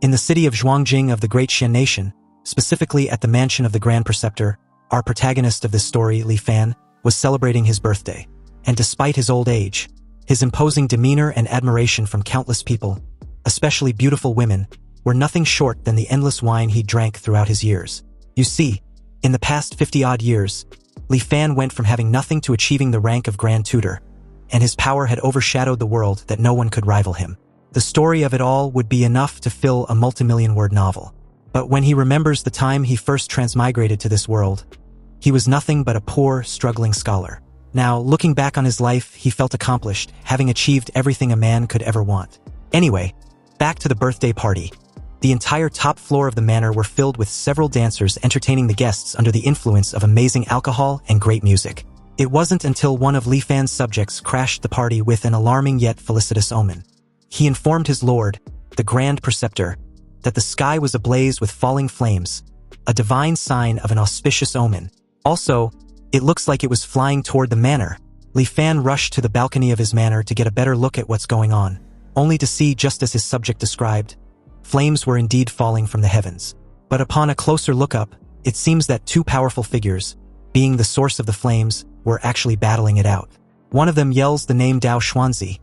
In the city of Zhuangjing of the Great Xian Nation, specifically at the mansion of the Grand Preceptor, our protagonist of this story, Li Fan, was celebrating his birthday. And despite his old age, his imposing demeanor and admiration from countless people, especially beautiful women, were nothing short than the endless wine he drank throughout his years. You see, in the past 50-odd years, Li Fan went from having nothing to achieving the rank of Grand Tutor, and his power had overshadowed the world that no one could rival him. The story of it all would be enough to fill a multimillion-word novel. But when he remembers the time he first transmigrated to this world, he was nothing but a poor, struggling scholar. Now, looking back on his life, he felt accomplished, having achieved everything a man could ever want. Anyway, back to the birthday party. The entire top floor of the manor were filled with several dancers entertaining the guests under the influence of amazing alcohol and great music. It wasn't until one of Li Fan's subjects crashed the party with an alarming yet felicitous omen. He informed his lord, the Grand Preceptor, that the sky was ablaze with falling flames, a divine sign of an auspicious omen. Also, it looks like it was flying toward the manor. Li Fan rushed to the balcony of his manor to get a better look at what's going on, only to see, just as his subject described, flames were indeed falling from the heavens. But upon a closer look-up, it seems that two powerful figures, being the source of the flames, were actually battling it out. One of them yells the name Dao Xuanzi,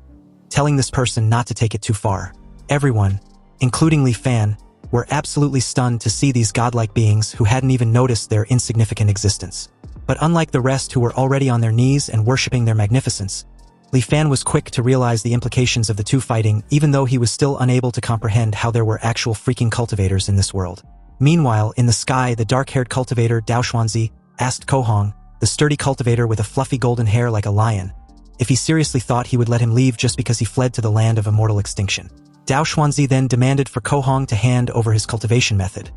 telling this person not to take it too far. Everyone, including Li Fan, were absolutely stunned to see these godlike beings who hadn't even noticed their insignificant existence. But unlike the rest who were already on their knees and worshipping their magnificence, Li Fan was quick to realize the implications of the two fighting, even though he was still unable to comprehend how there were actual freaking cultivators in this world. Meanwhile, in the sky, the dark-haired cultivator Dao Xuanzi asked Ko Hong, the sturdy cultivator with a fluffy golden hair like a lion, if he seriously thought he would let him leave just because he fled to the land of immortal extinction. Dao Xuanzi then demanded for Ko Hong to hand over his cultivation method,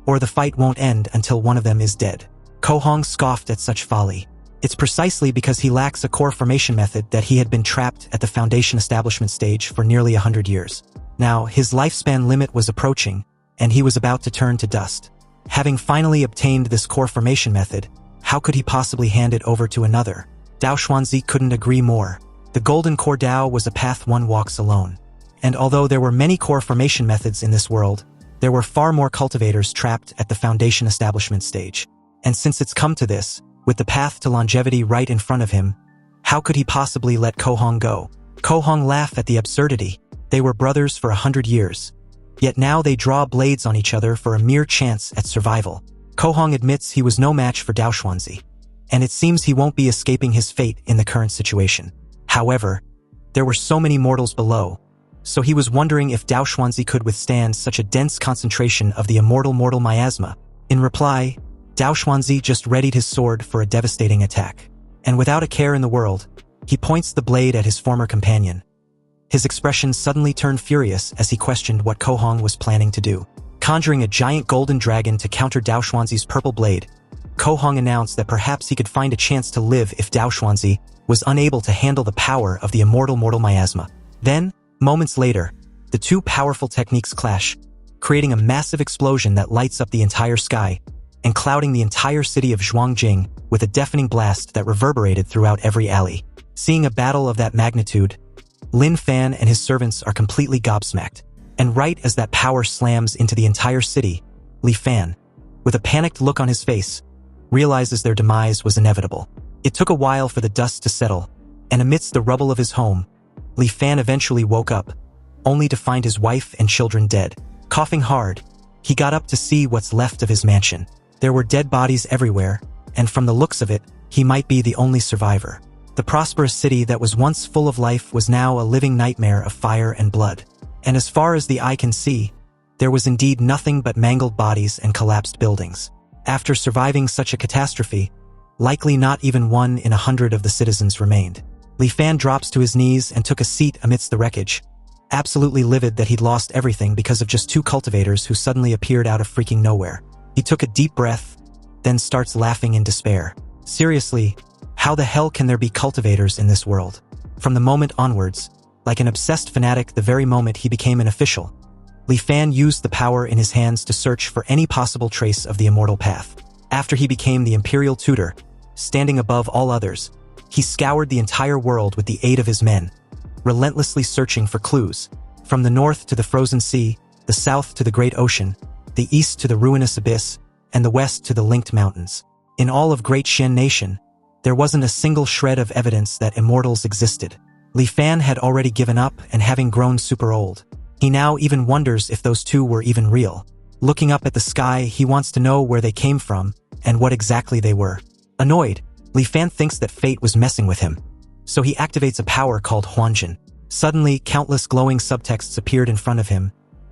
or the fight won't end until one of them is dead. Ko Hong scoffed at such folly. It's precisely because he lacks a core formation method that he had been trapped at the foundation establishment stage for nearly 100 years. Now, his lifespan limit was approaching, and he was about to turn to dust. Having finally obtained this core formation method, how could he possibly hand it over to another? Dao Xuanzi couldn't agree more. The Golden Core Dao was a path one walks alone. And although there were many core formation methods in this world, there were far more cultivators trapped at the foundation establishment stage. And since it's come to this, with the path to longevity right in front of him, how could he possibly let Ko Hong go? Ko Hong laughed at the absurdity. They were brothers for 100 years. Yet now they draw blades on each other for a mere chance at survival. Ko Hong admits he was no match for Dao Xuanzi, and it seems he won't be escaping his fate in the current situation. However, there were so many mortals below, so he was wondering if Dao Xuanzi could withstand such a dense concentration of the immortal mortal miasma. In reply, Dao Xuanzi just readied his sword for a devastating attack. And without a care in the world, he points the blade at his former companion. His expression suddenly turned furious as he questioned what Ko Hong was planning to do. Conjuring a giant golden dragon to counter Dao Xuanzi's purple blade, Ko Hong announced that perhaps he could find a chance to live if Dao Xuanzi was unable to handle the power of the immortal mortal miasma. Then, moments later, the two powerful techniques clash, creating a massive explosion that lights up the entire sky, and clouding the entire city of Zhuangjing with a deafening blast that reverberated throughout every alley. Seeing a battle of that magnitude, Lin Fan and his servants are completely gobsmacked. And right as that power slams into the entire city, Li Fan, with a panicked look on his face, realizes their demise was inevitable. It took a while for the dust to settle, and amidst the rubble of his home, Li Fan eventually woke up, only to find his wife and children dead. Coughing hard, he got up to see what's left of his mansion. There were dead bodies everywhere, and from the looks of it, he might be the only survivor. The prosperous city that was once full of life was now a living nightmare of fire and blood. And as far as the eye can see, there was indeed nothing but mangled bodies and collapsed buildings. After surviving such a catastrophe, likely not even 1 in 100 of the citizens remained. Li Fan drops to his knees and took a seat amidst the wreckage, absolutely livid that he'd lost everything because of just two cultivators who suddenly appeared out of freaking nowhere. He took a deep breath, then starts laughing in despair. Seriously, how the hell can there be cultivators in this world? From the moment onwards, like an obsessed fanatic the very moment he became an official, Li Fan used the power in his hands to search for any possible trace of the immortal path. After he became the imperial tutor, standing above all others, he scoured the entire world with the aid of his men, relentlessly searching for clues. From the north to the frozen sea, the south to the great ocean, the east to the ruinous abyss, and the west to the linked mountains. In all of Great Xian Nation, there wasn't a single shred of evidence that immortals existed. Li Fan had already given up, and having grown super old, he now even wonders if those two were even real. Looking up at the sky, he wants to know where they came from and what exactly they were. Annoyed, Li Fan thinks that fate was messing with him. So he activates a power called Huanjin. Suddenly, countless glowing subtexts appeared in front of him,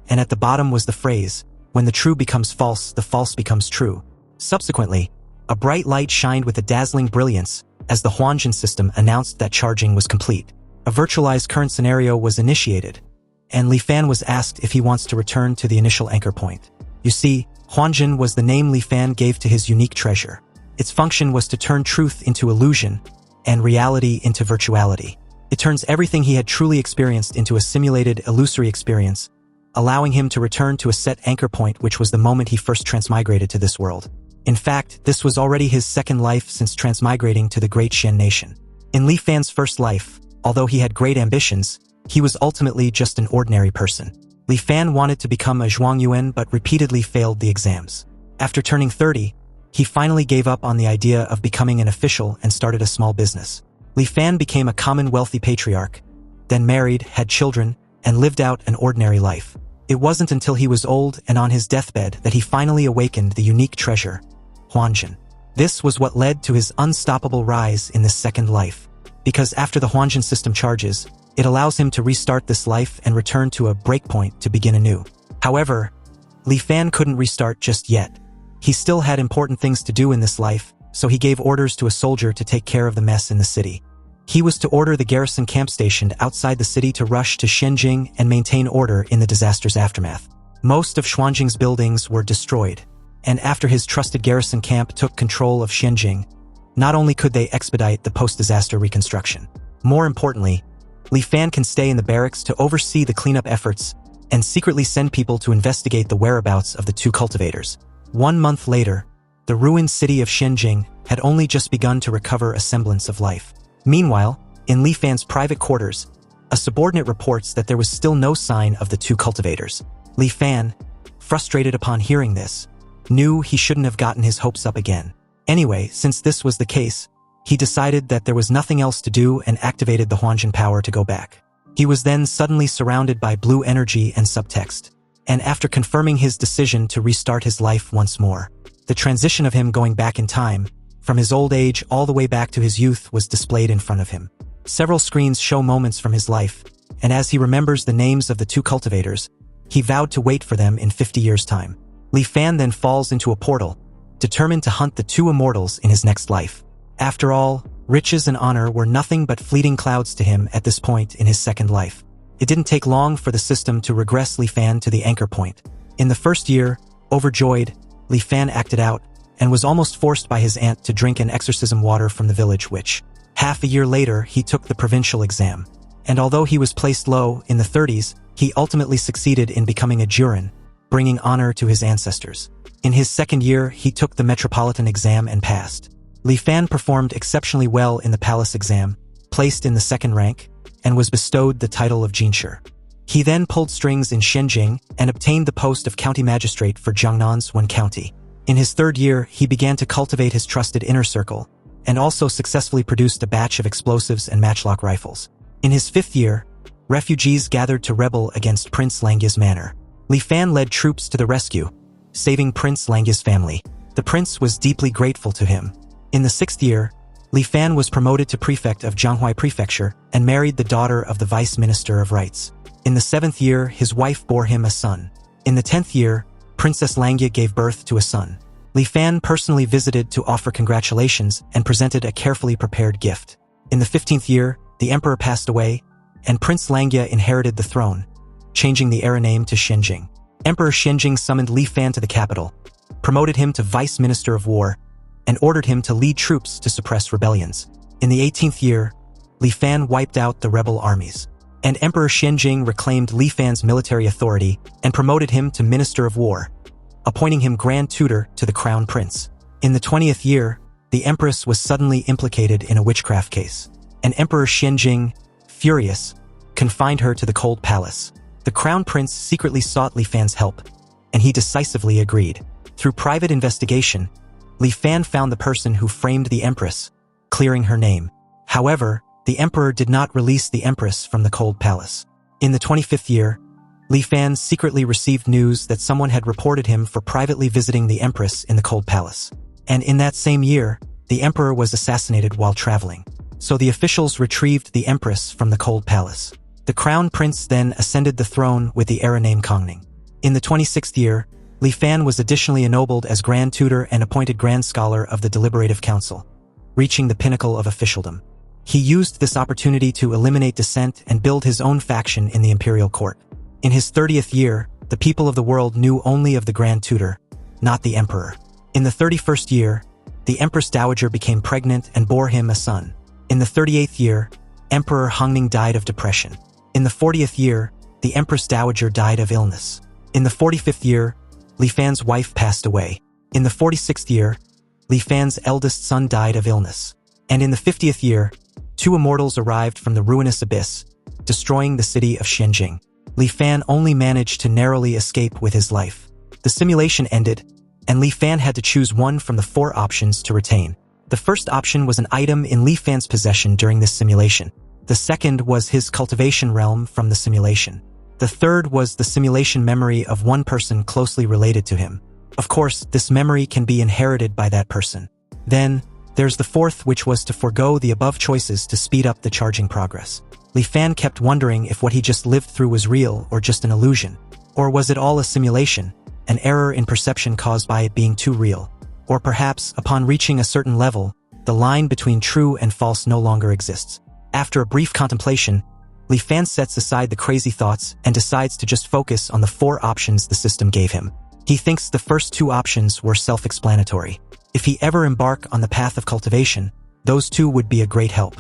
and at the bottom was the phrase, "When the true becomes false, the false becomes true." Subsequently, a bright light shined with a dazzling brilliance as the Huanjin system announced that charging was complete. A virtualized current scenario was initiated, and Li Fan was asked if he wants to return to the initial anchor point. You see, Huanjin was the name Li Fan gave to his unique treasure. Its function was to turn truth into illusion and reality into virtuality. It turns everything he had truly experienced into a simulated, illusory experience, allowing him to return to a set anchor point, which was the moment he first transmigrated to this world. In fact, this was already his second life since transmigrating to the Great Xian Nation. In Li Fan's first life, although he had great ambitions, he was ultimately just an ordinary person. Li Fan wanted to become a Zhuangyuan but repeatedly failed the exams. After turning 30, he finally gave up on the idea of becoming an official and started a small business. Li Fan became a common wealthy patriarch, then married, had children, and lived out an ordinary life. It wasn't until he was old and on his deathbed that he finally awakened the unique treasure, Huanjin. This was what led to his unstoppable rise in this second life. Because after the Huanjin system charges, it allows him to restart this life and return to a breakpoint to begin anew. However, Li Fan couldn't restart just yet. He still had important things to do in this life, so he gave orders to a soldier to take care of the mess in the city. He was to order the garrison camp stationed outside the city to rush to Shenzhen and maintain order in the disaster's aftermath. Most of Xuanjing's buildings were destroyed, and after his trusted garrison camp took control of Shenzhen, not only could they expedite the post-disaster reconstruction, more importantly, Li Fan can stay in the barracks to oversee the cleanup efforts and secretly send people to investigate the whereabouts of the two cultivators. 1 month later, the ruined city of Shenzhen had only just begun to recover a semblance of life. Meanwhile, in Li Fan's private quarters, a subordinate reports that there was still no sign of the two cultivators. Li Fan, frustrated upon hearing this, knew he shouldn't have gotten his hopes up again. Anyway, since this was the case, he decided that there was nothing else to do and activated the Huanjin power to go back. He was then suddenly surrounded by blue energy and subtext, and after confirming his decision to restart his life once more, the transition of him going back in time, from his old age all the way back to his youth, was displayed in front of him. Several screens show moments from his life, and as he remembers the names of the two cultivators, he vowed to wait for them in 50 years' time. Li Fan then falls into a portal, determined to hunt the two immortals in his next life. After all, riches and honor were nothing but fleeting clouds to him at this point in his second life. It didn't take long for the system to regress Li Fan to the anchor point. In the first year, overjoyed, Li Fan acted out, and was almost forced by his aunt to drink an exorcism water from the village witch. Half a year later, he took the provincial exam, and although he was placed low in the 30s, he ultimately succeeded in becoming a Jurin, bringing honor to his ancestors. In his second year, he took the metropolitan exam and passed. Li Fan performed exceptionally well in the palace exam, placed in the second rank, and was bestowed the title of Jinshi. He then pulled strings in Shenzhen and obtained the post of county magistrate for Jiangnan's one county. In his third year, he began to cultivate his trusted inner circle, and also successfully produced a batch of explosives and matchlock rifles. In his fifth year, refugees gathered to rebel against Prince Langya's manor. Li Fan led troops to the rescue, saving Prince Langya's family. The prince was deeply grateful to him. In the sixth year, Li Fan was promoted to prefect of Jianghuai Prefecture and married the daughter of the vice minister of rights. In the seventh year, his wife bore him a son. In the 10th year, Princess Langya gave birth to a son. Li Fan personally visited to offer congratulations and presented a carefully prepared gift. In the 15th year, the emperor passed away, and Prince Langya inherited the throne, changing the era name to Shenzhen. Emperor Shenzhen summoned Li Fan to the capital, promoted him to vice minister of war, and ordered him to lead troops to suppress rebellions. In the 18th year, Li Fan wiped out the rebel armies, and Emperor Shenzhen reclaimed Li Fan's military authority and promoted him to Minister of War, appointing him Grand Tutor to the Crown Prince. In the 20th year, the Empress was suddenly implicated in a witchcraft case, and Emperor Shenzhen, furious, confined her to the cold palace. The crown prince secretly sought Li Fan's help, and he decisively agreed. Through private investigation, Li Fan found the person who framed the empress, clearing her name. However, the emperor did not release the empress from the cold palace. In the 25th year, Li Fan secretly received news that someone had reported him for privately visiting the empress in the cold palace. And in that same year, the emperor was assassinated while traveling. So the officials retrieved the empress from the cold palace. The crown prince then ascended the throne with the heir named Kongning. In the 26th year, Li Fan was additionally ennobled as Grand Tutor and appointed Grand Scholar of the Deliberative Council, reaching the pinnacle of officialdom. He used this opportunity to eliminate dissent and build his own faction in the imperial court. In his 30th year, the people of the world knew only of the Grand Tutor, not the emperor. In the 31st year, the Empress Dowager became pregnant and bore him a son. In the 38th year, Emperor Hongning died of depression. In the 40th year, the Empress Dowager died of illness. In the 45th year, Li Fan's wife passed away. In the 46th year, Li Fan's eldest son died of illness. And in the 50th year, 2 immortals arrived from the ruinous abyss, destroying the city of Shenzhen. Li Fan only managed to narrowly escape with his life. The simulation ended, and Li Fan had to choose one from the 4 options to retain. The first option was an item in Li Fan's possession during this simulation. The second was his cultivation realm from the simulation. The third was the simulation memory of one person closely related to him. Of course, this memory can be inherited by that person. Then, there's the fourth, which was to forego the above choices to speed up the charging progress. Li Fan kept wondering if what he just lived through was real or just an illusion. Or was it all a simulation, an error in perception caused by it being too real? Or perhaps, upon reaching a certain level, the line between true and false no longer exists. After a brief contemplation, Li Fan sets aside the crazy thoughts and decides to just focus on the 4 options the system gave him. He thinks the first 2 options were self-explanatory. If he ever embark on the path of cultivation, those 2 would be a great help.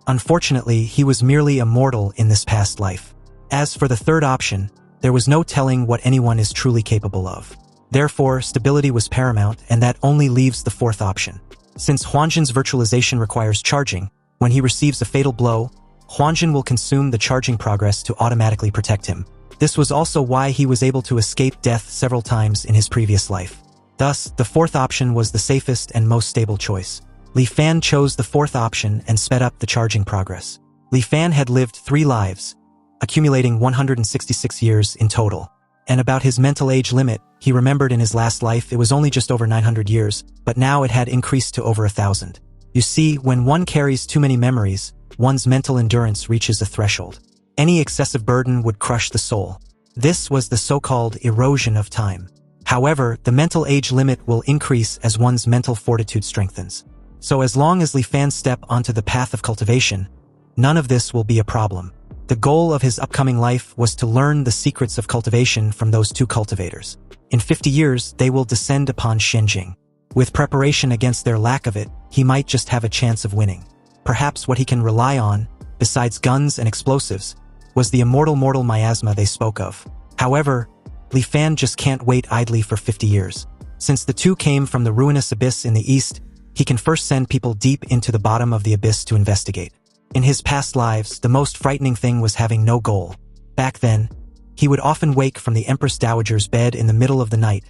Unfortunately, he was merely a mortal in this past life. As for the third option, there was no telling what anyone is truly capable of. Therefore, stability was paramount, and that only leaves the 4th option. Since Huanjin's virtualization requires charging, when he receives a fatal blow, Huanjin will consume the charging progress to automatically protect him. This was also why he was able to escape death several times in his previous life. Thus, the 4th option was the safest and most stable choice. Li Fan chose the 4th option and sped up the charging progress. Li Fan had lived 3 lives, accumulating 166 years in total. And about his mental age limit, he remembered in his last life it was only just over 900 years, but now it had increased to over 1,000. You see, when one carries too many memories, one's mental endurance reaches a threshold. Any excessive burden would crush the soul. This was the so-called erosion of time. However, the mental age limit will increase as one's mental fortitude strengthens. So as long as Li Fan step onto the path of cultivation, none of this will be a problem. The goal of his upcoming life was to learn the secrets of cultivation from those 2 cultivators. In 50 years, they will descend upon Shenzhen. With preparation against their lack of it, he might just have a chance of winning. Perhaps what he can rely on, besides guns and explosives, was the immortal miasma they spoke of. However, Li Fan just can't wait idly for 50 years. Since the 2 came from the ruinous abyss in the east, he can first send people deep into the bottom of the abyss to investigate. In his past lives, the most frightening thing was having no goal. Back then, he would often wake from the Empress Dowager's bed in the middle of the night,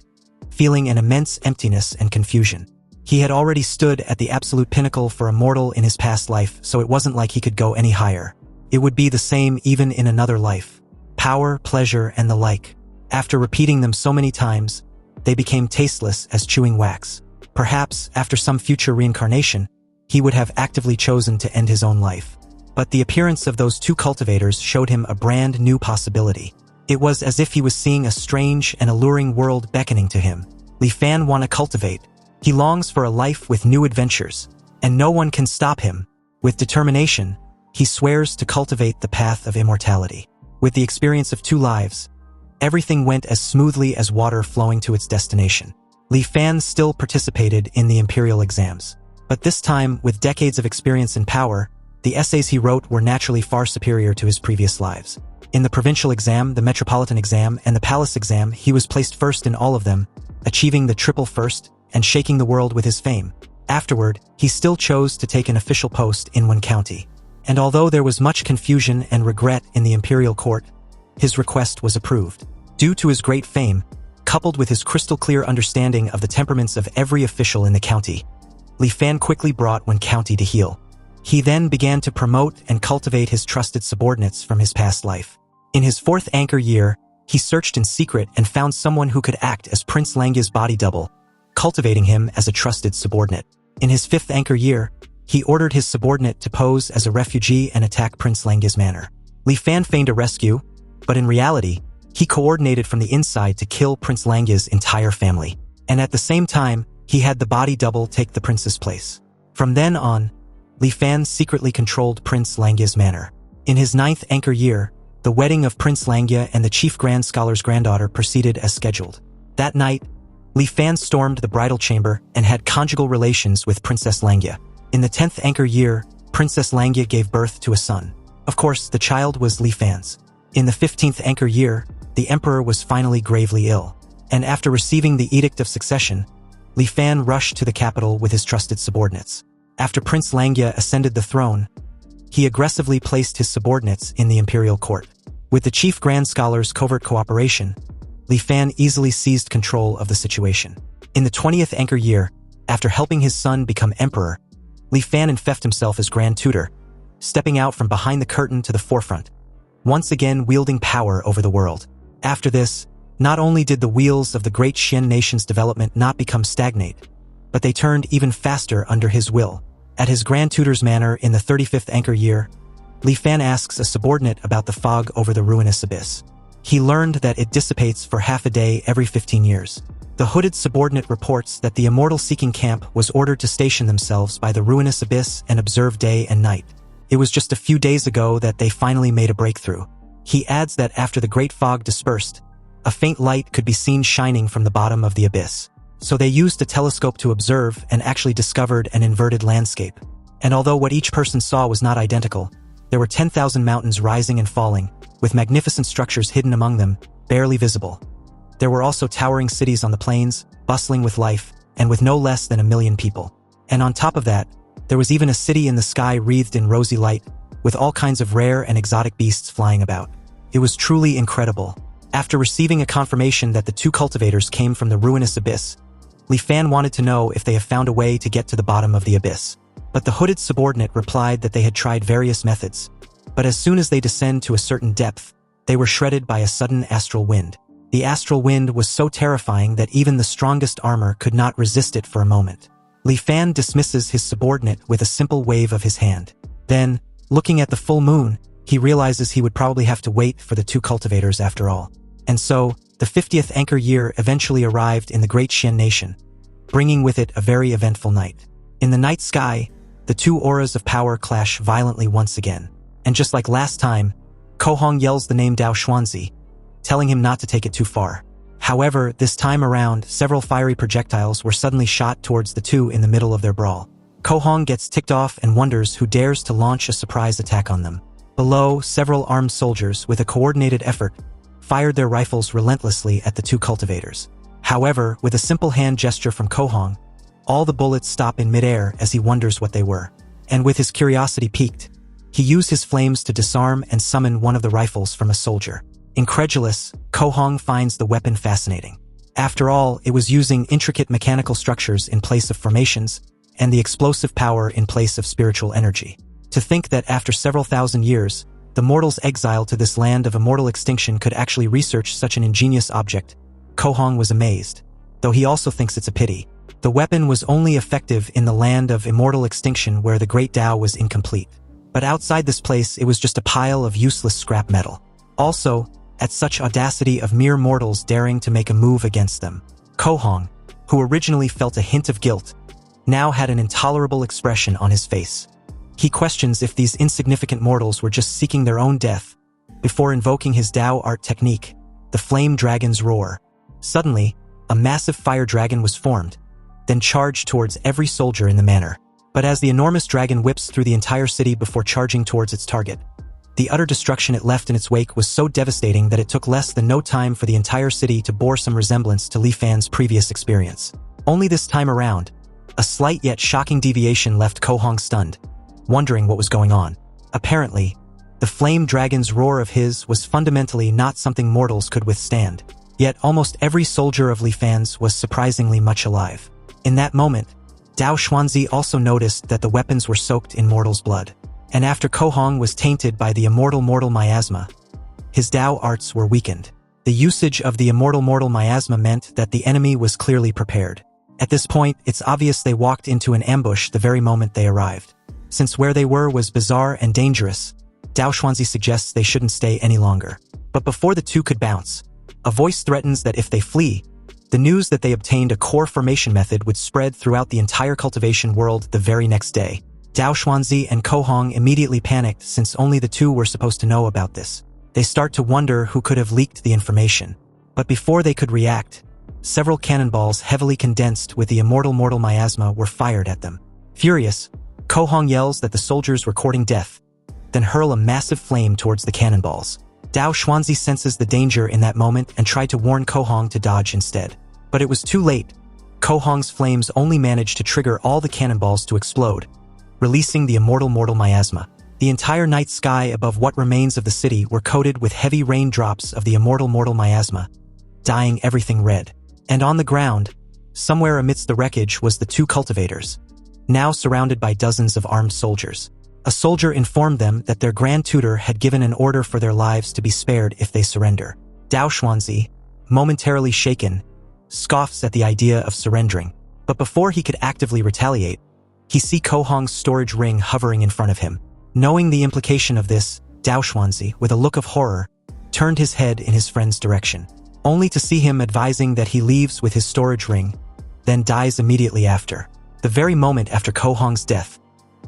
feeling an immense emptiness and confusion. He had already stood at the absolute pinnacle for a mortal in his past life, so it wasn't like he could go any higher. It would be the same even in another life. Power, pleasure, and the like. After repeating them so many times, they became tasteless as chewing wax. Perhaps, after some future reincarnation, he would have actively chosen to end his own life. But the appearance of those 2 cultivators showed him a brand new possibility. It was as if he was seeing a strange and alluring world beckoning to him. Li Fan wanna cultivate. He longs for a life with new adventures, and no one can stop him. With determination, he swears to cultivate the path of immortality. With the experience of 2 lives, everything went as smoothly as water flowing to its destination. Li Fan still participated in the imperial exams. But this time, with decades of experience and power, the essays he wrote were naturally far superior to his previous lives. In the provincial exam, the metropolitan exam, and the palace exam, he was placed first in all of them, achieving the triple first and shaking the world with his fame. Afterward, he still chose to take an official post in one county. And although there was much confusion and regret in the imperial court, his request was approved. Due to his great fame, coupled with his crystal-clear understanding of the temperaments of every official in the county, Li Fan quickly brought Wen County to heel. He then began to promote and cultivate his trusted subordinates from his past life. In his 4th anchor year, he searched in secret and found someone who could act as Prince Langya's body double, cultivating him as a trusted subordinate. In his 5th anchor year, he ordered his subordinate to pose as a refugee and attack Prince Langya's manor. Li Fan feigned a rescue, but in reality, he coordinated from the inside to kill Prince Langya's entire family. And at the same time, he had the body double take the prince's place. From then on, Li Fan secretly controlled Prince Langya's manor. In his 9th anchor year, the wedding of Prince Langya and the chief grand scholar's granddaughter proceeded as scheduled. That night, Li Fan stormed the bridal chamber and had conjugal relations with Princess Langya. In the 10th anchor year, Princess Langya gave birth to a son. Of course, the child was Li Fan's. In the 15th anchor year, the emperor was finally gravely ill, and after receiving the Edict of Succession, Li Fan rushed to the capital with his trusted subordinates. After Prince Langya ascended the throne, he aggressively placed his subordinates in the imperial court. With the chief grand scholar's covert cooperation, Li Fan easily seized control of the situation. In the 20th anchor year, after helping his son become emperor, Li Fan infected himself as grand tutor, stepping out from behind the curtain to the forefront, once again wielding power over the world. After this, not only did the wheels of the great Xian nation's development not become stagnant, but they turned even faster under his will. At his grand tutor's manor in the 35th anchor year, Li Fan asks a subordinate about the fog over the ruinous abyss. He learned that it dissipates for half a day every 15 years. The hooded subordinate reports that the immortal-seeking camp was ordered to station themselves by the ruinous abyss and observe day and night. It was just a few days ago that they finally made a breakthrough. He adds that after the great fog dispersed, a faint light could be seen shining from the bottom of the abyss. So they used a telescope to observe and actually discovered an inverted landscape. And although what each person saw was not identical, there were 10,000 mountains rising and falling, with magnificent structures hidden among them, barely visible. There were also towering cities on the plains, bustling with life, and with no less than 1 million people. And on top of that, there was even a city in the sky wreathed in rosy light, with all kinds of rare and exotic beasts flying about. It was truly incredible. After receiving a confirmation that the 2 cultivators came from the ruinous abyss, Li Fan wanted to know if they have found a way to get to the bottom of the abyss. But the hooded subordinate replied that they had tried various methods, but as soon as they descend to a certain depth, they were shredded by a sudden astral wind. The astral wind was so terrifying that even the strongest armor could not resist it for a moment. Li Fan dismisses his subordinate with a simple wave of his hand. Then, looking at the full moon, he realizes he would probably have to wait for the 2 cultivators after all. And so, the 50th anchor year eventually arrived in the great Xian nation, bringing with it a very eventful night. In the night sky, the 2 auras of power clash violently once again. And just like last time, Kohong yells the name Dao Xuanzi, telling him not to take it too far. However, this time around, several fiery projectiles were suddenly shot towards the 2 in the middle of their brawl. Kohong gets ticked off and wonders who dares to launch a surprise attack on them. Below, several armed soldiers, with a coordinated effort, fired their rifles relentlessly at the 2 cultivators. However, with a simple hand gesture from Kohong, all the bullets stop in midair as he wonders what they were. And with his curiosity piqued, he used his flames to disarm and summon one of the rifles from a soldier. Incredulous, Kohong finds the weapon fascinating. After all, it was using intricate mechanical structures in place of formations, and the explosive power in place of spiritual energy. To think that after several thousand years, the mortals exiled to this land of immortal extinction could actually research such an ingenious object, Kohong was amazed, though he also thinks it's a pity. The weapon was only effective in the land of immortal extinction where the great Tao was incomplete. But outside this place, it was just a pile of useless scrap metal. Also, at such audacity of mere mortals daring to make a move against them, Kohong, who originally felt a hint of guilt, now had an intolerable expression on his face. He questions if these insignificant mortals were just seeking their own death, before invoking his Tao art technique, the Flame Dragon's Roar. Suddenly, a massive fire dragon was formed, then charged towards every soldier in the manor. But as the enormous dragon whips through the entire city before charging towards its target, the utter destruction it left in its wake was so devastating that it took less than no time for the entire city to bore some resemblance to Li Fan's previous experience. Only this time around, a slight yet shocking deviation left Kohong stunned, wondering what was going on. Apparently, The flame dragon's roar of his was fundamentally not something mortals could withstand. Yet almost every soldier of Li Fan's was surprisingly much alive. In that moment, Dao Xuanzi also noticed that the weapons were soaked in mortals' blood. And after Ko Hong was tainted by the immortal miasma, his Dao arts were weakened. The usage of the immortal miasma meant that the enemy was clearly prepared. At this point, it's obvious they walked into an ambush the very moment they arrived. Since where they were was bizarre and dangerous, Dao Xuanzi suggests they shouldn't stay any longer. But before the two could bounce, a voice threatens that if they flee, the news that they obtained a core formation method would spread throughout the entire cultivation world the very next day. Dao Xuanzi and Ko Hong immediately panicked since only the two were supposed to know about this. They start to wonder who could have leaked the information. But before they could react, several cannonballs heavily condensed with the immortal miasma were fired at them. Furious, Ko Hong yells that the soldiers were courting death, then hurl a massive flame towards the cannonballs. Dao Xuanzi senses the danger in that moment and tried to warn Ko Hong to dodge instead. But it was too late. Ko Hong's flames only managed to trigger all the cannonballs to explode, releasing the immortal miasma. The entire night sky above what remains of the city were coated with heavy raindrops of the immortal miasma, dyeing everything red. And on the ground, somewhere amidst the wreckage was the two cultivators, now surrounded by dozens of armed soldiers. A soldier informed them that their grand tutor had given an order for their lives to be spared if they surrender. Dao Xuanzi, momentarily shaken, scoffs at the idea of surrendering. But before he could actively retaliate, he sees Ko Hong's storage ring hovering in front of him. Knowing the implication of this, Dao Xuanzi, with a look of horror, turned his head in his friend's direction, only to see him advising that he leaves with his storage ring, then dies immediately after. The very moment after Ko Hong's death,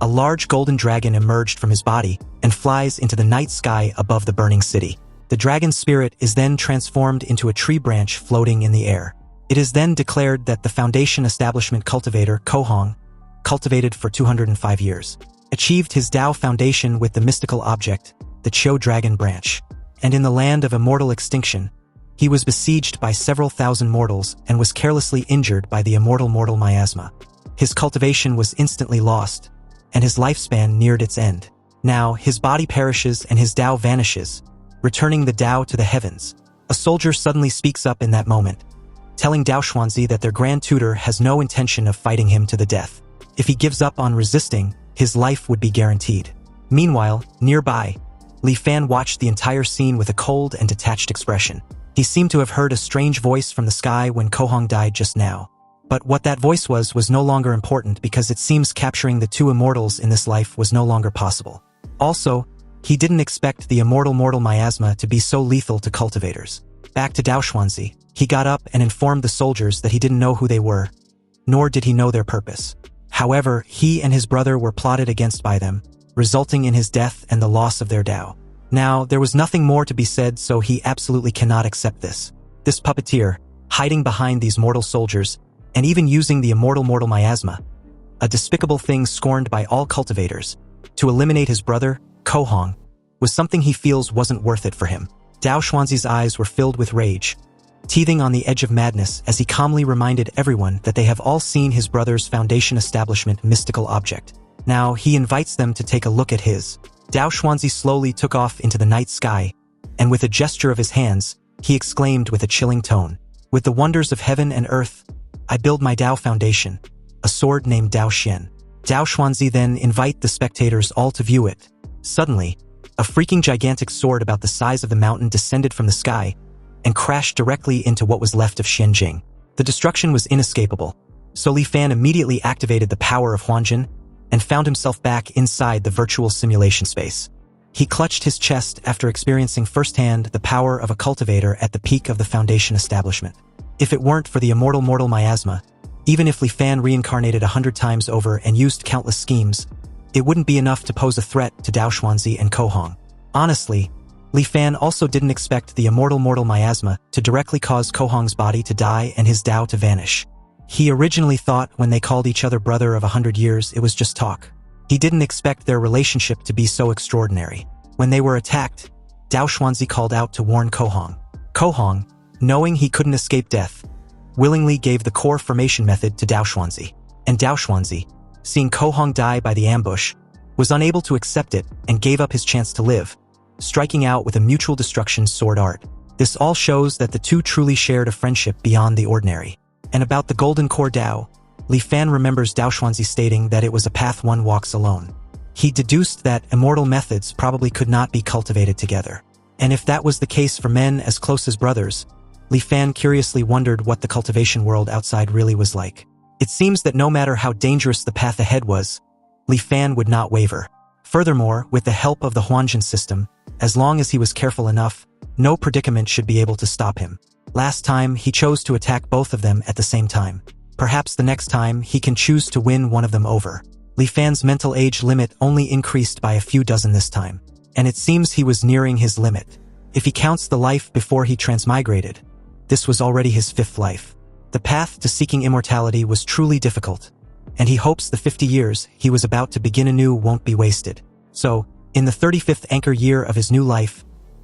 a large golden dragon emerged from his body and flies into the night sky above the burning city. The dragon's spirit is then transformed into a tree branch floating in the air. It is then declared that the Foundation Establishment cultivator, Ko Hong, cultivated for 205 years, achieved his Dao foundation with the mystical object, the Qiu dragon branch. And in the land of immortal extinction, he was besieged by several thousand mortals and was carelessly injured by the immortal miasma. His cultivation was instantly lost, and his lifespan neared its end. Now, his body perishes and his Dao vanishes, returning the Dao to the heavens. A soldier suddenly speaks up in that moment, telling Dao Xuanzi that their grand tutor has no intention of fighting him to the death. If he gives up on resisting, his life would be guaranteed. Meanwhile, nearby, Li Fan watched the entire scene with a cold and detached expression. He seemed to have heard a strange voice from the sky when Ko Hong died just now. But what that voice was no longer important because it seems capturing the two immortals in this life was no longer possible. Also, he didn't expect the immortal miasma to be so lethal to cultivators. Back to Dao Xuanzi, he got up and informed the soldiers that he didn't know who they were, nor did he know their purpose. However, he and his brother were plotted against by them, resulting in his death and the loss of their Dao. Now, there was nothing more to be said, so he absolutely cannot accept this. This puppeteer, hiding behind these mortal soldiers, and even using the immortal miasma, a despicable thing scorned by all cultivators, to eliminate his brother, Ko Hong, was something he feels wasn't worth it for him. Dao Xuanzi's eyes were filled with rage, teething on the edge of madness as he calmly reminded everyone that they have all seen his brother's Foundation Establishment mystical object. Now, he invites them to take a look at his. Dao Xuanzi slowly took off into the night sky, and with a gesture of his hands, he exclaimed with a chilling tone, "With the wonders of heaven and earth, I build my Dao foundation, a sword named Dao Xian." Dao Xuanzi then invite the spectators all to view it. Suddenly, a freaking gigantic sword about the size of the mountain descended from the sky and crashed directly into what was left of Xianjing. The destruction was inescapable, so Li Fan immediately activated the power of Huanjin and found himself back inside the virtual simulation space. He clutched his chest after experiencing firsthand the power of a cultivator at the peak of the Foundation Establishment. If it weren't for the immortal miasma, even if Li Fan reincarnated 100 times over and used countless schemes, it wouldn't be enough to pose a threat to Dao Xuanzi and Ko Hong. Honestly, Li Fan also didn't expect the immortal miasma to directly cause Ko Hong's body to die and his Dao to vanish. He originally thought when they called each other brother of 100 years it was just talk. He didn't expect their relationship to be so extraordinary. When they were attacked, Dao Xuanzi called out to warn Ko Hong. Ko Hong, knowing he couldn't escape death, willingly gave the core formation method to Dao Xuanzi. And Dao Xuanzi, seeing Ko Hong die by the ambush, was unable to accept it and gave up his chance to live, striking out with a mutual destruction sword art. This all shows that the two truly shared a friendship beyond the ordinary. And about the Golden Core Dao, Li Fan remembers Dao Xuanzi stating that it was a path one walks alone. He deduced that immortal methods probably could not be cultivated together. And if that was the case for men as close as brothers, Li Fan curiously wondered what the cultivation world outside really was like. It seems that no matter how dangerous the path ahead was, Li Fan would not waver. Furthermore, with the help of the Huanjin system, as long as he was careful enough, no predicament should be able to stop him. Last time, he chose to attack both of them at the same time. Perhaps the next time, he can choose to win one of them over. Li Fan's mental age limit only increased by a few dozen this time, and it seems he was nearing his limit. If he counts the life before he transmigrated, this was already his 5th life. The path to seeking immortality was truly difficult, and he hopes the 50 years he was about to begin anew won't be wasted. So, in the 35th anchor year of his new life,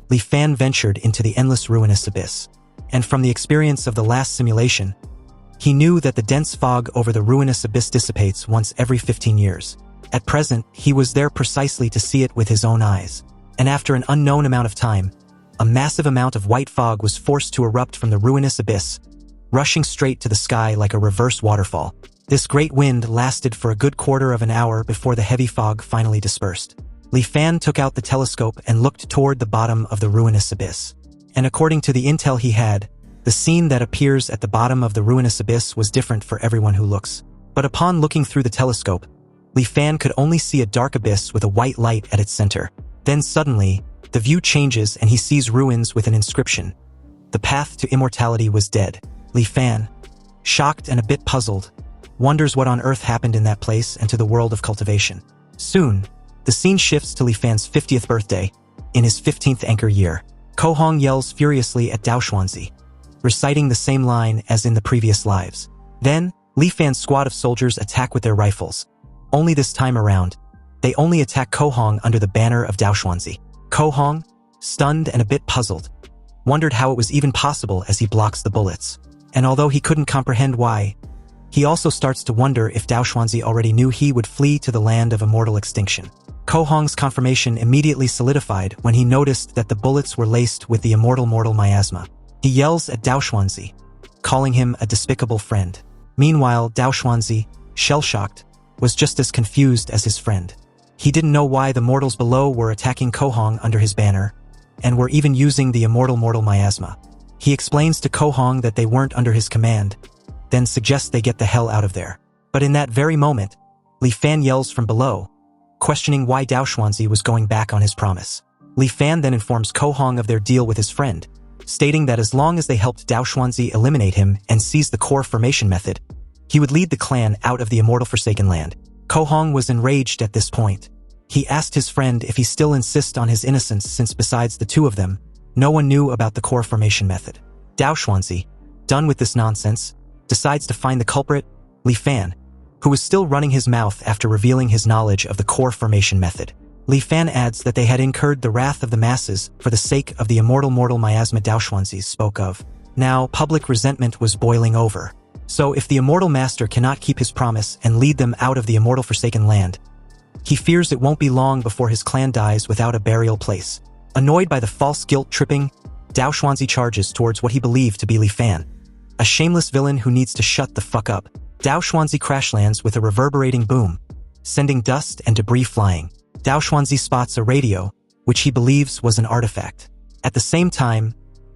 Li Fan ventured into the endless ruinous abyss. And from the experience of the last simulation, he knew that the dense fog over the ruinous abyss dissipates once every 15 years. At present, he was there precisely to see it with his own eyes. And after an unknown amount of time, a massive amount of white fog was forced to erupt from the ruinous abyss, rushing straight to the sky like a reverse waterfall. This great wind lasted for a good quarter of an hour before the heavy fog finally dispersed. Li Fan took out the telescope and looked toward the bottom of the ruinous abyss. And according to the intel he had, the scene that appears at the bottom of the ruinous abyss was different for everyone who looks. But upon looking through the telescope, Li Fan could only see a dark abyss with a white light at its center. Then suddenly, the view changes and he sees ruins with an inscription. The path to immortality was dead. Li Fan, shocked and a bit puzzled, wonders what on earth happened in that place and to the world of cultivation. Soon, the scene shifts to Li Fan's 50th birthday, in his 15th anchor year. Ko Hong yells furiously at Dao Xuanzi, reciting the same line as in the previous lives. Then, Li Fan's squad of soldiers attack with their rifles. Only this time around, they only attack Ko Hong under the banner of Dao Xuanzi. Ko Hong, stunned and a bit puzzled, wondered how it was even possible as he blocks the bullets. And although he couldn't comprehend why, he also starts to wonder if Dao Xuanzi already knew he would flee to the land of immortal extinction. Ko Hong's confirmation immediately solidified when he noticed that the bullets were laced with the immortal miasma. He yells at Dao Xuanzi, calling him a despicable friend. Meanwhile, Dao Xuanzi, shell-shocked, was just as confused as his friend. He didn't know why the mortals below were attacking Ko Hong under his banner, and were even using the immortal miasma. He explains to Ko Hong that they weren't under his command, then suggests they get the hell out of there. But in that very moment, Li Fan yells from below, questioning why Dao Xuanzi was going back on his promise. Li Fan then informs Ko Hong of their deal with his friend, stating that as long as they helped Dao Xuanzi eliminate him and seize the core formation method, he would lead the clan out of the immortal Forsaken Land. Ko Hong was enraged at this point. He asked his friend if he still insists on his innocence since besides the two of them, no one knew about the core formation method. Dao Xuanzi, done with this nonsense, decides to find the culprit, Li Fan, who was still running his mouth after revealing his knowledge of the core formation method. Li Fan adds that they had incurred the wrath of the masses for the sake of the immortal miasma Dao Xuanzi spoke of. Now, public resentment was boiling over. So if the immortal master cannot keep his promise and lead them out of the immortal Forsaken Land, he fears it won't be long before his clan dies without a burial place. Annoyed by the false guilt-tripping, Dao Xuanzi charges towards what he believed to be Li Fan, a shameless villain who needs to shut the fuck up. Dao Xuanzi crash lands with a reverberating boom, sending dust and debris flying. Dao Xuanzi spots a radio, which he believes was an artifact. At the same time,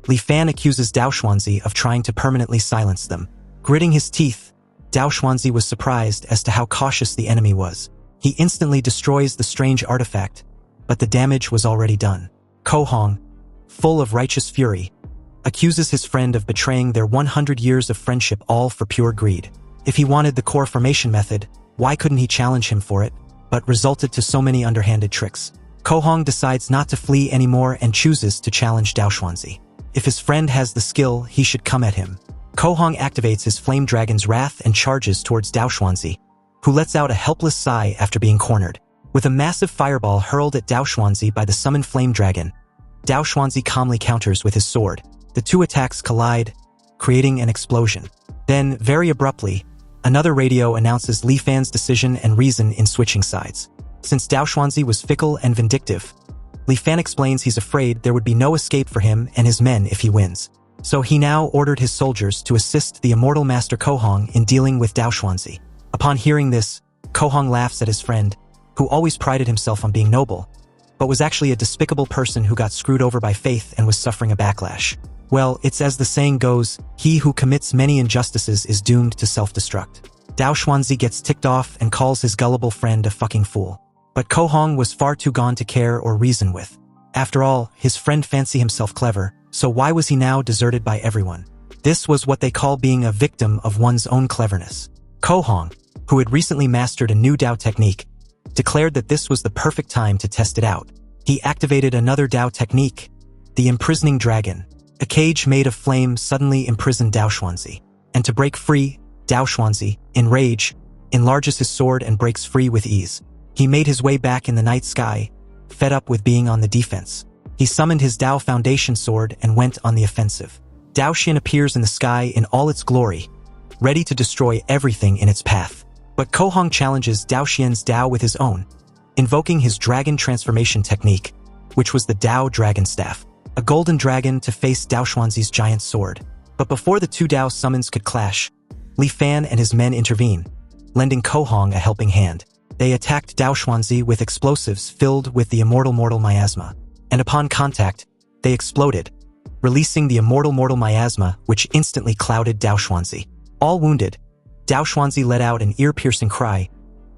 Li Fan accuses Dao Xuanzi of trying to permanently silence them. Gritting his teeth, Dao Xuanzi was surprised as to how cautious the enemy was. He instantly destroys the strange artifact, but the damage was already done. Ko Hong, full of righteous fury, accuses his friend of betraying their 100 years of friendship all for pure greed. If he wanted the core formation method, why couldn't he challenge him for it, but resulted to so many underhanded tricks? Ko Hong decides not to flee anymore and chooses to challenge Dao Xuanzi. If his friend has the skill, he should come at him. Ko Hong activates his flame dragon's wrath and charges towards Dao Xuanzi, who lets out a helpless sigh after being cornered. With a massive fireball hurled at Dao Xuanzi by the summoned flame dragon, Dao Xuanzi calmly counters with his sword. The two attacks collide, creating an explosion. Then, very abruptly, another radio announces Li Fan's decision and reason in switching sides. Since Dao Xuanzi was fickle and vindictive, Li Fan explains he's afraid there would be no escape for him and his men if he wins. So he now ordered his soldiers to assist the immortal master Kohong in dealing with Dao Xuanzi. Upon hearing this, Kohong laughs at his friend, who always prided himself on being noble, but was actually a despicable person who got screwed over by faith and was suffering a backlash. Well, it's as the saying goes, he who commits many injustices is doomed to self-destruct. Dao Xuanzi gets ticked off and calls his gullible friend a fucking fool. But Kohong was far too gone to care or reason with. After all, his friend fancied himself clever, so why was he now deserted by everyone? This was what they call being a victim of one's own cleverness. Kohong, who had recently mastered a new Dao technique, declared that this was the perfect time to test it out. He activated another Dao technique, the imprisoning dragon. A cage made of flame suddenly imprisoned Dao Xuanzi. And to break free, Dao Xuanzi, in rage, enlarges his sword and breaks free with ease. He made his way back in the night sky, fed up with being on the defense. He summoned his Dao Foundation sword and went on the offensive. Dao Xian appears in the sky in all its glory, ready to destroy everything in its path. But Kohong challenges Dao Xian's Dao with his own, invoking his dragon transformation technique, which was the Dao Dragon Staff, a golden dragon to face Dao Xuanzi's giant sword. But before the two Dao summons could clash, Li Fan and his men intervene, lending Kohong a helping hand. They attacked Dao Xuanzi with explosives filled with the immortal miasma, and upon contact, they exploded, releasing the immortal miasma, which instantly clouded Dao Xuanzi. All wounded, Dao Xuanzi let out an ear-piercing cry,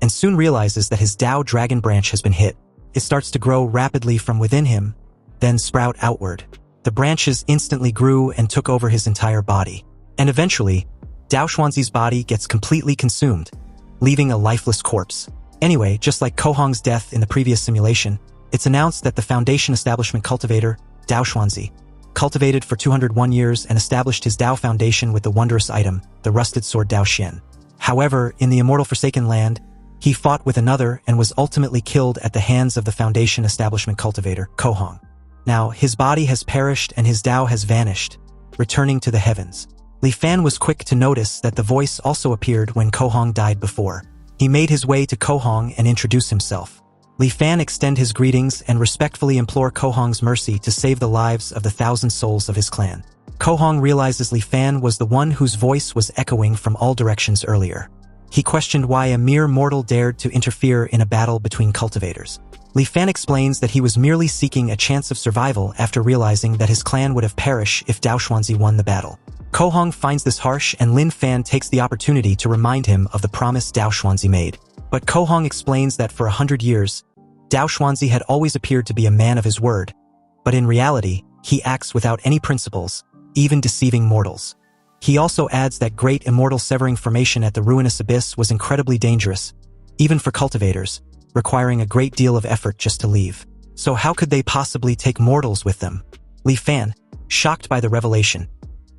and soon realizes that his Dao Dragon branch has been hit. It starts to grow rapidly from within him, then sprout outward. The branches instantly grew and took over his entire body. And eventually, Dao Xuanzi's body gets completely consumed, leaving a lifeless corpse. Anyway, just like Kohong's death in the previous simulation, it's announced that the Foundation Establishment cultivator, Dao Xuanzi, cultivated for 201 years and established his Dao Foundation with the wondrous item, the rusted sword Dao Xian. However, in the immortal Forsaken Land, he fought with another and was ultimately killed at the hands of the Foundation Establishment cultivator, Kohong. Now, his body has perished and his Dao has vanished, returning to the heavens. Li Fan was quick to notice that the voice also appeared when Kohong died before. He made his way to Kohong and introduced himself. Li Fan extend his greetings and respectfully implore Kohong's mercy to save the lives of the 1,000 souls of his clan. Kohong realizes Li Fan was the one whose voice was echoing from all directions earlier. He questioned why a mere mortal dared to interfere in a battle between cultivators. Li Fan explains that he was merely seeking a chance of survival after realizing that his clan would have perished if Dao Xuanzi won the battle. Kohong finds this harsh and Lin Fan takes the opportunity to remind him of the promise Dao Xuanzi made. But Kohong explains that for 100 years, Dao Xuanzi had always appeared to be a man of his word, but in reality, he acts without any principles, even deceiving mortals. He also adds that great immortal severing formation at the ruinous abyss was incredibly dangerous, even for cultivators, requiring a great deal of effort just to leave. So how could they possibly take mortals with them? Li Fan, shocked by the revelation,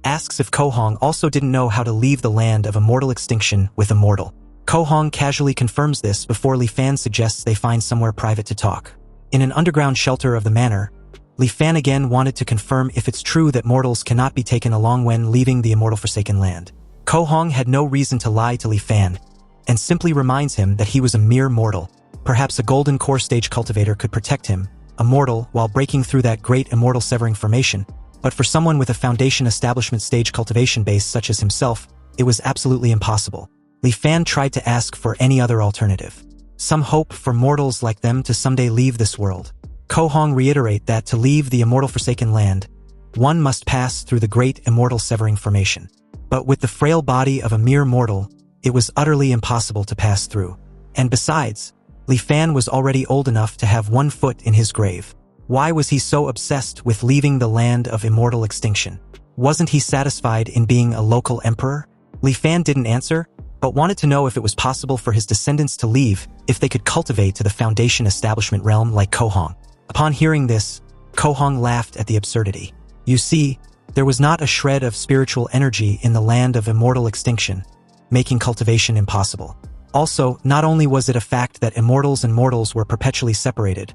asks if Kohong also didn't know how to leave the land of immortal extinction with a mortal. Kohong casually confirms this before Li Fan suggests they find somewhere private to talk. In an underground shelter of the manor, Li Fan again wanted to confirm if it's true that mortals cannot be taken along when leaving the immortal Forsaken Land. Kohong had no reason to lie to Li Fan, and simply reminds him that he was a mere mortal. Perhaps a golden core stage cultivator could protect him, a mortal, while breaking through that great immortal severing formation. But for someone with a Foundation Establishment stage cultivation base such as himself, it was absolutely impossible. Li Fan tried to ask for any other alternative. Some hope for mortals like them to someday leave this world. Kohong reiterate that to leave the immortal Forsaken Land, one must pass through the great immortal severing formation. But with the frail body of a mere mortal, it was utterly impossible to pass through. And besides, Li Fan was already old enough to have one foot in his grave. Why was he so obsessed with leaving the land of immortal extinction? Wasn't he satisfied in being a local emperor? Li Fan didn't answer, but wanted to know if it was possible for his descendants to leave if they could cultivate to the Foundation Establishment realm like Kohong. Upon hearing this, Kohong laughed at the absurdity. You see, there was not a shred of spiritual energy in the land of immortal extinction, making cultivation impossible. Also, not only was it a fact that immortals and mortals were perpetually separated,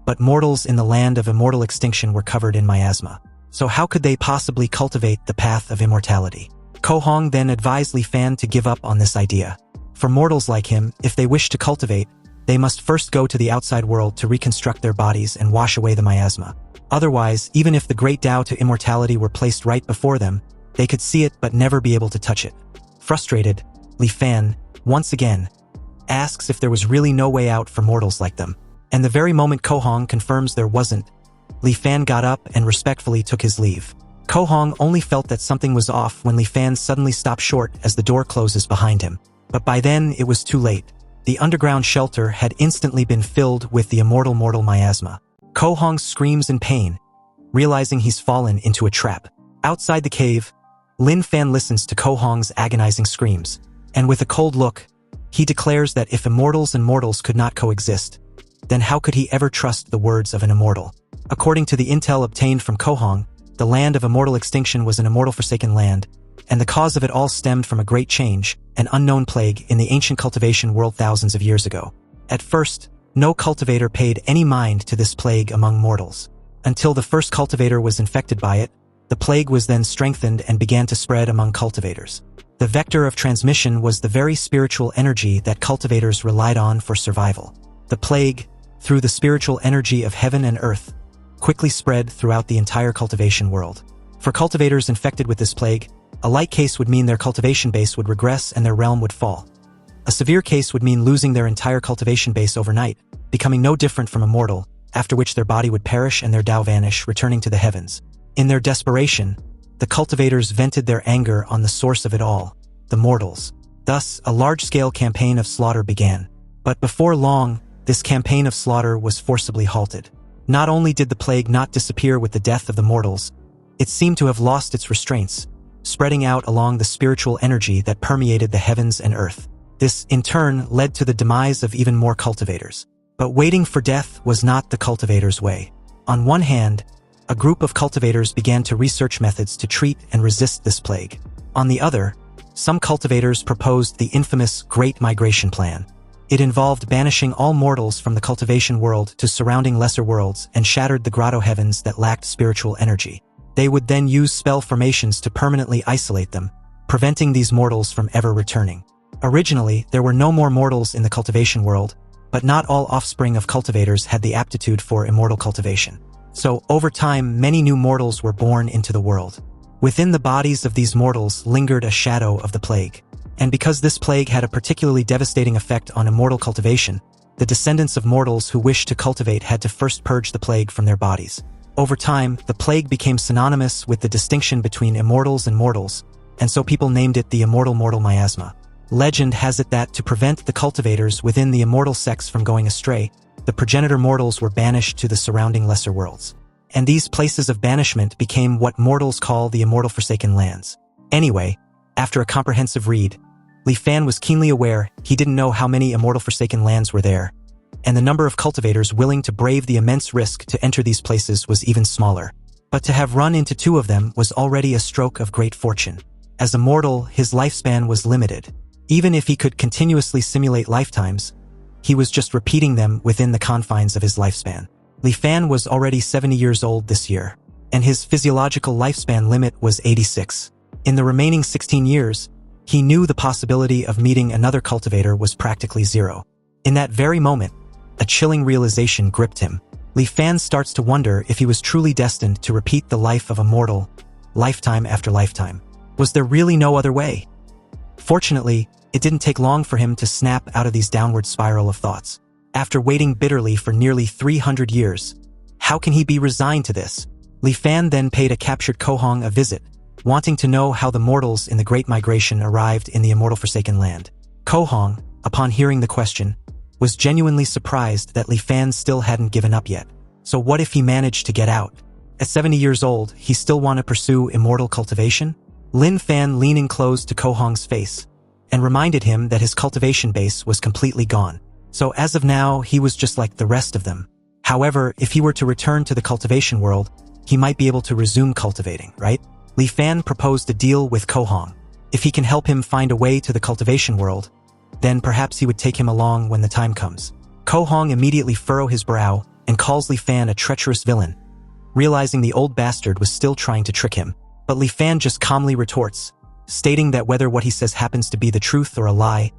but mortals in the land of immortal extinction were covered in miasma. So how could they possibly cultivate the path of immortality? Kohong then advised Li Fan to give up on this idea. For mortals like him, if they wish to cultivate, they must first go to the outside world to reconstruct their bodies and wash away the miasma. Otherwise, even if the great Tao to immortality were placed right before them, they could see it but never be able to touch it. Frustrated, Li Fan, once again, asks if there was really no way out for mortals like them. And the very moment Ko Hong confirms there wasn't, Li Fan got up and respectfully took his leave. Ko Hong only felt that something was off when Li Fan suddenly stopped short as the door closes behind him. But by then, it was too late. The underground shelter had instantly been filled with the immortal mortal miasma. Ko Hong screams in pain, realizing he's fallen into a trap. Outside the cave, Lin Fan listens to Ko Hong's agonizing screams, and with a cold look, he declares that if immortals and mortals could not coexist, then how could he ever trust the words of an immortal? According to the intel obtained from Ko Hong, the land of immortal extinction was an immortal forsaken land, and the cause of it all stemmed from a great change, an unknown plague in the ancient cultivation world thousands of years ago. At first, no cultivator paid any mind to this plague among mortals. Until the first cultivator was infected by it, the plague was then strengthened and began to spread among cultivators. The vector of transmission was the very spiritual energy that cultivators relied on for survival. The plague, through the spiritual energy of heaven and earth, quickly spread throughout the entire cultivation world. For cultivators infected with this plague, a light case would mean their cultivation base would regress and their realm would fall. A severe case would mean losing their entire cultivation base overnight, becoming no different from a mortal, after which their body would perish and their Tao vanish, returning to the heavens. In their desperation, the cultivators vented their anger on the source of it all, the mortals. Thus, a large-scale campaign of slaughter began. But before long, this campaign of slaughter was forcibly halted. Not only did the plague not disappear with the death of the mortals, it seemed to have lost its restraints, spreading out along the spiritual energy that permeated the heavens and earth. This, in turn, led to the demise of even more cultivators. But waiting for death was not the cultivators' way. On one hand, a group of cultivators began to research methods to treat and resist this plague. On the other, some cultivators proposed the infamous Great Migration Plan. It involved banishing all mortals from the cultivation world to surrounding lesser worlds and shattered the grotto heavens that lacked spiritual energy. They would then use spell formations to permanently isolate them, preventing these mortals from ever returning. Originally, there were no more mortals in the cultivation world, but not all offspring of cultivators had the aptitude for immortal cultivation. So, over time, many new mortals were born into the world. Within the bodies of these mortals lingered a shadow of the plague. And because this plague had a particularly devastating effect on immortal cultivation, the descendants of mortals who wished to cultivate had to first purge the plague from their bodies. Over time, the plague became synonymous with the distinction between immortals and mortals, and so people named it the immortal mortal miasma. Legend has it that to prevent the cultivators within the immortal sex from going astray, the progenitor mortals were banished to the surrounding lesser worlds. And these places of banishment became what mortals call the immortal forsaken lands. Anyway, after a comprehensive read, Li Fan was keenly aware he didn't know how many immortal forsaken lands were there, and the number of cultivators willing to brave the immense risk to enter these places was even smaller. But to have run into two of them was already a stroke of great fortune. As a mortal, his lifespan was limited. Even if he could continuously simulate lifetimes, he was just repeating them within the confines of his lifespan. Li Fan was already 70 years old this year, and his physiological lifespan limit was 86. In the remaining 16 years, he knew the possibility of meeting another cultivator was practically zero. In that very moment, a chilling realization gripped him. Li Fan starts to wonder if he was truly destined to repeat the life of a mortal, lifetime after lifetime. Was there really no other way? Fortunately, it didn't take long for him to snap out of these downward spiral of thoughts. After waiting bitterly for nearly 300 years, how can he be resigned to this? Li Fan then paid a captured Ko Hong a visit, wanting to know how the mortals in the Great Migration arrived in the immortal forsaken land. Ko Hong, upon hearing the question, was genuinely surprised that Li Fan still hadn't given up yet. So what if he managed to get out? At 70 years old, he still want to pursue immortal cultivation? Lin Fan leaning close to Ko Hong's face and reminded him that his cultivation base was completely gone. So as of now, he was just like the rest of them. However, if he were to return to the cultivation world, he might be able to resume cultivating, right? Li Fan proposed a deal with Ko Hong. If he can help him find a way to the cultivation world, then perhaps he would take him along when the time comes. Ko Hong immediately furrowed his brow and calls Li Fan a treacherous villain, realizing the old bastard was still trying to trick him. But Li Fan just calmly retorts, stating that whether what he says happens to be the truth or a lie,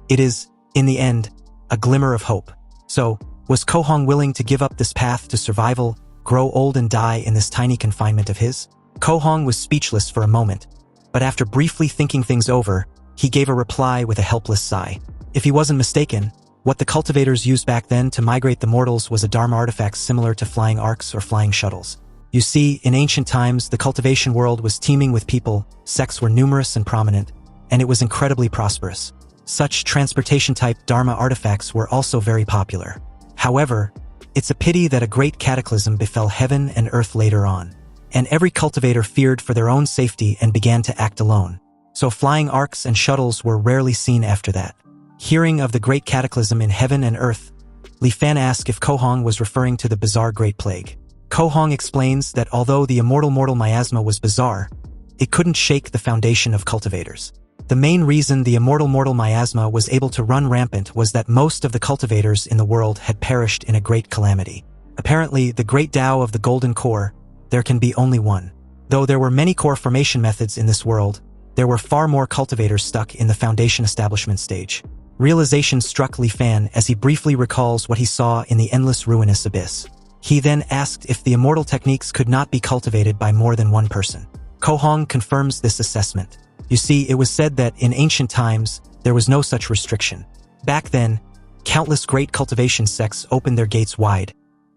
it is, in the end, a glimmer of hope. So, was Kohong willing to give up this path to survival, grow old and die in this tiny confinement of his? Kohong was speechless for a moment, but after briefly thinking things over, he gave a reply with a helpless sigh. If he wasn't mistaken, what the cultivators used back then to migrate the mortals was a dharma artifact similar to flying arcs or flying shuttles. You see, in ancient times, the cultivation world was teeming with people, sects were numerous and prominent, and it was incredibly prosperous. Such transportation-type dharma artifacts were also very popular. However, it's a pity that a great cataclysm befell heaven and earth later on, and every cultivator feared for their own safety and began to act alone. So flying arcs and shuttles were rarely seen after that. Hearing of the great cataclysm in heaven and earth, Li Fan asked if Kohong was referring to the bizarre Great Plague. Kohong explains that although the immortal mortal miasma was bizarre, it couldn't shake the foundation of cultivators. The main reason the immortal mortal miasma was able to run rampant was that most of the cultivators in the world had perished in a great calamity. Apparently, the great Tao of the Golden Core, there can be only one. Though there were many core formation methods in this world, there were far more cultivators stuck in the foundation establishment stage. Realization struck Li Fan as he briefly recalls what he saw in the endless ruinous abyss. He then asked if the immortal techniques could not be cultivated by more than one person. Kohong confirms this assessment. You see, it was said that in ancient times, there was no such restriction. Back then, countless great cultivation sects opened their gates wide,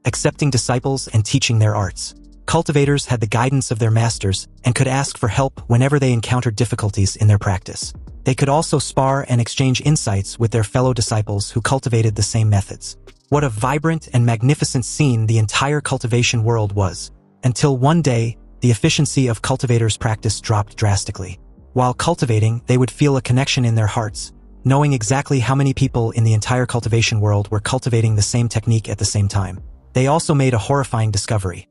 accepting disciples and teaching their arts. Cultivators had the guidance of their masters and could ask for help whenever they encountered difficulties in their practice. They could also spar and exchange insights with their fellow disciples who cultivated the same methods. What a vibrant and magnificent scene the entire cultivation world was, until one day, the efficiency of cultivators' practice dropped drastically. While cultivating, they would feel a connection in their hearts, knowing exactly how many people in the entire cultivation world were cultivating the same technique at the same time. They also made a horrifying discovery.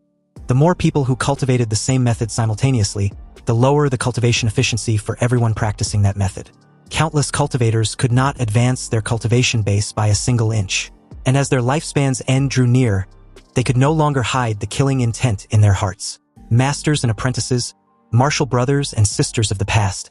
The more people who cultivated the same method simultaneously, the lower the cultivation efficiency for everyone practicing that method. Countless cultivators could not advance their cultivation base by a single inch, and as their lifespan's end drew near, they could no longer hide the killing intent in their hearts. Masters and apprentices, martial brothers and sisters of the past,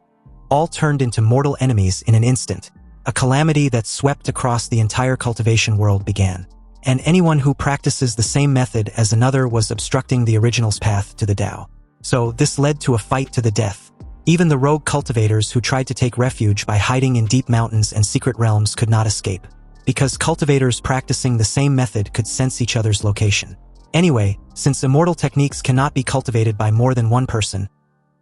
all turned into mortal enemies in an instant. A calamity that swept across the entire cultivation world began. And anyone who practices the same method as another was obstructing the original's path to the Tao. So this led to a fight to the death. Even the rogue cultivators who tried to take refuge by hiding in deep mountains and secret realms could not escape, because cultivators practicing the same method could sense each other's location. Anyway, since immortal techniques cannot be cultivated by more than one person,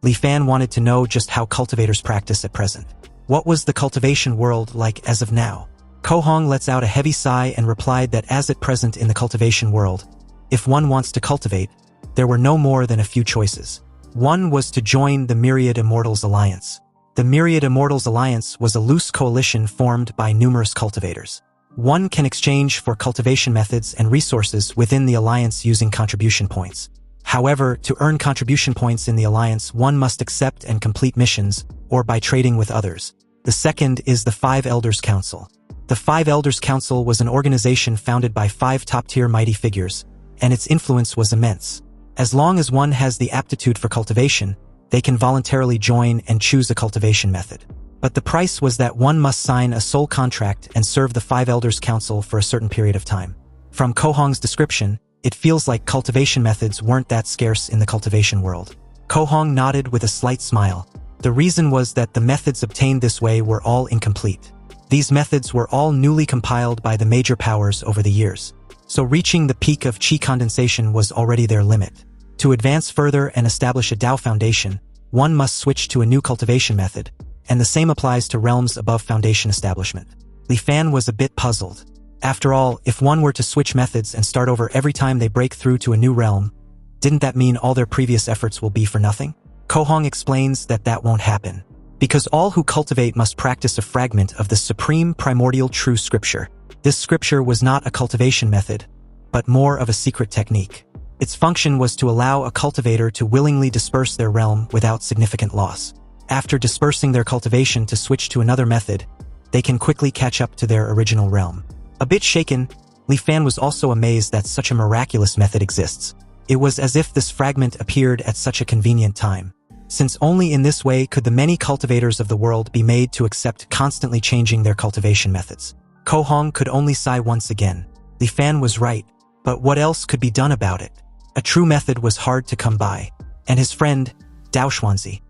Li Fan wanted to know just how cultivators practice at present. What was the cultivation world like as of now? Kohong lets out a heavy sigh and replied that as at present in the cultivation world, if one wants to cultivate, there were no more than a few choices. One was to join the Myriad Immortals Alliance. The Myriad Immortals Alliance was a loose coalition formed by numerous cultivators. One can exchange for cultivation methods and resources within the alliance using contribution points. However, to earn contribution points in the alliance, one must accept and complete missions, or by trading with others. The second is the Five Elders Council. The Five Elders Council was an organization founded by 5 top-tier mighty figures, and its influence was immense. As long as one has the aptitude for cultivation, they can voluntarily join and choose a cultivation method. But the price was that one must sign a sole contract and serve the Five Elders Council for a certain period of time. From Kohong's description, it feels like cultivation methods weren't that scarce in the cultivation world. Kohong nodded with a slight smile. The reason was that the methods obtained this way were all incomplete. These methods were all newly compiled by the major powers over the years, so reaching the peak of qi condensation was already their limit. To advance further and establish a Tao foundation, one must switch to a new cultivation method, and the same applies to realms above foundation establishment. Li Fan was a bit puzzled. After all, if one were to switch methods and start over every time they break through to a new realm, didn't that mean all their previous efforts will be for nothing? Kohong explains that that won't happen, because all who cultivate must practice a fragment of the supreme primordial true scripture. This scripture was not a cultivation method, but more of a secret technique. Its function was to allow a cultivator to willingly disperse their realm without significant loss. After dispersing their cultivation to switch to another method, they can quickly catch up to their original realm. A bit shaken, Li Fan was also amazed that such a miraculous method exists. It was as if this fragment appeared at such a convenient time, since only in this way could the many cultivators of the world be made to accept constantly changing their cultivation methods. Kohong could only sigh once again. Li Fan was right, but what else could be done about it? A true method was hard to come by, and his friend, Dao Xuanzi,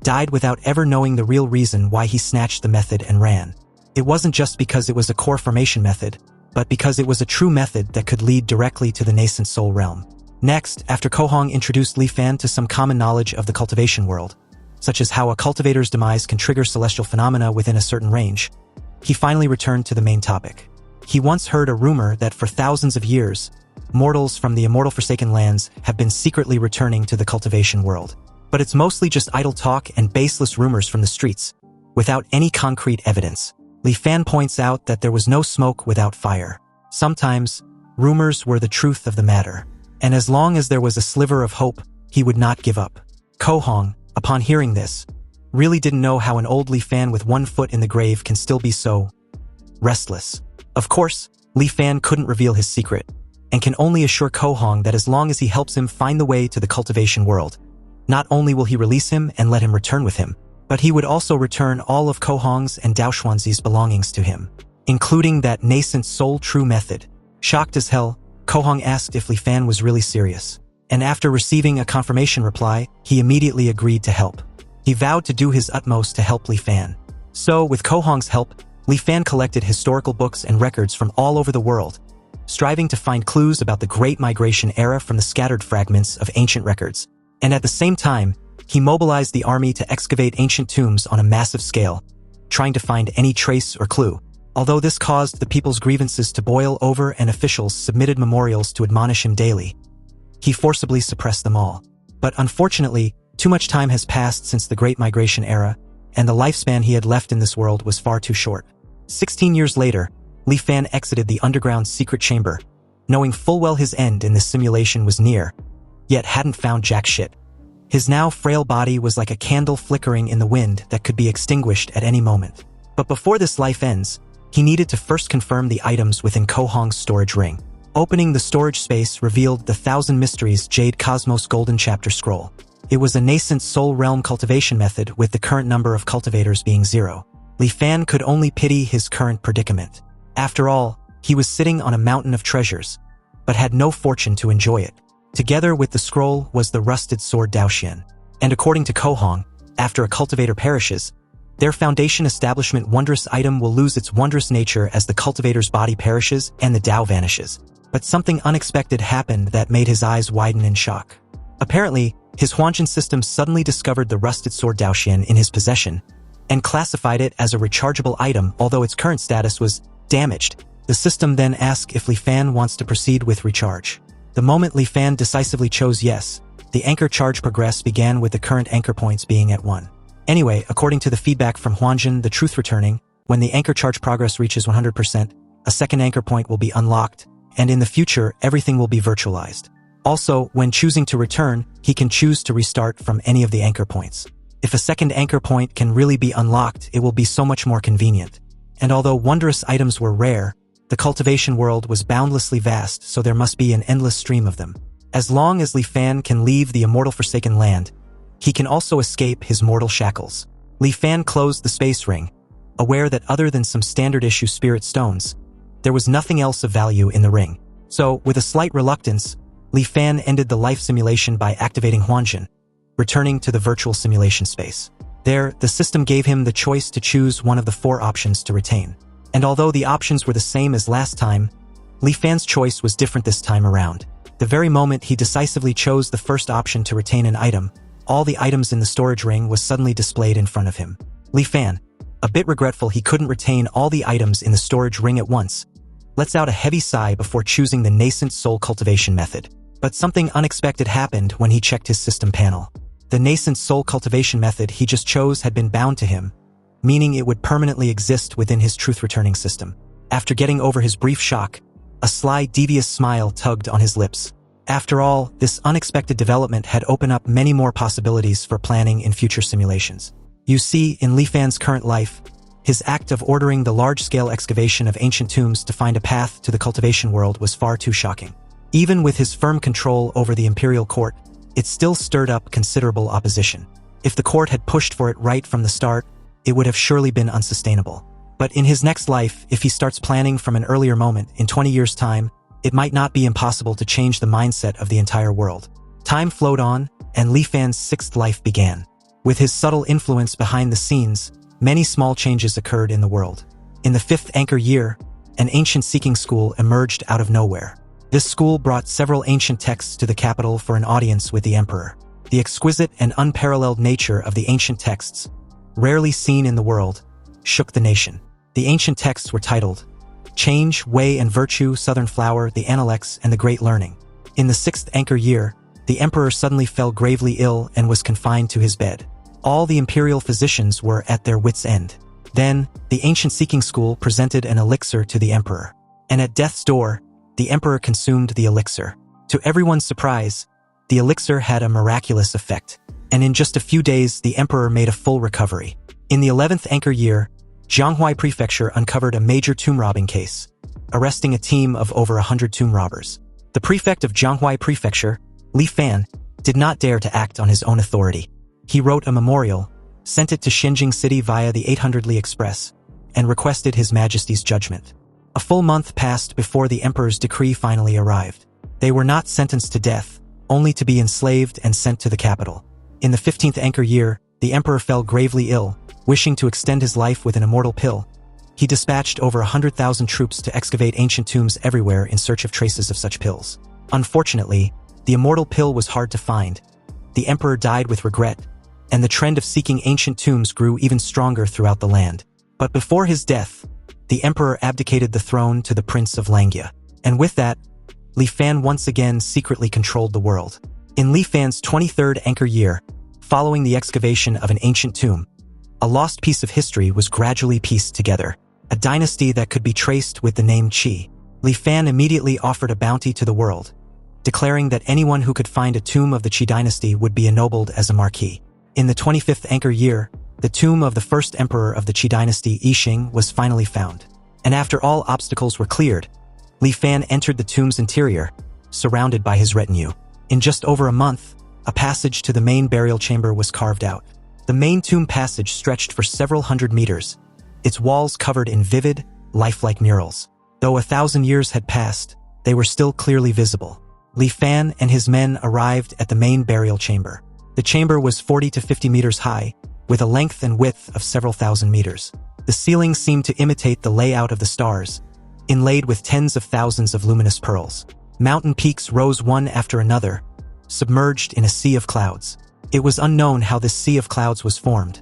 died without ever knowing the real reason why he snatched the method and ran. It wasn't just because it was a core formation method, but because it was a true method that could lead directly to the nascent soul realm. Next, after Kohong introduced Li Fan to some common knowledge of the cultivation world, such as how a cultivator's demise can trigger celestial phenomena within a certain range, he finally returned to the main topic. He once heard a rumor that for thousands of years, mortals from the immortal Forsaken Lands have been secretly returning to the cultivation world. But it's mostly just idle talk and baseless rumors from the streets, without any concrete evidence. Li Fan points out that there was no smoke without fire. Sometimes, rumors were the truth of the matter, and as long as there was a sliver of hope, he would not give up. Kohong, upon hearing this, really didn't know how an old Li Fan with one foot in the grave can still be so restless. Of course, Li Fan couldn't reveal his secret, and can only assure Kohong that as long as he helps him find the way to the cultivation world, not only will he release him and let him return with him, but he would also return all of Kohong's and Dao Xuanzi's belongings to him, including that nascent soul true method. Shocked as hell, Kohong asked if Li Fan was really serious, and after receiving a confirmation reply, he immediately agreed to help. He vowed to do his utmost to help Li Fan. So, with Kohong's help, Li Fan collected historical books and records from all over the world, striving to find clues about the Great Migration era from the scattered fragments of ancient records. And at the same time, he mobilized the army to excavate ancient tombs on a massive scale, trying to find any trace or clue. Although this caused the people's grievances to boil over and officials submitted memorials to admonish him daily, he forcibly suppressed them all. But unfortunately, too much time has passed since the Great Migration era, and the lifespan he had left in this world was far too short. 16 years later, Li Fan exited the underground secret chamber, knowing full well his end in this simulation was near, yet hadn't found jack shit. His now frail body was like a candle flickering in the wind that could be extinguished at any moment. But before this life ends, he needed to first confirm the items within Kohong's storage ring. Opening the storage space revealed the Thousand Mysteries Jade Cosmos Golden Chapter Scroll. It was a nascent soul realm cultivation method with the current number of cultivators being 0. Li Fan could only pity his current predicament. After all, he was sitting on a mountain of treasures, but had no fortune to enjoy it. Together with the scroll was the rusted sword Daoxian. And according to Kohong, after a cultivator perishes, their foundation establishment wondrous item will lose its wondrous nature as the cultivator's body perishes and the Dao vanishes. But something unexpected happened that made his eyes widen in shock. Apparently, his Huanjin system suddenly discovered the rusted sword Daoxian in his possession and classified it as a rechargeable item, although its current status was damaged. The system then asked if Li Fan wants to proceed with recharge. The moment Li Fan decisively chose yes, the anchor charge progress began with the current anchor points being at 1. Anyway, according to the feedback from Huanjin, the truth returning, when the anchor charge progress reaches 100%, a second anchor point will be unlocked, and in the future, everything will be virtualized. Also, when choosing to return, he can choose to restart from any of the anchor points. If a second anchor point can really be unlocked, it will be so much more convenient. And although wondrous items were rare, the cultivation world was boundlessly vast, so there must be an endless stream of them. As long as Li Fan can leave the immortal Forsaken Land, he can also escape his mortal shackles. Li Fan closed the space ring, aware that other than some standard-issue spirit stones, there was nothing else of value in the ring. So, with a slight reluctance, Li Fan ended the life simulation by activating Huanjin, returning to the virtual simulation space. There, the system gave him the choice to choose one of the 4 options to retain. And although the options were the same as last time, Li Fan's choice was different this time around. The very moment he decisively chose the first option to retain an item, all the items in the storage ring was suddenly displayed in front of him. Li Fan, a bit regretful he couldn't retain all the items in the storage ring at once, lets out a heavy sigh before choosing the nascent soul cultivation method. But something unexpected happened when he checked his system panel. The nascent soul cultivation method he just chose had been bound to him, meaning it would permanently exist within his truth-returning system. After getting over his brief shock, a sly, devious smile tugged on his lips. After all, this unexpected development had opened up many more possibilities for planning in future simulations. You see, in Li Fan's current life, his act of ordering the large-scale excavation of ancient tombs to find a path to the cultivation world was far too shocking. Even with his firm control over the imperial court, it still stirred up considerable opposition. If the court had pushed for it right from the start, it would have surely been unsustainable. But in his next life, if he starts planning from an earlier moment, in 20 years' time, it might not be impossible to change the mindset of the entire world. Time flowed on, and Li Fan's sixth life began. With his subtle influence behind the scenes, many small changes occurred in the world. In the fifth anchor year, an ancient seeking school emerged out of nowhere. This school brought several ancient texts to the capital for an audience with the emperor. The exquisite and unparalleled nature of the ancient texts, rarely seen in the world, shook the nation. The ancient texts were titled Change, Way and Virtue, Southern Flower, the Analects, and the Great Learning. In the sixth anchor year, the emperor suddenly fell gravely ill and was confined to his bed. All the imperial physicians were at their wits' end. Then, the ancient seeking school presented an elixir to the emperor. And at death's door, the emperor consumed the elixir. To everyone's surprise, the elixir had a miraculous effect, and in just a few days the emperor made a full recovery. In the 11th anchor year, Zhonghua Prefecture uncovered a major tomb robbing case, arresting a team of over 100 tomb robbers. The prefect of Zhonghua Prefecture, Li Fan, did not dare to act on his own authority. He wrote a memorial, sent it to Xinjing City via the 800 Li Express, and requested His Majesty's judgment. A full month passed before the emperor's decree finally arrived. They were not sentenced to death, only to be enslaved and sent to the capital. In the 15th anchor year, the emperor fell gravely ill, wishing to extend his life with an immortal pill. He dispatched over 100,000 troops to excavate ancient tombs everywhere in search of traces of such pills. Unfortunately, the immortal pill was hard to find. The emperor died with regret, and the trend of seeking ancient tombs grew even stronger throughout the land. But before his death, the emperor abdicated the throne to the Prince of Langya. And with that, Li Fan once again secretly controlled the world. In Li Fan's 23rd anchor year, following the excavation of an ancient tomb, a lost piece of history was gradually pieced together, a dynasty that could be traced with the name Qi. Li Fan immediately offered a bounty to the world, declaring that anyone who could find a tomb of the Qi dynasty would be ennobled as a marquis. In the 25th anchor year, the tomb of the first emperor of the Qi dynasty, Yixing, was finally found. And after all obstacles were cleared, Li Fan entered the tomb's interior, surrounded by his retinue. In just over a month, a passage to the main burial chamber was carved out. The main tomb passage stretched for several hundred meters, its walls covered in vivid, lifelike murals. Though 1,000 years had passed, they were still clearly visible. Li Fan and his men arrived at the main burial chamber. The chamber was 40 to 50 meters high, with a length and width of several thousand meters. The ceiling seemed to imitate the layout of the stars, inlaid with tens of thousands of luminous pearls. Mountain peaks rose one after another, submerged in a sea of clouds. It was unknown how this sea of clouds was formed,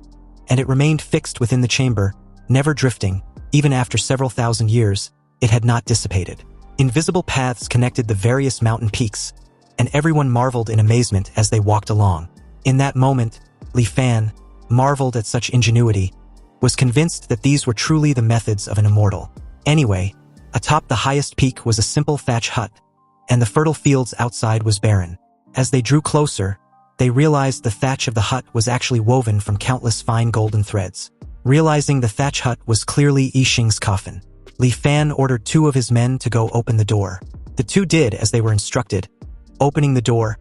and it remained fixed within the chamber, never drifting. Even after several thousand years, it had not dissipated. Invisible paths connected the various mountain peaks, and everyone marveled in amazement as they walked along. In that moment, Li Fan, marveled at such ingenuity, was convinced that these were truly the methods of an immortal. Anyway, atop the highest peak was a simple thatch hut, and the fertile fields outside was barren. As they drew closer, they realized the thatch of the hut was actually woven from countless fine golden threads. Realizing the thatch hut was clearly Yixing's coffin, Li Fan ordered 2 of his men to go open the door. The 2 did as they were instructed, opening the door,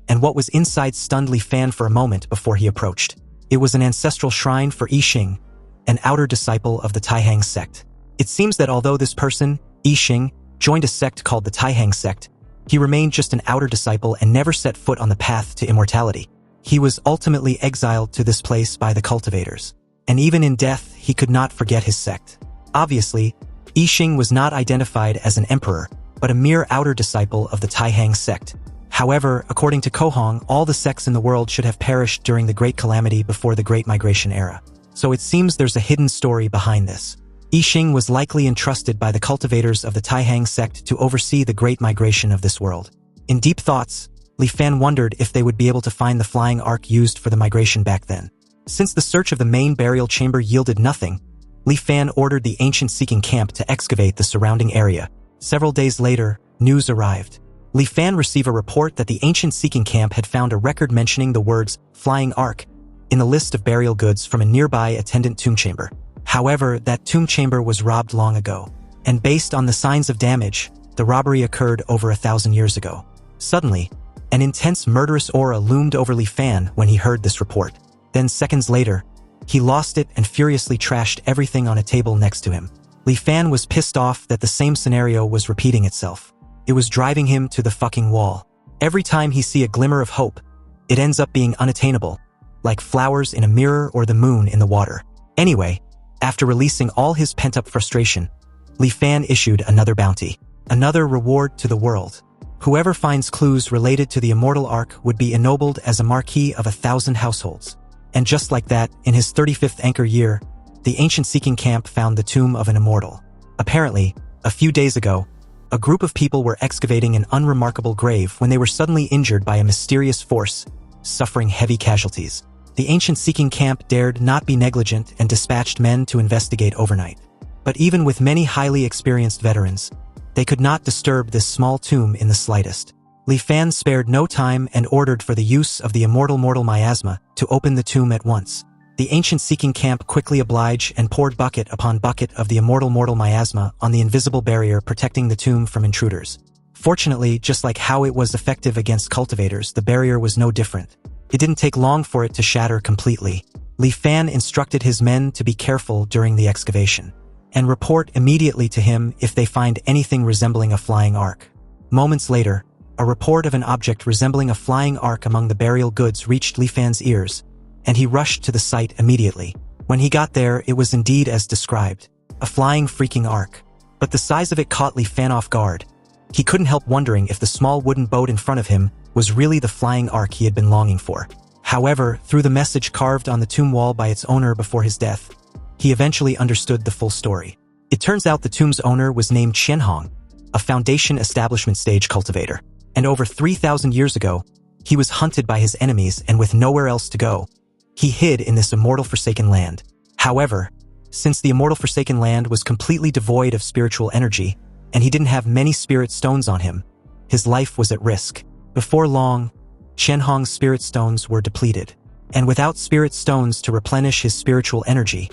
and what was inside stunned Li Fan for a moment before he approached. It was an ancestral shrine for Yixing, an outer disciple of the Taihang sect. It seems that although this person, Yixing, joined a sect called the Taihang sect, he remained just an outer disciple and never set foot on the path to immortality. He was ultimately exiled to this place by the cultivators, and even in death he could not forget his sect. Obviously, Yixing was not identified as an emperor, but a mere outer disciple of the Taihang sect. However, according to Kohong, all the sects in the world should have perished during the Great Calamity before the Great Migration era. So it seems there's a hidden story behind this. Yixing was likely entrusted by the cultivators of the Taihang sect to oversee the Great Migration of this world. In deep thoughts, Li Fan wondered if they would be able to find the flying ark used for the migration back then. Since the search of the main burial chamber yielded nothing, Li Fan ordered the ancient seeking camp to excavate the surrounding area. Several days later, news arrived. Li Fan received a report that the ancient seeking camp had found a record mentioning the words flying ark in the list of burial goods from a nearby attendant tomb chamber. However, that tomb chamber was robbed long ago, and based on the signs of damage, the robbery occurred over 1,000 years ago. Suddenly, an intense murderous aura loomed over Li Fan when he heard this report. Then seconds later, he lost it and furiously trashed everything on a table next to him. Li Fan was pissed off that the same scenario was repeating itself. It was driving him to the fucking wall. Every time he see a glimmer of hope, it ends up being unattainable, like flowers in a mirror or the moon in the water. Anyway, after releasing all his pent-up frustration, Li Fan issued another bounty, another reward to the world. Whoever finds clues related to the immortal arc would be ennobled as a marquis of 1,000 households. And just like that, in his 35th anchor year, the ancient seeking camp found the tomb of an immortal. Apparently, a few days ago, a group of people were excavating an unremarkable grave when they were suddenly injured by a mysterious force, suffering heavy casualties. The ancient seeking camp dared not be negligent and dispatched men to investigate overnight. But even with many highly experienced veterans, they could not disturb this small tomb in the slightest. Li Fan spared no time and ordered for the use of the immortal miasma to open the tomb at once. The ancient seeking camp quickly obliged and poured bucket upon bucket of the immortal miasma on the invisible barrier protecting the tomb from intruders. Fortunately, just like how it was effective against cultivators, the barrier was no different. It didn't take long for it to shatter completely. Li Fan instructed his men to be careful during the excavation and report immediately to him if they find anything resembling a flying ark. Moments later, a report of an object resembling a flying ark among the burial goods reached Li Fan's ears, and he rushed to the site immediately. When he got there, it was indeed as described, a flying freaking ark. But the size of it caught Li Fan off guard. He couldn't help wondering if the small wooden boat in front of him was really the flying ark he had been longing for. However, through the message carved on the tomb wall by its owner before his death, he eventually understood the full story. It turns out the tomb's owner was named Qian Hong, a Foundation establishment stage cultivator. And over 3,000 years ago, he was hunted by his enemies and with nowhere else to go, he hid in this immortal forsaken land. However, since the immortal forsaken land was completely devoid of spiritual energy, and he didn't have many spirit stones on him, his life was at risk. Before long, Qian Hong's spirit stones were depleted, and without spirit stones to replenish his spiritual energy,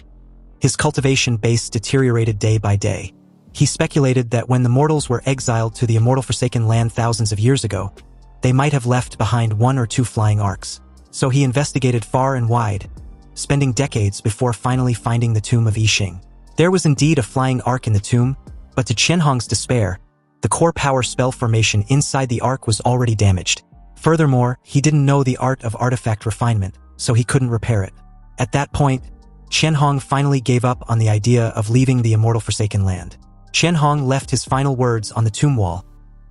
his cultivation base deteriorated day by day. He speculated that when the mortals were exiled to the immortal forsaken land thousands of years ago, they might have left behind 1 or 2 flying arcs. So he investigated far and wide, spending decades before finally finding the tomb of Yixing. There was indeed a flying arc in the tomb, but to Qian Hong's despair, the core power spell formation inside the arc was already damaged. Furthermore, he didn't know the art of artifact refinement, so he couldn't repair it. At that point, Qian Hong finally gave up on the idea of leaving the immortal forsaken land. Qian Hong left his final words on the tomb wall,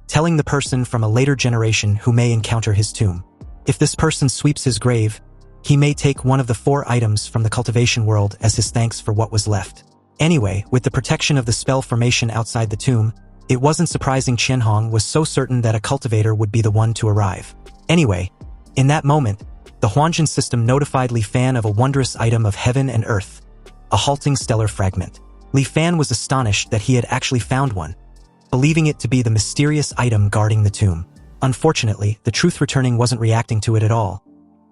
telling the person from a later generation who may encounter his tomb. If this person sweeps his grave, he may take one of the 4 items from the cultivation world as his thanks for what was left. Anyway, with the protection of the spell formation outside the tomb, it wasn't surprising Qian Hong was so certain that a cultivator would be the one to arrive. Anyway, in that moment, the Huanjin system notified Li Fan of a wondrous item of heaven and earth, a halting stellar fragment. Li Fan was astonished that he had actually found one, believing it to be the mysterious item guarding the tomb. Unfortunately, the truth returning wasn't reacting to it at all.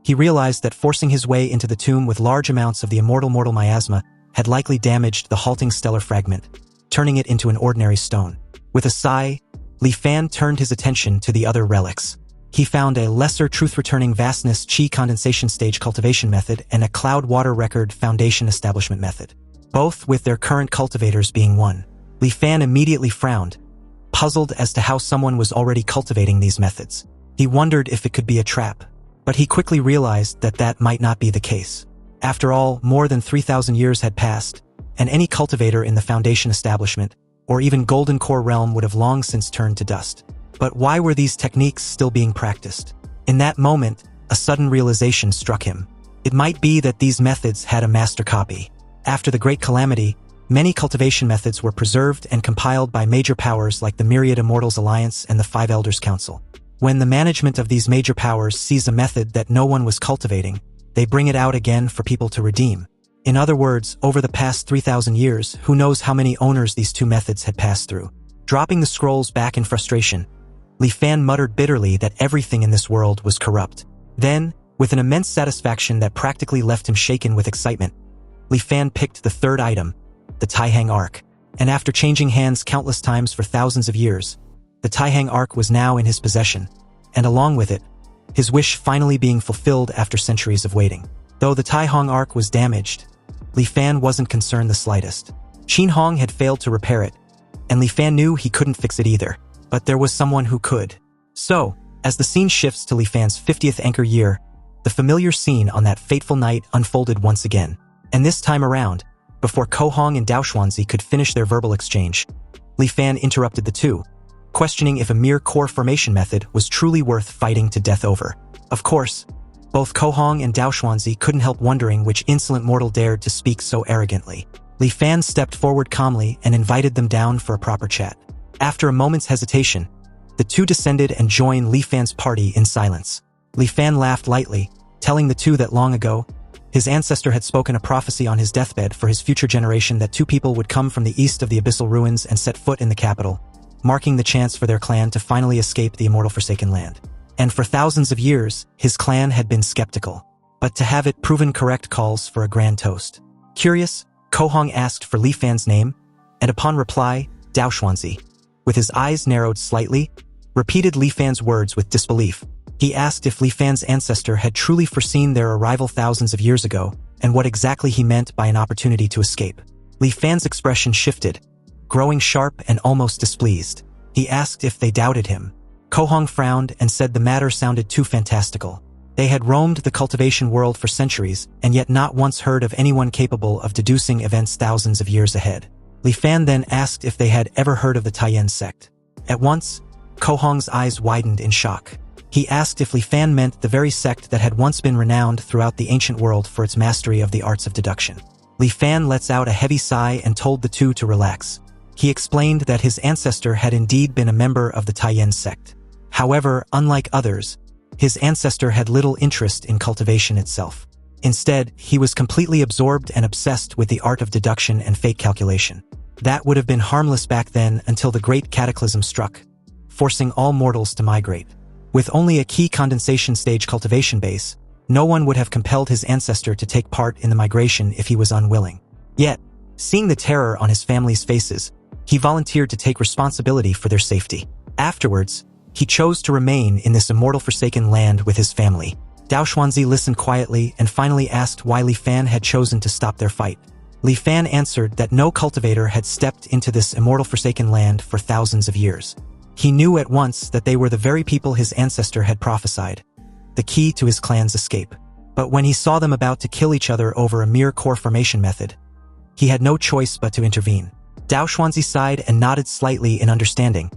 He realized that forcing his way into the tomb with large amounts of the immortal miasma had likely damaged the halting stellar fragment, turning it into an ordinary stone. With a sigh, Li Fan turned his attention to the other relics. He found a lesser truth-returning vastness Qi condensation stage cultivation method and a cloud water record foundation establishment method, both with their current cultivators being one. Li Fan immediately frowned, puzzled as to how someone was already cultivating these methods. He wondered if it could be a trap, but he quickly realized that that might not be the case. After all, more than 3,000 years had passed, and any cultivator in the Foundation establishment, or even Golden Core realm would have long since turned to dust. But why were these techniques still being practiced? In that moment, a sudden realization struck him. It might be that these methods had a master copy. After the Great Calamity, many cultivation methods were preserved and compiled by major powers like the Myriad Immortals Alliance and the 5 Elders Council. When the management of these major powers sees a method that no one was cultivating, they bring it out again for people to redeem. In other words, over the past 3,000 years, who knows how many owners these 2 methods had passed through. Dropping the scrolls back in frustration, Li Fan muttered bitterly that everything in this world was corrupt. Then, with an immense satisfaction that practically left him shaken with excitement, Li Fan picked the 3rd item, the Taihang Arc, and after changing hands countless times for thousands of years, the Taihang Arc was now in his possession, and along with it, his wish finally being fulfilled after centuries of waiting. Though the Taihang Arc was damaged, Li Fan wasn't concerned the slightest. Qian Hong had failed to repair it, and Li Fan knew he couldn't fix it either. but there was someone who could. So, as the scene shifts to Li Fan's 50th anchor year, the familiar scene on that fateful night unfolded once again. And this time around, before Ko Hong and Dao Xuanzi could finish their verbal exchange, Li Fan interrupted the two, questioning if a mere core formation method was truly worth fighting to death over. Of course, both Ko Hong and Dao Xuanzi couldn't help wondering which insolent mortal dared to speak so arrogantly. Li Fan stepped forward calmly and invited them down for a proper chat. After a moment's hesitation, the two descended and joined Li Fan's party in silence. Li Fan laughed lightly, telling the two that long ago, his ancestor had spoken a prophecy on his deathbed for his future generation that two people would come from the east of the abyssal ruins and set foot in the capital, marking the chance for their clan to finally escape the immortal Forsaken Land. And for thousands of years, his clan had been skeptical. But to have it proven correct calls for a grand toast. Curious, Ko Hong asked for Li Fan's name, and upon reply, Dao Xuanzi, with his eyes narrowed slightly, repeated Li Fan's words with disbelief. He asked if Li Fan's ancestor had truly foreseen their arrival thousands of years ago, and what exactly he meant by an opportunity to escape. Li Fan's expression shifted, growing sharp and almost displeased. He asked if they doubted him. Ko Hong frowned and said the matter sounded too fantastical. They had roamed the cultivation world for centuries, and yet not once heard of anyone capable of deducing events thousands of years ahead. Li Fan then asked if they had ever heard of the Taiyan sect. At once, Ko Hong's eyes widened in shock. He asked if Li Fan meant the very sect that had once been renowned throughout the ancient world for its mastery of the arts of deduction. Li Fan lets out a heavy sigh and told the two to relax. He explained that his ancestor had indeed been a member of the Taiyan sect. However, unlike others, his ancestor had little interest in cultivation itself. Instead, he was completely absorbed and obsessed with the art of deduction and fate calculation. That would have been harmless back then until the great cataclysm struck, forcing all mortals to migrate. With only a key condensation stage cultivation base, no one would have compelled his ancestor to take part in the migration if he was unwilling. Yet, seeing the terror on his family's faces, he volunteered to take responsibility for their safety. Afterwards, he chose to remain in this immortal Forsaken Land with his family. Dao Xuanzi listened quietly and finally asked why Li Fan had chosen to stop their fight. Li Fan answered that no cultivator had stepped into this immortal Forsaken Land for thousands of years. He knew at once that they were the very people his ancestor had prophesied, the key to his clan's escape. But when he saw them about to kill each other over a mere core formation method, he had no choice but to intervene. Dao Xuanzi sighed and nodded slightly in understanding,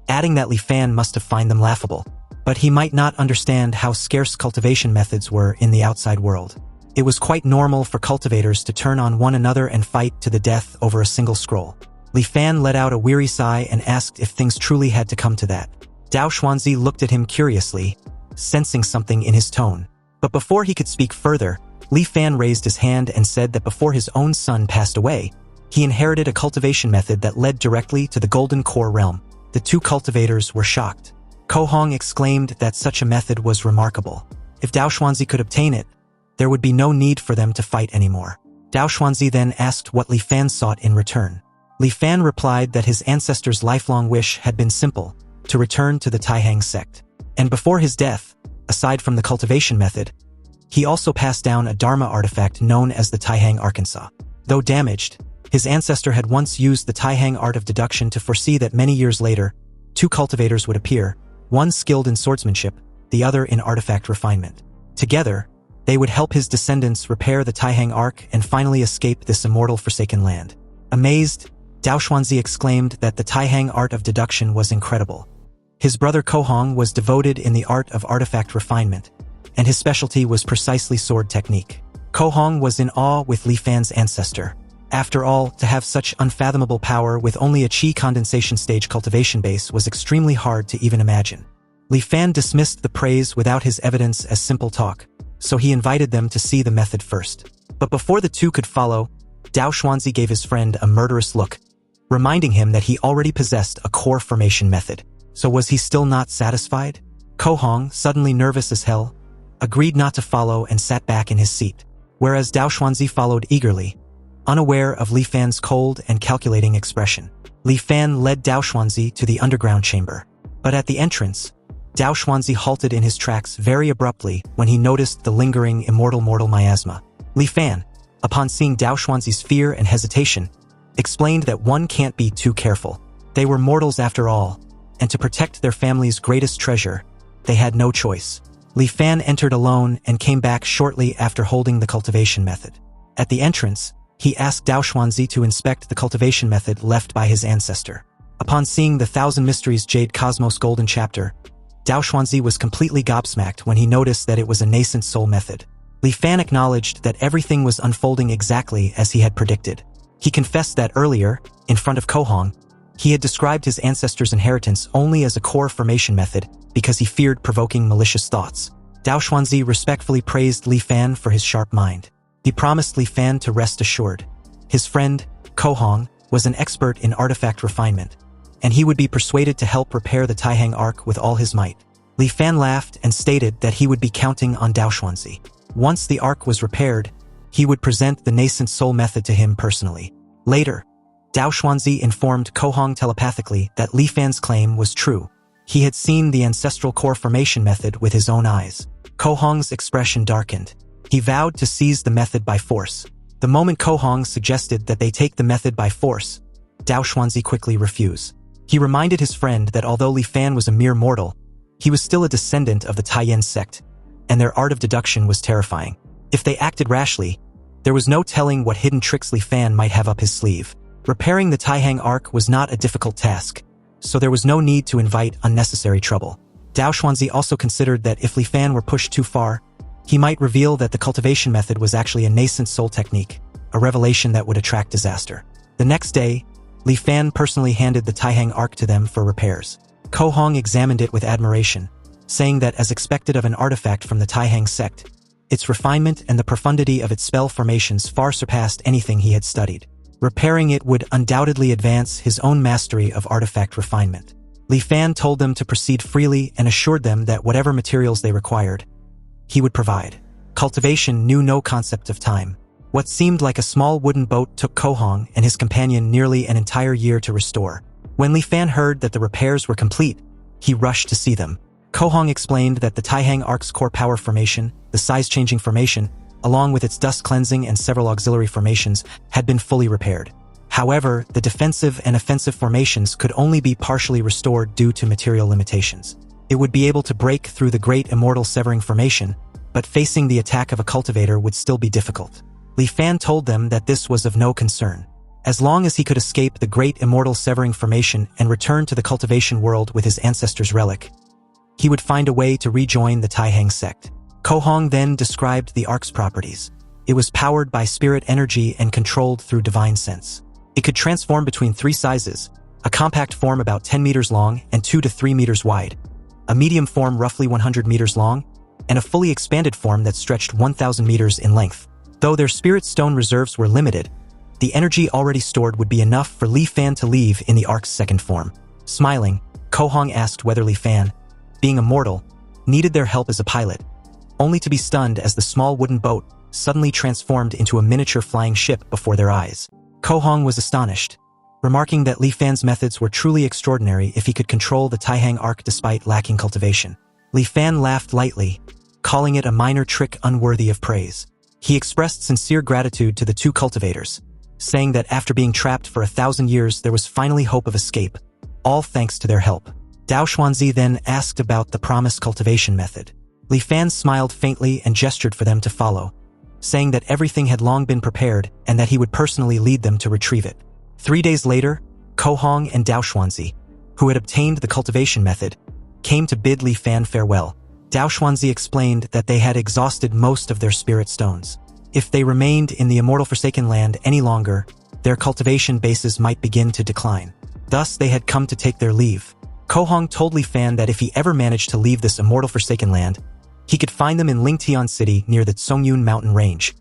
adding that Li Fan must have found them laughable. But he might not understand how scarce cultivation methods were in the outside world. It was quite normal for cultivators to turn on one another and fight to the death over a single scroll. Li Fan let out a weary sigh and asked if things truly had to come to that. Dao Xuanzi looked at him curiously, sensing something in his tone. But before he could speak further, Li Fan raised his hand and said that before his own son passed away, he inherited a cultivation method that led directly to the Golden Core realm. The two cultivators were shocked. Ko Hong exclaimed that such a method was remarkable. If Dao Xuanzi could obtain it, there would be no need for them to fight anymore. Dao Xuanzi then asked what Li Fan sought in return. Li Fan replied that his ancestor's lifelong wish had been simple, to return to the Taihang sect. And before his death, aside from the cultivation method, he also passed down a Dharma artifact known as the Taihang Arkansas. Though damaged, his ancestor had once used the Taihang art of deduction to foresee that many years later, two cultivators would appear, one skilled in swordsmanship, the other in artifact refinement. Together, they would help his descendants repair the Taihang Ark and finally escape this immortal Forsaken Land. Amazed, Dao Xuanzi exclaimed that the Taihang art of deduction was incredible. His brother Ko Hong was devoted in the art of artifact refinement, and his specialty was precisely sword technique. Ko Hong was in awe with Li Fan's ancestor. After all, to have such unfathomable power with only a Qi condensation stage cultivation base was extremely hard to even imagine. Li Fan dismissed the praise without his evidence as simple talk, so he invited them to see the method first. But before the two could follow, Dao Xuanzi gave his friend a murderous look, reminding him that he already possessed a core formation method. So was he still not satisfied? Ko Hong, suddenly nervous as hell, agreed not to follow and sat back in his seat, whereas Dao Xuanzi followed eagerly, unaware of Li Fan's cold and calculating expression. Li Fan led Dao Xuanzi to the underground chamber. But at the entrance, Dao Xuanzi halted in his tracks very abruptly when he noticed the lingering immortal miasma. Li Fan, upon seeing Dao Xuanzi's fear and hesitation, explained that one can't be too careful. They were mortals after all, and to protect their family's greatest treasure, they had no choice. Li Fan entered alone and came back shortly after holding the cultivation method. At the entrance, he asked Dao Xuanzi to inspect the cultivation method left by his ancestor. Upon seeing the Thousand Mysteries Jade Cosmos Golden Chapter, Dao Xuanzi was completely gobsmacked when he noticed that it was a nascent soul method. Li Fan acknowledged that everything was unfolding exactly as he had predicted. He confessed that earlier, in front of Kohong, he had described his ancestors' inheritance only as a core formation method because he feared provoking malicious thoughts. Dao Xuanzi respectfully praised Li Fan for his sharp mind. He promised Li Fan to rest assured. His friend, Kohong, was an expert in artifact refinement, and he would be persuaded to help repair the Taihang Ark with all his might. Li Fan laughed and stated that he would be counting on Dao Xuanzi. Once the Ark was repaired, he would present the nascent soul method to him personally. Later, Dao Xuanzi informed Kohong telepathically that Li Fan's claim was true. He had seen the ancestral core formation method with his own eyes. Kohong's expression darkened. He vowed to seize the method by force. The moment Kohong suggested that they take the method by force, Dao Xuanzi quickly refused. He reminded his friend that although Li Fan was a mere mortal, he was still a descendant of the Taiyan sect, and their art of deduction was terrifying. If they acted rashly, there was no telling what hidden tricks Li Fan might have up his sleeve. Repairing the Taihang Ark was not a difficult task, so there was no need to invite unnecessary trouble. Dao Xuanzi also considered that if Li Fan were pushed too far, he might reveal that the cultivation method was actually a nascent soul technique, a revelation that would attract disaster. The next day, Li Fan personally handed the Taihang Ark to them for repairs. Kohong examined it with admiration, saying that as expected of an artifact from the Taihang sect, its refinement and the profundity of its spell formations far surpassed anything he had studied. Repairing it would undoubtedly advance his own mastery of artifact refinement. Li Fan told them to proceed freely and assured them that whatever materials they required, he would provide. Cultivation knew no concept of time. What seemed like a small wooden boat took Kohong and his companion nearly an entire year to restore. When Li Fan heard that the repairs were complete, he rushed to see them. Kohong explained that the Taihang Ark's core power formation, the size-changing formation, along with its dust cleansing and several auxiliary formations, had been fully repaired. However, the defensive and offensive formations could only be partially restored due to material limitations. It would be able to break through the great immortal severing formation, but facing the attack of a cultivator would still be difficult. Li Fan told them that this was of no concern. As long as he could escape the great immortal severing formation and return to the cultivation world with his ancestor's relic, he would find a way to rejoin the Taihang sect. Kohong then described the Ark's properties. It was powered by spirit energy and controlled through divine sense. It could transform between three sizes: a compact form about 10 meters long and 2 to 3 meters wide, a medium form roughly 100 meters long, and a fully expanded form that stretched 1,000 meters in length. Though their spirit stone reserves were limited, the energy already stored would be enough for Li Fan to leave in the Ark's second form. Smiling, Kohong asked whether Li Fan, being a mortal, needed their help as a pilot, only to be stunned as the small wooden boat suddenly transformed into a miniature flying ship before their eyes. Kohong was astonished, remarking that Li Fan's methods were truly extraordinary if he could control the Taihang Ark despite lacking cultivation. Li Fan laughed lightly, calling it a minor trick unworthy of praise. He expressed sincere gratitude to the two cultivators, saying that after being trapped for 1,000 years there was finally hope of escape, all thanks to their help. Dao Xuanzi then asked about the promised cultivation method. Li Fan smiled faintly and gestured for them to follow, saying that everything had long been prepared and that he would personally lead them to retrieve it. 3 days later, Kohong and Dao Xuanzi, who had obtained the cultivation method, came to bid Li Fan farewell. Dao Xuanzi explained that they had exhausted most of their spirit stones. If they remained in the immortal Forsaken Land any longer, their cultivation bases might begin to decline. Thus, they had come to take their leave. Kohong told Li Fan that if he ever managed to leave this immortal Forsaken Land, he could find them in Lingtian City near the Tsongyun mountain range.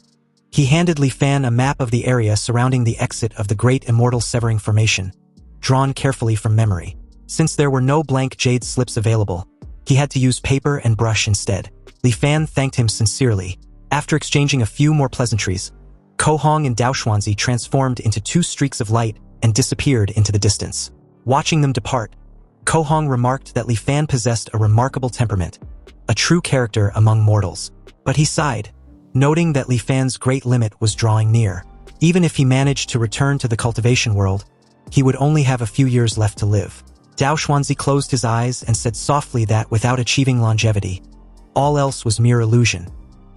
He handed Li Fan a map of the area surrounding the exit of the Great Immortal Severing Formation, drawn carefully from memory. Since there were no blank jade slips available, he had to use paper and brush instead. Li Fan thanked him sincerely. After exchanging a few more pleasantries, Kohong and Dao Xuanzi transformed into 2 streaks of light and disappeared into the distance. Watching them depart, Kohong remarked that Li Fan possessed a remarkable temperament, a true character among mortals. But he sighed, noting that Li Fan's great limit was drawing near. Even if he managed to return to the cultivation world, he would only have a few years left to live. Dao Xuanzi closed his eyes and said softly that without achieving longevity, all else was mere illusion.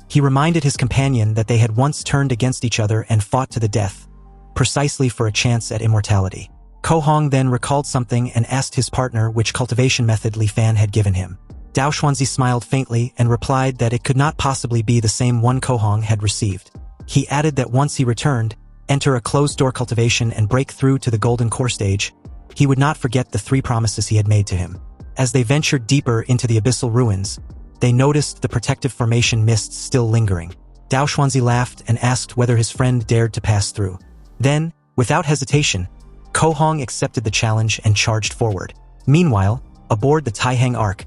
He reminded his companion that they had once turned against each other and fought to the death, precisely for a chance at immortality. Ko Hong then recalled something and asked his partner which cultivation method Li Fan had given him. Dao Xuanzi smiled faintly and replied that it could not possibly be the same one Ko Hong had received. He added that once he returned, enter a closed-door cultivation and break through to the golden core stage, he would not forget the 3 promises he had made to him. As they ventured deeper into the abyssal ruins, they noticed the protective formation mists still lingering. Dao Xuanzi laughed and asked whether his friend dared to pass through. Then, without hesitation, Ko Hong accepted the challenge and charged forward. Meanwhile, aboard the Taihang Ark,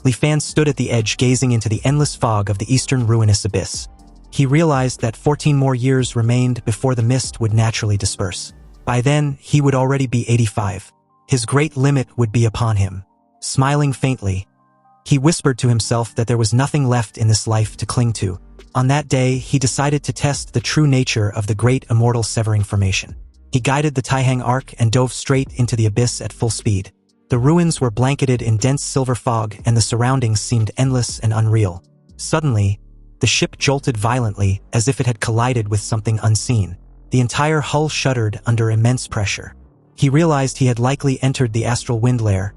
Li Fan stood at the edge gazing into the endless fog of the eastern ruinous abyss. He realized that 14 more years remained before the mist would naturally disperse. By then, he would already be 85. His great limit would be upon him. Smiling faintly, he whispered to himself that there was nothing left in this life to cling to. On that day, he decided to test the true nature of the great immortal severing formation. He guided the Taihang Ark and dove straight into the abyss at full speed. The ruins were blanketed in dense silver fog and the surroundings seemed endless and unreal. Suddenly, the ship jolted violently as if it had collided with something unseen. The entire hull shuddered under immense pressure. He realized he had likely entered the astral wind layer,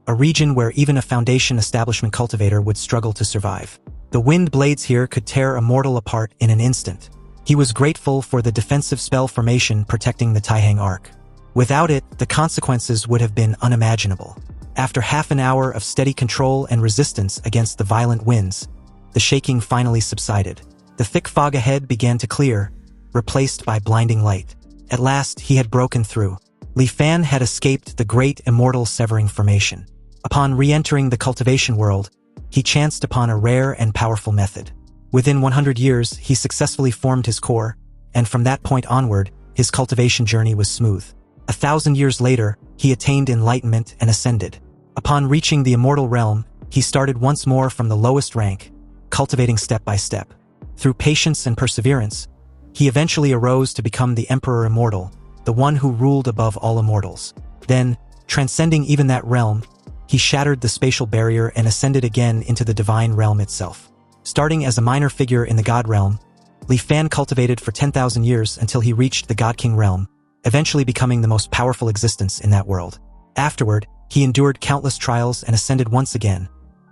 a region where even a Foundation establishment cultivator would struggle to survive. The wind blades here could tear a mortal apart in an instant. He was grateful for the defensive spell formation protecting the Taihang Ark. Without it, the consequences would have been unimaginable. After half an hour of steady control and resistance against the violent winds, the shaking finally subsided. The thick fog ahead began to clear, replaced by blinding light. At last, he had broken through. Li Fan had escaped the great immortal severing formation. Upon re-entering the cultivation world, he chanced upon a rare and powerful method. Within 100 years, he successfully formed his core, and from that point onward, his cultivation journey was smooth. 1,000 years later, he attained enlightenment and ascended. Upon reaching the immortal realm, he started once more from the lowest rank, cultivating step by step. Through patience and perseverance, he eventually arose to become the Emperor Immortal, the one who ruled above all immortals. Then, transcending even that realm, he shattered the spatial barrier and ascended again into the divine realm itself. Starting as a minor figure in the God realm, Li Fan cultivated for 10,000 years until he reached the God King realm, eventually becoming the most powerful existence in that world. Afterward, he endured countless trials and ascended once again,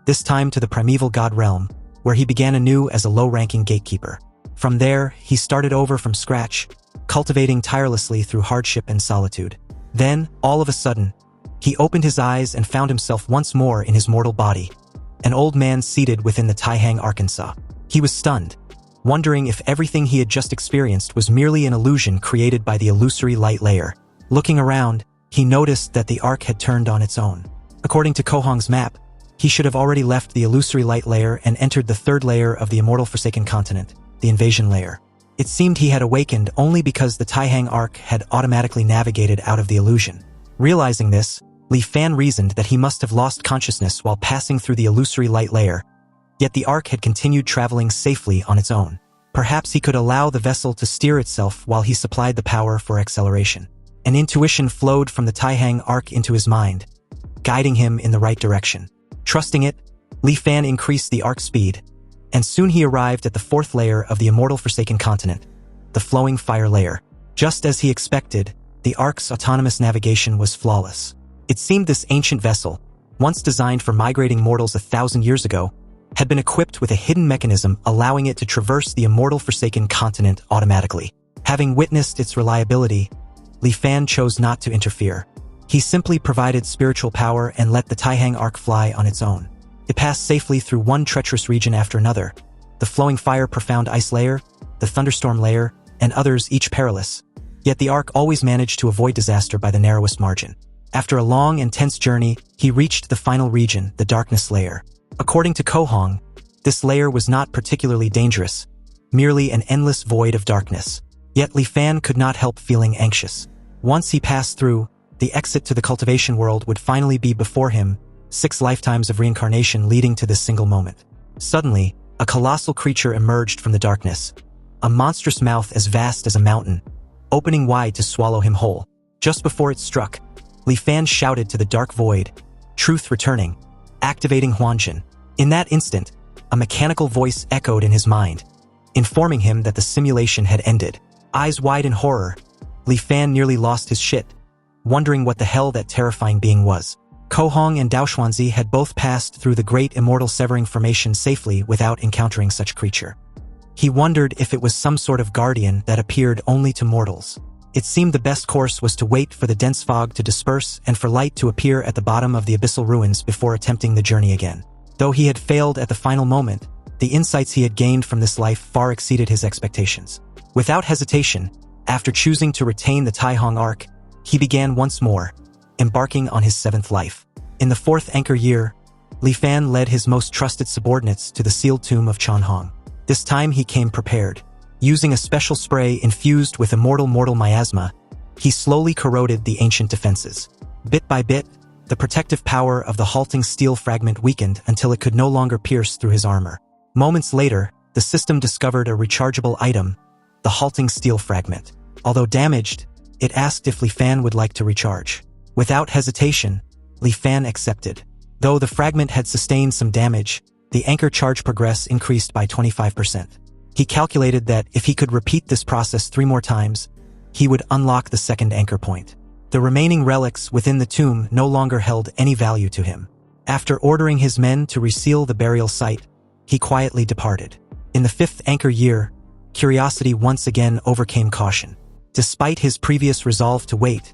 this time to the primeval God realm, where he began anew as a low-ranking gatekeeper. From there, he started over from scratch, cultivating tirelessly through hardship and solitude. Then, all of a sudden, he opened his eyes and found himself once more in his mortal body, an old man seated within the Taihang Arkansas. He was stunned, wondering if everything he had just experienced was merely an illusion created by the illusory light layer. Looking around, he noticed that the ark had turned on its own. According to Ko Hong's map, he should have already left the illusory light layer and entered the 3rd layer of the immortal Forsaken Continent, the invasion layer. It seemed he had awakened only because the Taihang Ark had automatically navigated out of the illusion. Realizing this, Li Fan reasoned that he must have lost consciousness while passing through the illusory light layer, yet the ark had continued traveling safely on its own. Perhaps he could allow the vessel to steer itself while he supplied the power for acceleration. An intuition flowed from the Taihang Ark into his mind, guiding him in the right direction. Trusting it, Li Fan increased the ark's speed, and soon he arrived at the 4th layer of the immortal Forsaken Continent, the flowing fire layer. Just as he expected, the ark's autonomous navigation was flawless. It seemed this ancient vessel, once designed for migrating mortals 1,000 years ago, had been equipped with a hidden mechanism allowing it to traverse the immortal Forsaken Continent automatically. Having witnessed its reliability, Li Fan chose not to interfere. He simply provided spiritual power and let the Taihang Ark fly on its own. It passed safely through one treacherous region after another, the flowing fire profound ice layer, the thunderstorm layer, and others each perilous. Yet the Ark always managed to avoid disaster by the narrowest margin. After a long and tense journey, he reached the final region, the darkness layer. According to Ko Hong, this layer was not particularly dangerous, merely an endless void of darkness. Yet Li Fan could not help feeling anxious. Once he passed through, the exit to the cultivation world would finally be before him, 6 lifetimes of reincarnation leading to this single moment. Suddenly, a colossal creature emerged from the darkness, a monstrous mouth as vast as a mountain, opening wide to swallow him whole. Just before it struck, Li Fan shouted to the dark void, truth returning, activating Huanjin. In that instant, a mechanical voice echoed in his mind, informing him that the simulation had ended. Eyes wide in horror, Li Fan nearly lost his shit, wondering what the hell that terrifying being was. Ko Hong and Dao Xuanzi had both passed through the great immortal severing formation safely without encountering such creature. He wondered if it was some sort of guardian that appeared only to mortals. It seemed the best course was to wait for the dense fog to disperse and for light to appear at the bottom of the abyssal ruins before attempting the journey again. Though he had failed at the final moment, the insights he had gained from this life far exceeded his expectations. Without hesitation, after choosing to retain the Taihong arc, he began once more, embarking on his 7th life. In the 4th anchor year, Li Fan led his most trusted subordinates to the sealed tomb of Chanhong. This time he came prepared. Using a special spray infused with immortal miasma, he slowly corroded the ancient defenses. Bit by bit, the protective power of the halting steel fragment weakened until it could no longer pierce through his armor. Moments later, the system discovered a rechargeable item, the halting steel fragment. Although damaged, it asked if Li Fan would like to recharge. Without hesitation, Li Fan accepted. Though the fragment had sustained some damage, the anchor charge progress increased by 25%. He calculated that if he could repeat this process 3 more times, he would unlock the 2nd anchor point. The remaining relics within the tomb no longer held any value to him. After ordering his men to reseal the burial site, he quietly departed. In the 5th anchor year, curiosity once again overcame caution. Despite his previous resolve to wait,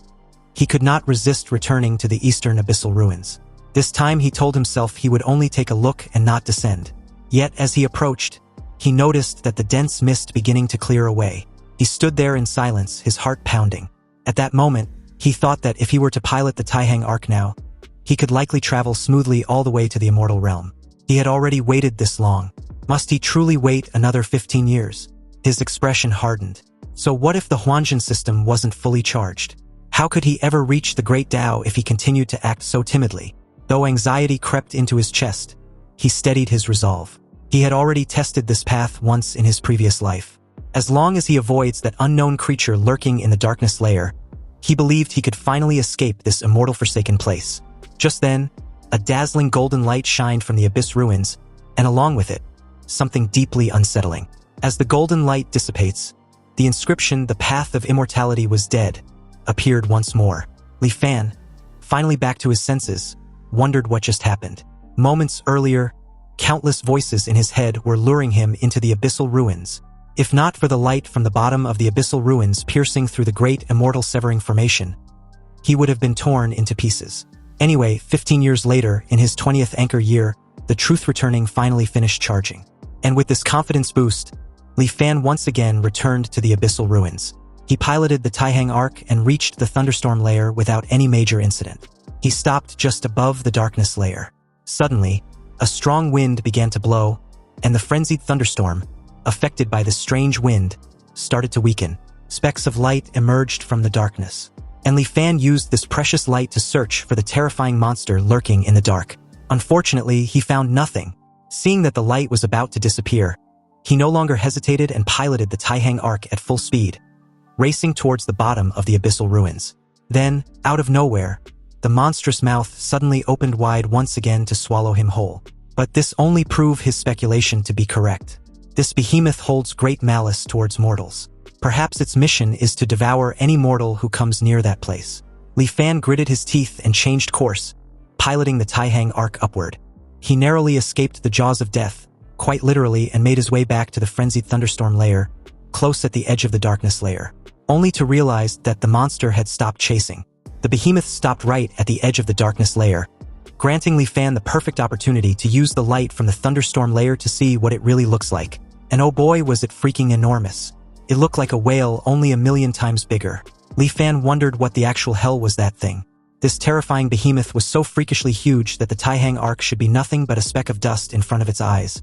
he could not resist returning to the eastern abyssal ruins. This time he told himself he would only take a look and not descend. Yet as he approached, he noticed that the dense mist beginning to clear away. He stood there in silence, his heart pounding. At that moment, he thought that if he were to pilot the Taihang Arc now, he could likely travel smoothly all the way to the immortal realm. He had already waited this long. Must he truly wait another 15 years? His expression hardened. So what if the Huanjin system wasn't fully charged? How could he ever reach the Great Tao if he continued to act so timidly? Though anxiety crept into his chest, he steadied his resolve. He had already tested this path once in his previous life. As long as he avoids that unknown creature lurking in the darkness layer, he believed he could finally escape this immortal forsaken place. Just then, a dazzling golden light shined from the abyss ruins, and along with it, something deeply unsettling. As the golden light dissipates, the inscription, "The Path of Immortality was dead," appeared once more. Li Fan, finally back to his senses, wondered what just happened. Moments earlier, countless voices in his head were luring him into the abyssal ruins. If not for the light from the bottom of the abyssal ruins piercing through the great immortal severing formation, he would have been torn into pieces. Anyway, 15 years later, in his 20th anchor year, the truth returning finally finished charging. And with this confidence boost, Li Fan once again returned to the abyssal ruins. He piloted the Taihang Arc and reached the thunderstorm layer without any major incident. He stopped just above the darkness layer. Suddenly, a strong wind began to blow, and the frenzied thunderstorm, affected by this strange wind, started to weaken. Specks of light emerged from the darkness, and Li Fan used this precious light to search for the terrifying monster lurking in the dark. Unfortunately, he found nothing. Seeing that the light was about to disappear, he no longer hesitated and piloted the Taihang Arc at full speed, racing towards the bottom of the abyssal ruins. Then, out of nowhere, the monstrous mouth suddenly opened wide once again to swallow him whole. But this only proved his speculation to be correct. This behemoth holds great malice towards mortals. Perhaps its mission is to devour any mortal who comes near that place. Li Fan gritted his teeth and changed course, piloting the Taihang Arc upward. He narrowly escaped the jaws of death, quite literally, and made his way back to the frenzied thunderstorm layer, close at the edge of the darkness layer, only to realize that the monster had stopped chasing. The behemoth stopped right at the edge of the darkness layer, granting Li Fan the perfect opportunity to use the light from the thunderstorm layer to see what it really looks like. And oh boy, was it freaking enormous. It looked like a whale, only 1,000,000 times bigger. Li Fan wondered what the actual hell was that thing. This terrifying behemoth was so freakishly huge that the Taihang Arc should be nothing but a speck of dust in front of its eyes.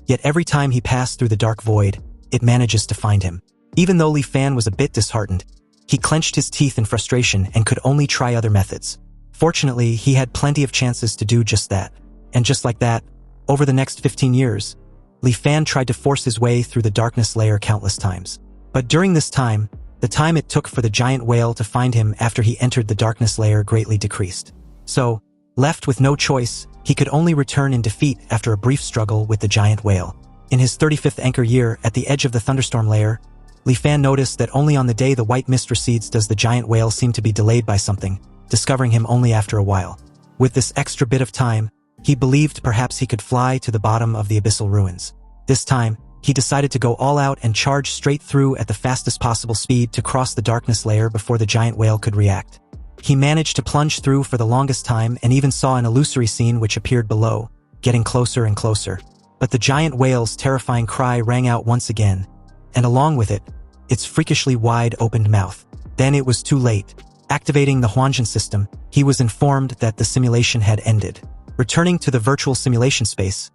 Yet every time he passed through the dark void, it manages to find him. Even though Li Fan was a bit disheartened, he clenched his teeth in frustration and could only try other methods. Fortunately, he had plenty of chances to do just that. And just like that, over the next 15 years, Li Fan tried to force his way through the darkness layer countless times. But during this time, The time it took for the giant whale to find him after he entered the darkness layer greatly decreased. So, left with no choice, he could only return in defeat after a brief struggle with the giant whale. In his 35th anchor year, at the edge of the thunderstorm layer, Li Fan noticed that only on the day the white mist recedes does the giant whale seem to be delayed by something, discovering him only after a while. With this extra bit of time, he believed perhaps he could fly to the bottom of the abyssal ruins. This time, he decided to go all out and charge straight through at the fastest possible speed to cross the darkness layer before the giant whale could react. He managed to plunge through for the longest time and even saw an illusory scene which appeared below, getting closer and closer. But the giant whale's terrifying cry rang out once again, and along with it, its freakishly wide-opened mouth. Then it was too late. Activating the Huanjin system, he was informed that the simulation had ended. Returning to the virtual simulation space,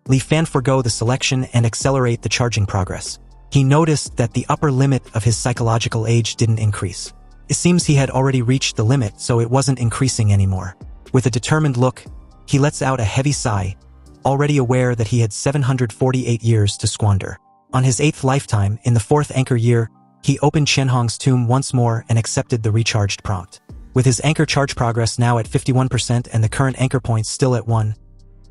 Li Fan forgo the selection and accelerate the charging progress. He noticed that the upper limit of his psychological age didn't increase. It seems he had already reached the limit, so it wasn't increasing anymore. With a determined look, he lets out a heavy sigh, already aware that he had 748 years to squander. On his 8th lifetime, in the 4th anchor year, he opened Shenhong's tomb once more and accepted the recharged prompt. With his anchor charge progress now at 51% and the current anchor points still at 1,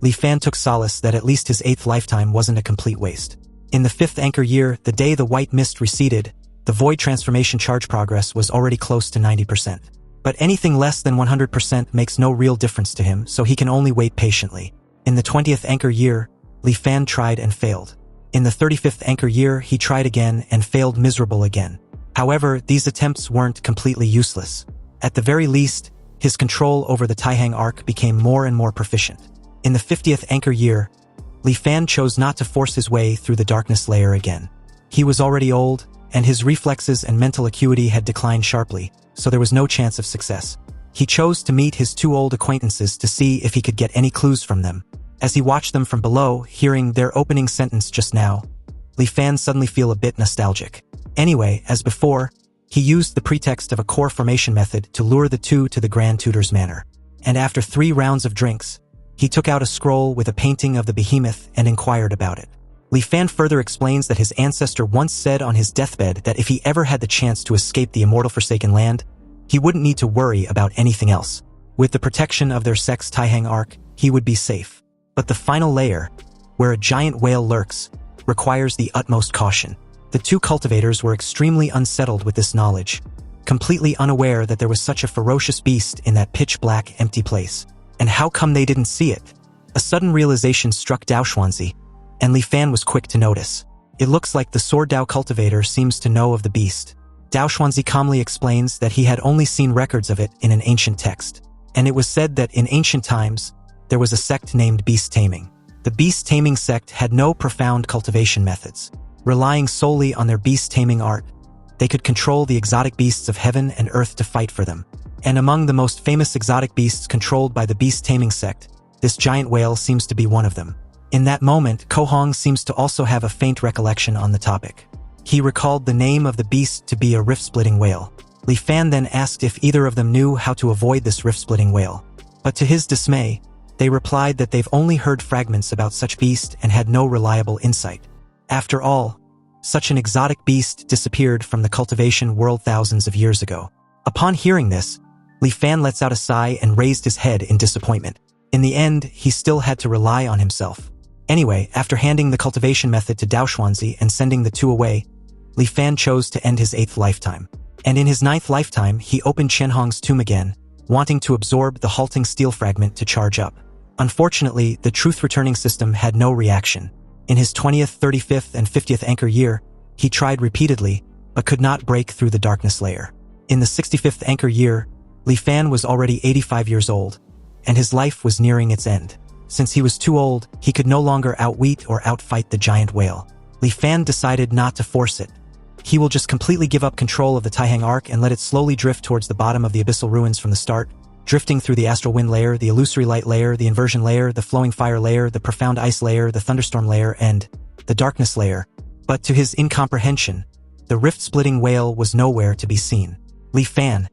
Li Fan took solace that at least his 8th lifetime wasn't a complete waste. In the 5th anchor year, the day the white mist receded, the void transformation charge progress was already close to 90%. But anything less than 100% makes no real difference to him, so he can only wait patiently. In the 20th anchor year, Li Fan tried and failed. In the 35th anchor year, he tried again and failed miserable again. However, these attempts weren't completely useless. At the very least, his control over the Taihang arc became more and more proficient. In the 50th anchor year, Li Fan chose not to force his way through the darkness layer again. He was already old, and his reflexes and mental acuity had declined sharply, so there was no chance of success. He chose to meet his 2 old acquaintances to see if he could get any clues from them. As he watched them from below, hearing their opening sentence just now, Li Fan suddenly feel a bit nostalgic. Anyway, as before, he used the pretext of a core formation method to lure the two to the Grand Tutor's manor. And after 3 rounds of drinks, he took out a scroll with a painting of the behemoth and inquired about it. Li Fan further explains that his ancestor once said on his deathbed that if he ever had the chance to escape the immortal Forsaken Land, he wouldn't need to worry about anything else. With the protection of their sex Taihang arc, he would be safe. But the final layer, where a giant whale lurks, requires the utmost caution. The 2 cultivators were extremely unsettled with this knowledge, completely unaware that there was such a ferocious beast in that pitch-black, empty place. And how come they didn't see it? A sudden realization struck Dao Xuanzi, and Li Fan was quick to notice. It looks like the Sword Dao cultivator seems to know of the beast. Dao Xuanzi calmly explains that he had only seen records of it in an ancient text, and it was said that in ancient times, there was a sect named Beast Taming. The Beast Taming sect had no profound cultivation methods. Relying solely on their beast taming art, they could control the exotic beasts of heaven and earth to fight for them. And among the most famous exotic beasts controlled by the Beast Taming sect, this giant whale seems to be one of them. In that moment, Ko Hong seems to also have a faint recollection on the topic. He recalled the name of the beast to be a rift-splitting whale. Li Fan then asked if either of them knew how to avoid this rift-splitting whale. But to his dismay, they replied that they've only heard fragments about such beast and had no reliable insight. After all, such an exotic beast disappeared from the cultivation world thousands of years ago. Upon hearing this, Li Fan lets out a sigh and raised his head in disappointment. In the end, he still had to rely on himself. Anyway, after handing the cultivation method to Dao Xuanzi and sending the 2 away, Li Fan chose to end his 8th lifetime. And in his 9th lifetime, he opened Shenhong's tomb again, wanting to absorb the halting steel fragment to charge up. Unfortunately, the truth-returning system had no reaction. In his 20th, 35th, and 50th anchor year, he tried repeatedly, but could not break through the darkness layer. In the 65th anchor year, Li Fan was already 85 years old, and his life was nearing its end. Since he was too old, he could no longer outwit or outfight the giant whale. Li Fan decided not to force it. He will just completely give up control of the Taihang arc and let it slowly drift towards the bottom of the abyssal ruins from the start, drifting through the astral wind layer, the illusory light layer, the inversion layer, the flowing fire layer, the profound ice layer, the thunderstorm layer, and the darkness layer. But to his incomprehension, the rift-splitting whale was nowhere to be seen. Li Fan,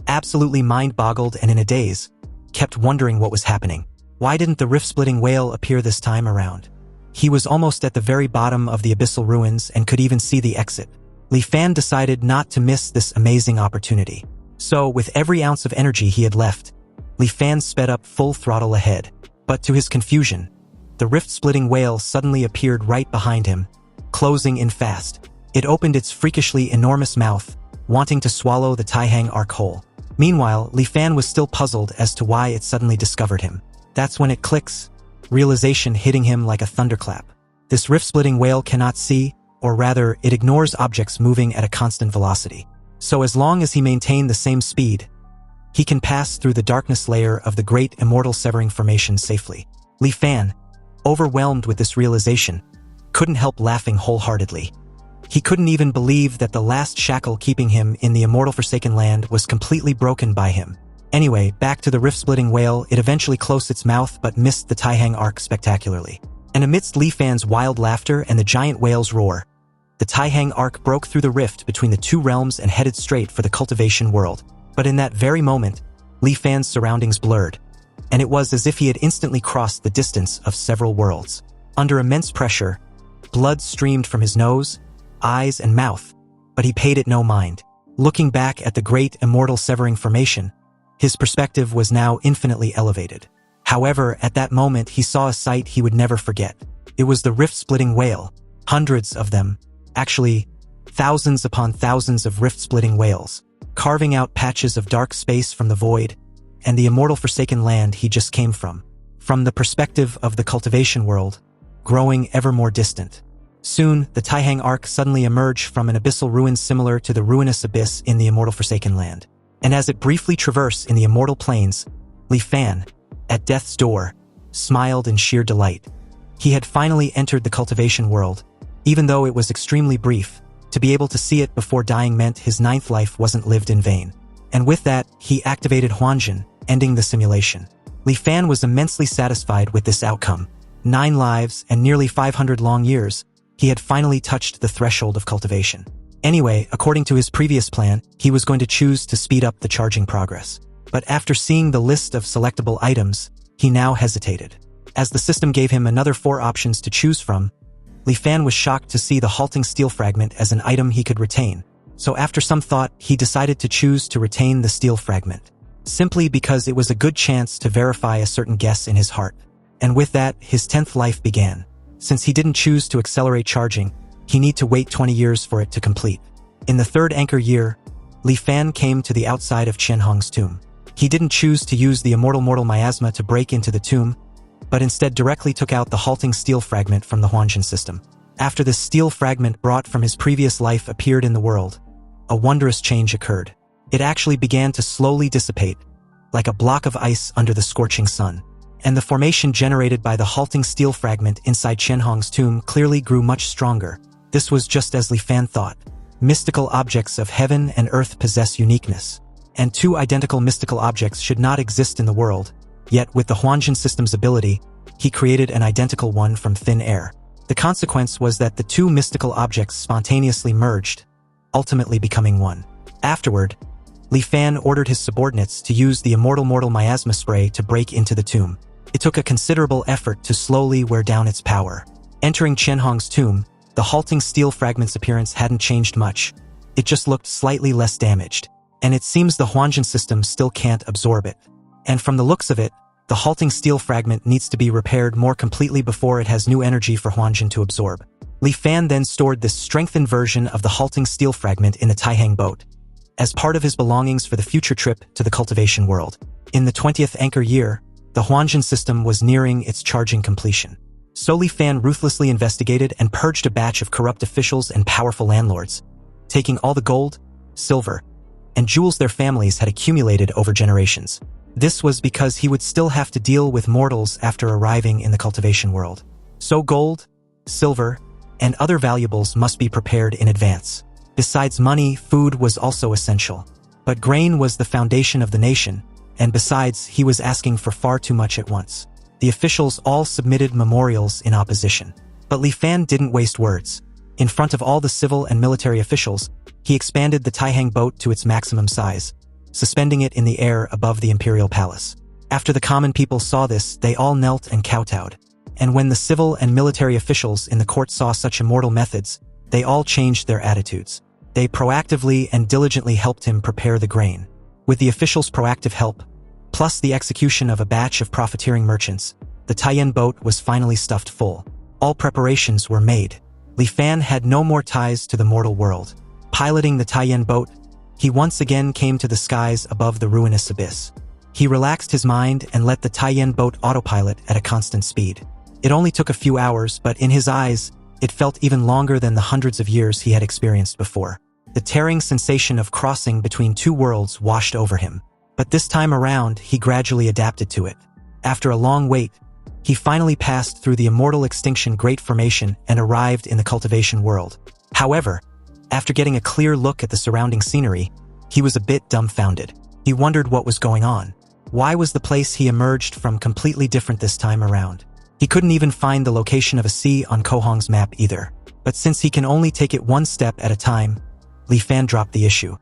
absolutely mind-boggled and in a daze, kept wondering what was happening. Why didn't the rift-splitting whale appear this time around? He was almost at the very bottom of the abyssal ruins and could even see the exit. Li Fan decided not to miss this amazing opportunity. So, with every ounce of energy he had left, Li Fan sped up full throttle ahead. But to his confusion, the rift-splitting whale suddenly appeared right behind him, closing in fast. It opened its freakishly enormous mouth, wanting to swallow the Taihang arc whole. Meanwhile, Li Fan was still puzzled as to why it suddenly discovered him. That's when it clicks, realization hitting him like a thunderclap. This rift-splitting whale cannot see, or rather, it ignores objects moving at a constant velocity. So as long as he maintained the same speed, he can pass through the darkness layer of the Great Immortal Severing Formation safely. Li Fan, overwhelmed with this realization, couldn't help laughing wholeheartedly. He couldn't even believe that the last shackle keeping him in the immortal Forsaken Land was completely broken by him. Anyway, back to the rift-splitting whale, it eventually closed its mouth but missed the Taihang arc spectacularly. And amidst Li Fan's wild laughter and the giant whale's roar, the Taihang arc broke through the rift between the two realms and headed straight for the cultivation world. But in that very moment, Li Fan's surroundings blurred, and it was as if he had instantly crossed the distance of several worlds. Under immense pressure, blood streamed from his nose, eyes, and mouth, but he paid it no mind. Looking back at the Great Immortal Severing Formation, his perspective was now infinitely elevated. However, at that moment he saw a sight he would never forget. It was the rift-splitting whale, hundreds of them, actually, thousands upon thousands of rift-splitting whales, carving out patches of dark space from the void and the immortal Forsaken Land he just came from. From the perspective of the cultivation world, growing ever more distant. Soon, the Taihang arc suddenly emerged from an abyssal ruin similar to the ruinous abyss in the immortal Forsaken Land. And as it briefly traversed in the immortal plains, Li Fan, at death's door, smiled in sheer delight. He had finally entered the cultivation world, even though it was extremely brief. To be able to see it before dying meant his ninth life wasn't lived in vain. And with that, he activated Huanjin, ending the simulation. Li Fan was immensely satisfied with this outcome. 9 lives and nearly 500 long years, he had finally touched the threshold of cultivation. Anyway, according to his previous plan, he was going to choose to speed up the charging progress. But after seeing the list of selectable items, he now hesitated. As the system gave him another 4 options to choose from, Li Fan was shocked to see the halting steel fragment as an item he could retain. So after some thought, he decided to choose to retain the steel fragment, simply because it was a good chance to verify a certain guess in his heart. And with that, his 10th life began. Since he didn't choose to accelerate charging, he need to wait 20 years for it to complete. In the 3rd anchor year, Li Fan came to the outside of Qianhong's tomb. He didn't choose to use the immortal miasma to break into the tomb, but instead directly took out the halting steel fragment from the Huanjin system. After this steel fragment brought from his previous life appeared in the world, a wondrous change occurred. It actually began to slowly dissipate, like a block of ice under the scorching sun. And the formation generated by the halting steel fragment inside Qianhong's tomb clearly grew much stronger. This was just as Li Fan thought. Mystical objects of heaven and earth possess uniqueness, and 2 identical mystical objects should not exist in the world. Yet with the Huanjin system's ability, he created an identical one from thin air. The consequence was that the 2 mystical objects spontaneously merged, ultimately becoming one. Afterward, Li Fan ordered his subordinates to use the immortal miasma spray to break into the tomb. It took a considerable effort to slowly wear down its power. Entering Qianhong's tomb, the halting steel fragment's appearance hadn't changed much. It just looked slightly less damaged, and it seems the Huanjin system still can't absorb it. And from the looks of it, the halting steel fragment needs to be repaired more completely before it has new energy for Huanjin to absorb. Li Fan then stored this strengthened version of the halting steel fragment in the Taihang boat, as part of his belongings for the future trip to the cultivation world. In the 20th anchor year, the Huanjin system was nearing its charging completion. So Li Fan ruthlessly investigated and purged a batch of corrupt officials and powerful landlords, taking all the gold, silver, and jewels their families had accumulated over generations. This was because he would still have to deal with mortals after arriving in the cultivation world. So gold, silver, and other valuables must be prepared in advance. Besides money, food was also essential. But grain was the foundation of the nation, and besides, he was asking for far too much at once. The officials all submitted memorials in opposition. But Li Fan didn't waste words. In front of all the civil and military officials, he expanded the Taihang boat to its maximum size, suspending it in the air above the imperial palace. After the common people saw this, they all knelt and kowtowed. And when the civil and military officials in the court saw such immortal methods, they all changed their attitudes. They proactively and diligently helped him prepare the grain. With the officials' proactive help, plus the execution of a batch of profiteering merchants, the Taiyan boat was finally stuffed full. All preparations were made. Li Fan had no more ties to the mortal world. Piloting the Taiyan boat, he once again came to the skies above the ruinous abyss. He relaxed his mind and let the Taiyan boat autopilot at a constant speed. It only took a few hours, but in his eyes, it felt even longer than the hundreds of years he had experienced before. The tearing sensation of crossing between two worlds washed over him. But this time around, he gradually adapted to it. After a long wait, he finally passed through the immortal extinction Great Formation and arrived in the cultivation world. However, after getting a clear look at the surrounding scenery, he was a bit dumbfounded. He wondered what was going on. Why was the place he emerged from completely different this time around? He couldn't even find the location of a sea on Kohong's map either. But since he can only take it one step at a time, Li Fan dropped the issue.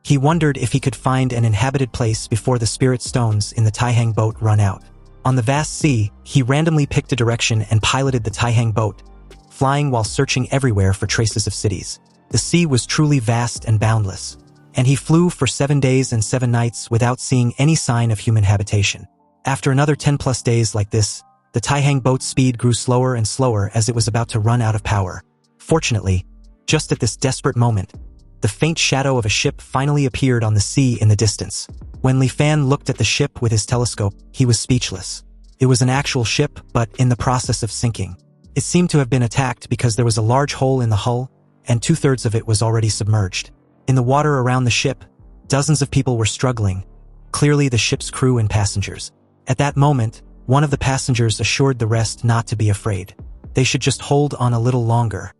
He wondered if he could find an inhabited place before the spirit stones in the Taihang boat run out. On the vast sea, he randomly picked a direction and piloted the Taihang boat, flying while searching everywhere for traces of cities. The sea was truly vast and boundless, and he flew for 7 days and 7 nights without seeing any sign of human habitation. After another 10+ days like this, the Taihang boat's speed grew slower and slower as it was about to run out of power. Fortunately, just at this desperate moment, the faint shadow of a ship finally appeared on the sea in the distance. When Li Fan looked at the ship with his telescope, he was speechless. It was an actual ship, but in the process of sinking. It seemed to have been attacked because there was a large hole in the hull, and 2/3 of it was already submerged. In the water around the ship, dozens of people were struggling, clearly the ship's crew and passengers. At that moment, one of the passengers assured the rest not to be afraid. They should just hold on a little longer.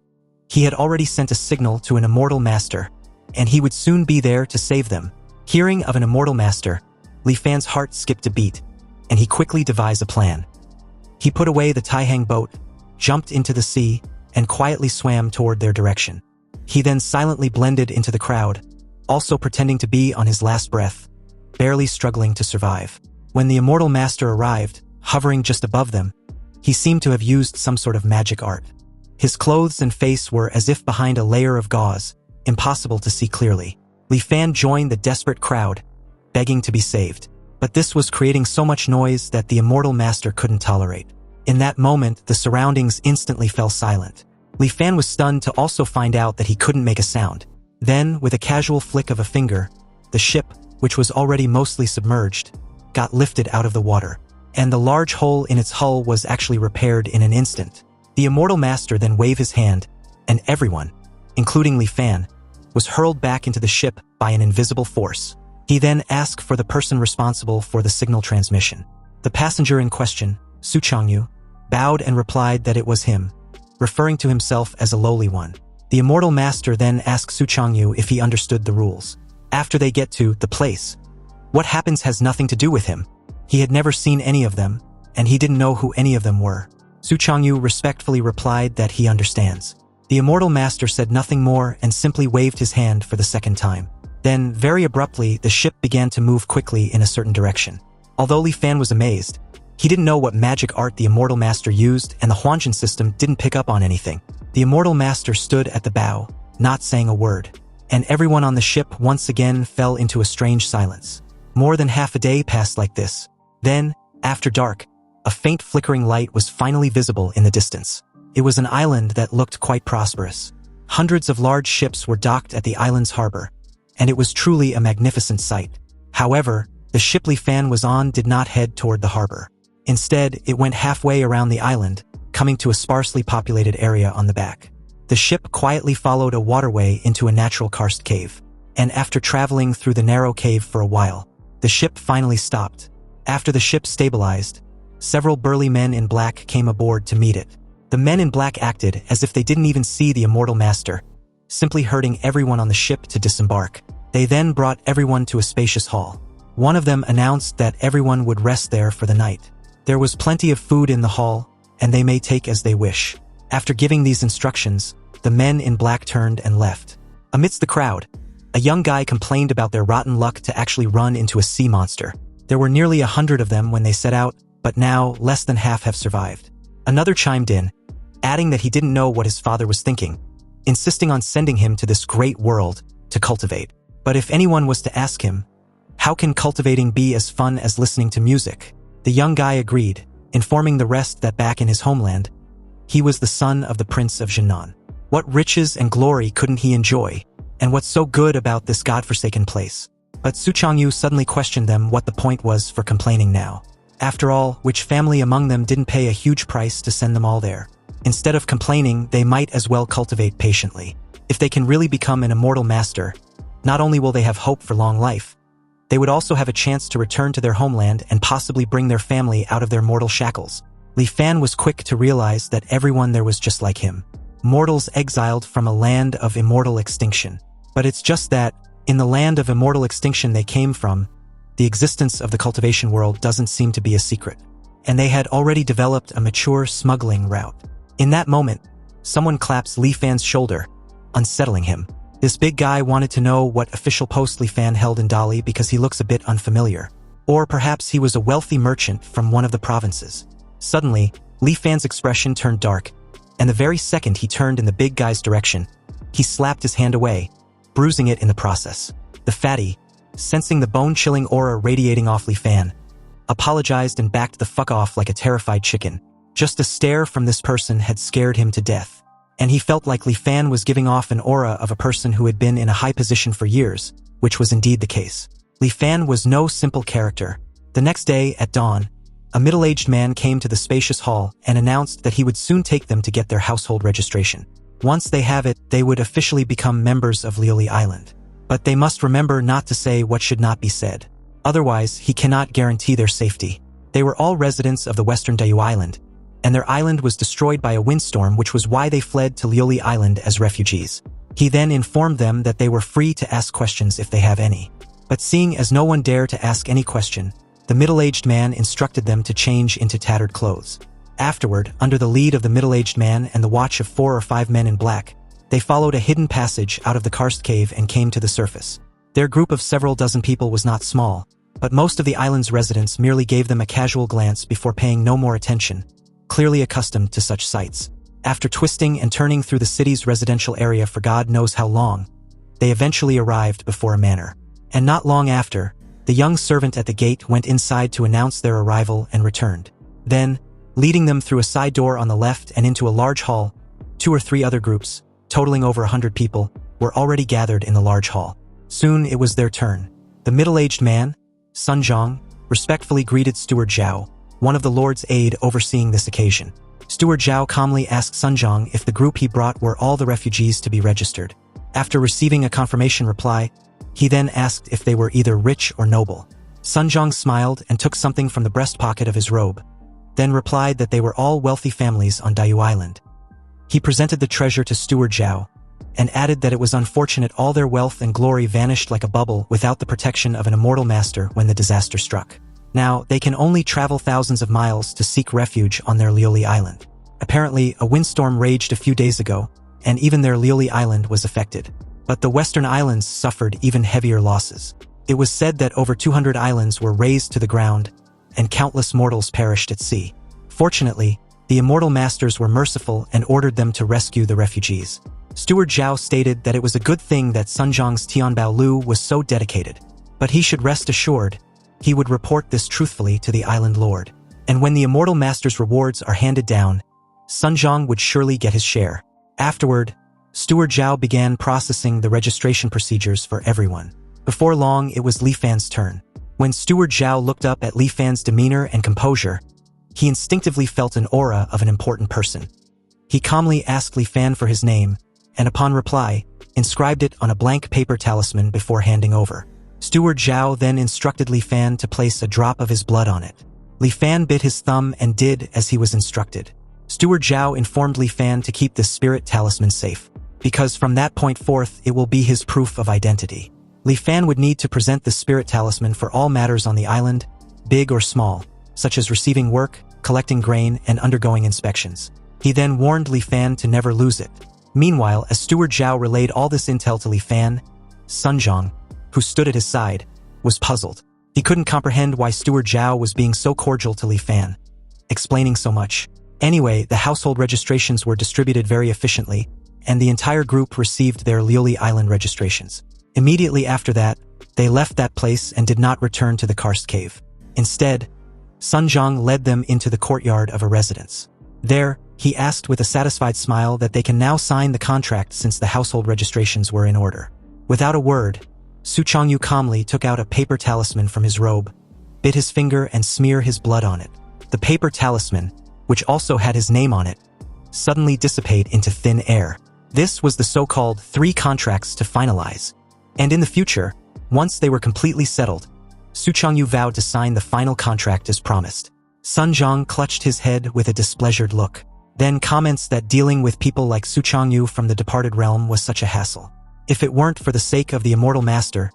He had already sent a signal to an immortal master, and he would soon be there to save them. Hearing of an immortal master, Li Fan's heart skipped a beat, and he quickly devised a plan. He put away the Taihang boat, jumped into the sea, and quietly swam toward their direction. He then silently blended into the crowd, also pretending to be on his last breath, barely struggling to survive. When the immortal master arrived, hovering just above them, he seemed to have used some sort of magic art. His clothes and face were as if behind a layer of gauze, impossible to see clearly. Li Fan joined the desperate crowd, begging to be saved. But this was creating so much noise that the immortal master couldn't tolerate. In that moment, the surroundings instantly fell silent. Li Fan was stunned to also find out that he couldn't make a sound. Then, with a casual flick of a finger, the ship, which was already mostly submerged, got lifted out of the water, and the large hole in its hull was actually repaired in an instant. The immortal master then waved his hand, and everyone, including Li Fan, was hurled back into the ship by an invisible force. He then asked for the person responsible for the signal transmission. The passenger in question, Su Changyu, bowed and replied that it was him, referring to himself as a lowly one. The immortal master then asked Su Changyu if he understood the rules. After they get to the place, what happens has nothing to do with him. He had never seen any of them, and he didn't know who any of them were. Su Changyu respectfully replied that he understands. The immortal master said nothing more and simply waved his hand for the second time. Then, very abruptly, the ship began to move quickly in a certain direction. Although Li Fan was amazed, he didn't know what magic art the immortal master used, and the Huanjin system didn't pick up on anything. The immortal master stood at the bow, not saying a word, and everyone on the ship once again fell into a strange silence. More than half a day passed like this. Then, after dark, a faint flickering light was finally visible in the distance. It was an island that looked quite prosperous. Hundreds of large ships were docked at the island's harbor, and it was truly a magnificent sight. However, the ship Li Fan was on did not head toward the harbor. Instead, it went halfway around the island, coming to a sparsely populated area on the back. The ship quietly followed a waterway into a natural karst cave, and after traveling through the narrow cave for a while, the ship finally stopped. After the ship stabilized, several burly men in black came aboard to meet it. The men in black acted as if they didn't even see the immortal master, simply herding everyone on the ship to disembark. They then brought everyone to a spacious hall. One of them announced that everyone would rest there for the night. There was plenty of food in the hall, and they may take as they wish. After giving these instructions, the men in black turned and left. Amidst the crowd, a young guy complained about their rotten luck to actually run into a sea monster. There were nearly 100 of them when they set out, but now less than half have survived. Another chimed in, adding that he didn't know what his father was thinking, insisting on sending him to this great world to cultivate. But if anyone was to ask him, how can cultivating be as fun as listening to music? The young guy agreed, informing the rest that back in his homeland, he was the son of the Prince of Jinan. What riches and glory couldn't he enjoy? And what's so good about this godforsaken place? But Su Changyu suddenly questioned them what the point was for complaining now. After all, which family among them didn't pay a huge price to send them all there? Instead of complaining, they might as well cultivate patiently. If they can really become an immortal master, not only will they have hope for long life, they would also have a chance to return to their homeland and possibly bring their family out of their mortal shackles. Li Fan was quick to realize that everyone there was just like him. Mortals exiled from a land of immortal extinction. But it's just that, in the land of immortal extinction they came from, the existence of the cultivation world doesn't seem to be a secret. And they had already developed a mature smuggling route. In that moment, someone claps Li Fan's shoulder, unsettling him. This big guy wanted to know what official post Li Fan held in Dali because he looks a bit unfamiliar. Or perhaps he was a wealthy merchant from one of the provinces. Suddenly, Li Fan's expression turned dark, and the very second he turned in the big guy's direction, he slapped his hand away, bruising it in the process. The fatty, sensing the bone-chilling aura radiating off Li Fan, apologized and backed the fuck off like a terrified chicken. Just a stare from this person had scared him to death, and he felt like Li Fan was giving off an aura of a person who had been in a high position for years, which was indeed the case. Li Fan was no simple character. The next day, at dawn, a middle-aged man came to the spacious hall and announced that he would soon take them to get their household registration. Once they have it, they would officially become members of Liuli Island. But they must remember not to say what should not be said. Otherwise, he cannot guarantee their safety. They were all residents of the western Dayu Island, and their island was destroyed by a windstorm, which was why they fled to Liuli Island as refugees. He then informed them that they were free to ask questions if they have any. But seeing as no one dared to ask any question, the middle-aged man instructed them to change into tattered clothes. Afterward, under the lead of the middle-aged man and the watch of 4 or 5 men in black, they followed a hidden passage out of the karst cave and came to the surface. Their group of several dozen people was not small, but most of the island's residents merely gave them a casual glance before paying no more attention, clearly accustomed to such sights. After twisting and turning through the city's residential area for God knows how long, they eventually arrived before a manor. And not long after, the young servant at the gate went inside to announce their arrival and returned. Then, leading them through a side door on the left and into a large hall, 2 or 3 other groups, totaling over 100 people, were already gathered in the large hall. Soon it was their turn. The middle-aged man, Sun Zhang, respectfully greeted Steward Zhao, one of the Lord's aide overseeing this occasion. Steward Zhao calmly asked Sun Zhang if the group he brought were all the refugees to be registered. After receiving a confirmation reply, he then asked if they were either rich or noble. Sun Zhang smiled and took something from the breast pocket of his robe, then replied that they were all wealthy families on Dayu Island. He presented the treasure to Steward Zhao, and added that it was unfortunate all their wealth and glory vanished like a bubble without the protection of an immortal master when the disaster struck. Now, they can only travel thousands of miles to seek refuge on their Liuli Island. Apparently, a windstorm raged a few days ago, and even their Liuli Island was affected. But the western islands suffered even heavier losses. It was said that over 200 islands were razed to the ground, and countless mortals perished at sea. Fortunately, the immortal masters were merciful and ordered them to rescue the refugees. Steward Zhao stated that it was a good thing that Sun Zhang's Tianbao Lu was so dedicated, but he should rest assured he would report this truthfully to the island lord. And when the immortal master's rewards are handed down, Sun Zhang would surely get his share. Afterward, Steward Zhao began processing the registration procedures for everyone. Before long, it was Li Fan's turn. When Steward Zhao looked up at Li Fan's demeanor and composure, he instinctively felt an aura of an important person. He calmly asked Li Fan for his name, and upon reply, inscribed it on a blank paper talisman before handing over. Steward Zhao then instructed Li Fan to place a drop of his blood on it. Li Fan bit his thumb and did as he was instructed. Steward Zhao informed Li Fan to keep this spirit talisman safe, because from that point forth it will be his proof of identity. Li Fan would need to present the spirit talisman for all matters on the island, big or small, such as receiving work, collecting grain, and undergoing inspections. He then warned Li Fan to never lose it. Meanwhile, as Steward Zhao relayed all this intel to Li Fan, Sun Zhang, who stood at his side, was puzzled. He couldn't comprehend why Steward Zhao was being so cordial to Li Fan, explaining so much. Anyway, the household registrations were distributed very efficiently, and the entire group received their Liuli Island registrations. Immediately after that, they left that place and did not return to the karst cave. Instead, Sun Zhang led them into the courtyard of a residence. There, he asked with a satisfied smile that they can now sign the contract since the household registrations were in order. Without a word, Su Changyu calmly took out a paper talisman from his robe, bit his finger and smeared his blood on it. The paper talisman, which also had his name on it, suddenly dissipated into thin air. This was the so-called 3 contracts to finalize. And in the future, once they were completely settled, Su Changyu vowed to sign the final contract as promised. Sun Zhang clutched his head with a displeasured look, then comments that dealing with people like Su Changyu from the departed realm was such a hassle. If it weren't for the sake of the immortal master,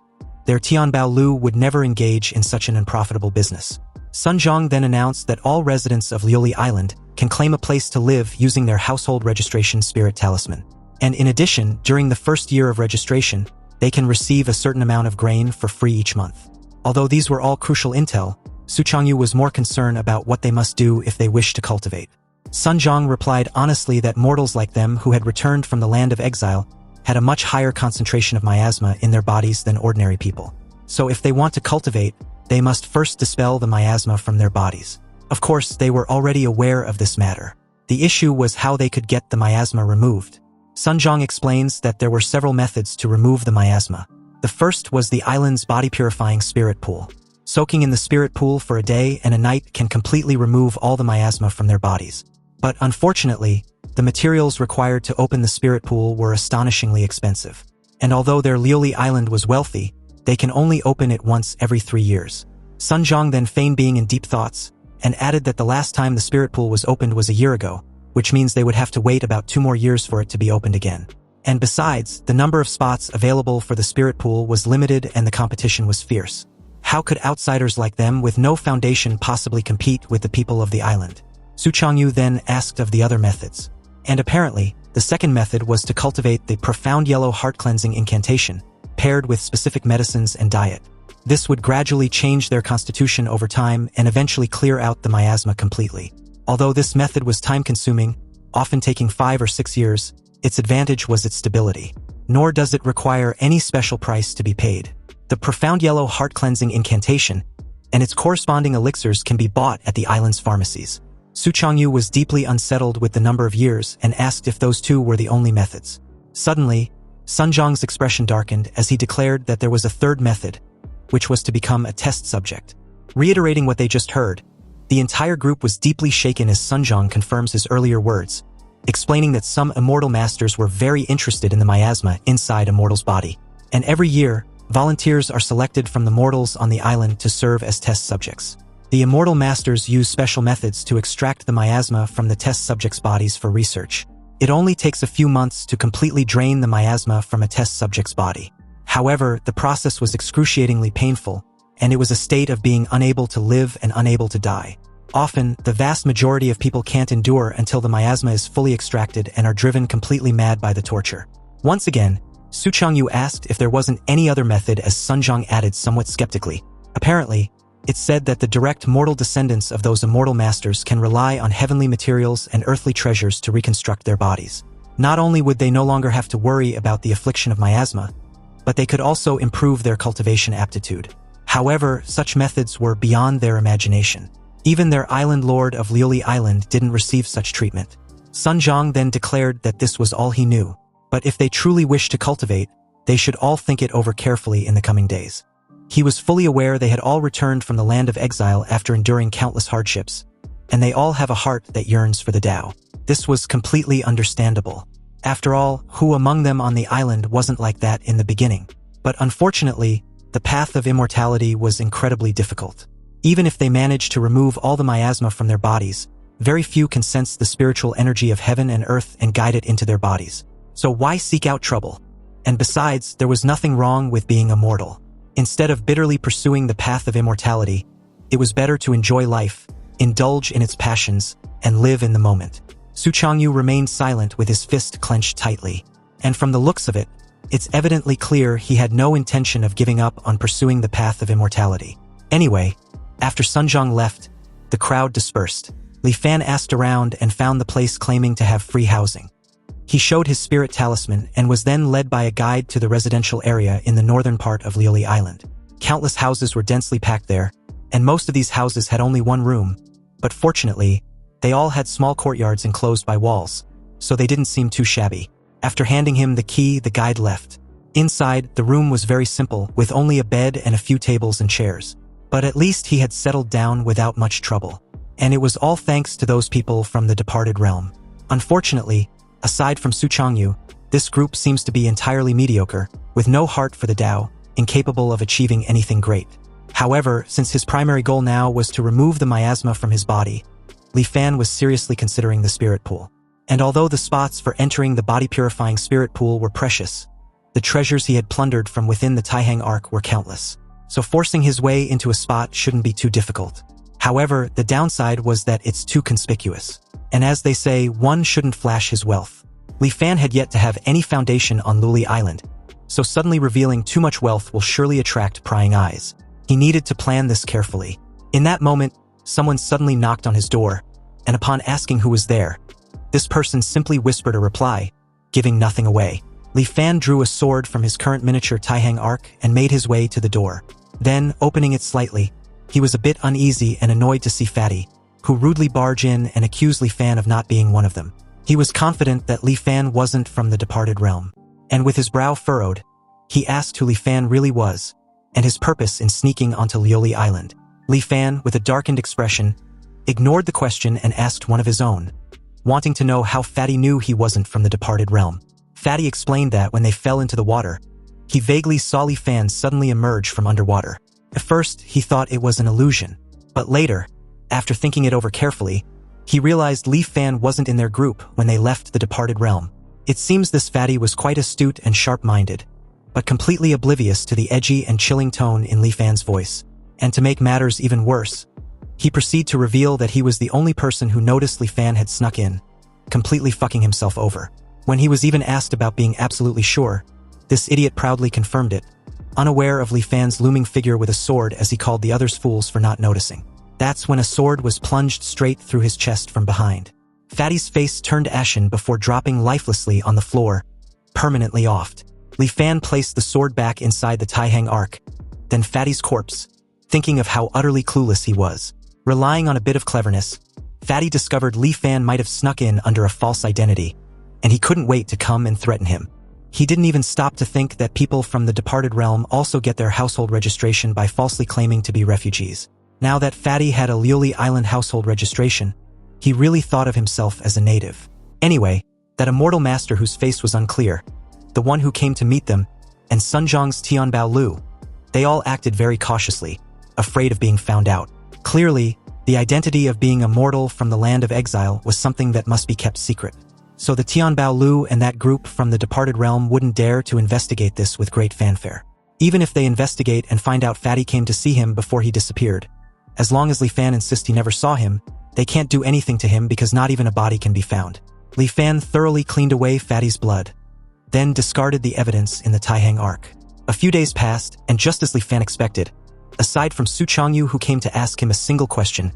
their Tianbao Lu would never engage in such an unprofitable business. Sun Zhang then announced that all residents of Liuli Island can claim a place to live using their household registration spirit talisman. And in addition, during the first year of registration, they can receive a certain amount of grain for free each month. Although these were all crucial intel, Su Changyu was more concerned about what they must do if they wish to cultivate. Sun Zhang replied honestly that mortals like them who had returned from the land of exile had a much higher concentration of miasma in their bodies than ordinary people. So if they want to cultivate, they must first dispel the miasma from their bodies. Of course, they were already aware of this matter. The issue was how they could get the miasma removed. Sun Zhang explains that there were several methods to remove the miasma. The first was the island's body-purifying spirit pool. Soaking in the spirit pool for a day and a night can completely remove all the miasma from their bodies. But unfortunately, the materials required to open the spirit pool were astonishingly expensive. And although their Liuli Island was wealthy, they can only open it once every 3 years. Sun Zhang then feigned being in deep thoughts, and added that the last time the spirit pool was opened was a year ago, which means they would have to wait about 2 more years for it to be opened again. And besides, the number of spots available for the spirit pool was limited and the competition was fierce. How could outsiders like them with no foundation possibly compete with the people of the island? Su Changyu then asked of the other methods. And apparently, the second method was to cultivate the profound yellow heart-cleansing incantation, paired with specific medicines and diet. This would gradually change their constitution over time and eventually clear out the miasma completely. Although this method was time-consuming, often taking 5 or 6 years, its advantage was its stability. Nor does it require any special price to be paid. The profound yellow heart-cleansing incantation and its corresponding elixirs can be bought at the island's pharmacies. Su Changyu was deeply unsettled with the number of years and asked if those 2 were the only methods. Suddenly, Sun Zhang's expression darkened as he declared that there was a third method, which was to become a test subject. Reiterating what they just heard, the entire group was deeply shaken as Sun Zhang confirms his earlier words, explaining that some immortal masters were very interested in the miasma inside a mortal's body. And every year, volunteers are selected from the mortals on the island to serve as test subjects. The immortal masters use special methods to extract the miasma from the test subjects' bodies for research. It only takes a few months to completely drain the miasma from a test subject's body. However, the process was excruciatingly painful, and it was a state of being unable to live and unable to die. Often, the vast majority of people can't endure until the miasma is fully extracted and are driven completely mad by the torture. Once again, Su Changyu asked if there wasn't any other method as Sun Zhang added somewhat skeptically. Apparently, it's said that the direct mortal descendants of those immortal masters can rely on heavenly materials and earthly treasures to reconstruct their bodies. Not only would they no longer have to worry about the affliction of miasma, but they could also improve their cultivation aptitude. However, such methods were beyond their imagination. Even their island lord of Liuli Island didn't receive such treatment. Sun Zhang then declared that this was all he knew, but if they truly wished to cultivate, they should all think it over carefully in the coming days. He was fully aware they had all returned from the land of exile after enduring countless hardships, and they all have a heart that yearns for the Tao. This was completely understandable. After all, who among them on the island wasn't like that in the beginning? But unfortunately, the path of immortality was incredibly difficult. Even if they managed to remove all the miasma from their bodies, very few can sense the spiritual energy of heaven and earth and guide it into their bodies. So why seek out trouble? And besides, there was nothing wrong with being immortal. Instead of bitterly pursuing the path of immortality, it was better to enjoy life, indulge in its passions, and live in the moment. Su Changyu remained silent with his fist clenched tightly. And from the looks of it, it's evidently clear he had no intention of giving up on pursuing the path of immortality. Anyway, after Sun Zhang left, the crowd dispersed. Li Fan asked around and found the place claiming to have free housing. He showed his spirit talisman and was then led by a guide to the residential area in the northern part of Lioli Island. Countless houses were densely packed there, and most of these houses had only one room, but fortunately, they all had small courtyards enclosed by walls, so they didn't seem too shabby. After handing him the key, the guide left. Inside, the room was very simple, with only a bed and a few tables and chairs. But at least he had settled down without much trouble. And it was all thanks to those people from the departed realm. Unfortunately, aside from Su Changyu, this group seems to be entirely mediocre, with no heart for the Tao, incapable of achieving anything great. However, since his primary goal now was to remove the miasma from his body, Li Fan was seriously considering the spirit pool. And although the spots for entering the body-purifying spirit pool were precious, the treasures he had plundered from within the Taihang Arc were countless. So forcing his way into a spot shouldn't be too difficult. However, the downside was that it's too conspicuous. And as they say, one shouldn't flash his wealth. Li Fan had yet to have any foundation on Lioli Island, so suddenly revealing too much wealth will surely attract prying eyes. He needed to plan this carefully. In that moment, someone suddenly knocked on his door, and upon asking who was there, this person simply whispered a reply, giving nothing away. Li Fan drew a sword from his current miniature Taihang Arc and made his way to the door. Then, opening it slightly, he was a bit uneasy and annoyed to see Fatty, who rudely barged in and accused Li Fan of not being one of them. He was confident that Li Fan wasn't from the departed realm. And with his brow furrowed, he asked who Li Fan really was, and his purpose in sneaking onto Lioli Island. Li Fan, with a darkened expression, ignored the question and asked one of his own, wanting to know how Fatty knew he wasn't from the departed realm. Fatty explained that when they fell into the water, he vaguely saw Li Fan suddenly emerge from underwater. At first, he thought it was an illusion, but later, after thinking it over carefully, he realized Li Fan wasn't in their group when they left the departed realm. It seems this Fatty was quite astute and sharp-minded, but completely oblivious to the edgy and chilling tone in Li Fan's voice. And to make matters even worse, he proceeded to reveal that he was the only person who noticed Li Fan had snuck in, completely fucking himself over. When he was even asked about being absolutely sure, this idiot proudly confirmed it, unaware of Li Fan's looming figure with a sword as he called the others fools for not noticing. That's when a sword was plunged straight through his chest from behind. Fatty's face turned ashen before dropping lifelessly on the floor, permanently offed. Li Fan placed the sword back inside the Taihang Arc, then Fatty's corpse, thinking of how utterly clueless he was. Relying on a bit of cleverness, Fatty discovered Li Fan might have snuck in under a false identity, and he couldn't wait to come and threaten him. He didn't even stop to think that people from the departed realm also get their household registration by falsely claiming to be refugees. Now that Fatty had a Lioli Island household registration, he really thought of himself as a native. Anyway, that immortal master whose face was unclear, the one who came to meet them, and Sunjong's Tianbao Lu, they all acted very cautiously, afraid of being found out. Clearly, the identity of being immortal from the land of exile was something that must be kept secret. So the Tianbao Lu and that group from the departed realm wouldn't dare to investigate this with great fanfare. Even if they investigate and find out Fatty came to see him before he disappeared, as long as Li Fan insists he never saw him, they can't do anything to him because not even a body can be found. Li Fan thoroughly cleaned away Fatty's blood, then discarded the evidence in the Taihang Arc. A few days passed, and just as Li Fan expected, aside from Su Changyu who came to ask him a single question,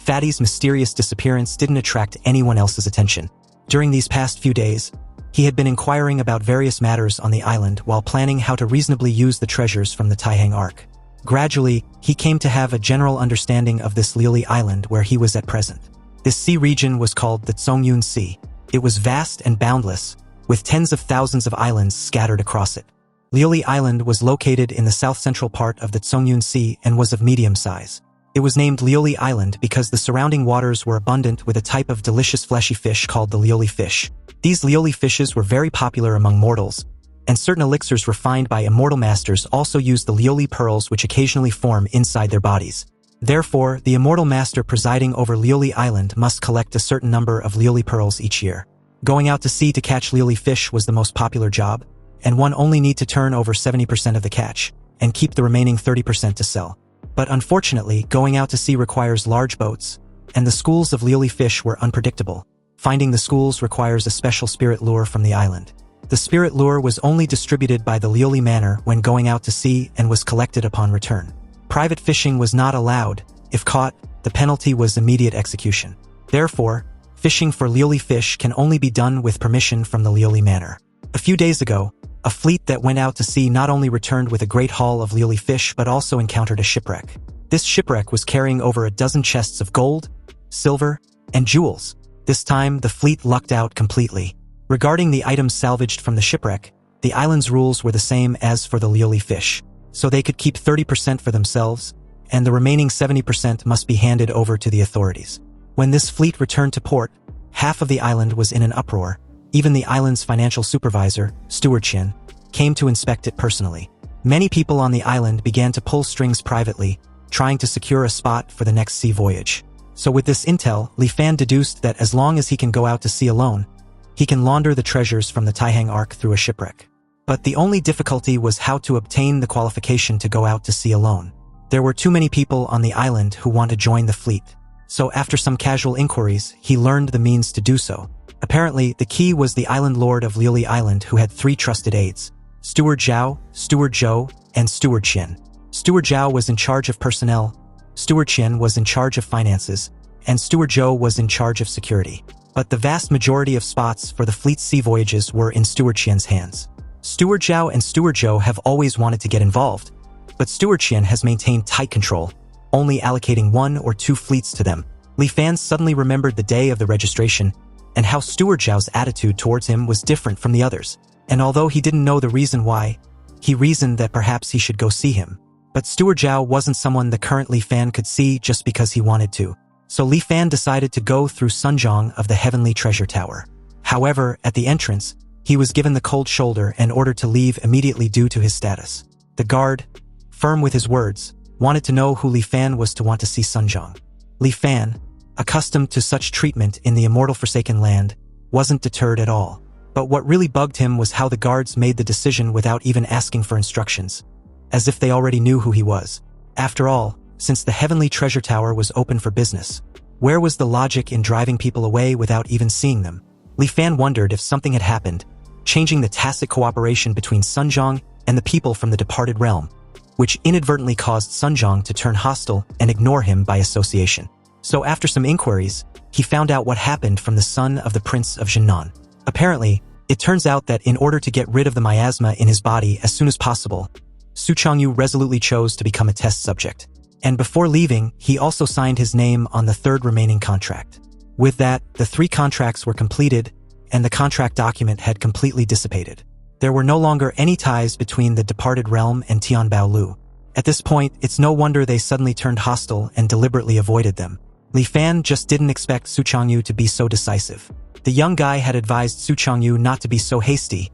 Fatty's mysterious disappearance didn't attract anyone else's attention. During these past few days, he had been inquiring about various matters on the island while planning how to reasonably use the treasures from the Taihang Arc. Gradually, he came to have a general understanding of this Lioli Island where he was at present. This sea region was called the Zongyun Sea. It was vast and boundless, with tens of thousands of islands scattered across it. Lioli Island was located in the south-central part of the Zongyun Sea and was of medium size. It was named Lioli Island because the surrounding waters were abundant with a type of delicious fleshy fish called the Lioli fish. These Lioli fishes were very popular among mortals, and certain elixirs refined by immortal masters also used the Lioli pearls which occasionally form inside their bodies. Therefore, the immortal master presiding over Lioli Island must collect a certain number of Lioli pearls each year. Going out to sea to catch Lioli fish was the most popular job, and one only need to turn over 70% of the catch, and keep the remaining 30% to sell. But unfortunately, going out to sea requires large boats, and the schools of Lioli fish were unpredictable. Finding the schools requires a special spirit lure from the island. The spirit lure was only distributed by the Lioli Manor when going out to sea and was collected upon return. Private fishing was not allowed. If caught, the penalty was immediate execution. Therefore, Fishing for lioli fish can only be done with permission from the lioli manor. A few days ago, a fleet that went out to sea not only returned with a great haul of lioli fish but also encountered a shipwreck. This shipwreck was carrying over a dozen chests of gold, silver, and jewels. This time, the fleet lucked out completely. Regarding the items salvaged from the shipwreck, the island's rules were the same as for the lioli fish, so they could keep 30% for themselves, and the remaining 70% must be handed over to the authorities. When this fleet returned to port, half of the island was in an uproar. Even the island's financial supervisor, Steward Chin, came to inspect it personally. Many people on the island began to pull strings privately, trying to secure a spot for the next sea voyage. So with this intel, Li Fan deduced that as long as he can go out to sea alone, he can launder the treasures from the Taihang Ark through a shipwreck. But the only difficulty was how to obtain the qualification to go out to sea alone. There were too many people on the island who want to join the fleet. So after some casual inquiries, he learned the means to do so. Apparently, the key was the island lord of Lioli Island who had 3 trusted aides: Steward Zhao, Steward Zhou, and Steward Qin. Steward Zhao was in charge of personnel, Steward Qin was in charge of finances, and Steward Zhou was in charge of security. But the vast majority of spots for the fleet's sea voyages were in Steward Qin's hands. Steward Zhao and Steward Zhou have always wanted to get involved, but Steward Qin has maintained tight control, only allocating 1 or 2 fleets to them. Li Fan suddenly remembered the day of the registration and how Steward Zhao's attitude towards him was different from the others. And although he didn't know the reason why, he reasoned that perhaps he should go see him. But Steward Zhao wasn't someone the current Li Fan could see just because he wanted to. So Li Fan decided to go through Sunjong of the Heavenly Treasure Tower. However, at the entrance, he was given the cold shoulder and ordered to leave immediately due to his status. The guard, firm with his words, wanted to know who Li Fan was to want to see Sunjong. Li Fan, accustomed to such treatment in the immortal Forsaken Land, wasn't deterred at all. But what really bugged him was how the guards made the decision without even asking for instructions, as if they already knew who he was. After all, since the Heavenly Treasure Tower was open for business, where was the logic in driving people away without even seeing them? Li Fan wondered if something had happened, changing the tacit cooperation between Sunjong and the people from the departed realm, which inadvertently caused Sunjong to turn hostile and ignore him by association. So after some inquiries, he found out what happened from the son of the Prince of Jinnan. Apparently, it turns out that in order to get rid of the miasma in his body as soon as possible, Su Changyu resolutely chose to become a test subject. And before leaving, he also signed his name on the 3rd remaining contract. With that, the 3 contracts were completed, and the contract document had completely dissipated. There were no longer any ties between the departed realm and Tianbao Lu. At this point, it's no wonder they suddenly turned hostile and deliberately avoided them. Li Fan just didn't expect Su Changyu to be so decisive. The young guy had advised Su Changyu not to be so hasty,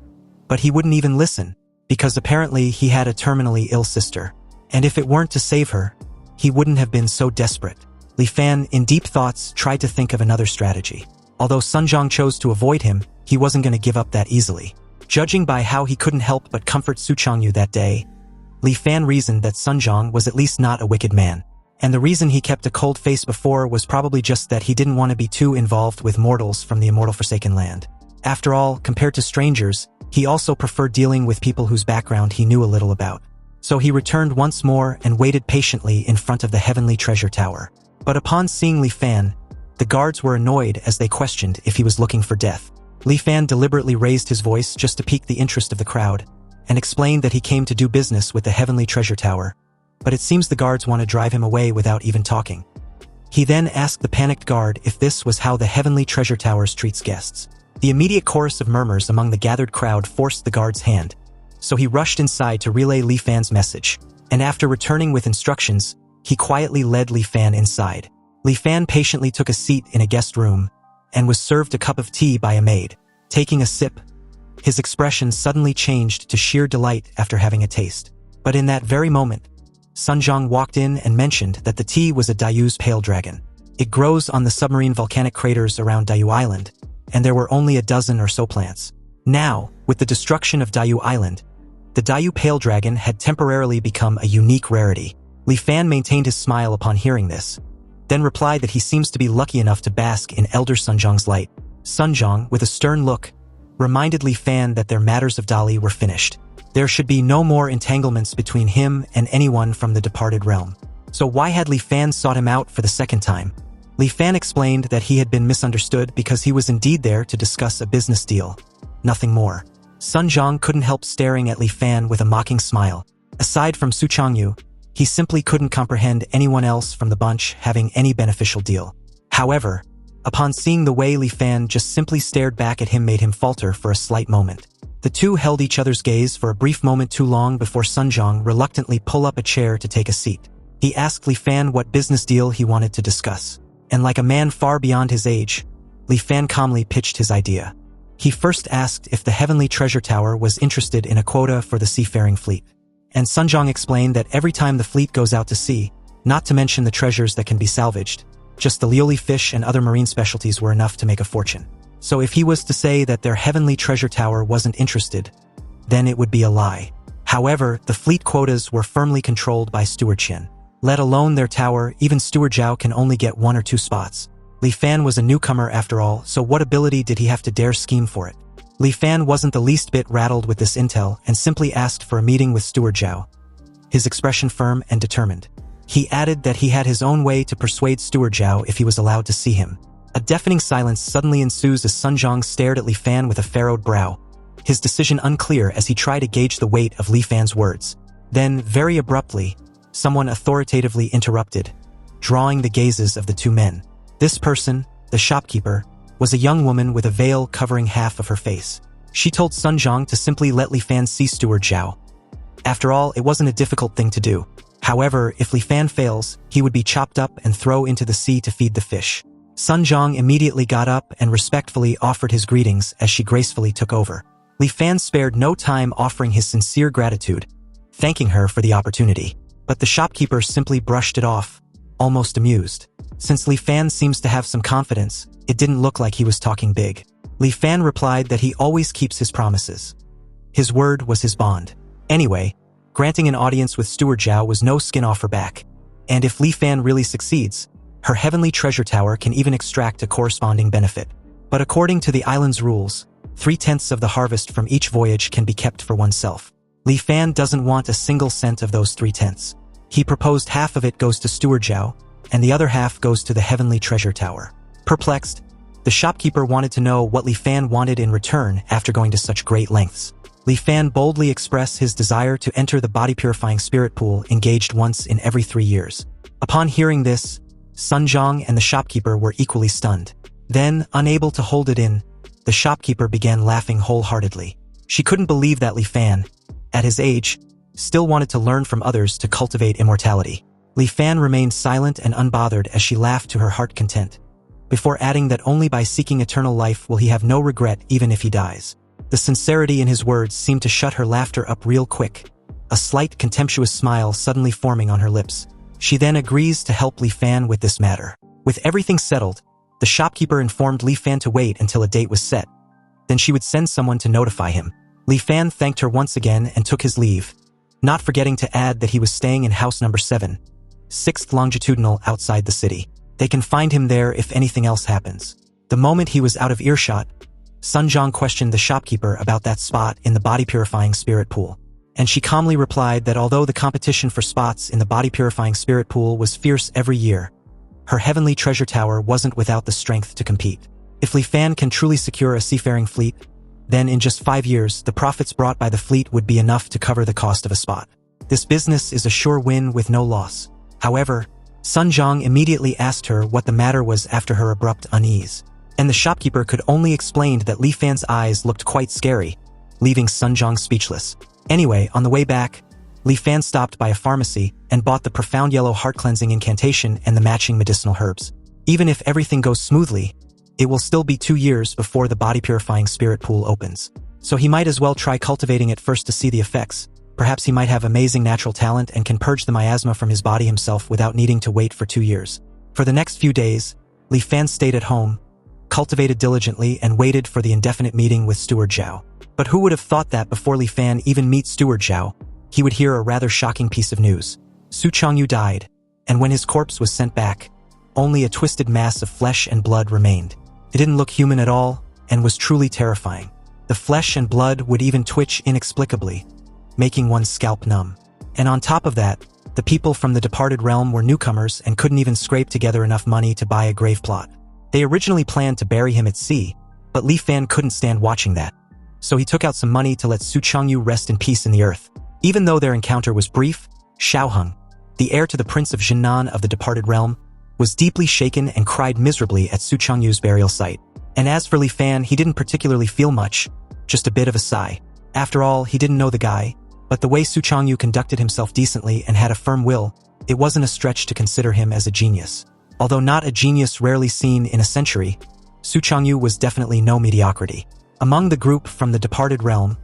but he wouldn't even listen, because apparently he had a terminally ill sister. And if it weren't to save her, he wouldn't have been so desperate. Li Fan, in deep thoughts, tried to think of another strategy. Although Sunjong chose to avoid him, he wasn't going to give up that easily. Judging by how he couldn't help but comfort Su Changyu that day, Li Fan reasoned that Sunjong was at least not a wicked man. And the reason he kept a cold face before was probably just that he didn't want to be too involved with mortals from the immortal Forsaken Land. After all, compared to strangers, he also preferred dealing with people whose background he knew a little about. So he returned once more and waited patiently in front of the Heavenly Treasure Tower. But upon seeing Li Fan, the guards were annoyed as they questioned if he was looking for death. Li Fan deliberately raised his voice just to pique the interest of the crowd, and explained that he came to do business with the Heavenly Treasure Tower, but it seems the guards want to drive him away without even talking. He then asked the panicked guard if this was how the Heavenly Treasure Towers treats guests. The immediate chorus of murmurs among the gathered crowd forced the guard's hand, so he rushed inside to relay Li Fan's message, and after returning with instructions, he quietly led Li Fan inside. Li Fan patiently took a seat in a guest room, and was served a cup of tea by a maid. Taking a sip, his expression suddenly changed to sheer delight after having a taste. But in that very moment, Sunjong walked in and mentioned that the tea was a Dayu's pale dragon. It grows on the submarine volcanic craters around Dayu Island, and there were only a dozen or so plants. Now, with the destruction of Dayu Island, the Dayu pale dragon had temporarily become a unique rarity. Li Fan maintained his smile upon hearing this, then replied that he seems to be lucky enough to bask in Elder Sunjong's light. Sunjong, with a stern look, reminded Li Fan that their matters of Dali were finished. There should be no more entanglements between him and anyone from the departed realm. So why had Li Fan sought him out for the second time? Li Fan explained that he had been misunderstood because he was indeed there to discuss a business deal. Nothing more. Sun Zhang couldn't help staring at Li Fan with a mocking smile. Aside from Su Changyu, he simply couldn't comprehend anyone else from the bunch having any beneficial deal. However, upon seeing the way Li Fan just simply stared back at him made him falter for a slight moment. The two held each other's gaze for a brief moment too long before Sun Zhang reluctantly pulled up a chair to take a seat. He asked Li Fan what business deal he wanted to discuss. And like a man far beyond his age, Li Fan calmly pitched his idea. He first asked if the Heavenly Treasure Tower was interested in a quota for the seafaring fleet. And Sun Zhang explained that every time the fleet goes out to sea, not to mention the treasures that can be salvaged, just the lioli fish and other marine specialties were enough to make a fortune. So if he was to say that their Heavenly Treasure Tower wasn't interested, then it would be a lie. However, the fleet quotas were firmly controlled by Steward Qian. Let alone their tower, even Steward Zhao can only get 1 or 2 spots. Li Fan was a newcomer after all, so what ability did he have to dare scheme for it? Li Fan wasn't the least bit rattled with this intel and simply asked for a meeting with Steward Zhao. His expression firm and determined. He added that he had his own way to persuade Steward Zhao if he was allowed to see him. A deafening silence suddenly ensues as Sun Zhang stared at Li Fan with a furrowed brow, his decision unclear as he tried to gauge the weight of Li Fan's words. Then, very abruptly, someone authoritatively interrupted, drawing the gazes of the two men. This person, the shopkeeper, was a young woman with a veil covering half of her face. She told Sun Zhang to simply let Li Fan see Steward Zhao. After all, it wasn't a difficult thing to do. However, if Li Fan fails, he would be chopped up and thrown into the sea to feed the fish. Sun Zhang immediately got up and respectfully offered his greetings as she gracefully took over. Li Fan spared no time offering his sincere gratitude, thanking her for the opportunity. But the shopkeeper simply brushed it off, almost amused. Since Li Fan seems to have some confidence, it didn't look like he was talking big. Li Fan replied that he always keeps his promises. His word was his bond. Anyway, granting an audience with Steward Zhao was no skin off her back. And if Li Fan really succeeds, her Heavenly Treasure Tower can even extract a corresponding benefit. But according to the island's rules, 3/10 of the harvest from each voyage can be kept for oneself. Li Fan doesn't want a single cent of those 3/10. He proposed half of it goes to Steward Zhao, and the other half goes to the Heavenly Treasure Tower. Perplexed, the shopkeeper wanted to know what Li Fan wanted in return after going to such great lengths. Li Fan boldly expressed his desire to enter the body-purifying spirit pool engaged once in every 3 years. Upon hearing this, Sun Zhang and the shopkeeper were equally stunned. Then, unable to hold it in, the shopkeeper began laughing wholeheartedly. She couldn't believe that Li Fan, at his age, still wanted to learn from others to cultivate immortality. Li Fan remained silent and unbothered as she laughed to her heart content, before adding that only by seeking eternal life will he have no regret even if he dies. The sincerity in his words seemed to shut her laughter up real quick, a slight contemptuous smile suddenly forming on her lips. She then agrees to help Li Fan with this matter. With everything settled, the shopkeeper informed Li Fan to wait until a date was set. Then she would send someone to notify him. Li Fan thanked her once again and took his leave, not forgetting to add that he was staying in house number 7, 6th longitudinal outside the city. They can find him there if anything else happens. The moment he was out of earshot, Sun Zhang questioned the shopkeeper about that spot in the body-purifying spirit pool. And she calmly replied that although the competition for spots in the body-purifying spirit pool was fierce every year, her Heavenly Treasure Tower wasn't without the strength to compete. If Li Fan can truly secure a seafaring fleet, then in just 5 years, the profits brought by the fleet would be enough to cover the cost of a spot. This business is a sure win with no loss. However, Sun Zhang immediately asked her what the matter was after her abrupt unease. And the shopkeeper could only explain that Li Fan's eyes looked quite scary, leaving Sun Zhang speechless. Anyway, on the way back, Li Fan stopped by a pharmacy and bought the profound yellow heart-cleansing incantation and the matching medicinal herbs. Even if everything goes smoothly, it will still be 2 years before the body-purifying spirit pool opens. So he might as well try cultivating it first to see the effects. Perhaps he might have amazing natural talent and can purge the miasma from his body himself without needing to wait for 2 years. For the next few days, Li Fan stayed at home, cultivated diligently, and waited for the indefinite meeting with Steward Zhao. But who would have thought that before Li Fan even meets Steward Zhao, he would hear a rather shocking piece of news. Su Changyu died, and when his corpse was sent back, only a twisted mass of flesh and blood remained. It didn't look human at all, and was truly terrifying. The flesh and blood would even twitch inexplicably, making one's scalp numb. And on top of that, The people from the departed realm were newcomers and couldn't even scrape together enough money to buy a grave plot. They originally planned to bury him at sea, but Li Fan couldn't stand watching that. So he took out some money to let Su Changyu rest in peace in the earth. Even though their encounter was brief, Xiaoheng, the heir to the Prince of Jinnan of the departed realm, was deeply shaken and cried miserably at Su Changyu's burial site. And as for Li Fan, he didn't particularly feel much, just a bit of a sigh. After all, he didn't know the guy, but the way Su Changyu conducted himself decently and had a firm will, it wasn't a stretch to consider him as a genius. Although not a genius rarely seen in a century, Su Changyu was definitely no mediocrity. Among the group from the departed realm,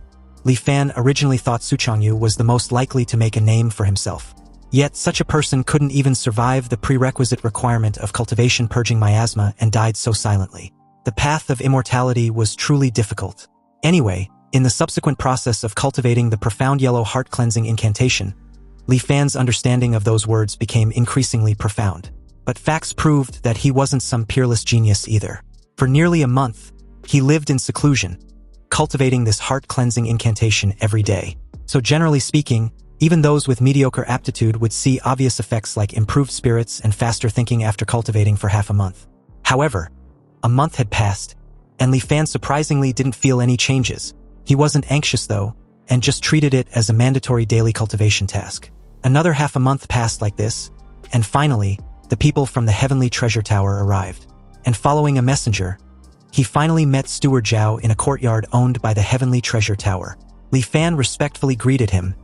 Li Fan originally thought Su Changyu was the most likely to make a name for himself. Yet such a person couldn't even survive the prerequisite requirement of cultivation purging miasma and died so silently. The path of immortality was truly difficult. Anyway, in the subsequent process of cultivating the profound yellow heart-cleansing incantation, Li Fan's understanding of those words became increasingly profound. But facts proved that he wasn't some peerless genius either. For nearly a month, he lived in seclusion, cultivating this heart-cleansing incantation every day. So generally speaking, even those with mediocre aptitude would see obvious effects like improved spirits and faster thinking after cultivating for half a month. However, a month had passed, and Li Fan surprisingly didn't feel any changes. He wasn't anxious though, and just treated it as a mandatory daily cultivation task. Another half a month passed like this, and finally, the people from the Heavenly Treasure Tower arrived. And following a messenger, he finally met Steward Zhao in a courtyard owned by the Heavenly Treasure Tower. Li Fan respectfully greeted him,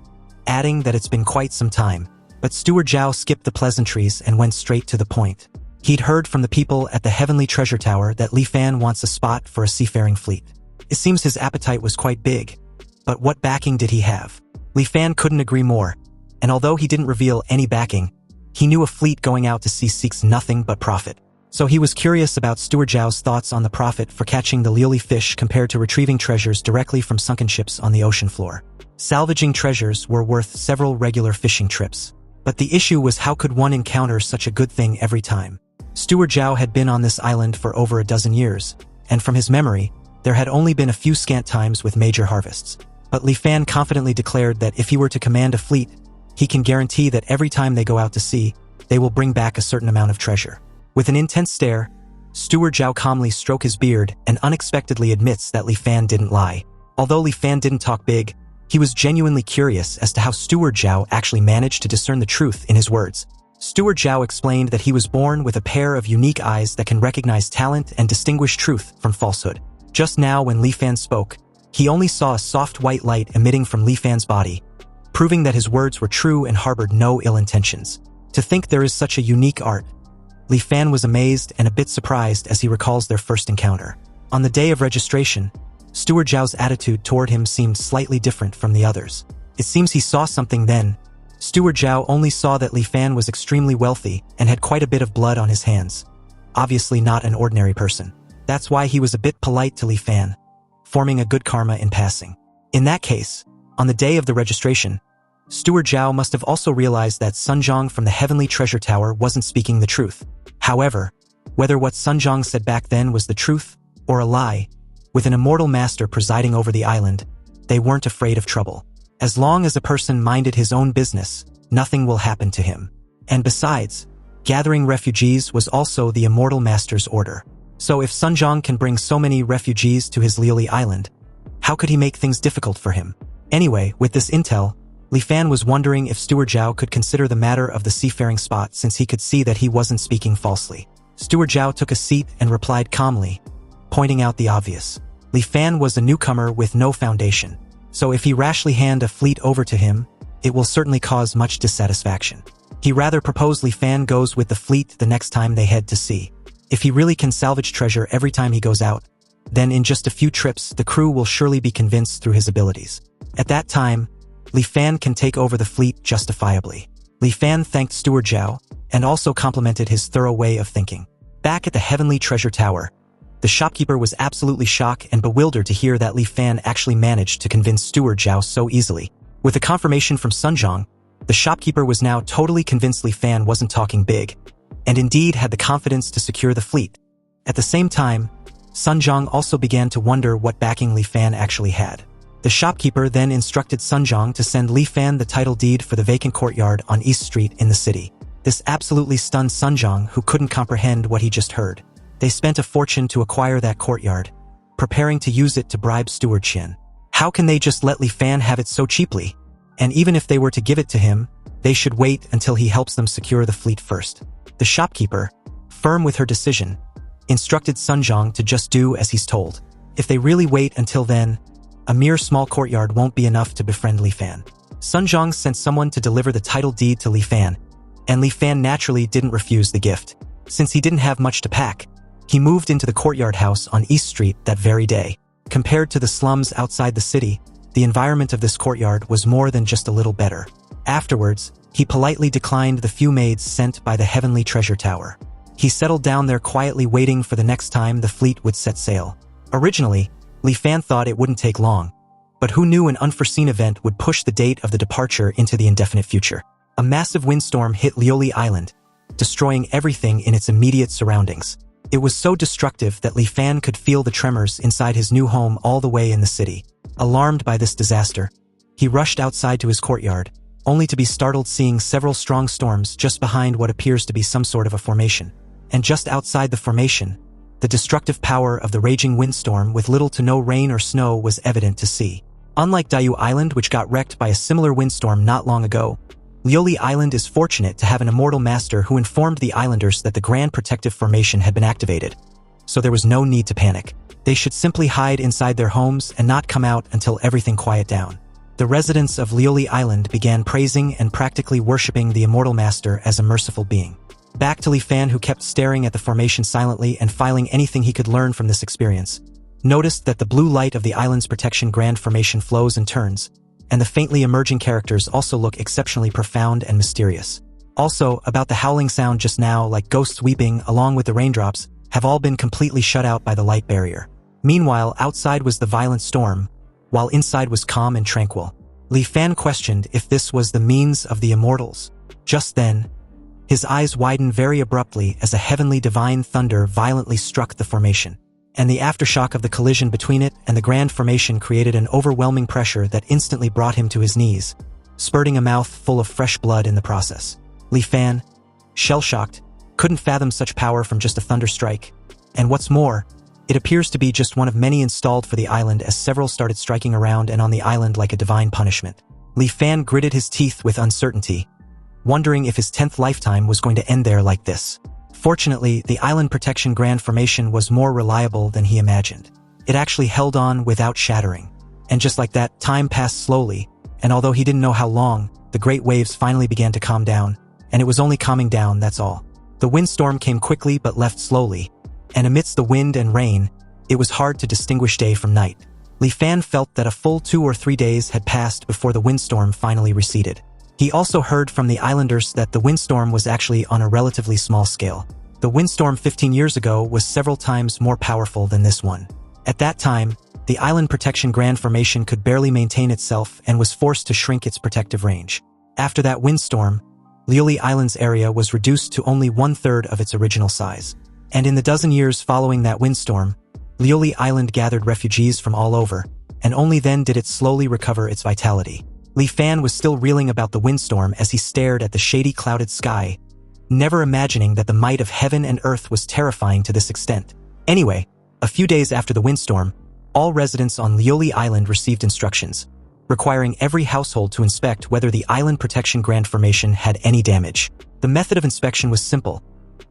adding that it's been quite some time, but Steward Zhao skipped the pleasantries and went straight to the point. He'd heard from the people at the Heavenly Treasure Tower that Li Fan wants a spot for a seafaring fleet. It seems his appetite was quite big, but what backing did he have? Li Fan couldn't agree more, and although he didn't reveal any backing, he knew a fleet going out to sea seeks nothing but profit. So he was curious about Steward Zhao's thoughts on the profit for catching the lily fish compared to retrieving treasures directly from sunken ships on the ocean floor. Salvaging treasures were worth several regular fishing trips. But the issue was how could one encounter such a good thing every time? Steward Zhao had been on this island for over a dozen years, and from his memory, there had only been a few scant times with major harvests. But Li Fan confidently declared that if he were to command a fleet, he can guarantee that every time they go out to sea, they will bring back a certain amount of treasure. With an intense stare, Steward Zhao calmly strokes his beard and unexpectedly admits that Li Fan didn't lie. Although Li Fan didn't talk big, he was genuinely curious as to how Steward Zhao actually managed to discern the truth in his words. Steward Zhao explained that he was born with a pair of unique eyes that can recognize talent and distinguish truth from falsehood. Just now when Li Fan spoke, he only saw a soft white light emitting from Li Fan's body, proving that his words were true and harbored no ill intentions. To think there is such a unique art. Li Fan was amazed and a bit surprised as he recalls their first encounter. On the day of registration, Steward Zhao's attitude toward him seemed slightly different from the others. It seems he saw something then. Steward Zhao only saw that Li Fan was extremely wealthy and had quite a bit of blood on his hands. Obviously not an ordinary person. That's why he was a bit polite to Li Fan, forming a good karma in passing. In that case, on the day of the registration, Steward Zhao must have also realized that Sunjong from the Heavenly Treasure Tower wasn't speaking the truth. However, whether what Sunjong said back then was the truth or a lie, with an immortal master presiding over the island, they weren't afraid of trouble. As long as a person minded his own business, nothing will happen to him. And besides, gathering refugees was also the immortal master's order. So if Sunjong can bring so many refugees to his Liuli island, how could he make things difficult for him? Anyway, with this intel, Li Fan was wondering if Steward Zhao could consider the matter of the seafaring spot since he could see that he wasn't speaking falsely. Steward Zhao took a seat and replied calmly, pointing out the obvious. Li Fan was a newcomer with no foundation, so if he rashly hand a fleet over to him, it will certainly cause much dissatisfaction. He rather proposed Li Fan goes with the fleet the next time they head to sea. If he really can salvage treasure every time he goes out, then in just a few trips the crew will surely be convinced through his abilities. At that time, Li Fan can take over the fleet justifiably. Li Fan thanked Steward Zhao, and also complimented his thorough way of thinking. Back at the Heavenly Treasure Tower, the shopkeeper was absolutely shocked and bewildered to hear that Li Fan actually managed to convince Steward Zhao so easily. With a confirmation from Sunjong, the shopkeeper was now totally convinced Li Fan wasn't talking big, and indeed had the confidence to secure the fleet. At the same time, Sunjong also began to wonder what backing Li Fan actually had. The shopkeeper then instructed Sunjong to send Li Fan the title deed for the vacant courtyard on East Street in the city. This absolutely stunned Sunjong, who couldn't comprehend what he just heard. They spent a fortune to acquire that courtyard, preparing to use it to bribe Steward Shin. How can they just let Li Fan have it so cheaply? And even if they were to give it to him, they should wait until he helps them secure the fleet first. The shopkeeper, firm with her decision, instructed Sunjong to just do as he's told. If they really wait until then, a mere small courtyard won't be enough to befriend Li Fan. Sunjong sent someone to deliver the title deed to Li Fan, and Li Fan naturally didn't refuse the gift. Since he didn't have much to pack, he moved into the courtyard house on East Street that very day. Compared to the slums outside the city, the environment of this courtyard was more than just a little better. Afterwards, he politely declined the few maids sent by the Heavenly Treasure Tower. He settled down there quietly, waiting for the next time the fleet would set sail. Originally, Li Fan thought it wouldn't take long, but who knew an unforeseen event would push the date of the departure into the indefinite future. A massive windstorm hit Lioli Island, destroying everything in its immediate surroundings. It was so destructive that Li Fan could feel the tremors inside his new home all the way in the city. Alarmed by this disaster, he rushed outside to his courtyard, only to be startled seeing several strong storms just behind what appears to be some sort of a formation. And just outside the formation, the destructive power of the raging windstorm with little to no rain or snow was evident to see. Unlike Dayu Island, which got wrecked by a similar windstorm not long ago, Lioli Island is fortunate to have an immortal master who informed the islanders that the Grand Protective Formation had been activated, so there was no need to panic. They should simply hide inside their homes and not come out until everything quieted down. The residents of Lioli Island began praising and practically worshipping the immortal master as a merciful being. Back to Li Fan, who kept staring at the formation silently and filing anything he could learn from this experience, noticed that the blue light of the island's protection Grand Formation flows and turns, and the faintly emerging characters also look exceptionally profound and mysterious. Also, about the howling sound just now, like ghosts weeping along with the raindrops, have all been completely shut out by the light barrier. Meanwhile, outside was the violent storm, while inside was calm and tranquil. Li Fan questioned if this was the means of the immortals. Just then, his eyes widened very abruptly as a heavenly divine thunder violently struck the formation, and the aftershock of the collision between it and the Grand Formation created an overwhelming pressure that instantly brought him to his knees, spurting a mouth full of fresh blood in the process. Li Fan, shell-shocked, couldn't fathom such power from just a thunder strike, and what's more, it appears to be just one of many installed for the island, as several started striking around and on the island like a divine punishment. Li Fan gritted his teeth with uncertainty, wondering if his 10th lifetime was going to end there like this. Fortunately, the Island Protection Grand Formation was more reliable than he imagined. It actually held on without shattering. And just like that, time passed slowly, and although he didn't know how long, the great waves finally began to calm down, and it was only calming down, that's all. The windstorm came quickly but left slowly, and amidst the wind and rain, it was hard to distinguish day from night. Li Fan felt that a full 2 or 3 days had passed before the windstorm finally receded. He also heard from the islanders that the windstorm was actually on a relatively small scale. The windstorm 15 years ago was several times more powerful than this one. At that time, the Island Protection Grand Formation could barely maintain itself and was forced to shrink its protective range. After that windstorm, Lioli Island's area was reduced to only 1/3 of its original size. And in the dozen years following that windstorm, Lioli Island gathered refugees from all over, and only then did it slowly recover its vitality. Li Fan was still reeling about the windstorm as he stared at the shady clouded sky, never imagining that the might of heaven and earth was terrifying to this extent. Anyway, a few days after the windstorm, all residents on Lioli Island received instructions, requiring every household to inspect whether the Island Protection Grand Formation had any damage. The method of inspection was simple.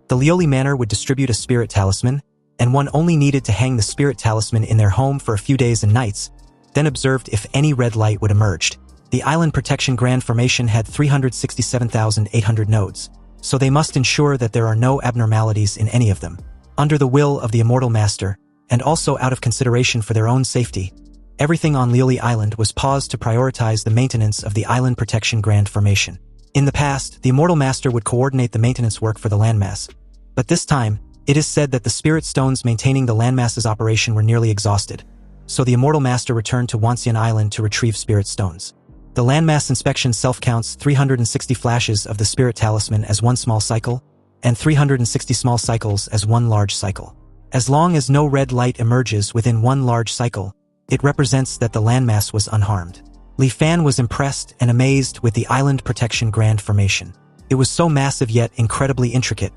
The Lioli Manor would distribute a spirit talisman, and one only needed to hang the spirit talisman in their home for a few days and nights, then observed if any red light would emerge. The Island Protection Grand Formation had 367,800 nodes, so they must ensure that there are no abnormalities in any of them. Under the will of the Immortal Master, and also out of consideration for their own safety, everything on Lioli Island was paused to prioritize the maintenance of the Island Protection Grand Formation. In the past, the Immortal Master would coordinate the maintenance work for the landmass, but this time, it is said that the spirit stones maintaining the landmass's operation were nearly exhausted, so the Immortal Master returned to Wanxian Island to retrieve spirit stones. The landmass inspection self-counts 360 flashes of the spirit talisman as one small cycle, and 360 small cycles as one large cycle. As long as no red light emerges within one large cycle, It represents that the landmass was unharmed. Li Fan was impressed and amazed with the Island Protection Grand Formation. It was so massive yet incredibly intricate,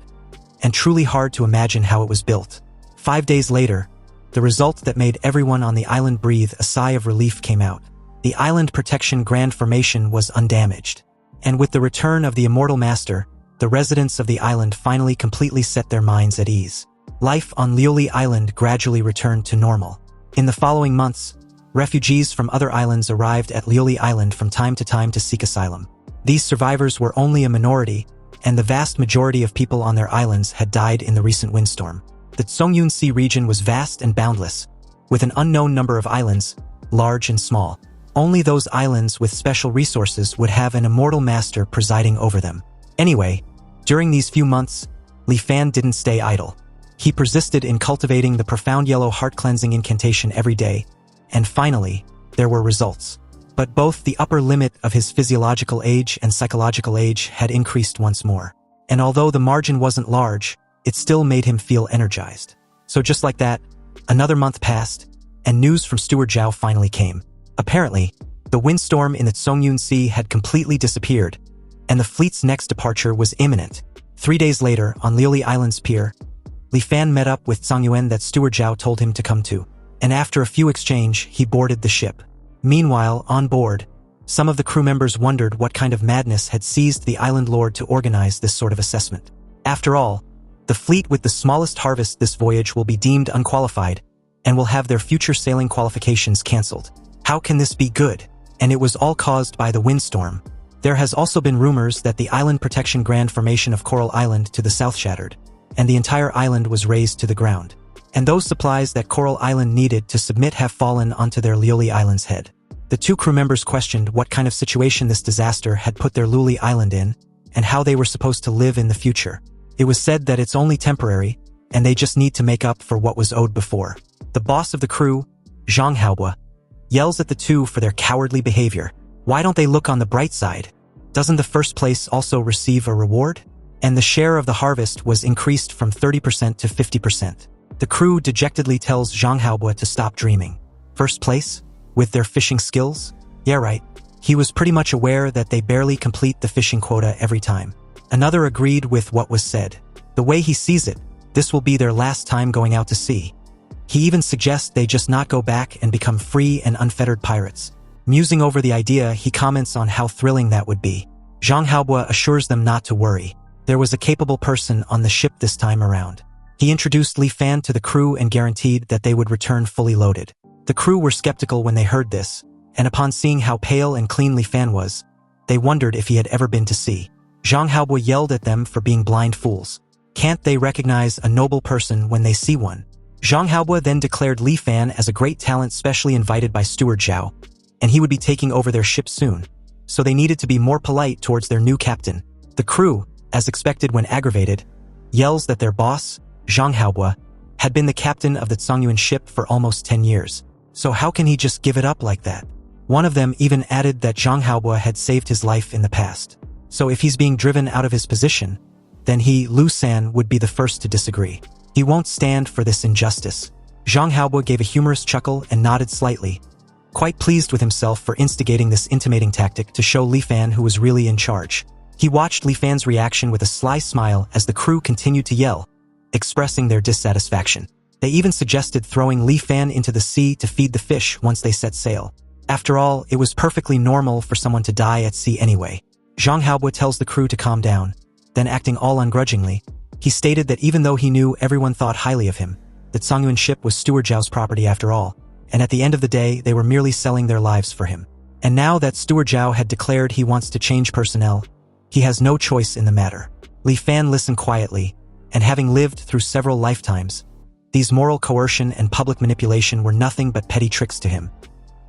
and truly hard to imagine how it was built. 5 days later, the result that made everyone on the island breathe a sigh of relief came out. The Island Protection Grand Formation was undamaged. And with the return of the Immortal Master, the residents of the island finally completely set their minds at ease. Life on Lioli Island gradually returned to normal. In the following months, refugees from other islands arrived at Lioli Island from time to time to seek asylum. These survivors were only a minority, and the vast majority of people on their islands had died in the recent windstorm. The Tseongyun Sea region was vast and boundless, with an unknown number of islands, large and small. Only those islands with special resources would have an immortal master presiding over them. Anyway, during these few months, Li Fan didn't stay idle. He persisted in cultivating the profound yellow heart-cleansing incantation every day, and finally, there were results. But both the upper limit of his physiological age and psychological age had increased once more. And although the margin wasn't large, it still made him feel energized. So just like that, another month passed, and news from Steward Zhao finally came. Apparently, the windstorm in the Tseongyun Sea had completely disappeared, and the fleet's next departure was imminent. 3 days later, on Lioli Island's pier, Li Fan met up with Tseongyun that Steward Zhao told him to come to, and after a few exchange, he boarded the ship. Meanwhile, on board, some of the crew members wondered what kind of madness had seized the island lord to organize this sort of assessment. After all, the fleet with the smallest harvest this voyage will be deemed unqualified, and will have their future sailing qualifications cancelled. How can this be good? And it was all caused by the windstorm. There has also been rumors that the Island Protection Grand Formation of Coral Island to the south shattered, and the entire island was razed to the ground. And those supplies that Coral Island needed to submit have fallen onto their Lioli Island's head. The two crew members questioned what kind of situation this disaster had put their Lioli Island in, and how they were supposed to live in the future. It was said that it's only temporary, and they just need to make up for what was owed before. The boss of the crew, Zhang Haobo, yells at the two for their cowardly behavior. Why don't they look on the bright side? Doesn't the first place also receive a reward? And the share of the harvest was increased from 30% to 50%. The crew dejectedly tells Zhang Haobo to stop dreaming. First place? With their fishing skills? Yeah, right. He was pretty much aware that they barely complete the fishing quota every time. Another agreed with what was said. The way he sees it, this will be their last time going out to sea. He even suggests they just not go back and become free and unfettered pirates. Musing over the idea, he comments on how thrilling that would be. Zhang Haobo assures them not to worry. There was a capable person on the ship this time around. He introduced Li Fan to the crew and guaranteed that they would return fully loaded. The crew were skeptical when they heard this, and upon seeing how pale and clean Li Fan was, they wondered if he had ever been to sea. Zhang Haobo yelled at them for being blind fools. Can't they recognize a noble person when they see one? Zhang Haobo then declared Li Fan as a great talent specially invited by Steward Zhao, and he would be taking over their ship soon, so they needed to be more polite towards their new captain. The crew, as expected when aggravated, yells that their boss, Zhang Haobo, had been the captain of the Tseongyun ship for almost 10 years. So how can he just give it up like that? One of them even added that Zhang Haobo had saved his life in the past. So if he's being driven out of his position, then he, Lu San, would be the first to disagree. He won't stand for this injustice. Zhang Haobo gave a humorous chuckle and nodded slightly, quite pleased with himself for instigating this intimating tactic to show Li Fan who was really in charge. He watched Li Fan's reaction with a sly smile as the crew continued to yell, expressing their dissatisfaction. They even suggested throwing Li Fan into the sea to feed the fish once they set sail. After all, it was perfectly normal for someone to die at sea anyway. Zhang Haobo tells the crew to calm down, then acting all ungrudgingly, he stated that even though he knew everyone thought highly of him, the Tseongyun ship was Steward Zhao's property after all, and at the end of the day they were merely selling their lives for him. And now that Steward Zhao had declared he wants to change personnel, he has no choice in the matter. Li Fan listened quietly, and having lived through several lifetimes, these moral coercion and public manipulation were nothing but petty tricks to him.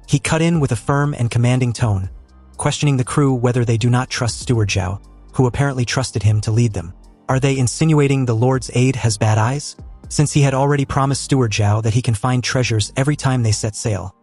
He cut in with a firm and commanding tone, questioning the crew whether they do not trust Steward Zhao, who apparently trusted him to lead them. Are they insinuating the Lord's aid has bad eyes? Since he had already promised Steward Zhao that he can find treasures every time they set sail,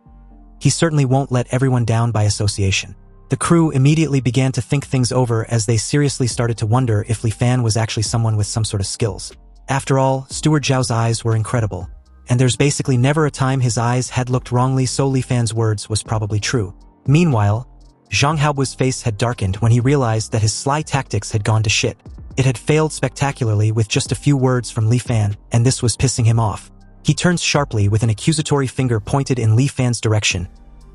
he certainly won't let everyone down by association. The crew immediately began to think things over as they seriously started to wonder if Li Fan was actually someone with some sort of skills. After all, Steward Zhao's eyes were incredible. and there's basically never a time his eyes had looked wrongly, so Li Fan's words was probably true. Meanwhile, Zhang Haobu's face had darkened when he realized that his sly tactics had gone to shit. It had failed spectacularly with just a few words from Li Fan, and this was pissing him off. He turned sharply with an accusatory finger pointed in Li Fan's direction,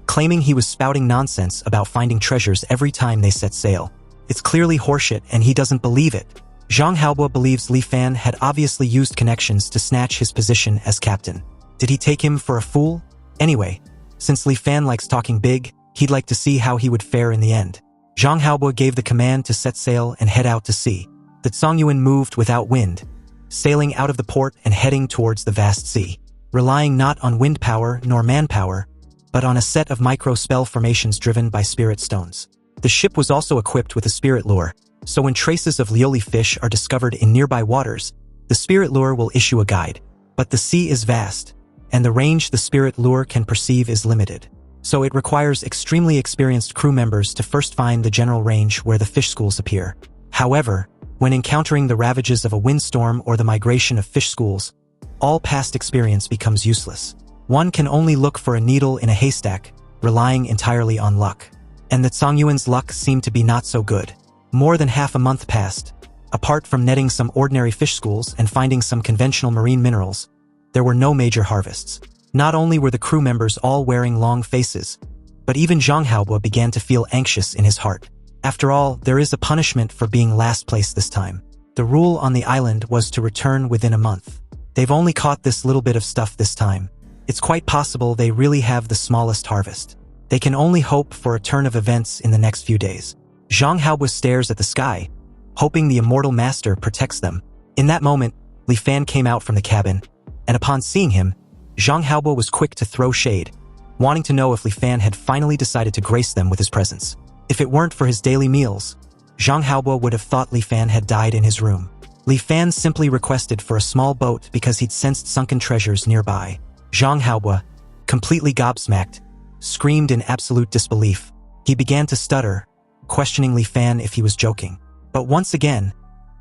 claiming he was spouting nonsense about finding treasures every time they set sail. It's clearly horseshit and he doesn't believe it. Zhang Haobu believes Li Fan had obviously used connections to snatch his position as captain. Did he take him for a fool? Anyway, since Li Fan likes talking big, he'd like to see how he would fare in the end. Zhang Haobu gave the command to set sail and head out to sea. The Songyuan moved without wind, sailing out of the port and heading towards the vast sea, relying not on wind power nor manpower, but on a set of micro-spell formations driven by spirit stones. The ship was also equipped with a spirit lure, so when traces of Lioli fish are discovered in nearby waters, the spirit lure will issue a guide. But the sea is vast, and the range the spirit lure can perceive is limited. So it requires extremely experienced crew members to first find the general range where the fish schools appear. However, when encountering the ravages of a windstorm or the migration of fish schools, all past experience becomes useless. One can only look for a needle in a haystack, relying entirely on luck. And the Songyuan's luck seemed to be not so good. More than half a month passed. Apart from netting some ordinary fish schools and finding some conventional marine minerals, there were no major harvests. Not only were the crew members all wearing long faces, but even Zhang Haobu began to feel anxious in his heart. After all, there is a punishment for being last place this time. The rule on the island was to return within a month. They've only caught this little bit of stuff this time. It's quite possible they really have the smallest harvest. They can only hope for a turn of events in the next few days. Zhang Haobu stares at the sky, hoping the immortal master protects them. In that moment, Li Fan came out from the cabin, and upon seeing him, Zhang Haobu was quick to throw shade, wanting to know if Li Fan had finally decided to grace them with his presence. If it weren't for his daily meals, Zhang Haobu would have thought Li Fan had died in his room. Li Fan simply requested for a small boat because he'd sensed sunken treasures nearby. Zhang Haobu, completely gobsmacked, screamed in absolute disbelief. He began to stutter, questioning Li Fan if he was joking. But once again,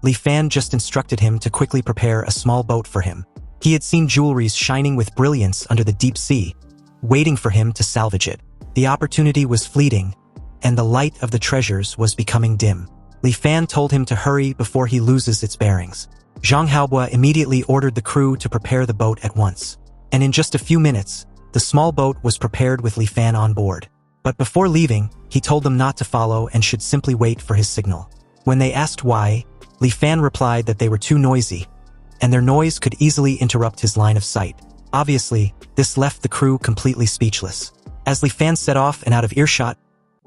Li Fan just instructed him to quickly prepare a small boat for him. He had seen jewelries shining with brilliance under the deep sea, waiting for him to salvage it. The opportunity was fleeting, and the light of the treasures was becoming dim. Li Fan told him to hurry before he loses its bearings. Zhang Haobu immediately ordered the crew to prepare the boat at once. And in just a few minutes, the small boat was prepared with Li Fan on board. But before leaving, he told them not to follow and should simply wait for his signal. When they asked why, Li Fan replied that they were too noisy, and their noise could easily interrupt his line of sight. Obviously, this left the crew completely speechless. As Li Fan set off and out of earshot,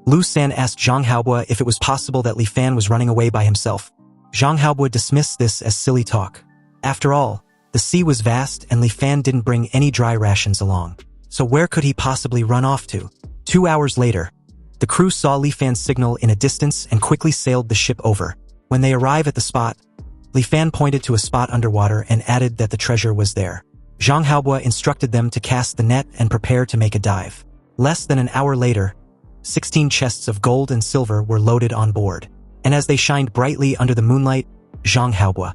Lu San asked Zhang Haobu if it was possible that Li Fan was running away by himself. Zhang Haobu dismissed this as silly talk. After all, the sea was vast and Li Fan didn't bring any dry rations along. So where could he possibly run off to? 2 hours later, the crew saw Li Fan's signal in a distance and quickly sailed the ship over. When they arrived at the spot, Li Fan pointed to a spot underwater and added that the treasure was there. Zhang Haobu instructed them to cast the net and prepare to make a dive. Less than an hour later, 16 chests of gold and silver were loaded on board. And as they shined brightly under the moonlight, Zhang Haobu,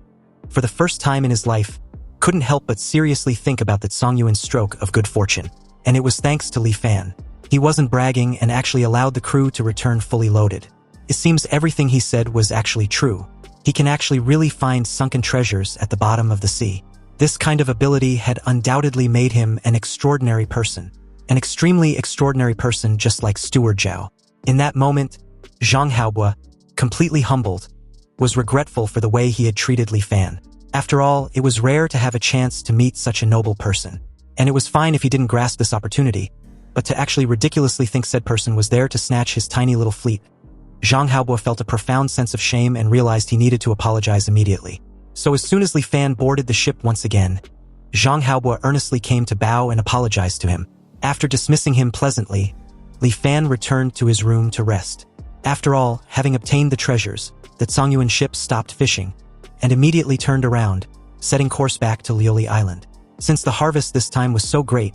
for the first time in his life, couldn't help but seriously think about that Songyuan's stroke of good fortune. And it was thanks to Li Fan. He wasn't bragging and actually allowed the crew to return fully loaded. It seems everything he said was actually true. He can actually really find sunken treasures at the bottom of the sea. This kind of ability had undoubtedly made him an extraordinary person. An extremely extraordinary person just like Steward Zhao. In that moment, Zhang Haobu, completely humbled, was regretful for the way he had treated Li Fan. After all, it was rare to have a chance to meet such a noble person. And it was fine if he didn't grasp this opportunity, but to actually ridiculously think said person was there to snatch his tiny little fleet. Zhang Haobu felt a profound sense of shame and realized he needed to apologize immediately. So as soon as Li Fan boarded the ship once again, Zhang Haobu earnestly came to bow and apologize to him. After dismissing him pleasantly, Li Fan returned to his room to rest. After all, having obtained the treasures, the Songyuan ship stopped fishing, and immediately turned around, setting course back to Lioli Island. Since the harvest this time was so great,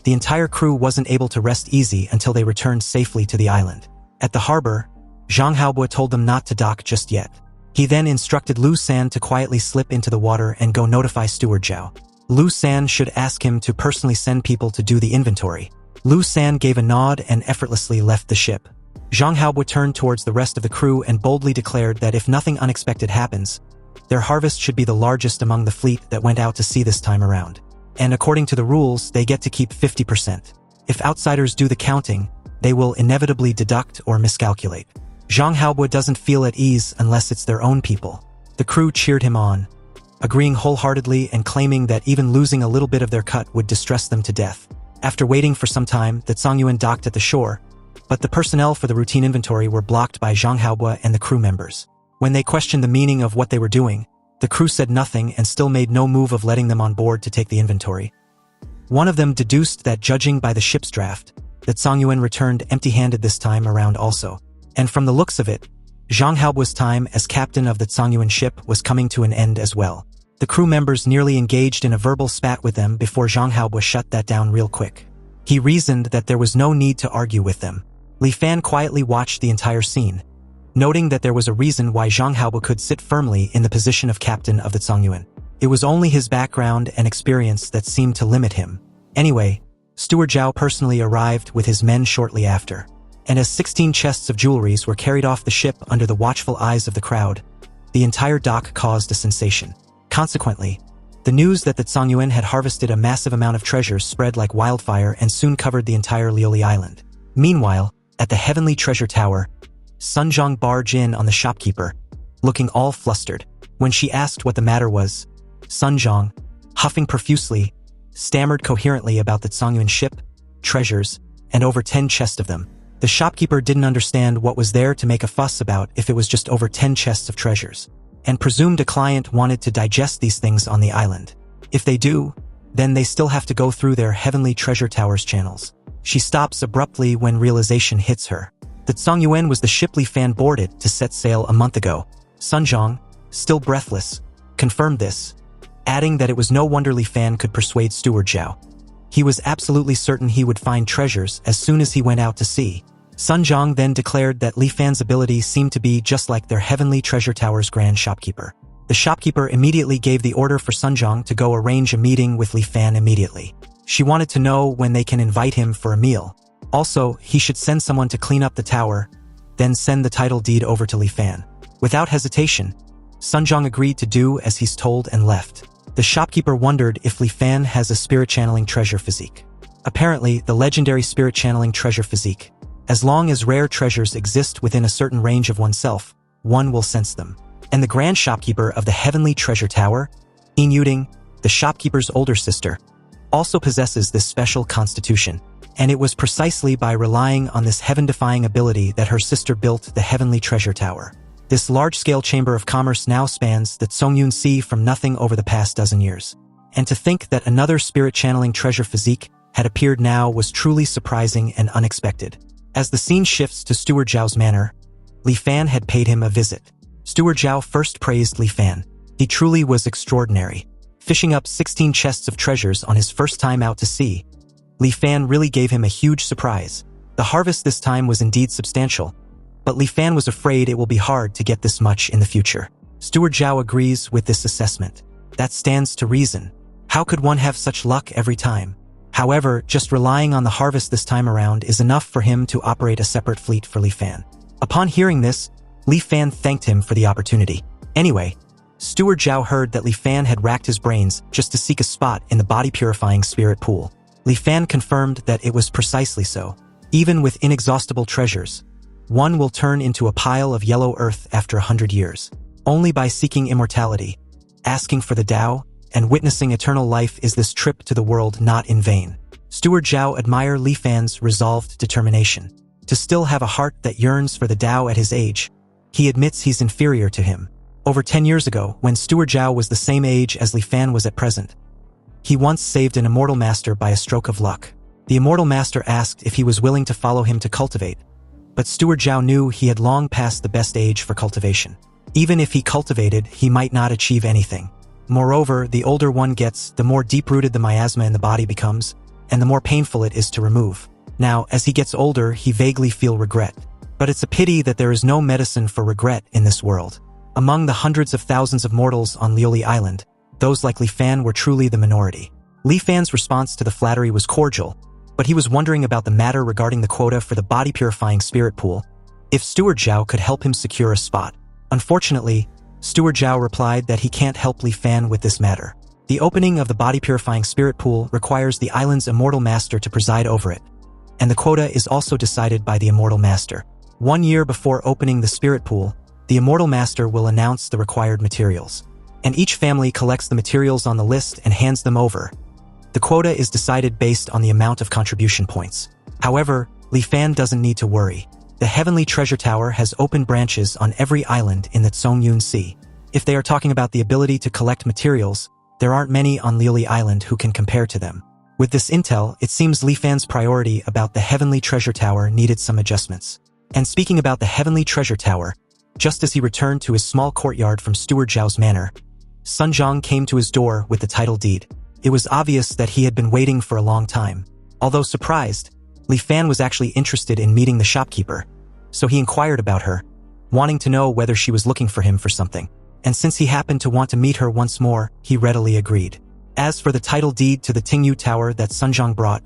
the entire crew wasn't able to rest easy until they returned safely to the island. At the harbor, Zhang Haobu told them not to dock just yet. He then instructed Lu San to quietly slip into the water and go notify Steward Zhao. Lu San should ask him to personally send people to do the inventory. Lu San gave a nod and effortlessly left the ship. Zhang Haobo turned towards the rest of the crew and boldly declared that if nothing unexpected happens, their harvest should be the largest among the fleet that went out to sea this time around. And according to the rules, they get to keep 50%. If outsiders do the counting, they will inevitably deduct or miscalculate. Zhang Haobo doesn't feel at ease unless it's their own people. The crew cheered him on, agreeing wholeheartedly and claiming that even losing a little bit of their cut would distress them to death. After waiting for some time, the Zhongyuan docked at the shore, but the personnel for the routine inventory were blocked by Zhang Haobo and the crew members. When they questioned the meaning of what they were doing, the crew said nothing and still made no move of letting them on board to take the inventory. One of them deduced that judging by the ship's draft, that Zhongyuan returned empty-handed this time around also. And from the looks of it, Zhang Haobo's time as captain of the Zhongyuan ship was coming to an end as well. The crew members nearly engaged in a verbal spat with them before Zhang Haobo shut that down real quick. He reasoned that there was no need to argue with them. Li Fan quietly watched the entire scene, noting that there was a reason why Zhang Haobo could sit firmly in the position of captain of the Zhongyuan. It was only his background and experience that seemed to limit him. Anyway, Steward Zhao personally arrived with his men shortly after. And as 16 chests of jewelries were carried off the ship under the watchful eyes of the crowd, the entire dock caused a sensation. Consequently, the news that the Zhongyuan had harvested a massive amount of treasures spread like wildfire and soon covered the entire Liuli Island. Meanwhile, at the Heavenly Treasure Tower, Sun Zhang barged in on the shopkeeper, looking all flustered. When she asked what the matter was, Sun Zhang, huffing profusely, stammered coherently about the Zhongyuan ship, treasures, and over 10 chests of them. The shopkeeper didn't understand what was there to make a fuss about if it was just over 10 chests of treasures, and presumed a client wanted to digest these things on the island. If they do, then they still have to go through their Heavenly Treasure Tower's channels. She stops abruptly when realization hits her. The Zhongyuan was the ship Li Fan boarded to set sail a month ago. Sun Zhang, still breathless, confirmed this, adding that it was no wonder Li Fan could persuade Steward Zhao. He was absolutely certain he would find treasures as soon as he went out to sea. Sun Zhang then declared that Li Fan's ability seemed to be just like their Heavenly Treasure Tower's grand shopkeeper. The shopkeeper immediately gave the order for Sun Zhang to go arrange a meeting with Li Fan immediately. She wanted to know when they can invite him for a meal. Also, he should send someone to clean up the tower, then send the title deed over to Li Fan. Without hesitation, Sun Zhang agreed to do as he's told and left. The shopkeeper wondered if Li Fan has a spirit-channeling treasure physique. Apparently, the legendary spirit-channeling treasure physique. As long as rare treasures exist within a certain range of oneself, one will sense them. And the grand shopkeeper of the Heavenly Treasure Tower, Yin Yuding, the shopkeeper's older sister, also possesses this special constitution. And it was precisely by relying on this heaven-defying ability that her sister built the Heavenly Treasure Tower. This large-scale chamber of commerce now spans the Zhongyuan Sea from nothing over the past dozen years. And to think that another spirit-channeling treasure physique had appeared now was truly surprising and unexpected. As the scene shifts to Steward Zhao's manor, Li Fan had paid him a visit. Steward Zhao first praised Li Fan. He truly was extraordinary. Fishing up 16 chests of treasures on his first time out to sea, Li Fan really gave him a huge surprise. The harvest this time was indeed substantial, but Li Fan was afraid it will be hard to get this much in the future. Steward Zhao agrees with this assessment. That stands to reason. How could one have such luck every time? However, just relying on the harvest this time around is enough for him to operate a separate fleet for Li Fan. Upon hearing this, Li Fan thanked him for the opportunity. Anyway, Steward Zhao heard that Li Fan had racked his brains just to seek a spot in the body-purifying spirit pool. Li Fan confirmed that it was precisely so. Even with inexhaustible treasures, one will turn into a pile of yellow earth after 100 years. Only by seeking immortality, asking for the Tao, and witnessing eternal life is this trip to the world not in vain. Steward Zhao admired Li Fan's resolved determination. To still have a heart that yearns for the Tao at his age, he admits he's inferior to him. Over 10 years ago, when Steward Zhao was the same age as Li Fan was at present, he once saved an immortal master by a stroke of luck. The immortal master asked if he was willing to follow him to cultivate, but Steward Zhao knew he had long passed the best age for cultivation. Even if he cultivated, he might not achieve anything. Moreover, the older one gets, the more deep-rooted the miasma in the body becomes, and the more painful it is to remove. Now, as he gets older, he vaguely feels regret. But it's a pity that there is no medicine for regret in this world. Among the hundreds of thousands of mortals on Liuli Island, those like Li Fan were truly the minority. Li Fan's response to the flattery was cordial, but he was wondering about the matter regarding the quota for the body-purifying spirit pool, if Steward Zhao could help him secure a spot. Unfortunately, Steward Zhao replied that he can't help Li Fan with this matter. The opening of the body-purifying spirit pool requires the island's immortal master to preside over it, and the quota is also decided by the immortal master. 1 year before opening the spirit pool, the immortal master will announce the required materials, and each family collects the materials on the list and hands them over. The quota is decided based on the amount of contribution points. However, Li Fan doesn't need to worry. The Heavenly Treasure Tower has open branches on every island in the Zhongyun Sea. If they are talking about the ability to collect materials, there aren't many on Liuli Island who can compare to them. With this intel, it seems Li Fan's priority about the Heavenly Treasure Tower needed some adjustments. And speaking about the Heavenly Treasure Tower, just as he returned to his small courtyard from Steward Zhao's manor, Sun Zhang came to his door with the title deed. It was obvious that he had been waiting for a long time. Although surprised, Li Fan was actually interested in meeting the shopkeeper, so he inquired about her, wanting to know whether she was looking for him for something. And since he happened to want to meet her once more, he readily agreed. As for the title deed to the Tingyu Tower that Sun Zhang brought,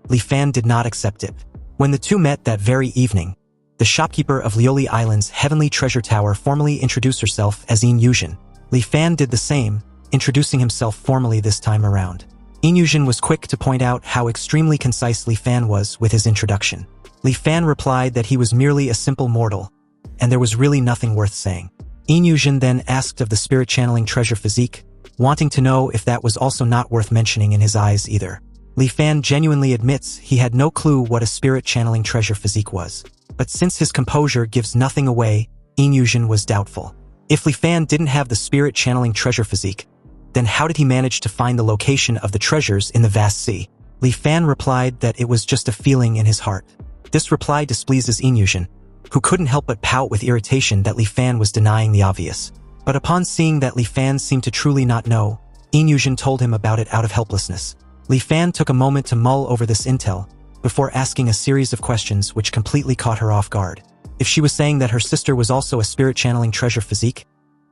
Li Fan did not accept it. When the two met that very evening, the shopkeeper of Liuli Island's Heavenly Treasure Tower formally introduced herself as Yin Yuzhen. Li Fan did the same, introducing himself formally this time around. Yin Yuzhen was quick to point out how extremely concise Li Fan was with his introduction. Li Fan replied that he was merely a simple mortal, and there was really nothing worth saying. Yin Yuzhen then asked of the spirit channeling treasure physique, wanting to know if that was also not worth mentioning in his eyes either. Li Fan genuinely admits he had no clue what a spirit channeling treasure physique was. But since his composure gives nothing away, Yin Yuzhen was doubtful. If Li Fan didn't have the spirit channeling treasure physique, then how did he manage to find the location of the treasures in the vast sea? Li Fan replied that it was just a feeling in his heart. This reply displeases Yin Yuzhen, who couldn't help but pout with irritation that Li Fan was denying the obvious. But upon seeing that Li Fan seemed to truly not know, Yin Yuzhen told him about it out of helplessness. Li Fan took a moment to mull over this intel, before asking a series of questions which completely caught her off guard. If she was saying that her sister was also a spirit channeling treasure physique,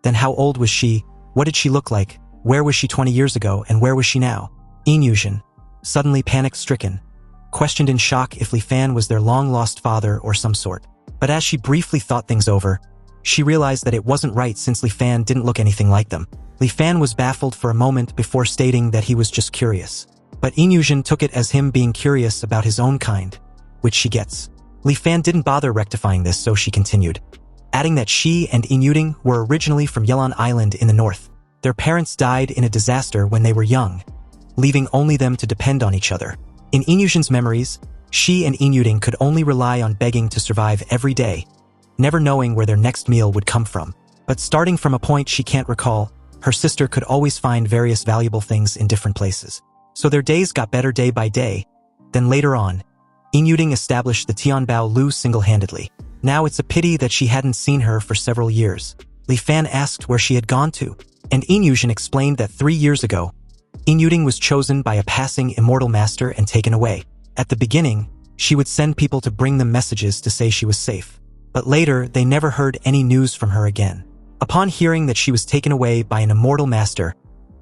then how old was she, what did she look like, where was she 20 years ago, and where was she now? Yin Yuzhen, suddenly panic-stricken, questioned in shock if Li Fan was their long-lost father or some sort. But as she briefly thought things over, she realized that it wasn't right since Li Fan didn't look anything like them. Li Fan was baffled for a moment before stating that he was just curious. But Yin Yuzhen took it as him being curious about his own kind, which she gets. Li Fan didn't bother rectifying this, so she continued, adding that she and Yin Yuzhen were originally from Yelan Island in the north. Their parents died in a disaster when they were young, leaving only them to depend on each other. In Yin Yuzhen's memories, she and Yin Yuzhen could only rely on begging to survive every day, never knowing where their next meal would come from. But starting from a point she can't recall, her sister could always find various valuable things in different places. So their days got better day by day. Then later on, Yin Yuzhen established the Tianbao Lu single-handedly. Now it's a pity that she hadn't seen her for several years. Li Fan asked where she had gone to, and Yin Yuzhen explained that 3 years ago, Yin Yuzhen was chosen by a passing immortal master and taken away. At the beginning, she would send people to bring them messages to say she was safe. But later, they never heard any news from her again. Upon hearing that she was taken away by an immortal master,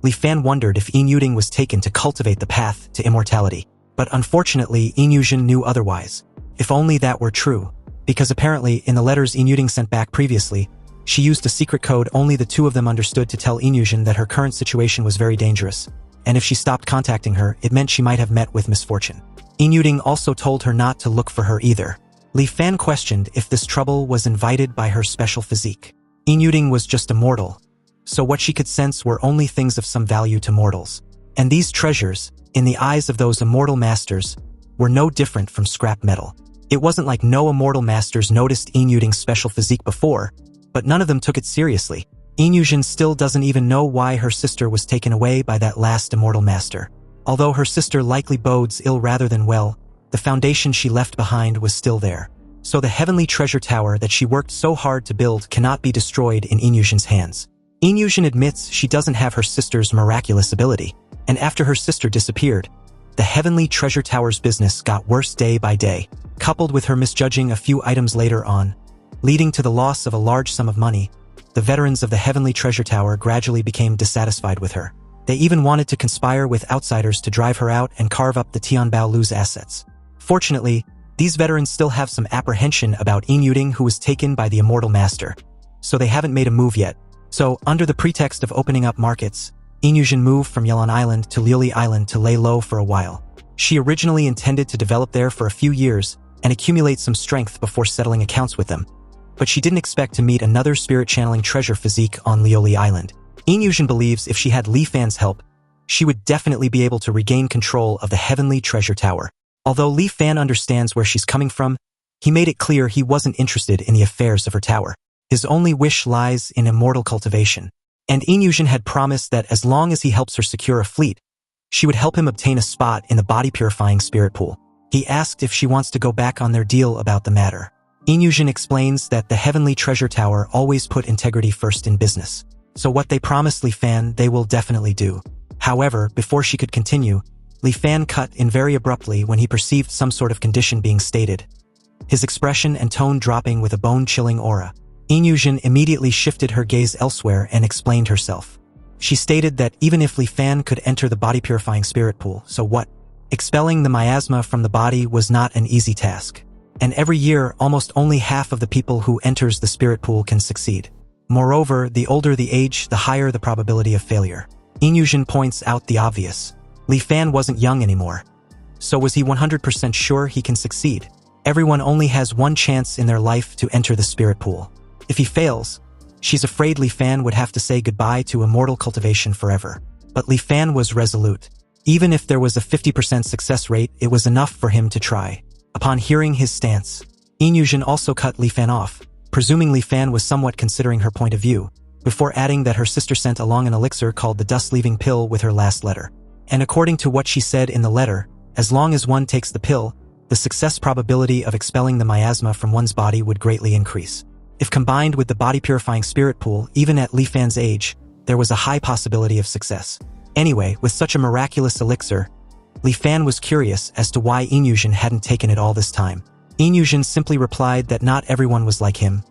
Li Fan wondered if Yin Yuzhen was taken to cultivate the path to immortality. But unfortunately, Yin Yuzhen knew otherwise. If only that were true, because apparently in the letters Yin Yuzhen sent back previously, she used a secret code only the two of them understood to tell Yin Yuzhen that her current situation was very dangerous, and if she stopped contacting her, it meant she might have met with misfortune. Yin Yuzhen also told her not to look for her either. Li Fan questioned if this trouble was invited by her special physique. Yin Yuzhen was just a mortal, so what she could sense were only things of some value to mortals. And these treasures, in the eyes of those immortal masters, were no different from scrap metal. It wasn't like no immortal masters noticed Yin Yuzhen's special physique before, but none of them took it seriously. Yin Yuzhen still doesn't even know why her sister was taken away by that last immortal master. Although her sister likely bodes ill rather than well, the foundation she left behind was still there. So the Heavenly Treasure Tower that she worked so hard to build cannot be destroyed in Yin Yuzhen's hands. Yin Yuzhen admits she doesn't have her sister's miraculous ability, and after her sister disappeared, the Heavenly Treasure Tower's business got worse day by day, coupled with her misjudging a few items later on, leading to the loss of a large sum of money. The veterans of the Heavenly Treasure Tower gradually became dissatisfied with her. They even wanted to conspire with outsiders to drive her out and carve up the Tianbao Lu's assets. Fortunately, these veterans still have some apprehension about Inyuding, who was taken by the immortal master, so they haven't made a move yet. So, under the pretext of opening up markets, Inyushin moved from Yelan Island to Liuli Island to lay low for a while. She originally intended to develop there for a few years and accumulate some strength before settling accounts with them, but she didn't expect to meet another spirit-channeling treasure physique on Liuli Island. Inyushin believes if she had Li Fan's help, she would definitely be able to regain control of the Heavenly Treasure Tower. Although Li Fan understands where she's coming from, he made it clear he wasn't interested in the affairs of her tower. His only wish lies in immortal cultivation. And Inyushin had promised that as long as he helps her secure a fleet, she would help him obtain a spot in the body-purifying spirit pool. He asked if she wants to go back on their deal about the matter. Inyushin explains that the Heavenly Treasure Tower always put integrity first in business. So what they promised Li Fan, they will definitely do. However, before she could continue, Li Fan cut in very abruptly when he perceived some sort of condition being stated, his expression and tone dropping with a bone-chilling aura. Inyushin immediately shifted her gaze elsewhere and explained herself. She stated that even if Li Fan could enter the body-purifying spirit pool, so what? Expelling the miasma from the body was not an easy task. And every year, almost only half of the people who enters the spirit pool can succeed. Moreover, the older the age, the higher the probability of failure. Inyushin points out the obvious. Li Fan wasn't young anymore. So was he 100% sure he can succeed? Everyone only has one chance in their life to enter the spirit pool. If he fails, she's afraid Li Fan would have to say goodbye to immortal cultivation forever. But Li Fan was resolute. Even if there was a 50% success rate, it was enough for him to try. Upon hearing his stance, Inyushin also cut Li Fan off, presuming Li Fan was somewhat considering her point of view, before adding that her sister sent along an elixir called the dust-leaving pill with her last letter. And according to what she said in the letter, as long as one takes the pill, the success probability of expelling the miasma from one's body would greatly increase. If combined with the body-purifying spirit pool, even at Li Fan's age, there was a high possibility of success. Anyway, with such a miraculous elixir, Li Fan was curious as to why Inyushin hadn't taken it all this time. Inyushin simply replied that not everyone was like him,